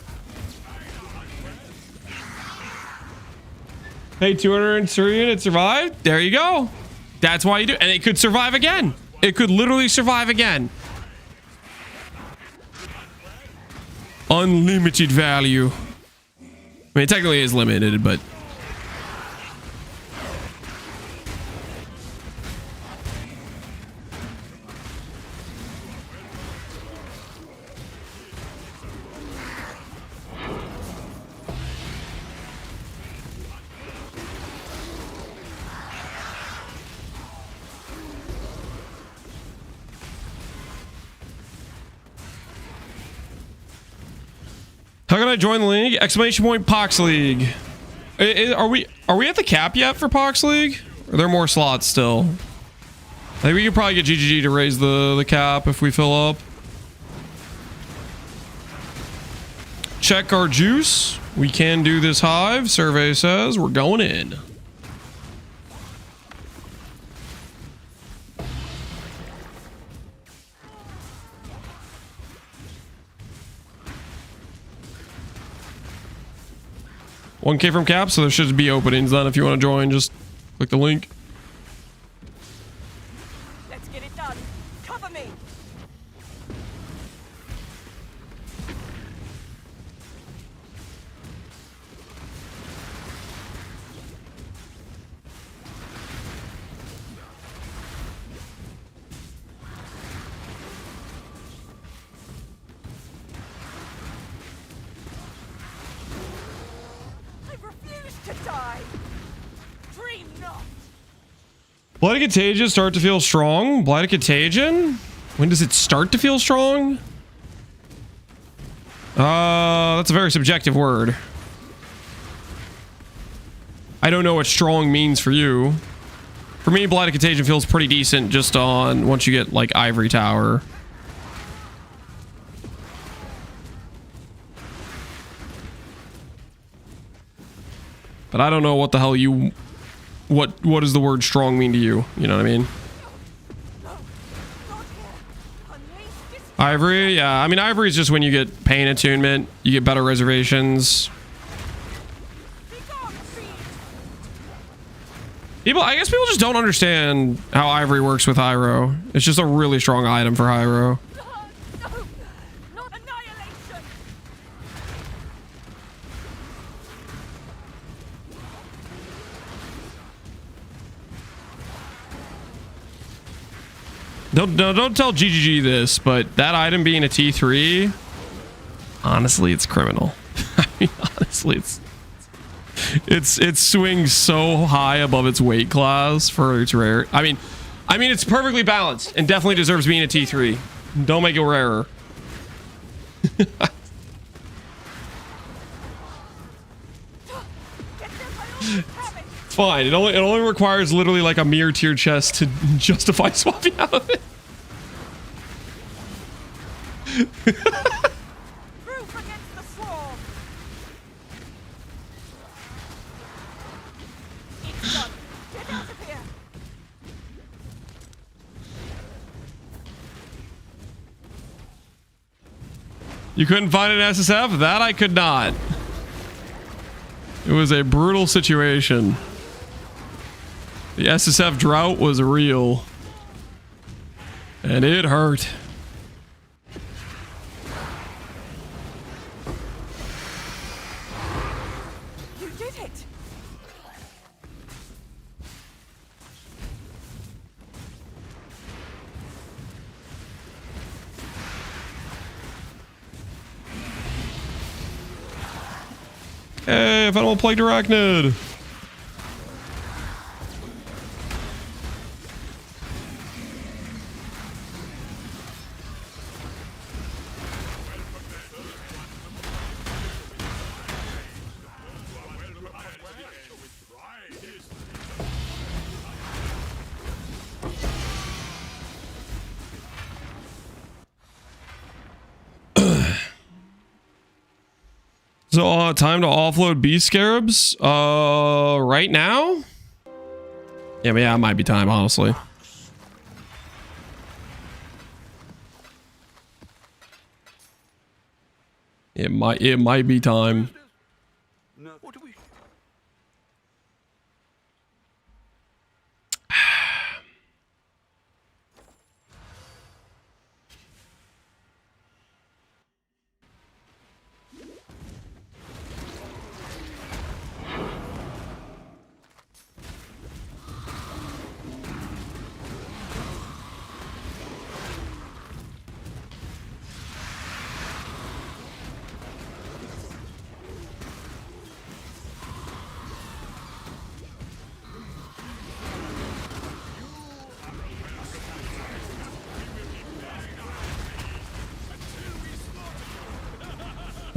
S1: Hey, 203 and it survived. There you go. That's why you do. And it could survive again. It could literally survive again. Unlimited value. I mean, it technically is limited, but... How can I join the league? Exclamation point Pox League. Are we at the cap yet for Pox League? Are there more slots still? I think we could probably get GGG to raise the cap if we fill up. Check our juice. We can do this hive. Survey says we're going in. $1K from cap, so there should be openings then if you want to join. Just click the link.
S2: Let's get it done. Cover me. I refuse to die. Dream not.
S1: Blighted Contagion start to feel strong. Blighted Contagion? When does it start to feel strong? That's a very subjective word. I don't know what strong means for you. For me, Blighted Contagion feels pretty decent just on once you get like Ivory Tower. But I don't know what the hell you... What does the word strong mean to you? You know what I mean?
S2: No, not here. Unleash this.
S1: Ivory? Yeah, I mean Ivory is just when you get Pain Attunement, you get better reservations.
S2: Be gone, fiend.
S1: I guess people just don't understand how Ivory works with Hyro. It's just a really strong item for Hyro.
S2: No, not annihilation.
S1: Don't tell GGG this, but that item being a T3, honestly, it's criminal. I mean, honestly, it swings so high above its weight class for its rare. I mean, it's perfectly balanced and definitely deserves being a T3. Don't make it rarer.
S2: Get them, I always have it.
S1: It's fine. It only requires literally like a mere tier chest to justify swapping out of it.
S2: Proof against the swarm. It's done. Get out of here.
S1: You couldn't find an SSF? That I could not. It was a brutal situation. The SSF drought was real. And it hurt.
S2: You did it.
S1: Hey, Venom Plagued Arachnid. So, time to offload Beast Scarabs? Right now? Yeah, but yeah, it might be time, honestly. It might be time.
S3: No, what do we?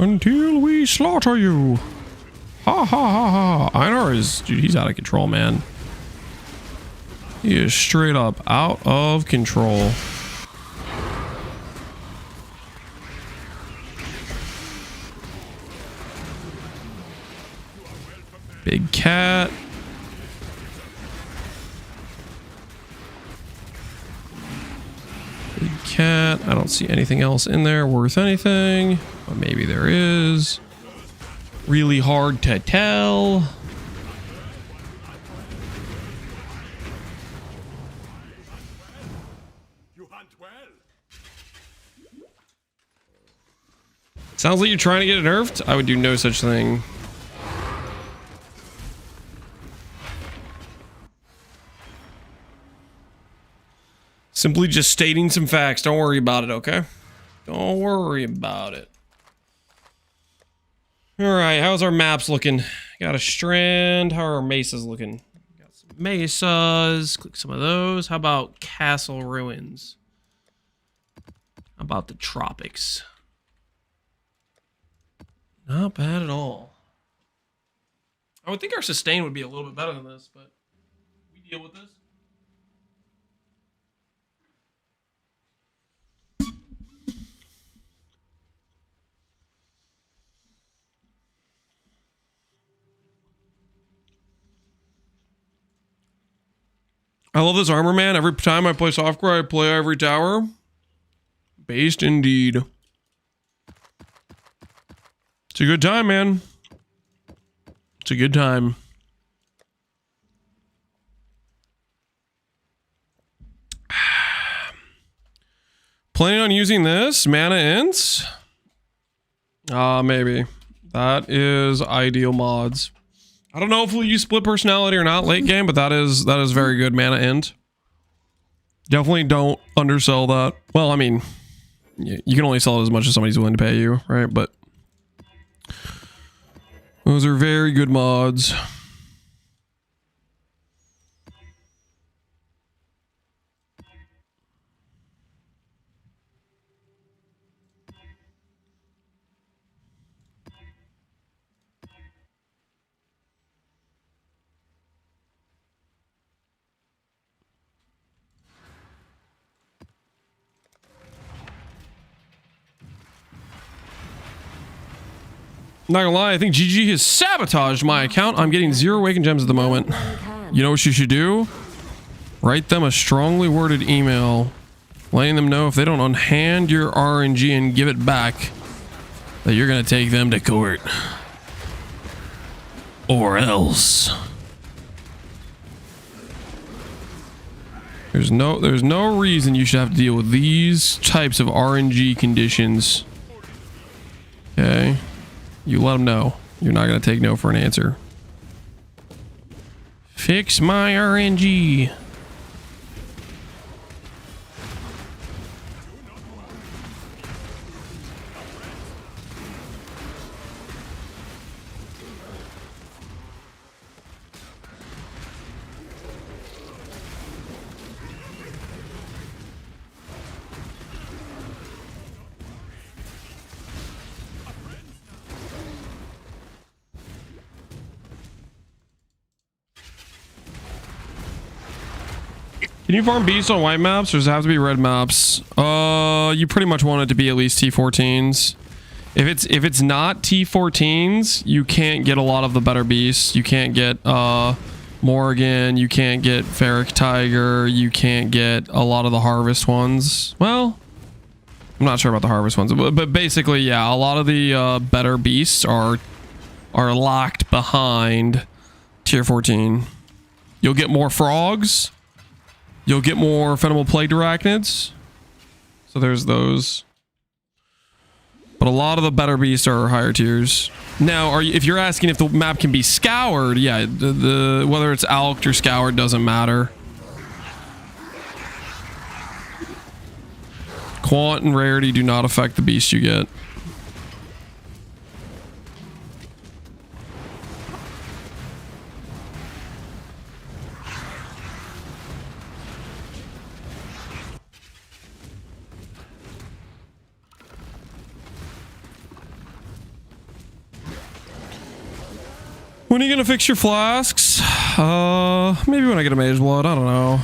S1: Until we slaughter you. Ha ha ha ha. Einar is, dude, he's out of control, man. He is straight up out of control. Big cat. Big cat. I don't see anything else in there worth anything. But maybe there is. Really hard to tell.
S4: You hunt well.
S1: Sounds like you're trying to get it nerfed. I would do no such thing. Simply just stating some facts. Don't worry about it, okay? Don't worry about it. Alright, how's our maps looking? Got a strand. How are our mesas looking? Got some mesas. Click some of those. How about castle ruins? How about the tropics? Not bad at all. I would think our sustain would be a little bit better than this, but we deal with this. I love this armor, man. Every time I play software, I play every tower. Based indeed. It's a good time, man. It's a good time. Planning on using this? Mana Ints? Maybe. That is ideal mods. I don't know if we'll use split personality or not late game, but that is very good mana int. Definitely don't undersell that. Well, I mean, you can only sell it as much as somebody's willing to pay you, right? But those are very good mods. Not gonna lie, I think GG has sabotaged my account. I'm getting 0 awakened gems at the moment. You know what you should do? Write them a strongly worded email letting them know if they don't unhand your RNG and give it back, that you're gonna take them to court. Or else. There's no reason you should have to deal with these types of RNG conditions. Okay. You let them know. You're not going to take no for an answer. Fix my RNG. Can you farm beasts on white maps, or does it have to be red maps? You pretty much want it to be at least T14s. If it's not T14s, you can't get a lot of the better beasts. You can't get Morgan, you can't get Ferric Tiger, you can't get a lot of the harvest ones. Well, I'm not sure about the harvest ones, but basically, yeah, a lot of the better beasts are locked behind tier 14. You'll get more frogs. You'll get more Phenomenal Plague Arachnids. So there's those. But a lot of the better beasts are higher tiers. Now, if you're asking if the map can be scoured, yeah, whether it's alked or scoured doesn't matter. Quant and rarity do not affect the beast you get. When are you gonna fix your flasks? Maybe when I get a mage blood. I don't know.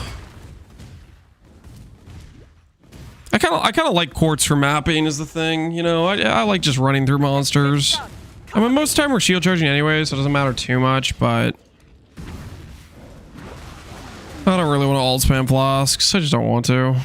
S1: I kind of like quartz for mapping is the thing. You know, I like just running through monsters. I mean, most of the time we're shield charging anyway, so it doesn't matter too much. But I don't really want to alt spam flasks. I just don't want to.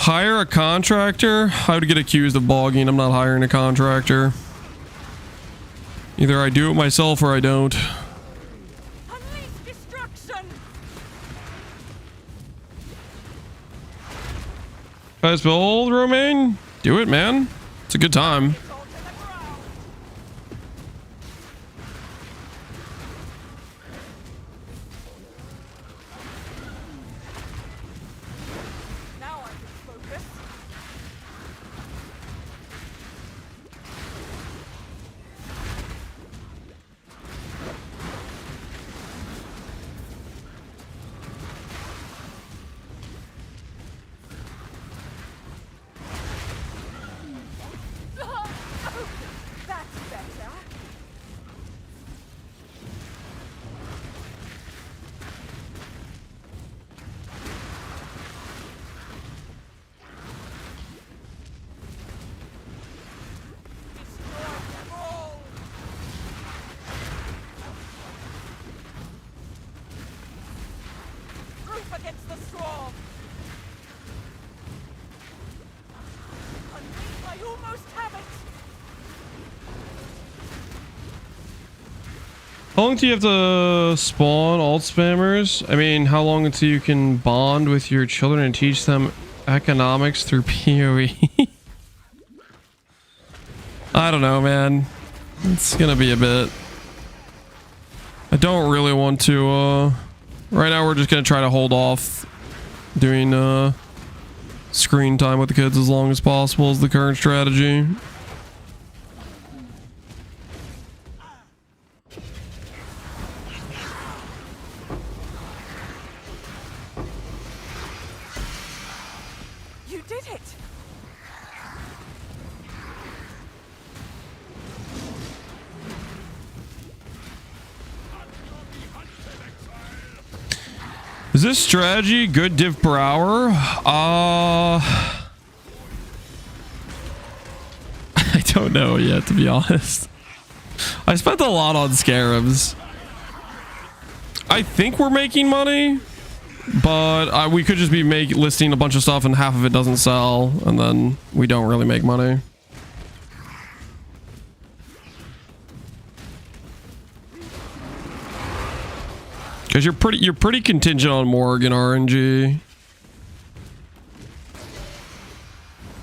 S1: Hire a contractor? I would get accused of bogging. I'm not hiring a contractor. Either I do it myself or I don't.
S2: Unleash destruction.
S1: Guys, build, Romaine? Do it, man. It's a good time.
S2: Fall to the ground. Now I can focus. That's better. Destroy them all. Group against the strong. I almost have it.
S1: How long do you have to spawn alt spammers? I mean, how long until you can bond with your children and teach them economics through PoE? I don't know, man. It's gonna be a bit. I don't really want to, right now we're just gonna try to hold off doing, screen time with the kids as long as possible is the current strategy.
S2: You did it.
S1: Is this strategy good div per hour? I don't know yet, to be honest. I spent a lot on scarabs. I think we're making money, but we could just be listing a bunch of stuff and half of it doesn't sell, and then we don't really make money. Because you're pretty contingent on Morgan RNG.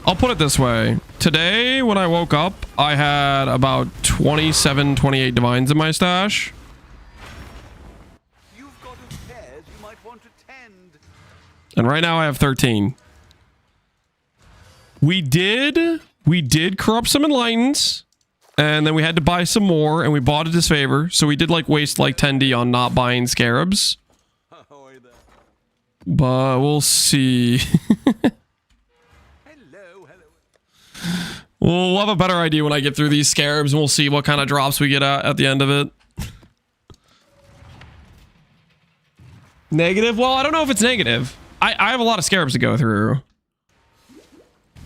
S1: I'll put it this way. Today, when I woke up, I had about 27, 28 divines in my stash.
S3: You've got affairs you might want to tend.
S1: And right now I have 13. We did corrupt some enlightens. And then we had to buy some more, and we bought a disfavor. So we did like waste like 10D on not buying scarabs. But we'll see.
S3: Hello.
S1: We'll have a better idea when I get through these scarabs, and we'll see what kind of drops we get at the end of it. Negative? Well, I don't know if it's negative. I have a lot of scarabs to go through.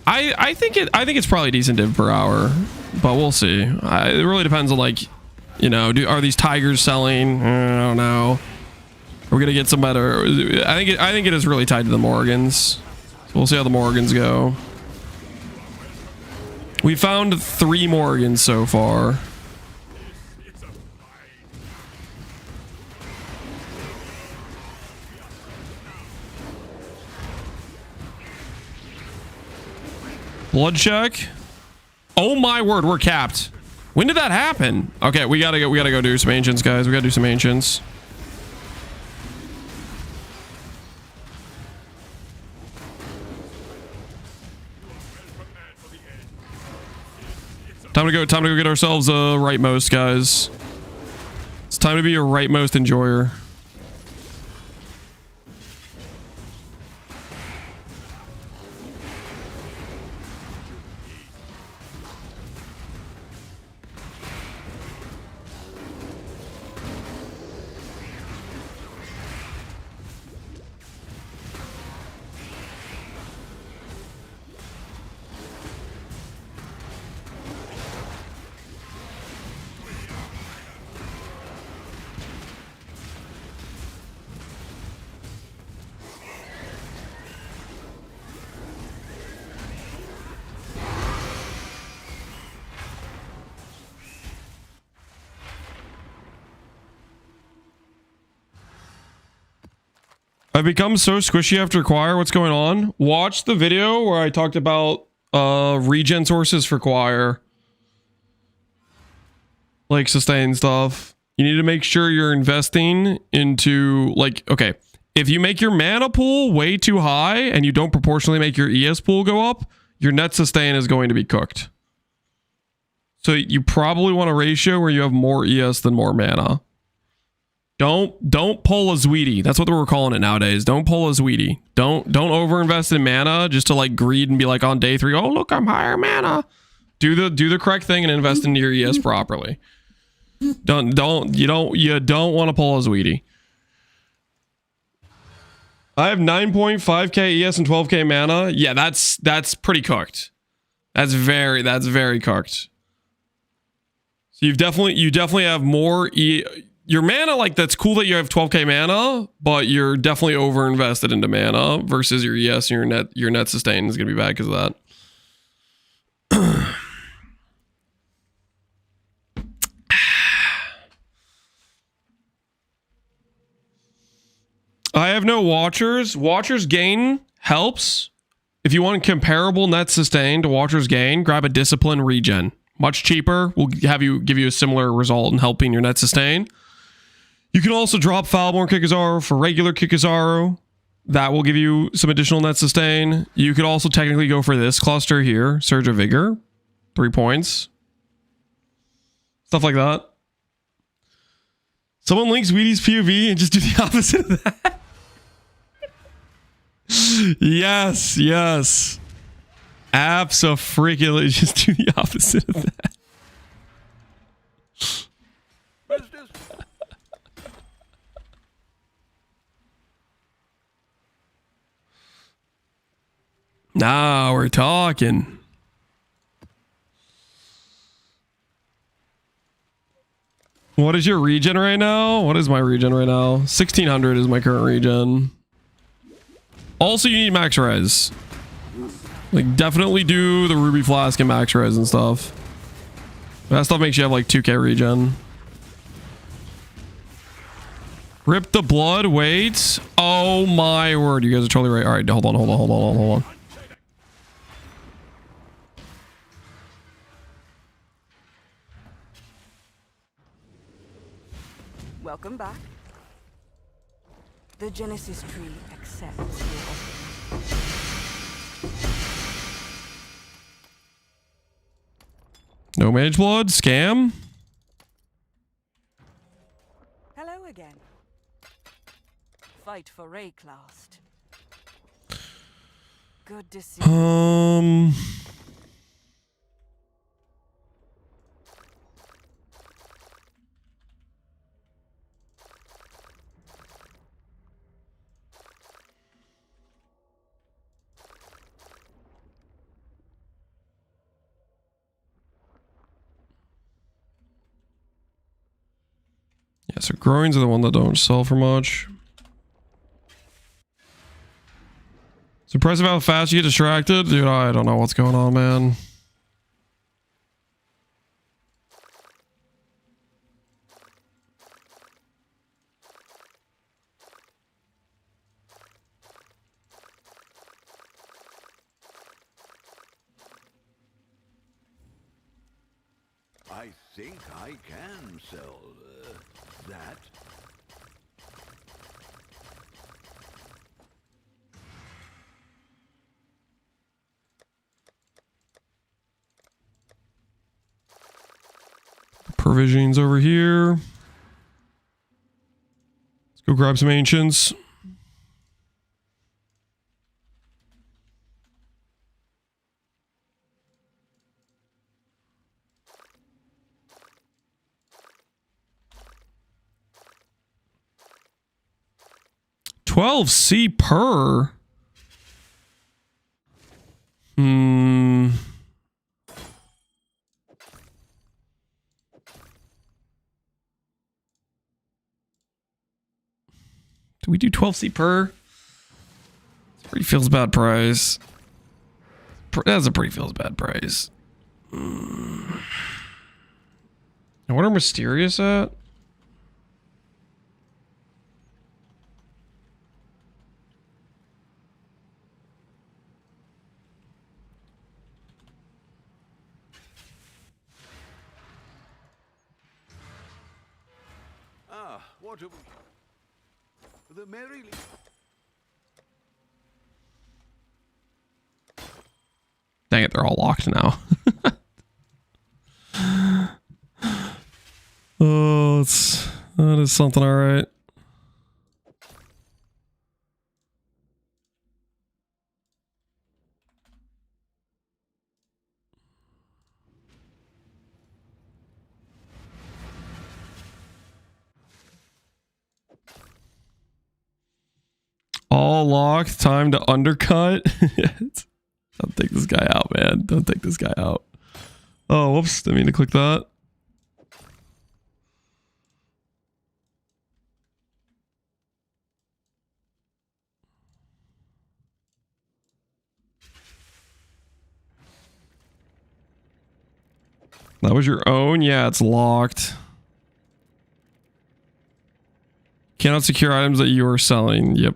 S1: I think it's probably decent div per hour, but we'll see. It really depends on, like, you know, are these tigers selling? I don't know. We're gonna get some better. I think it is really tied to the Morgans. So we'll see how the Morgans go. We found 3 Morgans so far. Blood check. Oh my word, we're capped. When did that happen? Okay, we gotta go do some ancients, guys. We gotta do some ancients. Time to go get ourselves a rightmost, guys. It's time to be a rightmost enjoyer. I've become so squishy after Choir. What's going on? Watch the video where I talked about regen sources for Choir. Like sustain stuff. You need to make sure you're investing into, like, okay, if you make your mana pool way too high and you don't proportionally make your ES pool go up, your net sustain is going to be cooked. So you probably want a ratio where you have more ES than more mana. Don't pull a Zweety. That's what we're calling it nowadays. Don't pull a Zweety. Don't overinvest in mana just to like greed and be like on day 3, oh look, I'm higher mana. Do the correct thing and invest into your ES properly. You don't want to pull a Zweety. I have 9.5k ES and 12k mana. Yeah, that's pretty cooked. That's very cooked. So you definitely have more your mana, like, that's cool that you have 12k mana, but you're definitely over invested into mana versus your ES, and your net sustain is gonna be bad because of that. I have no Watchers. Watchers gain helps. If you want comparable net sustain to Watchers gain, grab a Discipline regen. Much cheaper. Will give you a similar result in helping your net sustain. You can also drop Foulborn Kikazaru for regular Kikazaru. That will give you some additional net sustain. You could also technically go for this cluster here. Surge of Vigor. 3 points. Stuff like that. Someone link Sweetie's POV and just do the opposite of that. Yes. Abso-freaking just do the opposite of that. Now we're talking. What is your regen right now? What is my regen right now? 1600 is my current regen. Also, you need max res. Like, definitely do the ruby flask and max res and stuff. That stuff makes you have like 2k regen. Rip the blood. Wait. Oh my word. You guys are totally right. All right. Hold on.
S2: Welcome back. The Genesis tree accepts your offering.
S1: No mage blood. Scam.
S2: Hello again. Fight for Rayclast. Good to see you.
S1: Yeah, so groins are the one that don't sell for much. It's impressive how fast you get distracted. Dude, I don't know what's going on, man.
S3: I think I can sell that.
S1: Provisions over here. Let's go grab some ancients. $12C per. Do we do 12C per? Pretty feels bad price. That's a pretty feels bad price. And what are Mysterious at?
S3: Ah, what have we? The merry.
S1: Dang it, they're all locked now. Oh, that is something, all right. All locked. Time to undercut. Don't take this guy out, man. Don't take this guy out. Oh, whoops. Didn't mean to click that. That was your own? Yeah, it's locked. Cannot secure items that you are selling. Yep.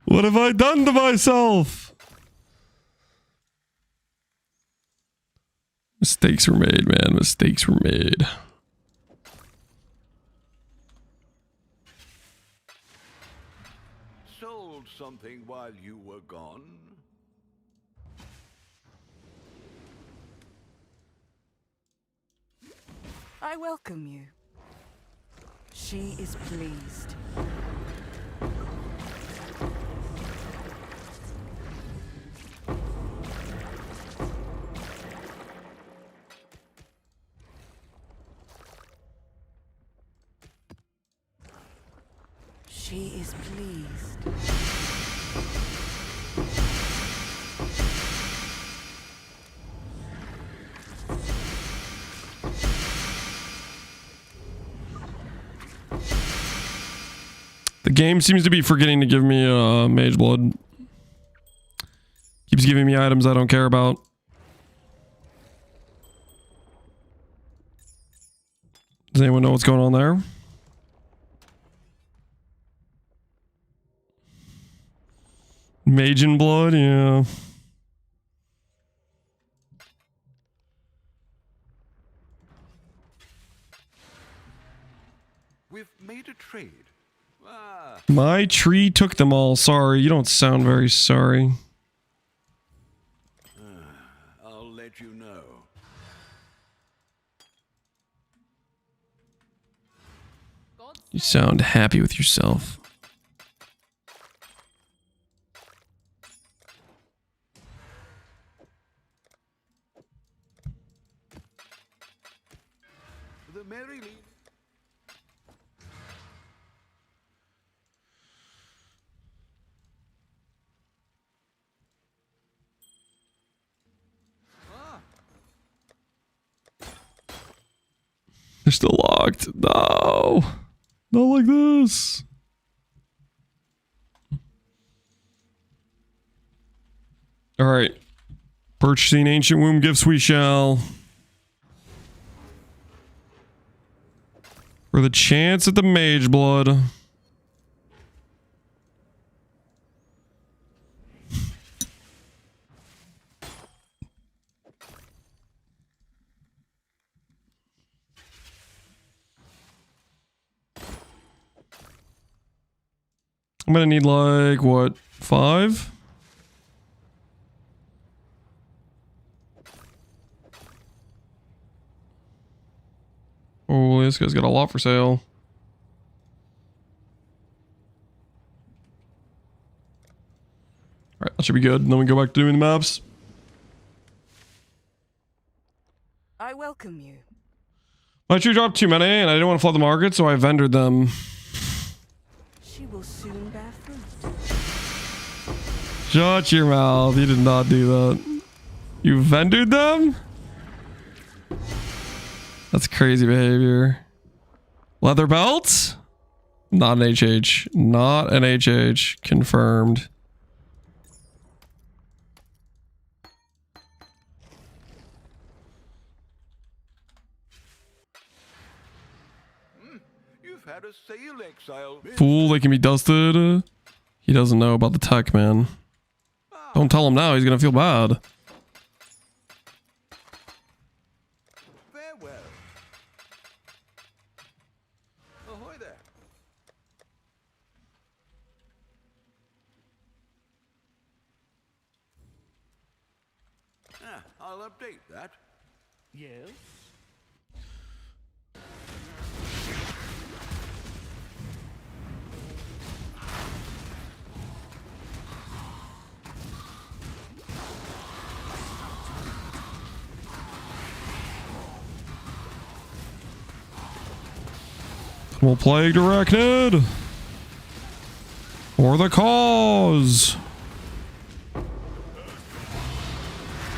S1: What have I done to myself? Mistakes were made, man. Mistakes were made.
S3: Sold something while you were gone.
S2: I welcome you. She is pleased. She is pleased.
S1: The game seems to be forgetting to give me mage blood. Keeps giving me items I don't care about. Does anyone know what's going on there? Mage and blood, yeah.
S3: We've made a trade. Ah,
S1: My tree took them all. Sorry, you don't sound very sorry.
S3: I'll let you know.
S1: You sound happy with yourself.
S3: The merry lead.
S1: They're still locked. No. Not like this. All right. Purchasing ancient womb gifts we shall. For the chance at the mage blood. I'm gonna need like what, 5? Oh, this guy's got a lot for sale. Alright, that should be good. And then we go back to doing the maps.
S2: I welcome you.
S1: My tree dropped too many, and I didn't want to flood the market, so I vendored them.
S2: She will soon bear fruit.
S1: Shut your mouth. You did not do that. You vendored them? That's crazy behavior. Leather belts? Not an HH. Not an HH. Confirmed.
S3: You've had a sale, Exile.
S1: Fool, they can be dusted. He doesn't know about the tech, man. Don't tell him now. He's gonna feel bad.
S3: Farewell. Ahoy there. I'll update that.
S2: Yes.
S1: We'll play Arachnid. For the cause.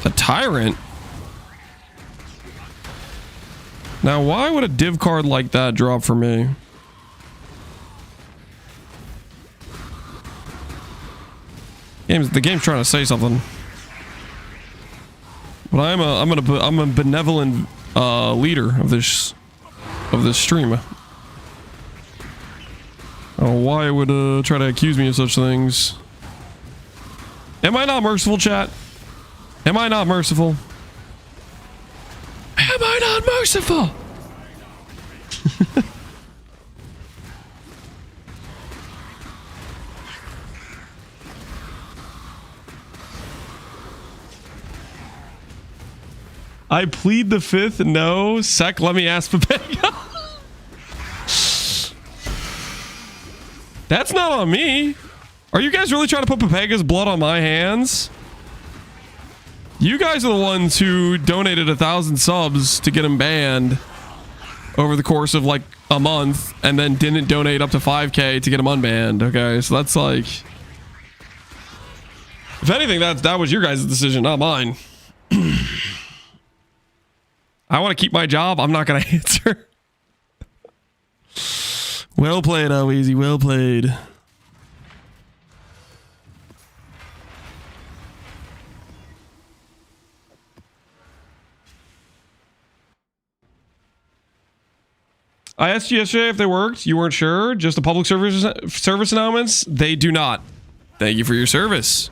S1: The Tyrant. Now, why would a div card like that drop for me? The game's trying to say something. But I'm a benevolent leader of this stream. I don't know why it would try to accuse me of such things. Am I not merciful, chat? Am I not merciful? Am I not merciful? I plead the fifth. No. Sec, let me ask Pepega. That's not on me. Are you guys really trying to put Pepega's blood on my hands? You guys are the ones who donated 1,000 subs to get him banned over the course of like a month and then didn't donate up to 5k to get him unbanned. Okay, so that's like, if anything, that was your guys' decision, not mine. I want to keep my job. I'm not going to answer. Well played, Easy. Well played. I asked you yesterday if they worked. You weren't sure. Just the public service announcements. They do not. Thank you for your service.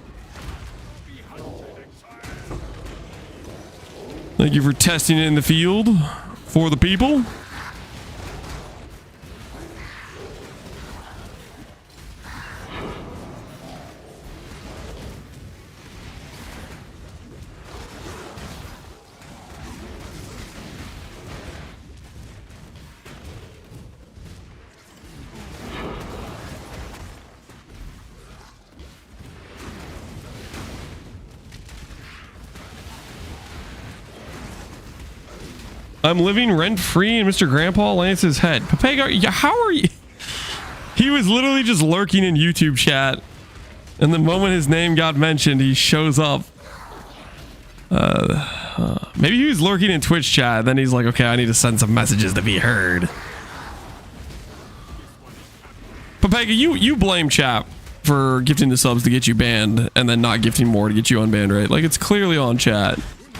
S1: Thank you for testing it in the field for the people. I'm living rent-free in Mr. Grandpa Lance's head. Pepega, how are you? He was literally just lurking in YouTube chat. And the moment his name got mentioned, he shows up. Maybe he was lurking in Twitch chat. Then he's like, okay, I need to send some messages to be heard. Pepega, you blame chat for gifting the subs to get you banned and then not gifting more to get you unbanned, right? Like, it's clearly on chat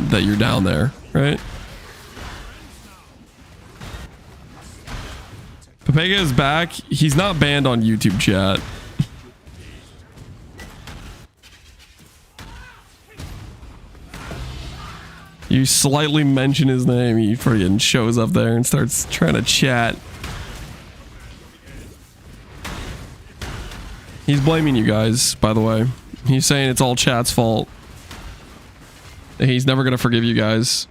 S1: that you're down there, right? Pepega is back. He's not banned on YouTube chat. You slightly mention his name, he freaking shows up there and starts trying to chat. He's blaming you guys, by the way. He's saying it's all chat's fault. He's never gonna forgive you guys.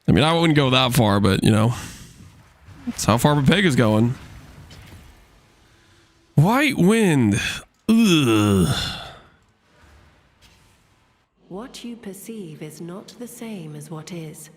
S1: I mean, I wouldn't go that far, but you know, that's how far Pepega's going. White wind. Ugh.
S5: What you perceive is not the same as what is.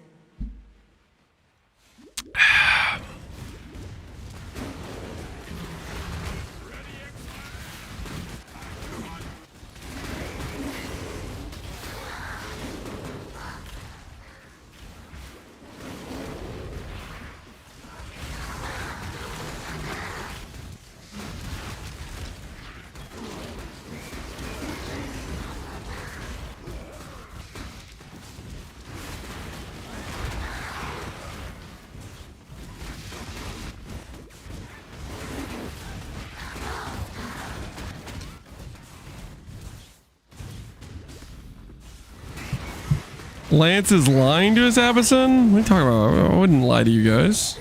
S1: Lance is lying to his Abison? What are you talking about? I wouldn't lie to you guys.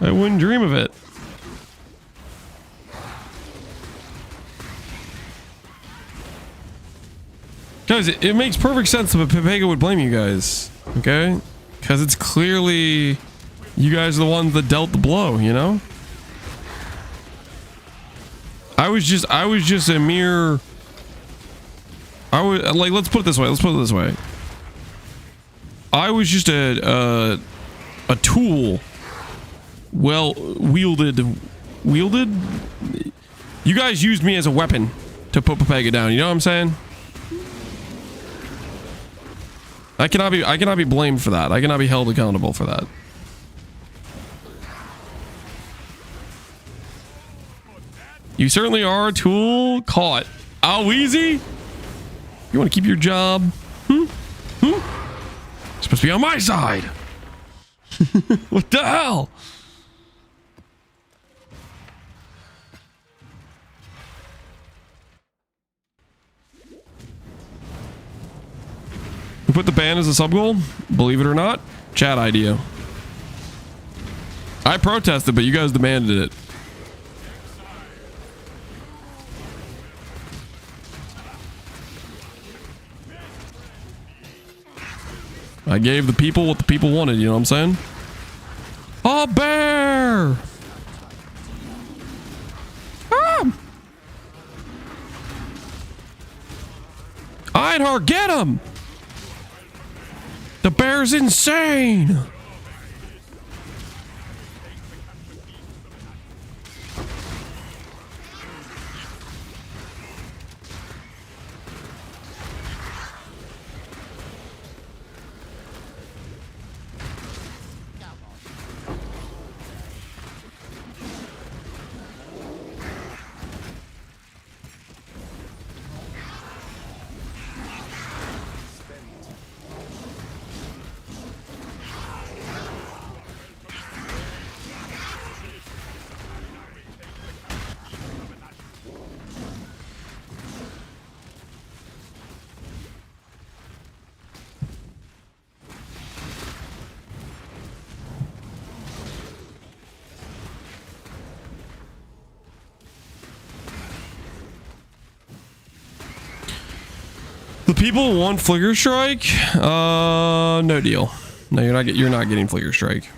S1: I wouldn't dream of it. Guys, it makes perfect sense that Pepega would blame you guys. Okay? Because it's clearly you guys are the ones that dealt the blow, you know? I was just a mere... I was like, let's put it this way. I was just a tool, well wielded. You guys used me as a weapon to put Pepega down. You know what I'm saying? I cannot be blamed for that. I cannot be held accountable for that. You certainly are a tool. Caught. How easy? You want to keep your job? You're supposed to be on my side. What the hell? We put the ban as a sub goal? Believe it or not, chat idea. I protested, but you guys demanded it. I gave the people what the people wanted, you know what I'm saying? A bear! Ah! Einhard, get him! The bear's insane! The people want Flicker Strike? No deal. No, you're not getting Flicker Strike.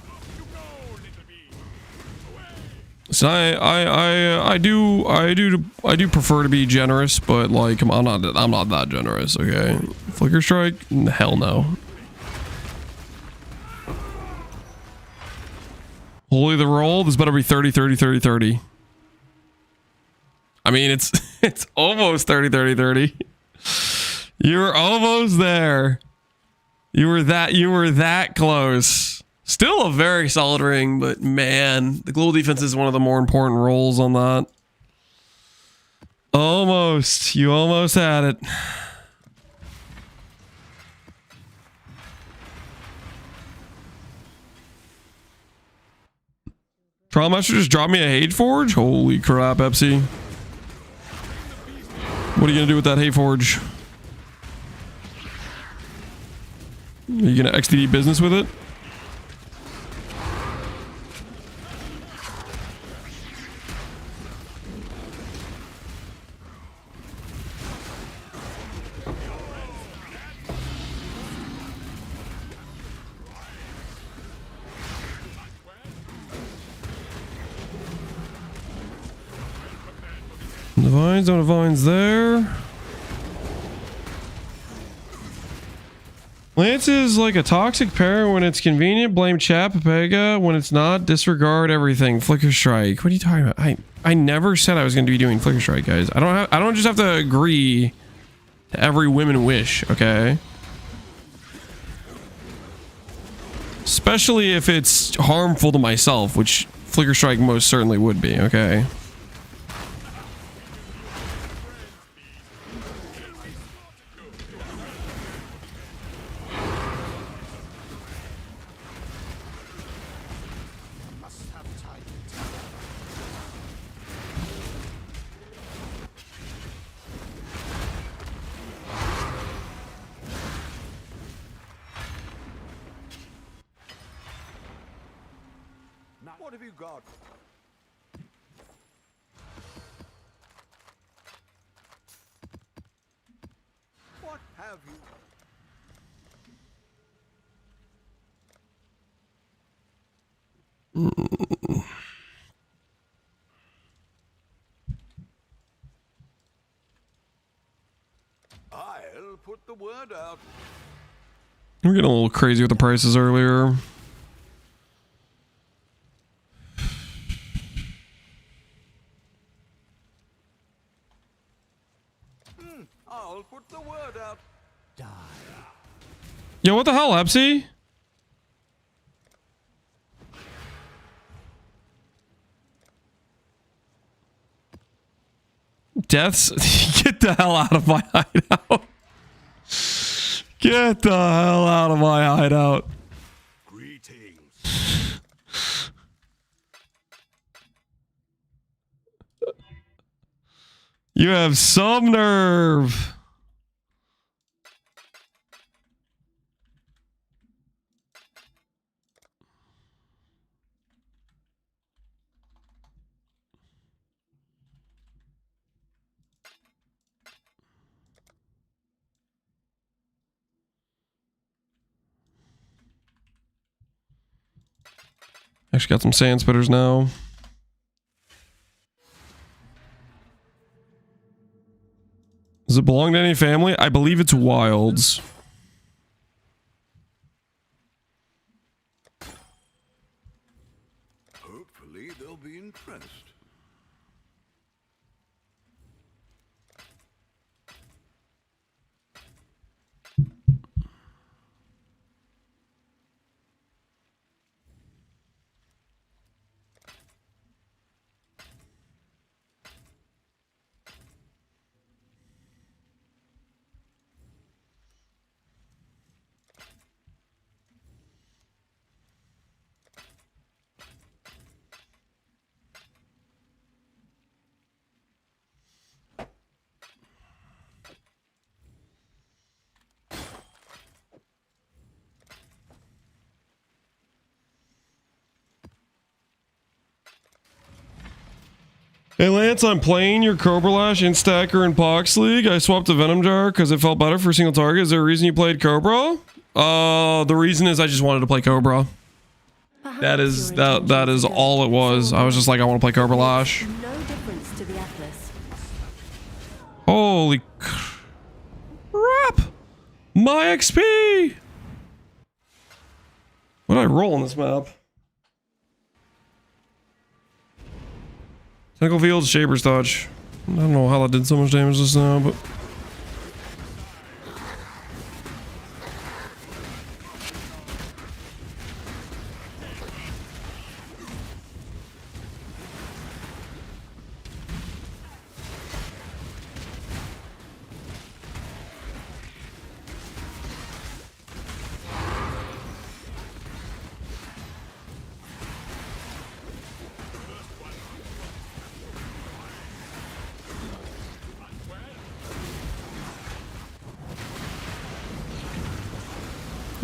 S1: So I do prefer to be generous, but like I'm not that generous, okay? Flicker Strike? Hell no. Holy the roll, this better be 30 30 30 30. I mean it's almost 30 30 30. You were almost there. You were that close. Still a very solid ring, but man, the global defense is one of the more important roles on that. Almost. You almost had it. Trialmaster just dropped me a Hate Forge? Holy crap, Pepsi. What are you gonna do with that Hate Forge? Are you gonna XTD business with it? Divines, no divines there. Lance is like a toxic parent when it's convenient. Blame chat, Papega. When it's not, disregard everything. Flicker strike. What are you talking about? I never said I was going to be doing flicker strike, guys. I don't just have to agree to every women wish, okay? Especially if it's harmful to myself, which flicker strike most certainly would be, okay?
S3: What have you got? What have you? I'll put the word out.
S1: We're getting a little crazy with the prices earlier.
S3: I'll put the word out.
S1: Yo, what the hell, Epsy? Deaths? Get the hell out of my hideout. Get the hell out of my hideout.
S4: Greetings.
S1: You have some nerve. Actually got some sand spitters now. Does it belong to any family? I believe it's Wilds.
S3: Hopefully they'll be impressed.
S1: Hey Lance, I'm playing your Cobra Lash, Instacker, and Pox League. I swapped to Venom Jar because it felt better for single target. Is there a reason you played Cobra? The reason is I just wanted to play Cobra. That is all it was. I was just like, I want to play Cobra Lash.
S5: No difference to the Atlas.
S1: Holy crap! My XP! What did I roll on this map? Tentacle Fields, Shaper's Touch. I don't know how that did so much damage just now, but...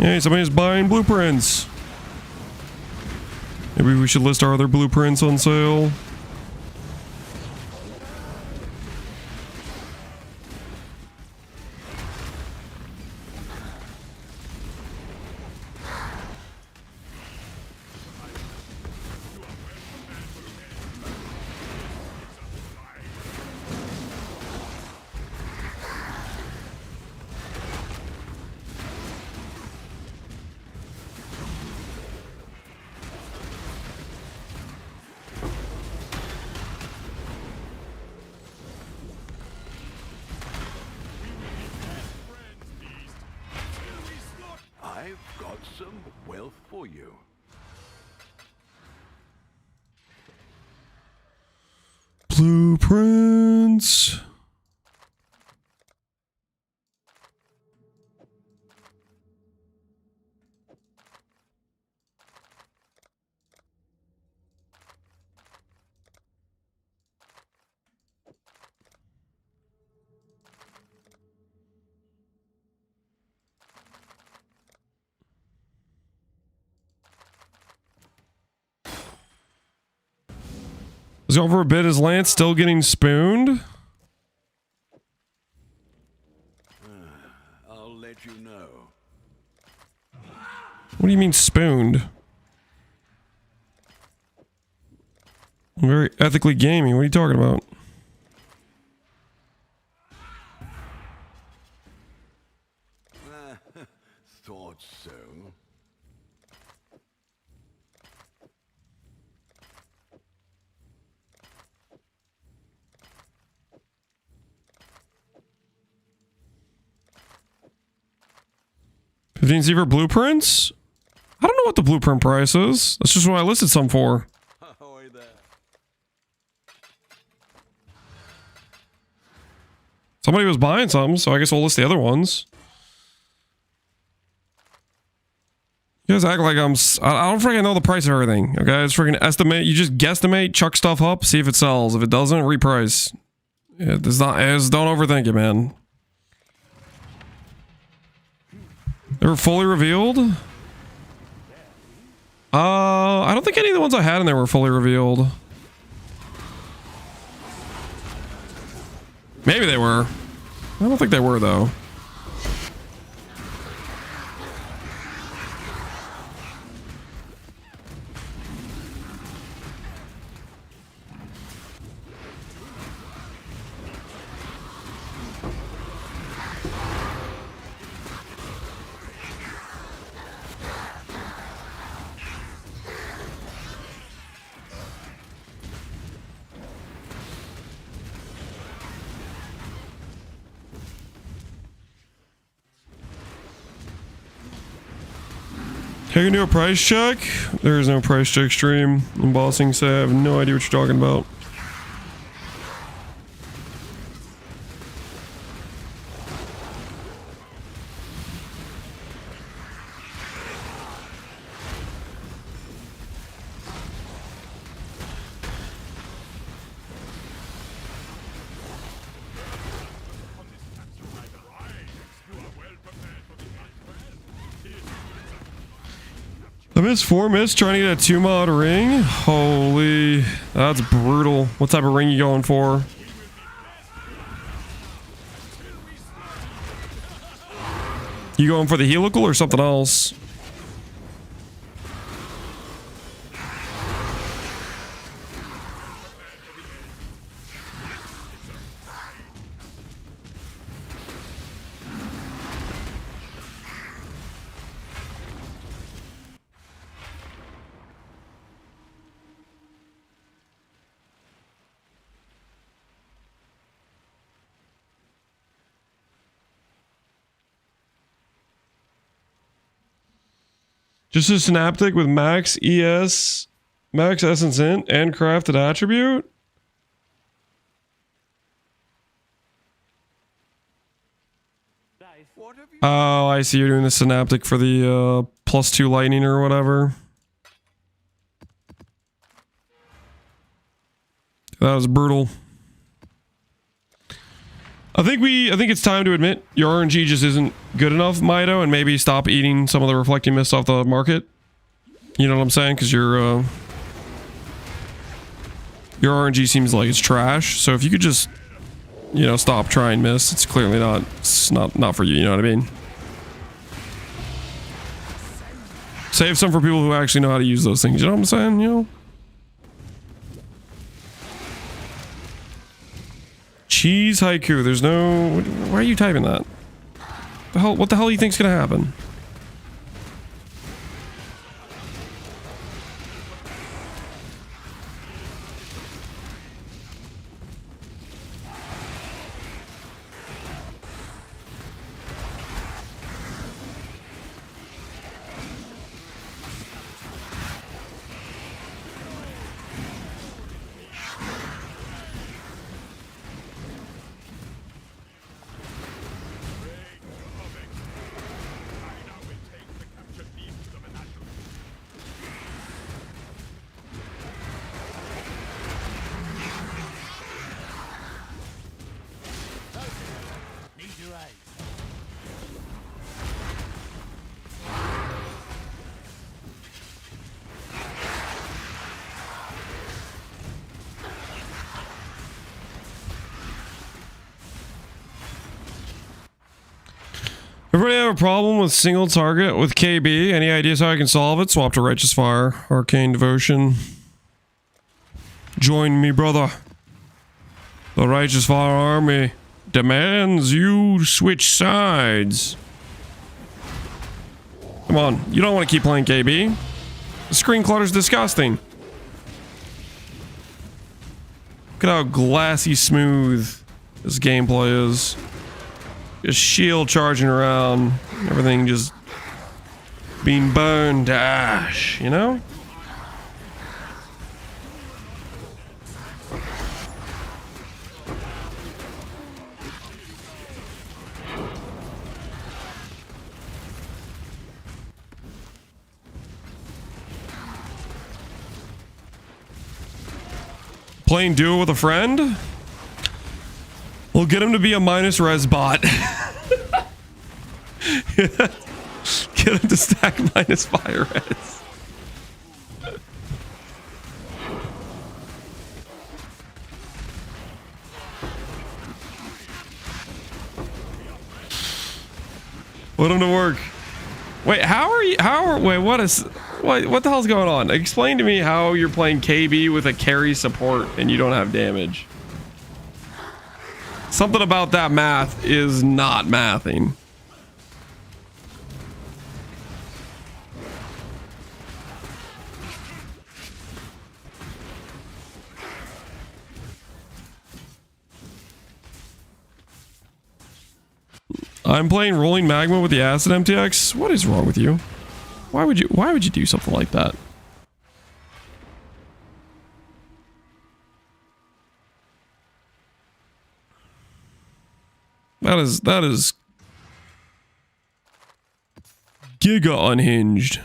S1: Hey, somebody's buying blueprints. Maybe we should list our other blueprints on sale.
S3: got some wealth for you.
S1: Blueprints. Was going for a bit. Is Lance still getting spooned?
S3: I'll let you know.
S1: What do you mean spooned? I'm very ethically gaming. What are you talking about?
S3: Thought so.
S1: $15 for blueprints? I don't know what the blueprint price is. That's just what I listed some for.
S3: Ahoy there.
S1: Somebody was buying some, so I guess we'll list the other ones. You guys act like I don't freaking know the price of everything. Okay, it's freaking estimate. You just guesstimate, chuck stuff up, see if it sells. If it doesn't, reprice. Don't overthink it, man. They were fully revealed? I don't think any of the ones I had in there were fully revealed. Maybe they were. I don't think they were, though. Can you do a price check? There is no price check stream. Embossing say I have no idea what you're talking about. I missed 4 miss trying to get a 2-mod ring. Holy, that's brutal. What type of ring you going for? You going for the helical or something else? Just a synaptic with max ES, max essence int, and crafted attribute? Oh, I see. You're doing the synaptic for the +2 lightning or whatever. That was brutal. I think it's time to admit your RNG just isn't good enough, Mido, and maybe stop eating some of the reflecting mist off the market. You know what I'm saying? Because your RNG seems like it's trash. So if you could just, you know, stop trying mist, it's clearly not. It's not for you. You know what I mean? Save some for people who actually know how to use those things. You know what I'm saying? You know. Cheese haiku. There's no. Why are you typing that? What the hell do you think's gonna happen? Everybody have a problem with single target with KB? Any ideas how I can solve it? Swap to Righteous Fire, Arcane Devotion. Join me, brother. The Righteous Fire army demands you switch sides. Come on, you don't want to keep playing KB. The screen clutter's disgusting. Look at how glassy smooth this gameplay is. Just shield charging around, everything just being burned to ash, you know? Playing duo with a friend? We'll get him to be a minus res bot. Get him to stack minus fire res. Put him to work. Wait, what the hell's going on? Explain to me how you're playing KB with a carry support and you don't have damage. Something about that math is not mathing. I'm playing Rolling Magma with the Acid MTX. What is wrong with you? Why would you do something like that? That is giga unhinged.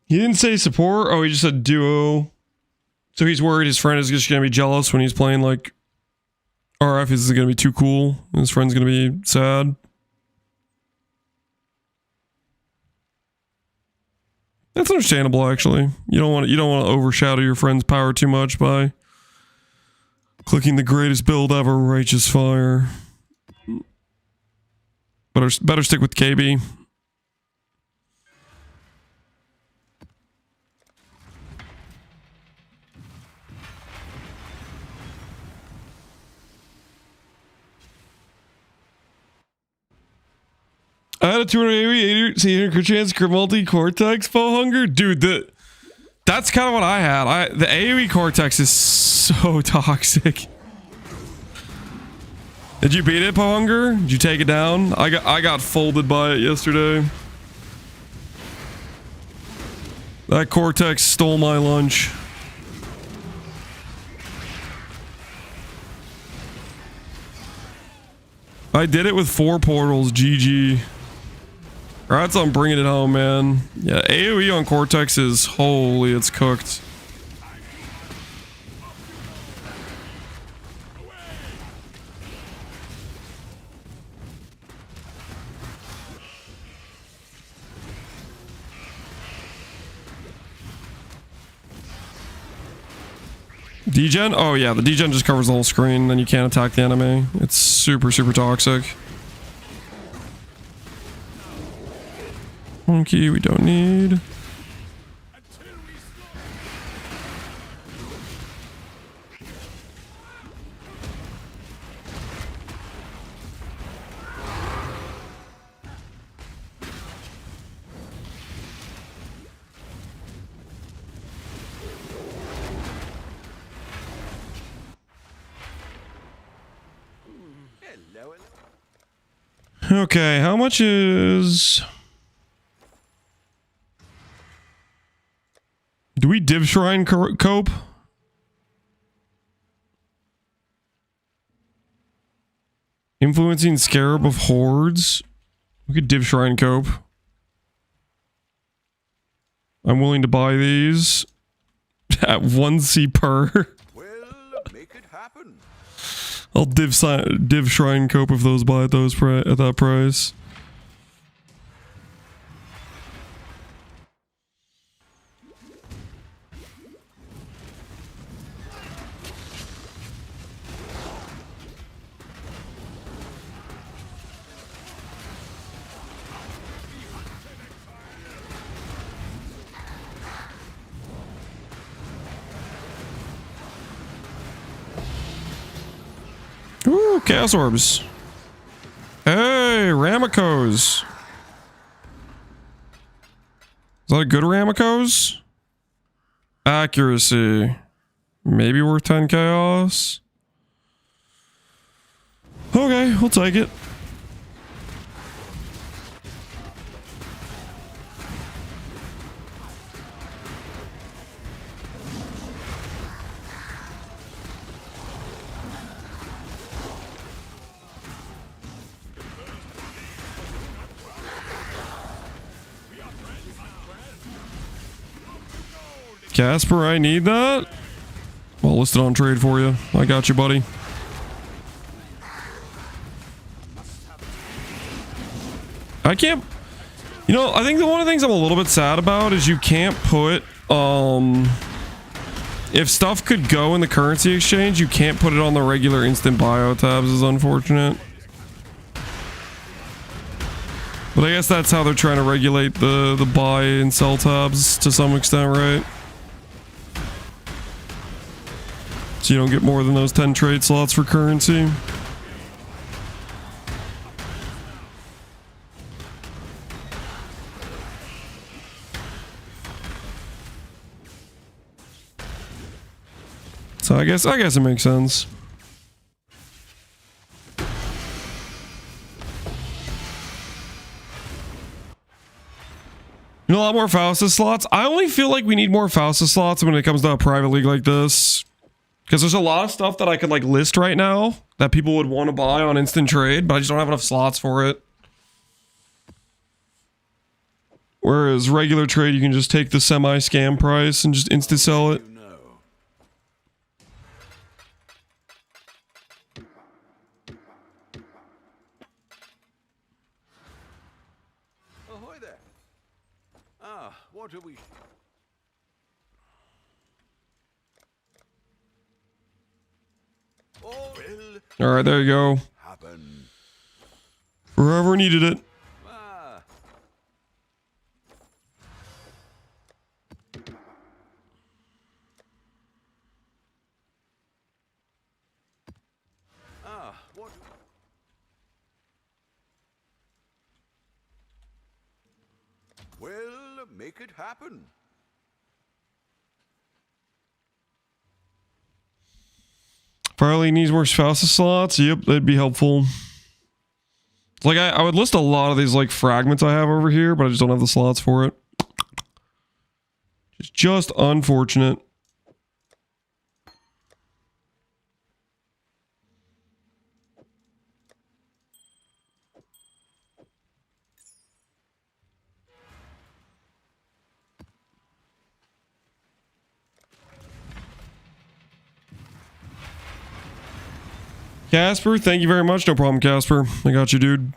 S1: He didn't say support. Oh, he just said duo. So he's worried his friend is just going to be jealous when he's playing like RF. Is going to be too cool. And his friend's going to be sad. That's understandable, actually. You don't want to overshadow your friend's power too much by clicking the greatest build ever, Righteous Fire. Better stick with KB. I had a 280 chance multi-cortex bow hunger. Dude, that's kind of what I had. The AoE cortex is so toxic. Did you beat it, bow hunger? Did you take it down? I got folded by it yesterday. That cortex stole my lunch. I did it with 4 portals. GG. Alright, so I'm bringing it home, man. Yeah, AoE on Cortex is holy, it's cooked. Degen? Oh yeah, the degen just covers the whole screen, then you can't attack the enemy. It's super, super toxic. Monkey, we don't need. Okay, how much is... Do we div shrine cope? Influencing scarab of hordes. We could div shrine cope. I'm willing to buy these at 1C per.
S3: Well, make it happen.
S1: I'll div shrine cope if those buy at those at that price. Ooh, chaos orbs. Hey, Ramikos. Is that a good Ramikos? Accuracy. Maybe worth 10 chaos. Okay, we'll take it. Casper, I need that. I'll list it on trade for you. I got you, buddy. I can't... You know, I think one of the things I'm a little bit sad about is you can't put... If stuff could go in the currency exchange, you can't put it on the regular instant bio tabs, is unfortunate. But I guess that's how they're trying to regulate the buy and sell tabs to some extent, right? So you don't get more than those 10 trade slots for currency. So I guess it makes sense. You know, a lot more Faustus slots. I only feel like we need more Faustus slots when it comes to a private league like this. Because there's a lot of stuff that I could like list right now that people would want to buy on instant trade, but I just don't have enough slots for it. Whereas regular trade, you can just take the semi-scam price and just instant sell it.
S3: Ahoy there. Ah, what are we...
S1: All right, there you go.
S3: Happen.
S1: Whoever needed it.
S3: Ah. Ah, what? Well, make it happen.
S1: Farley needs more Faustus slots. Yep, that'd be helpful. Like, I would list a lot of these, like, fragments I have over here, but I just don't have the slots for it. It's just unfortunate. Casper, thank you very much. No problem, Casper. I got you, dude.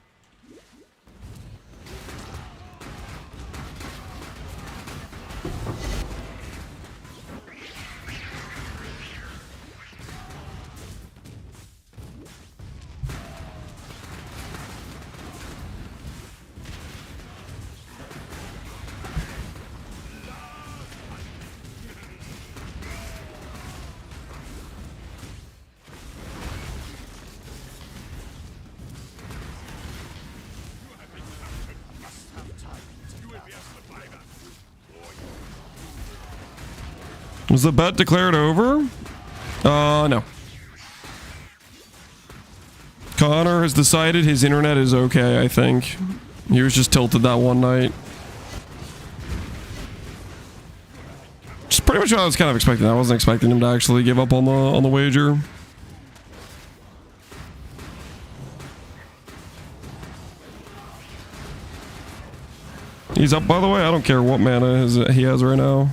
S1: Was the bet declared over? No. Connor has decided his internet is okay, I think. He was just tilted that one night. Just pretty much what I was kind of expecting. I wasn't expecting him to actually give up on the wager. He's up, by the way. I don't care what mana he has right now.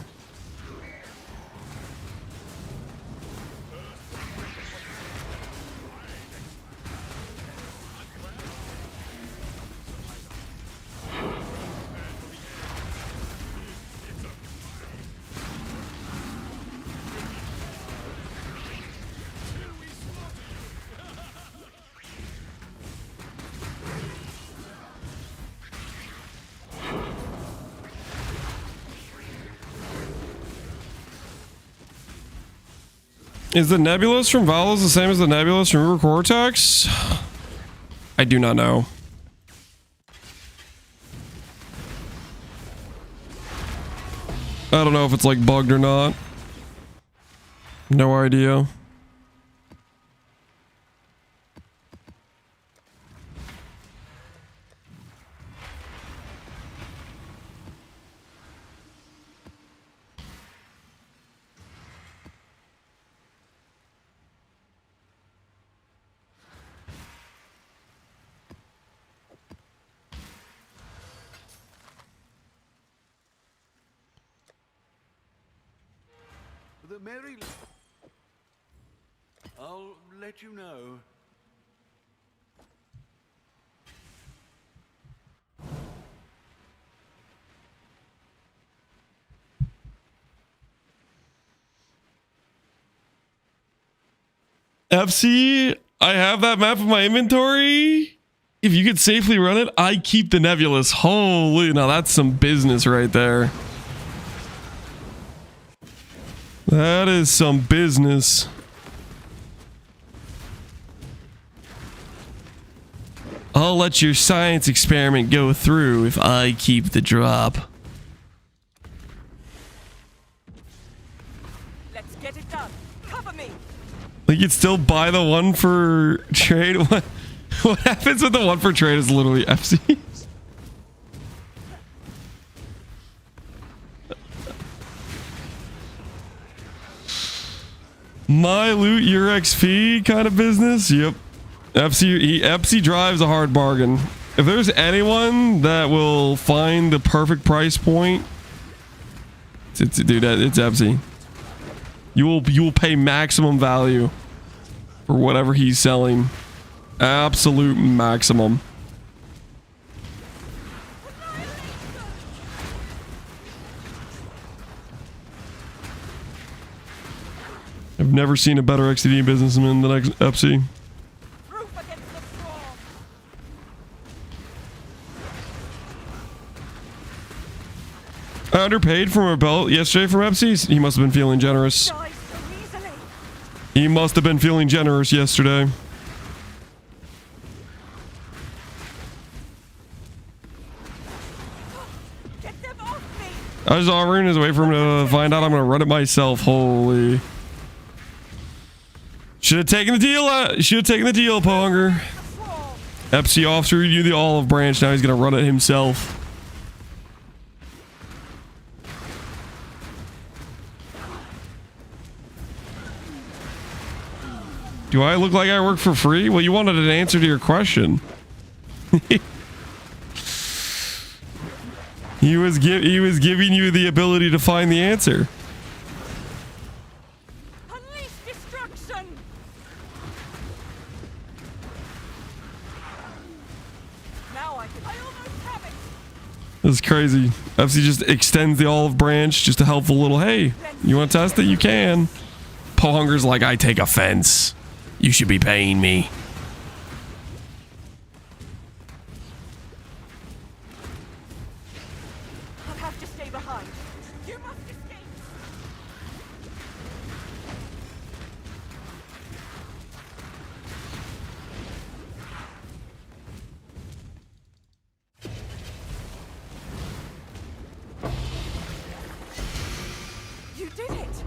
S1: Is the Nebulous from Valos the same as the Nebulous from River Cortex? I do not know. I don't know if it's like bugged or not. No idea.
S3: The Mary... I'll let you know.
S1: FC, I have that map in my inventory. If you could safely run it, I keep the Nebulous. Holy, now that's some business right there. That is some business. I'll let your science experiment go through if I keep the drop.
S2: Let's get it done. Cover me.
S1: You could still buy the one for trade. What happens with the one for trade is literally FC. My loot, your XP kind of business. Yep. FC drives a hard bargain. If there's anyone that will find the perfect price point, it's FC. You will pay maximum value for whatever he's selling. Absolute maximum. I've never seen a better XTD businessman than FC.
S2: Roof against the storm.
S1: I underpaid from a belt yesterday from FC. He must have been feeling generous.
S2: Die so easily.
S1: He must have been feeling generous yesterday.
S2: Get them off me.
S1: I was offering his way for him to find out I'm gonna run it myself. Holy. Should have taken the deal. Should have taken the deal, Ponger. FC offered you the olive branch. Now he's gonna run it himself. Do I look like I work for free? Well, you wanted an answer to your question. He was giving you the ability to find the answer.
S2: Unleash destruction. Now I almost have it.
S1: This is crazy. FC just extends the olive branch, just a helpful little, hey, you want to test it? You can. Pohunger's like, I take offense. You should be paying me.
S2: I'll have to stay behind. You must escape. You did it.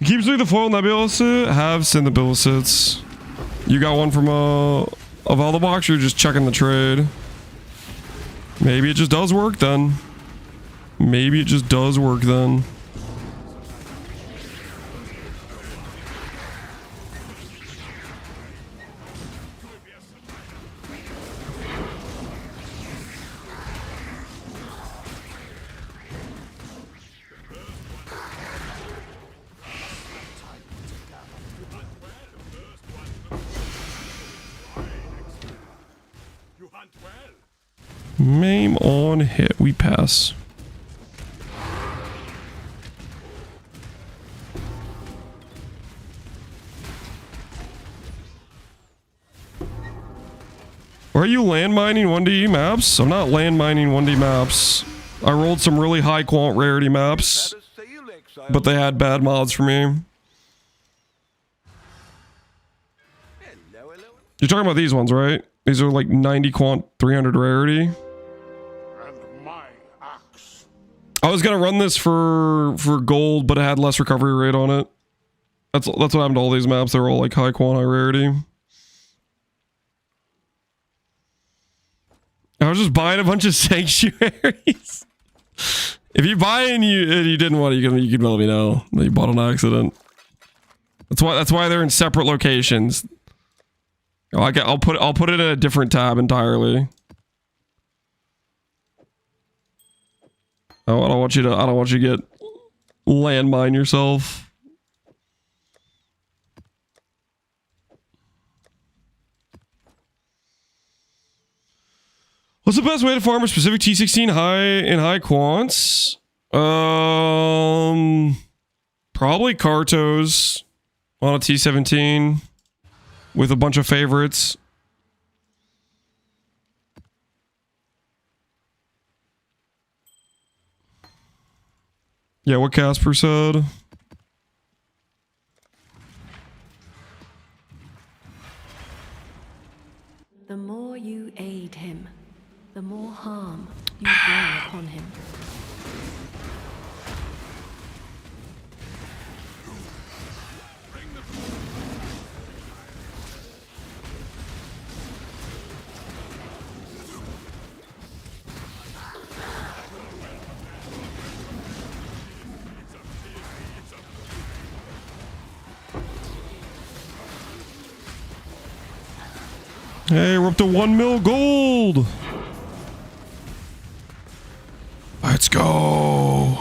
S1: Keeps doing the foil nebulous. Have sent the Billicets. You got one from of all the box. You're just checking the trade. Maybe it just does work then. Maybe it just does work then. Maim on hit. We pass. Are you landmining 1D maps? I'm not landmining 1D maps. I rolled some really high quant rarity maps, but they had bad mods for me. You're talking about these ones, right? These are like 90 quant, 300 rarity. I was gonna run this for gold, but it had less recovery rate on it. That's what happened to all these maps. They're all like high quant, high rarity. I was just buying a bunch of sanctuaries. If you buy and you didn't want it, you can let me know that you bought on accident. That's why they're in separate locations. I'll put it in a different tab entirely. Oh, I don't want you to get landmine yourself. What's the best way to farm a specific T16 high quants? Probably Kartos on a T17 with a bunch of favorites. Yeah, what Casper said.
S5: The more you aid him, the more harm you bring upon him.
S1: Hey, we're up to 1 mil gold. Let's go.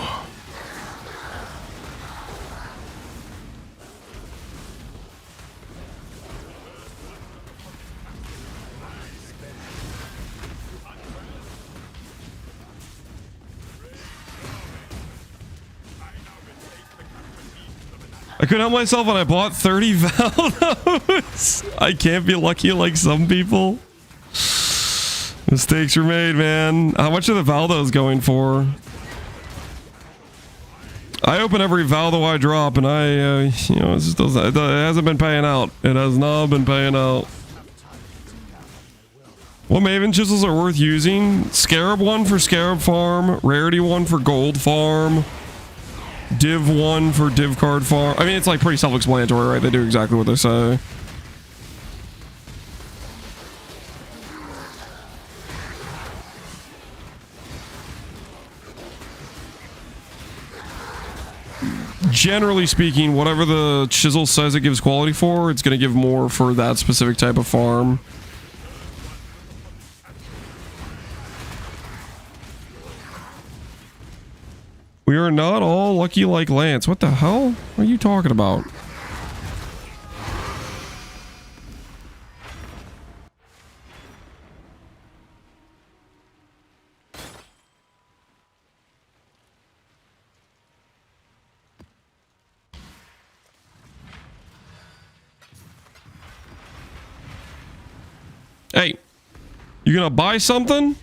S1: I couldn't help myself and I bought 30 Valdos. I can't be lucky like some people. Mistakes were made, man. How much are the Valdos going for? I open every Valdo I drop and it just doesn't, it hasn't been paying out. It has not been paying out. What Maven chisels are worth using? Scarab 1 for Scarab farm. Rarity 1 for gold farm. Div 1 for div card farm. I mean, it's like pretty self-explanatory, right? They do exactly what they say. Generally speaking, whatever the chisel says it gives quality for, it's going to give more for that specific type of farm. We are not all lucky like Lance. What the hell are you talking about? Hey, you gonna buy something?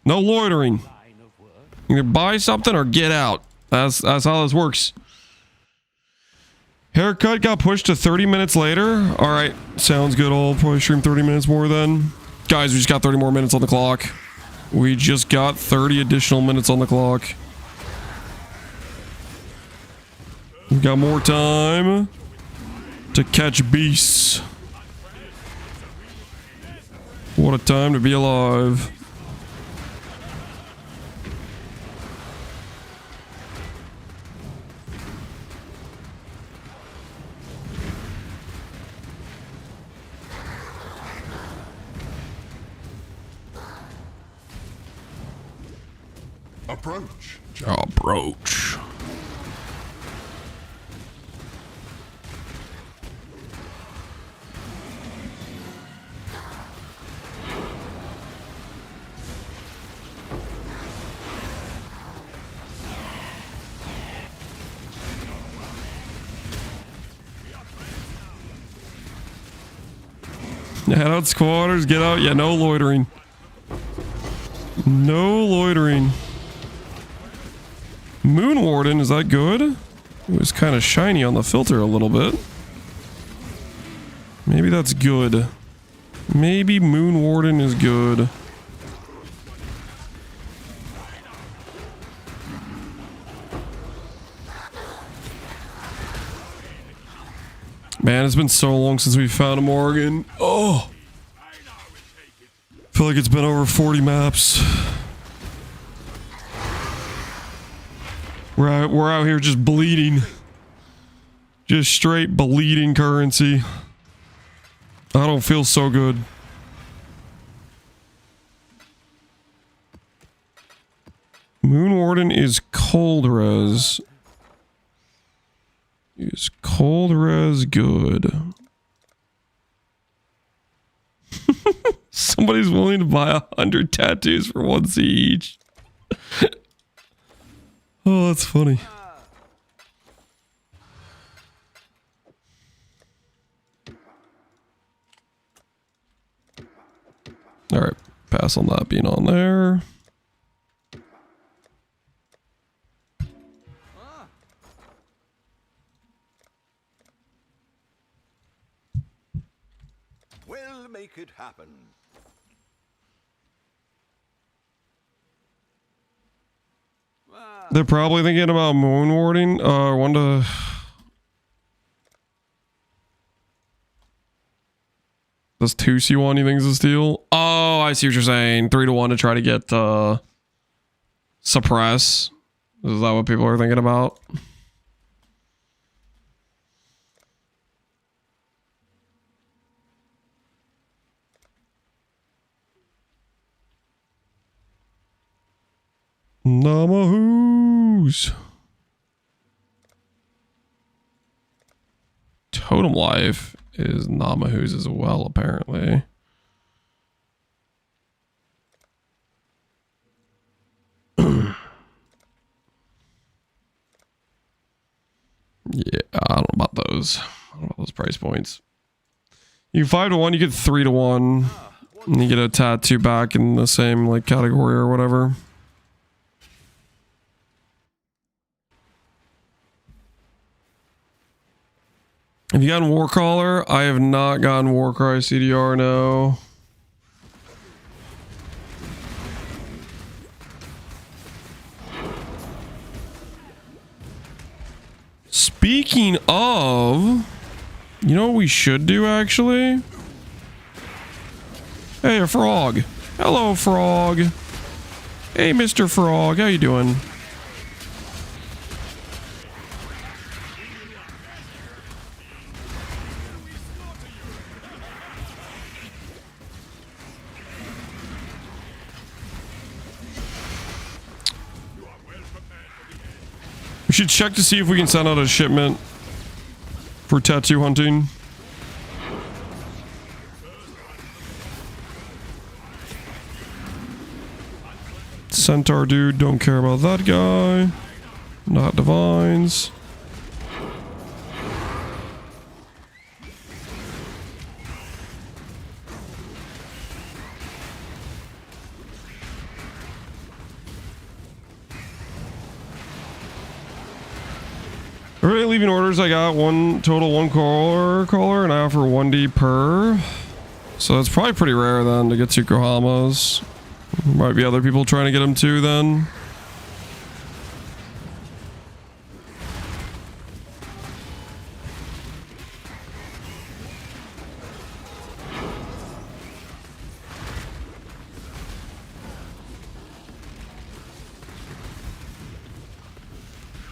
S1: No loitering. You can buy something or get out. That's how this works. Haircut got pushed to 30 minutes later. All right, sounds good. I'll probably stream 30 minutes more then. Guys, we just got 30 more minutes on the clock. We just got 30 additional minutes on the clock. We got more time to catch beasts. What a time to be alive.
S4: Approach.
S1: Approach. Head out squatters, get out. Yeah, no loitering. No loitering. Moon Warden, is that good? It was kind of shiny on the filter a little bit. Maybe that's good. Maybe Moon Warden is good. Man, it's been so long since we found a Morgan. Oh! Feel like it's been over 40 maps. We're out here just bleeding. Just straight bleeding currency. I don't feel so good. Moon Warden is cold res. Is cold res good? Somebody's willing to buy 100 tattoos for 1C each. Oh, that's funny. All right, pass on that being on there.
S3: We'll make it happen.
S1: They're probably thinking about moon warding. One to. Does 2C1 you think is a steal? Oh, I see what you're saying. 3-1 to try to get suppress. Is that what people are thinking about? Namahoos. Totem Life is Namahoos as well, apparently. Yeah, I don't know about those. I don't know about those price points. You 5-1, you get 3-1. And you get a tattoo back in the same like category or whatever. Have you gotten Warcaller? I have not gotten Warcry CDR, no. Speaking of, you know what we should do actually? Hey, a frog. Hello, frog. Hey, Mr. Frog, how you doing? We should check to see if we can send out a shipment for tattoo hunting. Centaur dude, don't care about that guy. Not divines. Already leaving orders. I got one caller, and I offer 1D per. So it's probably pretty rare then to get 2 Kohamas. Might be other people trying to get them too then.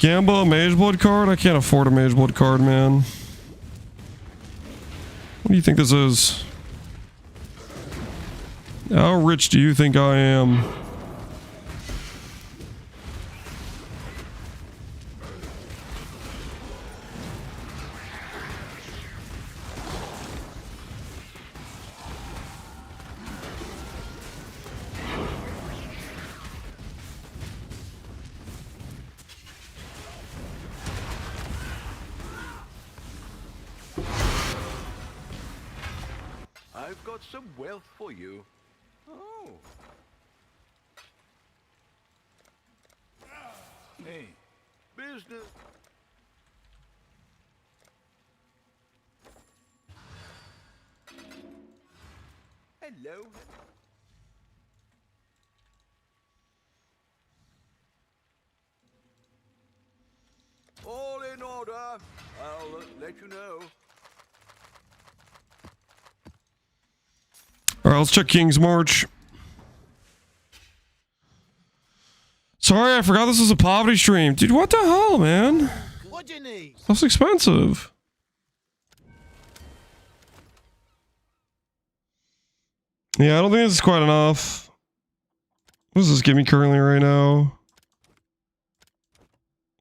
S1: Gamble a Mageblood card? I can't afford a Mageblood card, man. What do you think this is? How rich do you think I am?
S3: I've got some wealth for you. Oh. Hey, business. Hello. All in order. I'll let you know.
S1: Alright, let's check King's March. Sorry, I forgot this was a poverty stream. Dude, what the hell, man?
S7: What do you need?
S1: Stuff's expensive. Yeah, I don't think this is quite enough. What does this give me currently right now?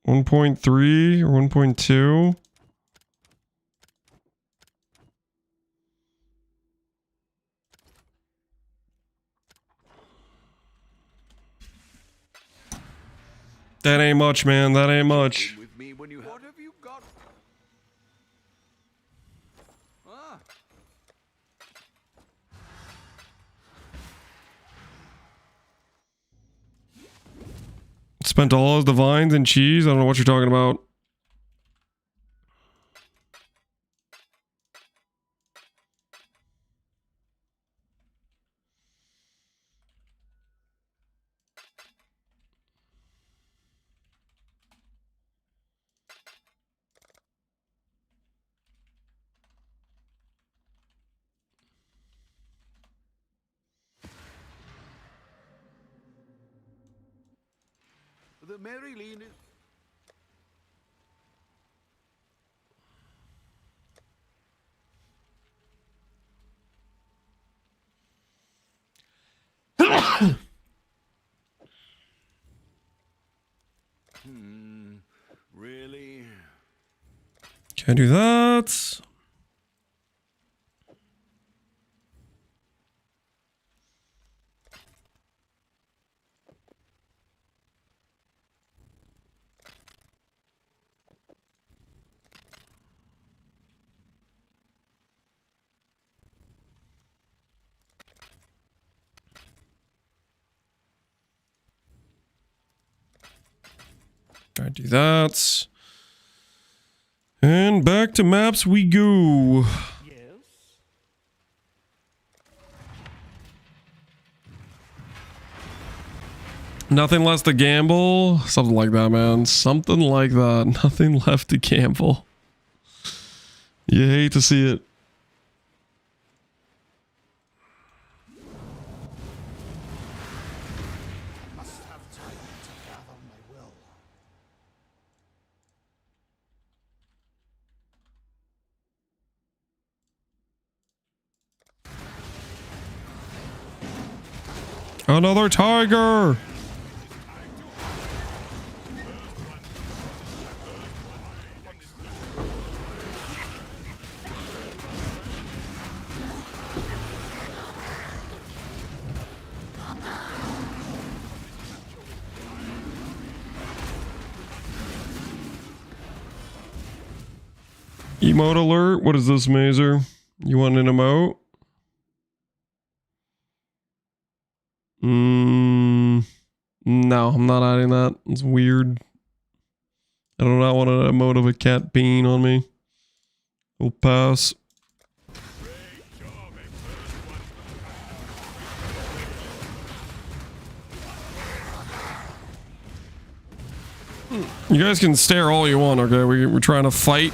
S1: 1.3 or 1.2? That ain't much, man. That ain't much.
S3: With me when you what have you got? Ah.
S1: Spent all his divines and cheese? I don't know what you're talking about.
S3: The Mary Lean is... Really?
S1: Can't do that. I do that. And back to maps we go.
S7: Yes.
S1: Nothing less to gamble. Something like that, man. Something like that. Nothing left to gamble. You hate to see it.
S7: Must have time to gather my will.
S1: Another tiger. Emote alert. What is this, Mazer? You want an emote? No, I'm not adding that. It's weird. I do not want an emote of a cat being on me. We'll pass. You guys can stare all you want, okay? We're trying to fight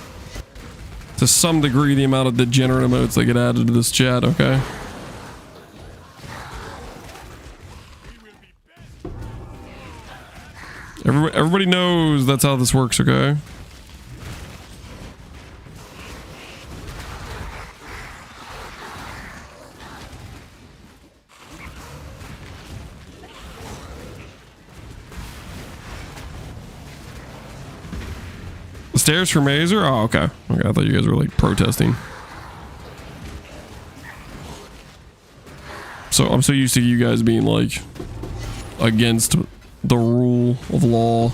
S1: to some degree the amount of degenerate emotes that get added to this chat, okay? Everybody knows that's how this works, okay? Stairs for Mazer? Oh, okay. Okay, I thought you guys were like protesting. So I'm so used to you guys being like against the rule of law.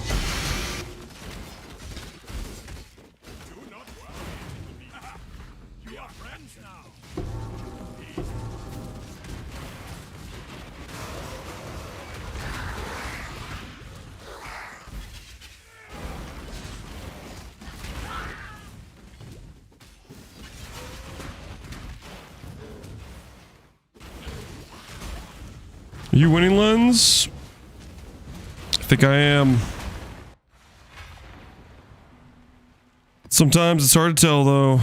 S1: Are you winning, Lens? I think I am. Sometimes it's hard to tell, though.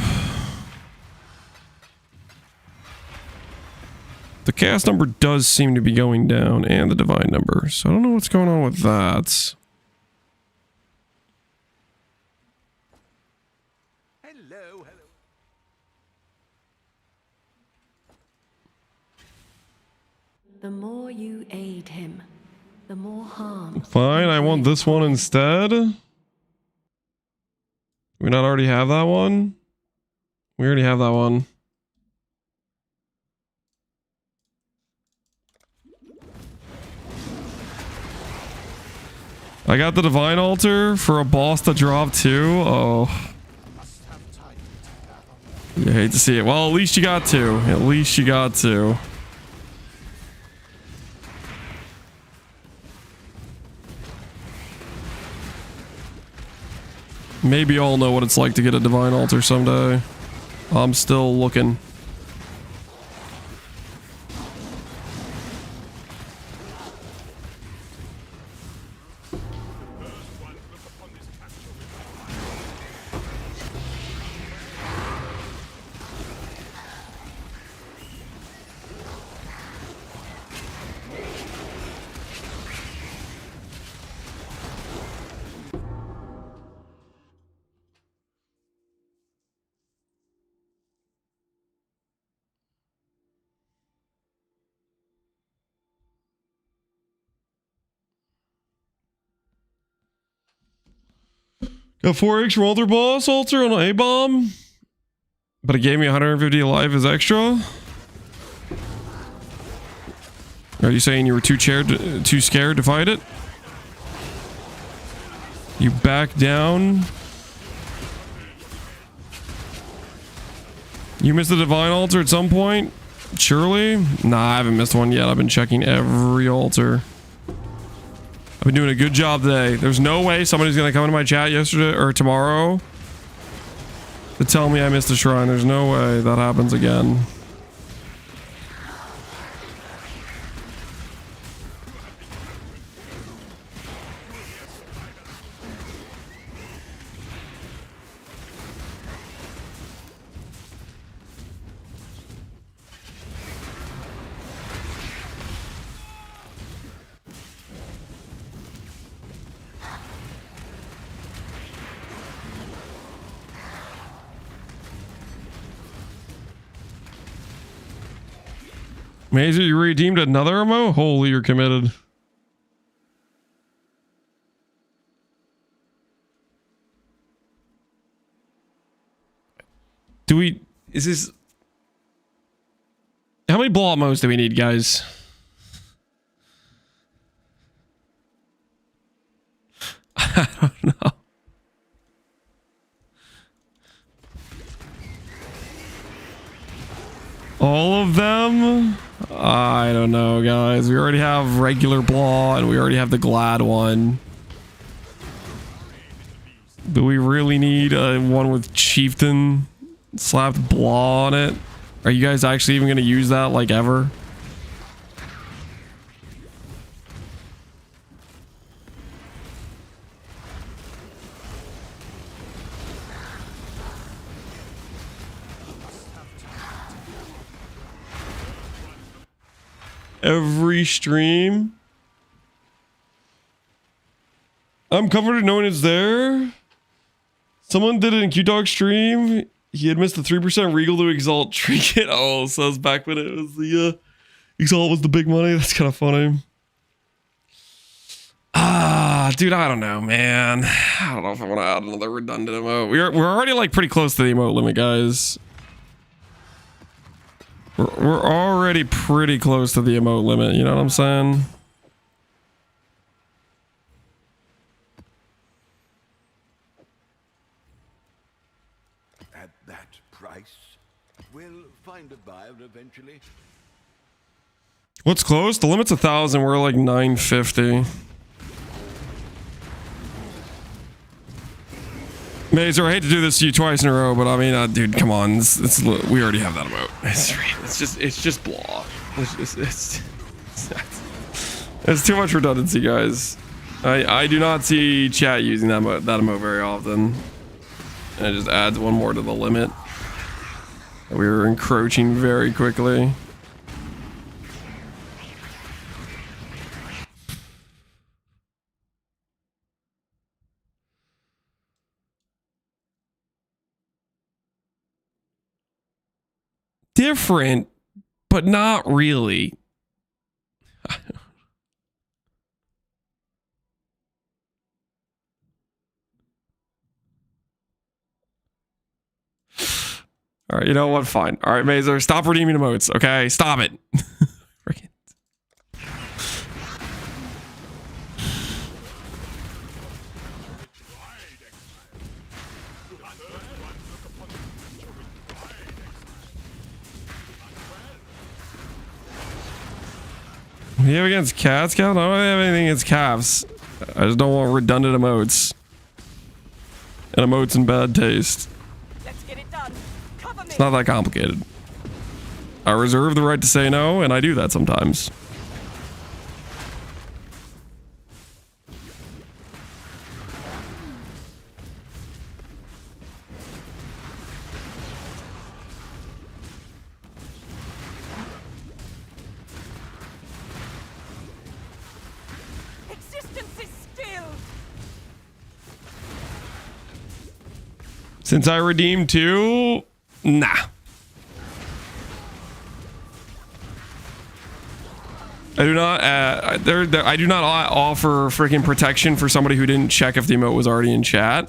S1: The chaos number does seem to be going down, and the divine number. So I don't know what's going on with that.
S3: Hello, hello.
S5: The more you aid him, the more harm.
S1: Fine, I want this one instead. Do we not already have that one? We already have that one. I got the divine altar for a boss that dropped too. Oh. You hate to see it. Well, at least you got to. At least you got to. Maybe I'll know what it's like to get a divine altar someday. I'm still looking. Got 4x from Altar Boss Altar on an A-bomb. But it gave me 150 alive as extra. Are you saying you were too scared to fight it? You back down. You missed the divine altar at some point? Surely? Nah, I haven't missed one yet. I've been checking every altar. I've been doing a good job today. There's no way somebody's gonna come into my chat yesterday or tomorrow to tell me I missed a shrine. There's no way that happens again. Mazer, you redeemed another emote? Holy, you're committed. Do we... Is this... How many blow emotes do we need, guys? I don't know. All of them? I don't know, guys. We already have regular Blaw and we already have the Glad one. Do we really need one with chieftain slapped blah on it? Are you guys actually even going to use that like ever? Every stream. I'm comforted knowing it's there. Someone did it in Q-Dog stream. He had missed the 3% Regal to Exalt trinket. Oh, so that was back when it was the Exalt was the big money. That's kind of funny. Dude, I don't know, man. I don't know if I want to add another redundant emote. We're already like pretty close to the emote limit, guys. We're already pretty close to the emote limit, you know what I'm saying?
S3: At that price, we'll find a buyer eventually.
S1: What's close? The limit's 1,000. We're like 950. Mazer, I hate to do this to you twice in a row, but I mean, dude, come on. We already have that emote. It's just blah. It's too much redundancy, guys. I do not see chat using that emote very often. And it just adds one more to the limit. We were encroaching very quickly. Different, but not really. All right, you know what? Fine. All right, Mazer, stop redeeming emotes, okay? Stop it. What do you have against cats, Cal? I don't have anything against calves. I just don't want redundant emotes. And emotes in bad taste.
S2: Let's get it done. Cover me.
S1: It's not that complicated. I reserve the right to say no, and I do that sometimes.
S2: Existence is still.
S1: Since I redeemed two, nah. I do not. I do not offer freaking protection for somebody who didn't check if the emote was already in chat,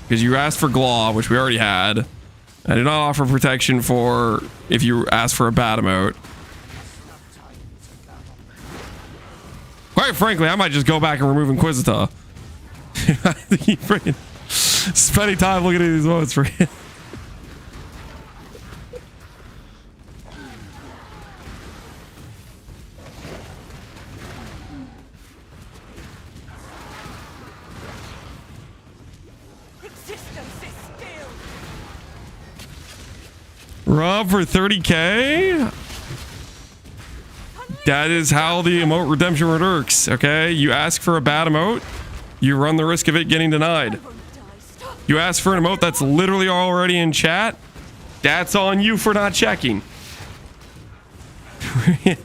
S1: because you asked for Glaw, which we already had. I do not offer protection for if you ask for a bad emote. Quite frankly, I might just go back and remove Inquisitor. I think you freaking spending time looking at these emotes for him. Rob for 30k? That is how the emote redemption works, okay? You ask for a bad emote, you run the risk of it getting denied. You ask for an emote that's literally already in chat, that's on you for not checking.
S2: I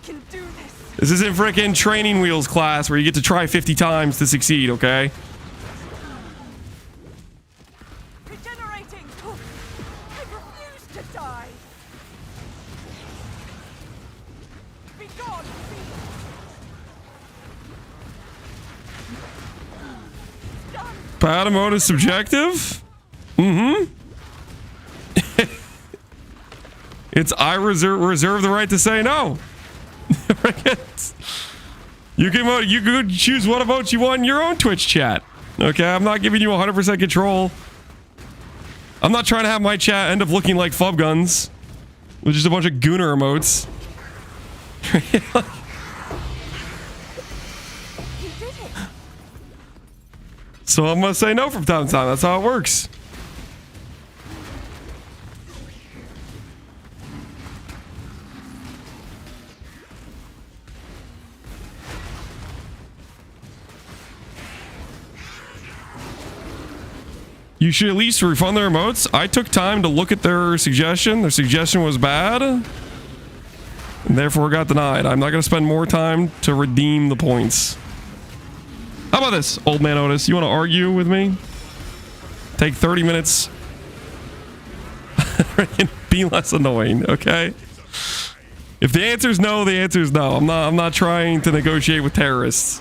S2: can do this.
S1: This isn't frickin' training wheels class where you get to try 50 times to succeed, okay?
S2: Regenerating. I refuse to die. Be gone. Done.
S1: Bad emote is subjective? Mm-hmm. It's I reserve the right to say no. You can choose what emotes you want in your own Twitch chat. Okay, I'm not giving you 100% control. I'm not trying to have my chat end up looking like Fub Guns with just a bunch of gooner emotes. So I'm gonna say no from time to time. That's how it works. You should at least refund their emotes. I took time to look at their suggestion. Their suggestion was bad, and therefore got denied. I'm not going to spend more time to redeem the points. How about this, old man Otis? You want to argue with me? Take 30 minutes. Be less annoying, okay? If the answer is no, the answer is no. I'm not trying to negotiate with terrorists.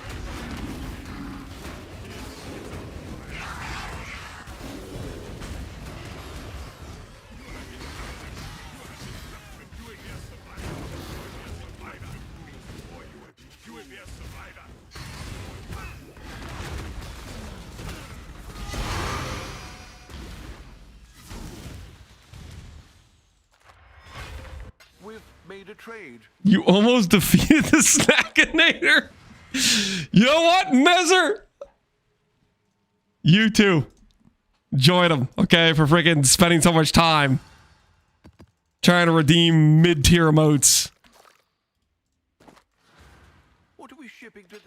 S3: We've made a trade.
S1: You almost defeated the Snackinator. You know what, Mezzer? You too. Join him, okay, for freaking spending so much time trying to redeem mid-tier emotes.
S3: What are we shipping today?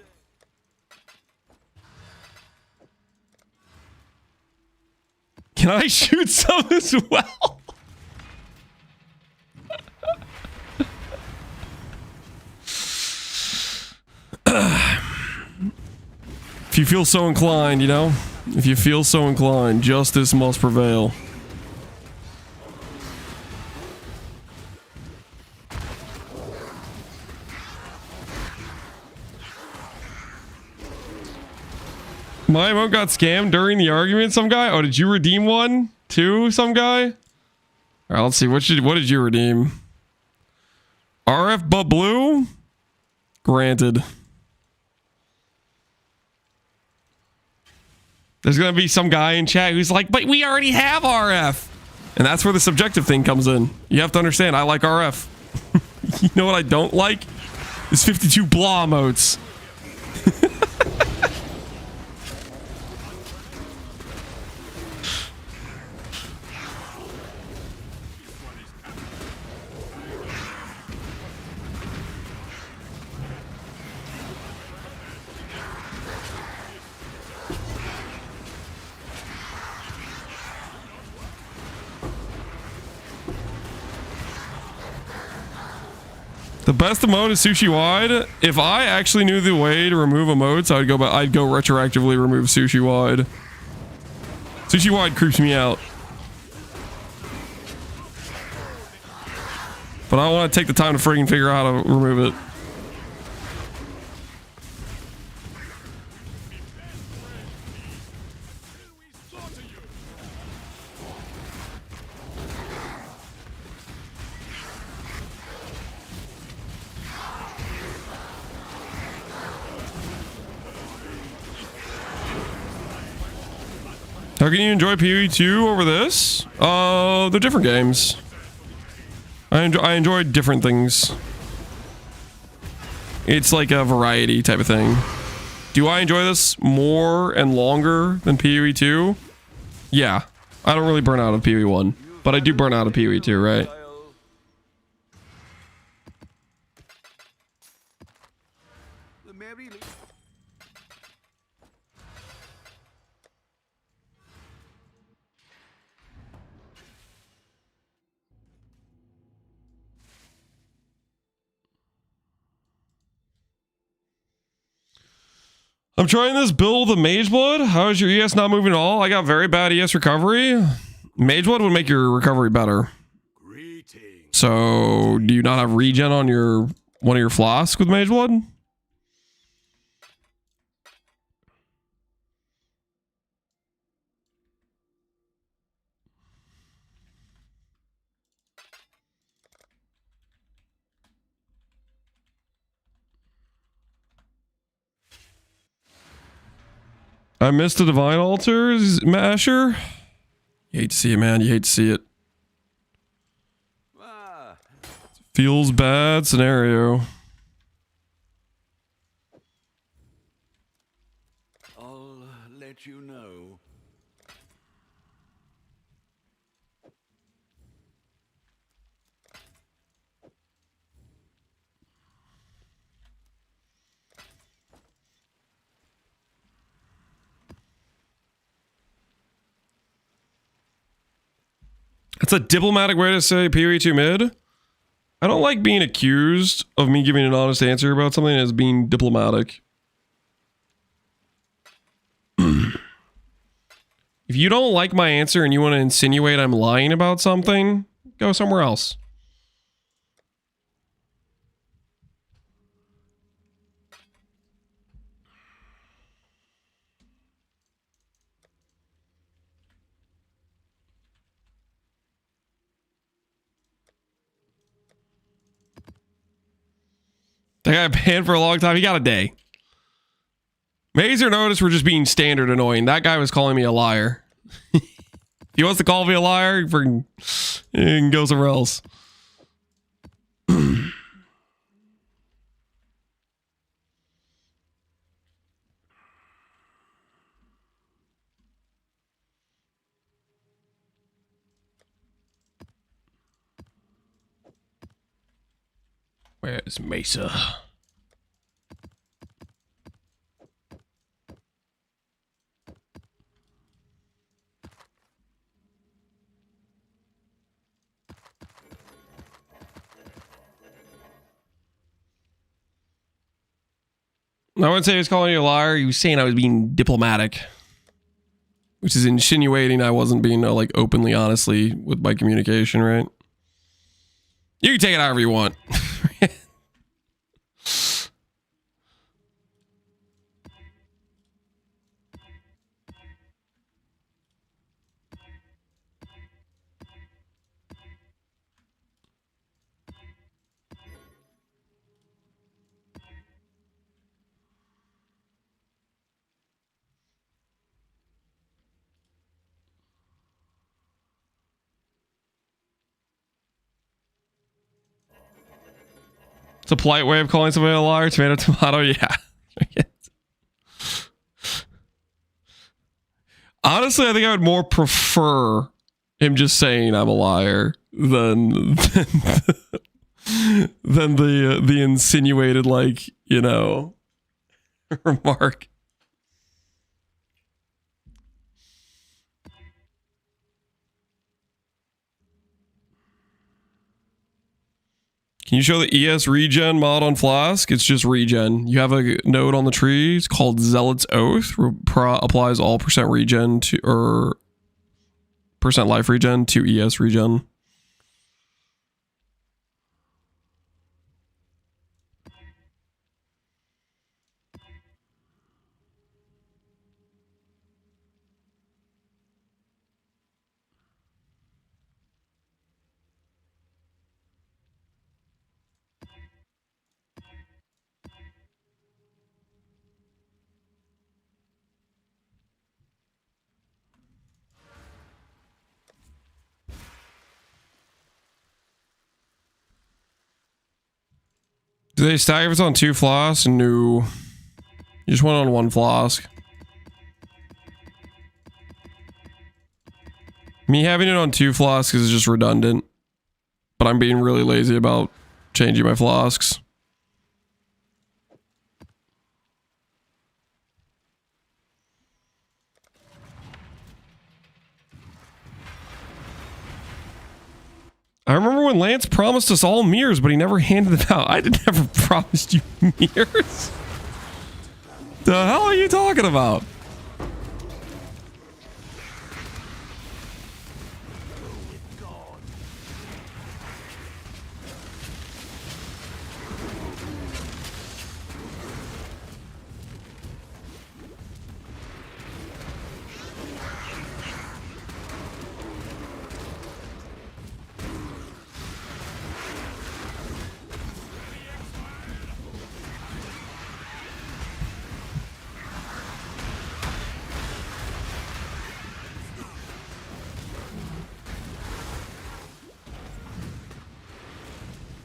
S1: Can I shoot some as well? If you feel so inclined, you know? If you feel so inclined, justice must prevail. My emote got scammed during the argument, some guy? Oh, did you redeem one? Too, some guy? Alright, let's see. What did you redeem? RF but blue? Granted. There's gonna be some guy in chat who's like, but we already have RF. And that's where the subjective thing comes in. You have to understand, I like RF. You know what I don't like? Is 52 blah emotes. The best emote is sushi wide. If I actually knew the way to remove emotes, I'd go retroactively remove sushi wide. Sushi wide creeps me out. But I want to take the time to freaking figure out how to remove it. How can you enjoy PoE 2 over this? They're different games. I enjoy different things. It's like a variety type of thing. Do I enjoy this more and longer than PoE 2? Yeah. I don't really burn out of PoE 1, but I do burn out of PoE 2, right? I'm trying this build of Mage Blood. How is your ES not moving at all? I got very bad ES recovery. Mage Blood would make your recovery better. So, do you not have regen on your one of your flasks with Mage Blood? I missed the Divine Altars, Masher. You hate to see it, man. You hate to see it. Feels bad scenario.
S3: I'll let you know.
S1: That's a diplomatic way to say PoE 2 mid. I don't like being accused of me giving an honest answer about something as being diplomatic. If you don't like my answer and you want to insinuate I'm lying about something, go somewhere else. That got banned for a long time. He got a day. Maze or Notice were just being standard annoying. That guy was calling me a liar. He wants to call me a liar, he can go somewhere else. Where's Mesa? I wouldn't say he was calling you a liar. He was saying I was being diplomatic, which is insinuating I wasn't being like openly, honestly with my communication, right? You can take it however you want. It's a polite way of calling somebody a liar. Tomato, tomato, yeah. Honestly, I think I would more prefer him just saying I'm a liar than the insinuated, like, you know, remark. Can you show the ES regen mod on Flask? It's just regen. You have a node on the tree. It's called Zealot's Oath. Applies all % regen to, or % life regen to ES regen. Do they stack if it's on 2 flasks? No. You just went on 1 flask. Me having it on 2 flasks is just redundant. But I'm being really lazy about changing my flasks. I remember when Lance promised us all mirrors, but he never handed them out. I never promised you mirrors. The hell are you talking about?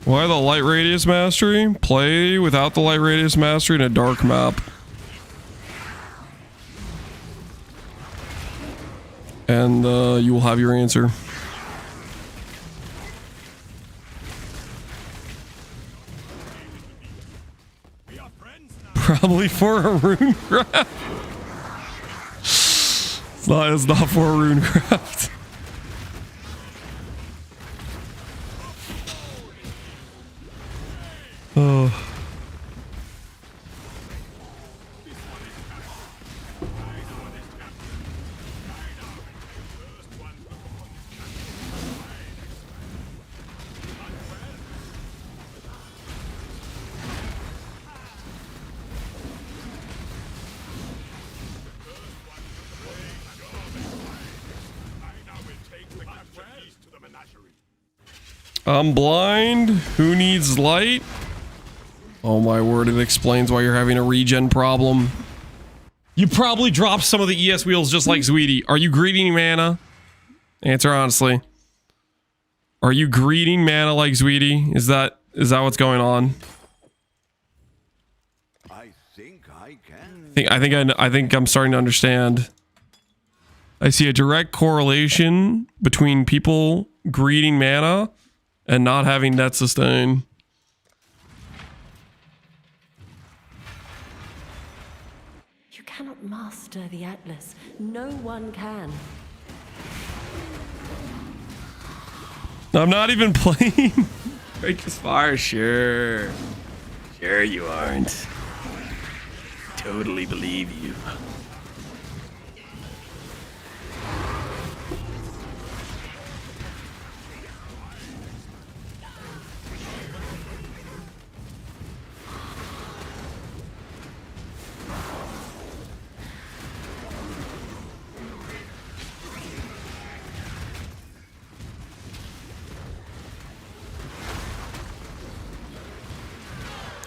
S1: Why the light radius mastery? Play without the light radius mastery in a dark map. And you will have your answer. Probably for a rune craft. It's not for a rune craft. I'm blind. Who needs light? Oh my word, it explains why you're having a regen problem. You probably dropped some of the ES wheels just like Sweetie. Are you greeting mana? Answer honestly. Are you greeting mana like Sweetie? Is that what's going on?
S3: I think I can.
S1: I think I'm starting to understand. I see a direct correlation between people greeting mana and not having net sustain.
S5: You cannot master the Atlas. No one can.
S1: I'm not even playing. Righteous Fire, sure. Sure you aren't. Totally believe you.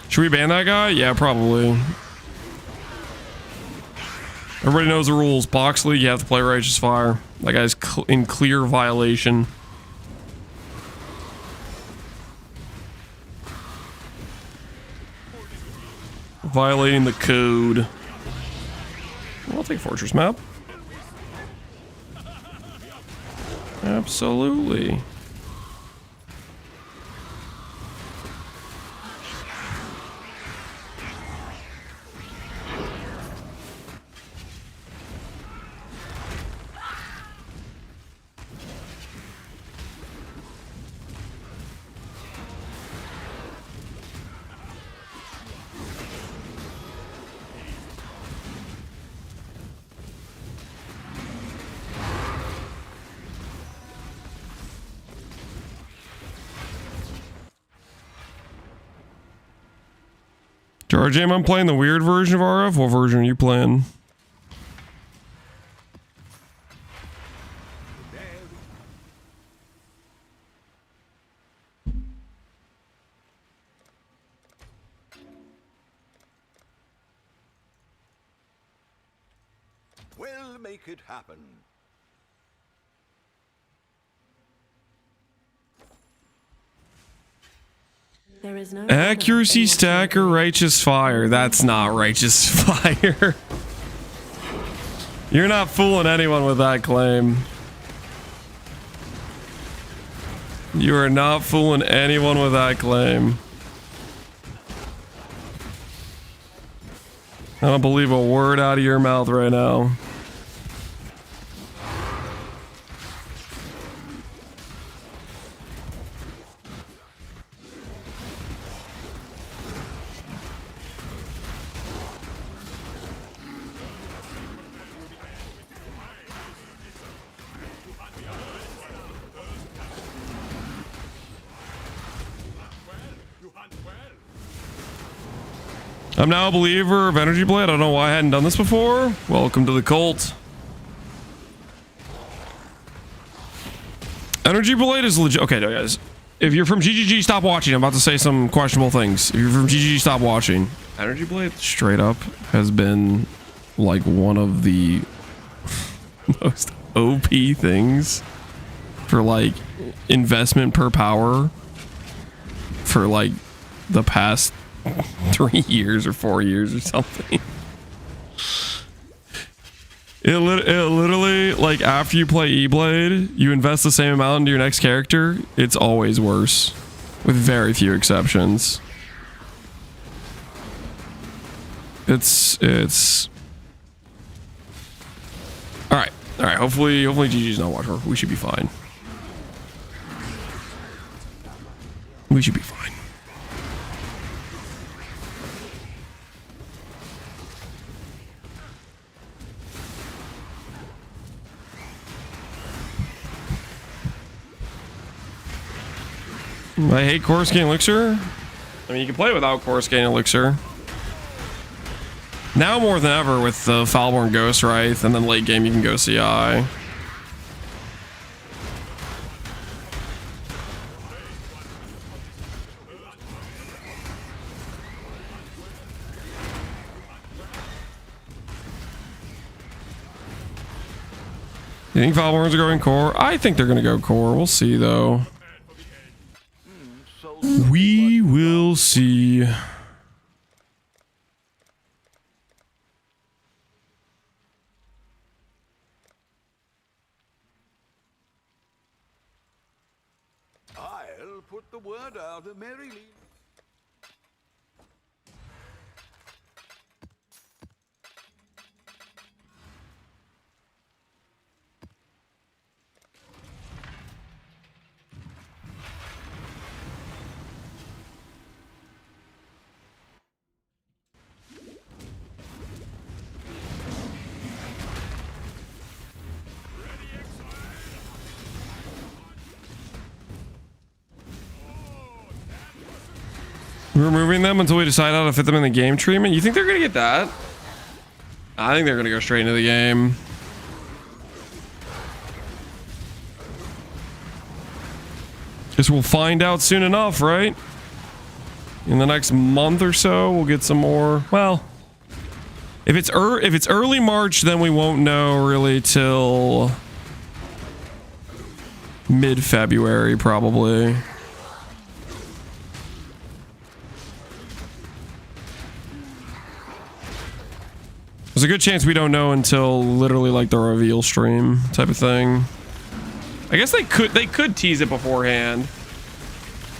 S1: Should we ban that guy? Yeah, probably. Everybody knows the rules. Box League, you have to play Righteous Fire. That guy's in clear violation. Violating the code. I'll take Fortress Map. Absolutely. RJ, I'm playing the weird version of RF. What version are you playing?
S3: We'll make it happen.
S5: There is no
S1: Accuracy stacker, Righteous Fire. That's not Righteous Fire. You're not fooling anyone with that claim. You are not fooling anyone with that claim. I don't believe a word out of your mouth right now. I'm now a believer of Energy Blade. I don't know why I hadn't done this before. Welcome to the cult. Energy Blade is legit. Okay, no, guys. If you're from GGG, stop watching. I'm about to say some questionable things. If you're from GGG, stop watching. Energy Blade, straight up, has been like one of the most OP things for like investment per power for like the past 3 years or 4 years or something. It literally, like, after you play E-Blade, you invest the same amount into your next character, it's always worse. With very few exceptions. It's... Alright, hopefully GG's not watching. We should be fine. We should be fine. I hate Coruscant Elixir. I mean, you can play without Coruscant Elixir. Now more than ever with the Foulborn Ghost Wraith, and then late game you can go CI. You think Valborns are going core? I think they're going to go core. We'll see, though.
S3: So
S1: We will see.
S3: I'll put the word out merrily.
S1: We're removing them until we decide how to fit them in the game treatment. You think they're going to get that? I think they're going to go straight into the game. Guess we'll find out soon enough, right? In the next month or so, we'll get some more. Well, if it's early March, then we won't know really till mid-February, probably. There's a good chance we don't know until literally like the reveal stream type of thing. I guess they could tease it beforehand.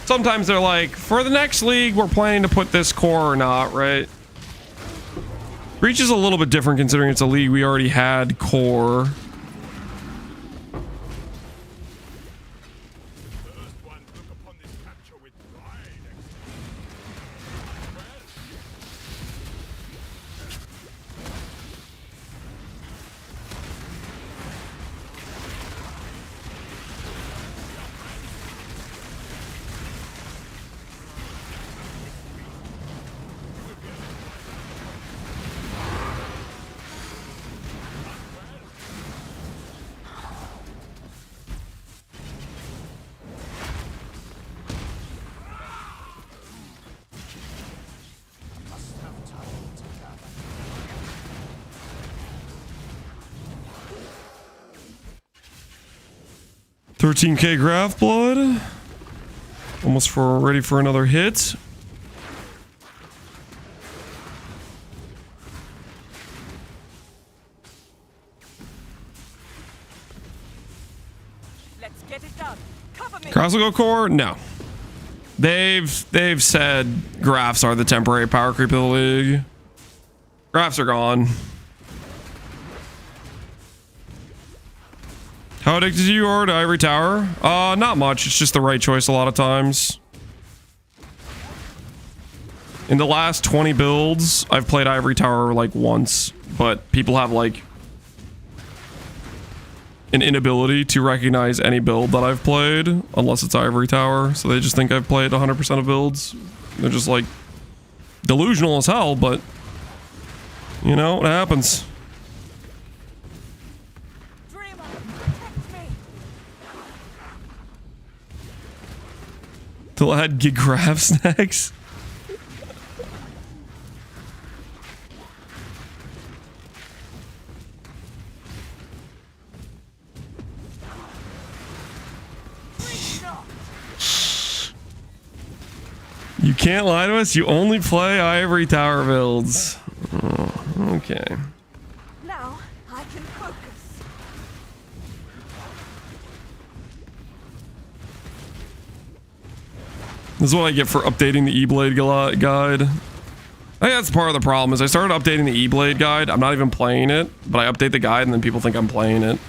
S1: Sometimes they're like, for the next league, we're planning to put this core or not, right? Breach is a little bit different considering it's a league we already had core.
S4: First one, look upon this capture with pride.
S7: Must have time to gather.
S1: 13k graph blood. Almost ready for another hit.
S2: Let's get it done. Cover me.
S1: Cross will go core? No. They've said graphs are the temporary power creep of the league. Graphs are gone. How addicted you are to Ivory Tower? Not much. It's just the right choice a lot of times. In the last 20 builds, I've played Ivory Tower like once, but people have like an inability to recognize any build that I've played unless it's Ivory Tower. So they just think I've played 100% of builds. They're just like delusional as hell, but you know, it happens.
S2: Dreamer, protect me.
S1: Till I had gig graphs next. You can't lie to us. You only play Ivory Tower builds. Oh, okay.
S2: Now I can focus.
S1: This is what I get for updating the E-Blade guide. I think that's part of the problem is I started updating the E-Blade guide. I'm not even playing it, but I update the guide and then people think I'm playing it.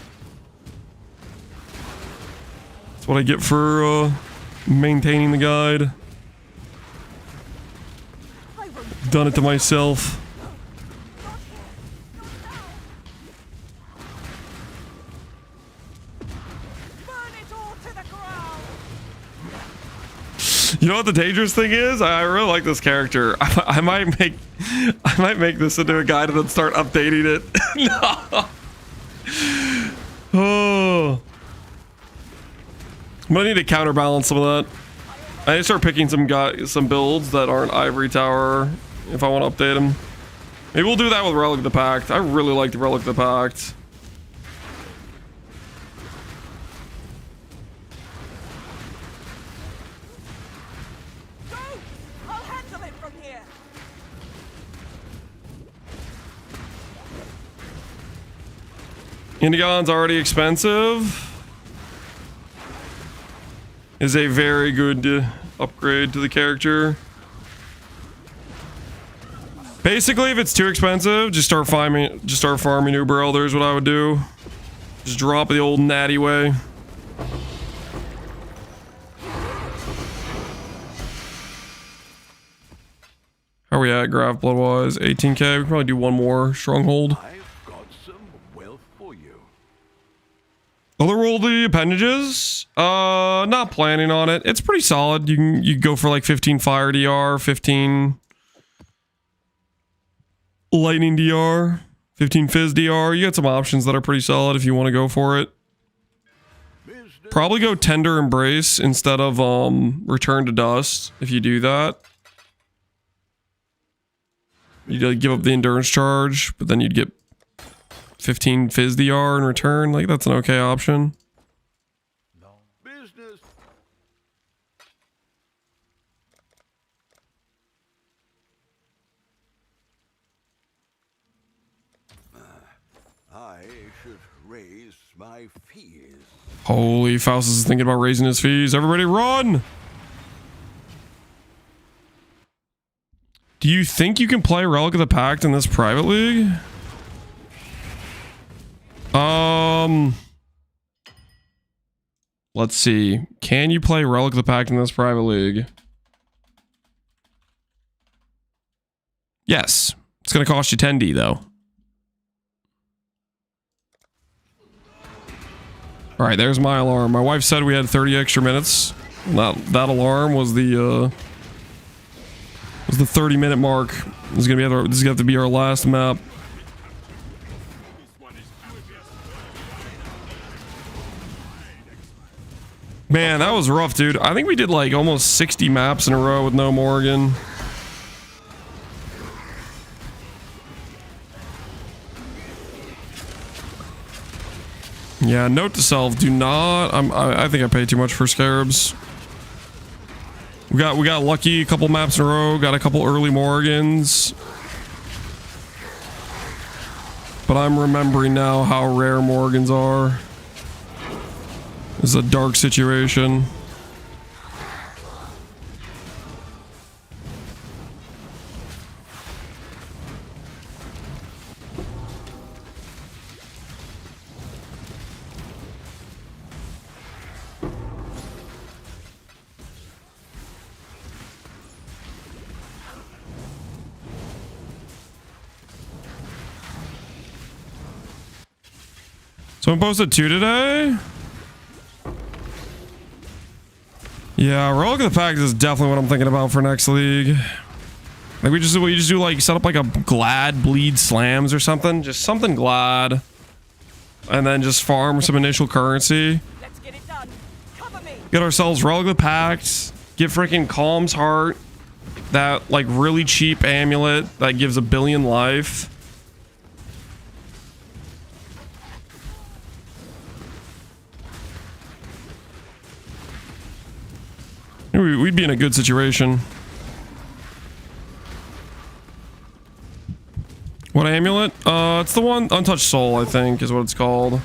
S1: That's what I get for maintaining the guide. Done it to myself.
S2: Burn it all to the ground.
S1: You know what the dangerous thing is? I really like this character. I might make this into a guide and then start updating it. No. Oh. I'm gonna need to counterbalance some of that. I need to start picking some builds that aren't Ivory Tower if I want to update them. Maybe we'll do that with Relic of the Pact. I really like the Relic of the Pact. Indigon's already expensive. Is a very good upgrade to the character. Basically, if it's too expensive, just start farming Uber Elders. What I would do, just drop the old natty way. How are we at graph blood wise? 18k. We can probably do one more stronghold.
S3: I've got some wealth for you.
S1: Otherworldly appendages? Not planning on it. It's pretty solid. You go for like 15 fire DR, 15 lightning DR, 15 fizz DR. You got some options that are pretty solid if you want to go for it. Probably go tender embrace instead of return to dust if you do that. You'd give up the endurance charge, but then you'd get 15 fizz DR in return. Like, that's an okay option.
S3: Business. I should raise my fees.
S1: Holy, Faustus is thinking about raising his fees. Everybody run! Do you think you can play Relic of the Pact in this private league? Let's see. Can you play Relic of the Pact in this private league? Yes. It's going to cost you 10D though. All right, there's my alarm. My wife said we had 30 extra minutes. That alarm was the 30-minute mark. This is gonna have to be our last map. Man, that was rough, dude. I think we did like almost 60 maps in a row with no Morgan. Yeah, note to self: do not. I think I paid too much for scarabs. We got lucky a couple maps in a row. Got a couple early Morgans. But I'm remembering now how rare Morgans are. It's a dark situation. Someone posted 2 today? Yeah, Relic of the Pact is definitely what I'm thinking about for next league. Like we just do like set up like a glad bleed slams or something. Just something glad. And then just farm some initial currency.
S2: Let's get it done. Cover me.
S1: Get ourselves Relic of the Pact. Get freaking Calm's Heart. That like really cheap amulet that gives 1 billion life. We'd be in a good situation. What amulet? It's the one, Untouched Soul, I think, is what it's called.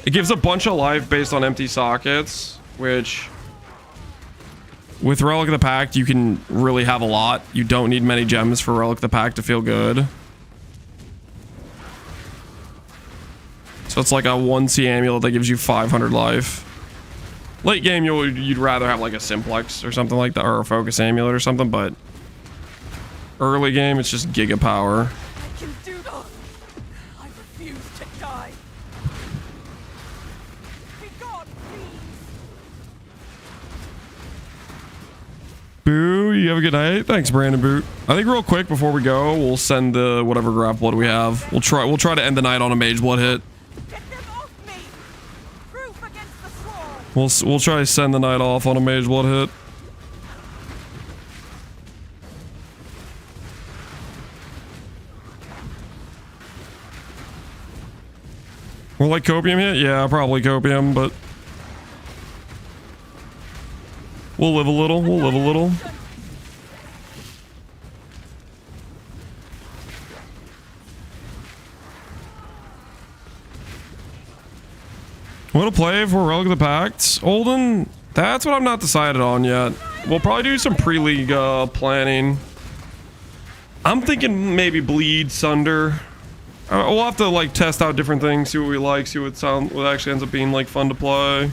S1: It gives a bunch of life based on empty sockets, which with Relic of the Pact, you can really have a lot. You don't need many gems for Relic of the Pact to feel good. So it's like a 1C amulet that gives you 500 life. Late game, you'd rather have like a simplex or something like that, or a focus amulet or something, but early game, it's just giga power.
S2: I can do this. I refuse to die. Be gone, please.
S1: Boo, you have a good night. Thanks, Brandon Boot. I think real quick before we go, we'll send the whatever graph blood we have. We'll try to end the night on a mage blood hit.
S2: Get them off me. Proof against the swarm.
S1: We'll try to send the night off on a mage blood hit. More like copium hit? Yeah, probably copium, but we'll live a little. We'll live a little. Want to play for Relic of the Pact, Olden? That's what I'm not decided on yet. We'll probably do some pre-league planning. I'm thinking maybe Bleed, Sunder. We'll have to like test out different things, see what we like, see what actually ends up being like fun to play.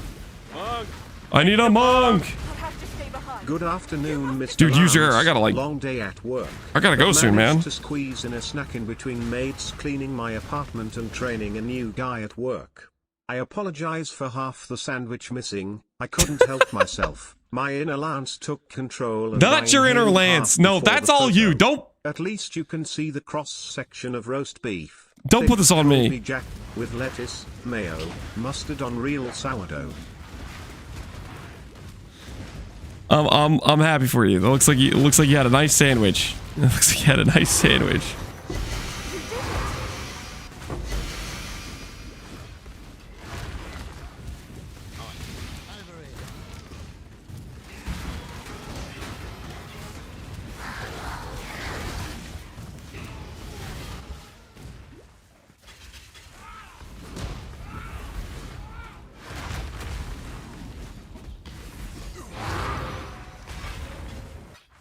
S8: Monk.
S1: I need a monk.
S2: I'll have to stay behind.
S7: Good afternoon, Mr.
S1: Dude, use your.
S7: Lance.
S1: I gotta like.
S7: Long day at work.
S1: I gotta go soon, man.
S7: Managed to squeeze in a snack in between maids cleaning my apartment and training a new guy at work. I apologize for half the sandwich missing. I couldn't help myself. My inner Lance took control. And
S1: That's your inner
S7: inhaled
S1: Lance.
S7: half
S1: No,
S7: before
S1: that's
S7: the
S1: all
S7: photo.
S1: you. Don't
S7: At least you can see the cross section of roast beef.
S1: Don't put this on me.
S7: Thick Jack with lettuce, mayo, mustard on real sourdough.
S1: I'm happy for you. It looks like you had a nice sandwich. It looks like you had a nice sandwich.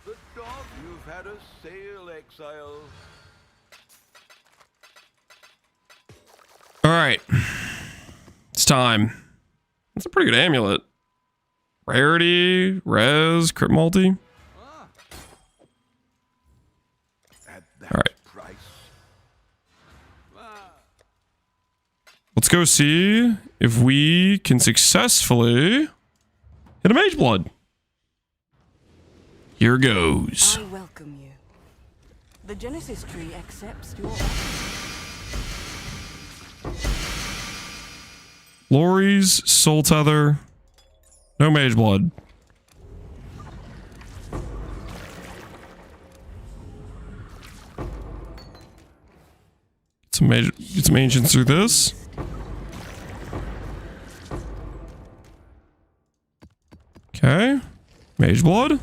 S3: The dog, you've had a sail, Exile.
S1: All right, it's time. That's a pretty good amulet. Rarity, res, crit multi.
S3: At that
S1: All right.
S3: price.
S1: Let's go see if we can successfully hit a mage blood. Here goes.
S2: I welcome you. The Genesis tree accepts your
S1: Lori's soul tether. No mage blood. Get some ancients through this. Okay. Mage blood.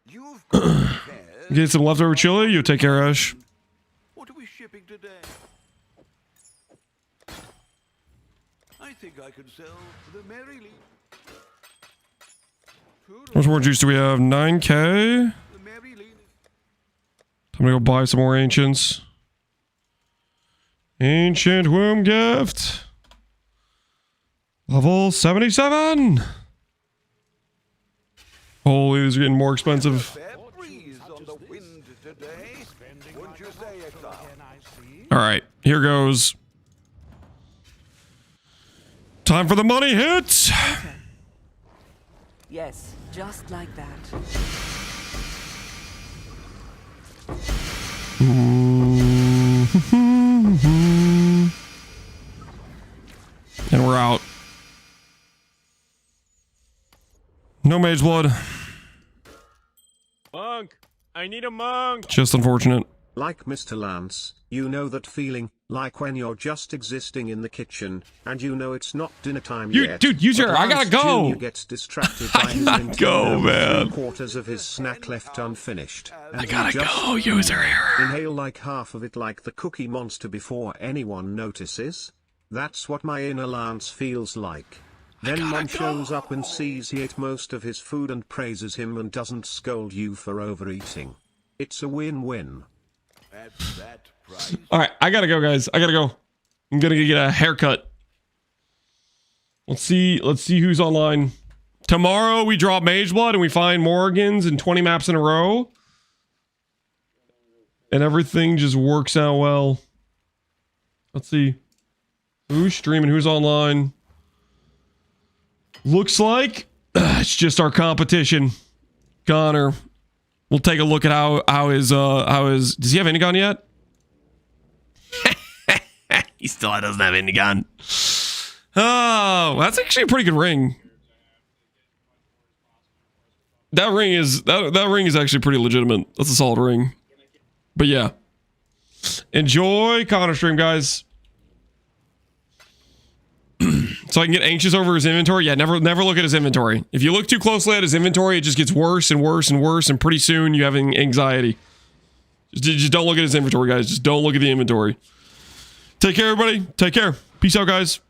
S3: You've got repairs.
S1: Get some leftover chili. You take care, Ash.
S3: What are we shipping today? I think I can sell the Merrily.
S1: How much more juice do we have? 9k.
S3: The Merrily.
S1: Time to go buy some more ancients. Ancient womb gift. Level 77. Holy, these are getting more expensive.
S3: Fair breeze on the wind today. Wouldn't you say, Exile?
S1: All right, here goes. Time for the money hits.
S2: Yes, just like that.
S1: And we're out. No mage blood.
S8: Monk. I need a monk.
S1: Just unfortunate.
S7: Like Mr. Lance, you know that feeling, like when you're just existing in the kitchen, and you know it's not dinner time yet.
S1: Dude, use
S7: but
S1: your. I gotta
S7: Lance
S1: go.
S7: Jr. gets distracted by his
S1: gotta
S7: Nintendo
S1: go,
S7: with
S1: man.
S7: 3/4 of his snack left unfinished. And
S1: I gotta
S7: he just
S1: go. User error.
S7: inhale like half of it like the Cookie Monster before anyone notices. That's what my inner Lance feels like. Then Mom shows up and sees he ate most of his food and praises him and doesn't scold you for overeating. It's a win-win.
S3: At that price.
S1: All right, I gotta go, guys. I gotta go. I'm gonna get a haircut. Let's see who's online. Tomorrow we drop Mage Blood and we find Morgans in 20 maps in a row. And everything just works out well. Let's see. Who's streaming? Who's online? Looks like it's just our competition. Connor. We'll take a look at how his does he have Indigon yet? He still doesn't have Indigon. Oh, that's actually a pretty good ring. That ring is that ring is actually pretty legitimate. That's a solid ring. But yeah. Enjoy Connor stream, guys. So I can get anxious over his inventory. Yeah, never look at his inventory. If you look too closely at his inventory, it just gets worse and worse and worse, and pretty soon you have anxiety. Just don't look at his inventory, guys. Just don't look at the inventory. Take care, everybody. Take care. Peace out, guys.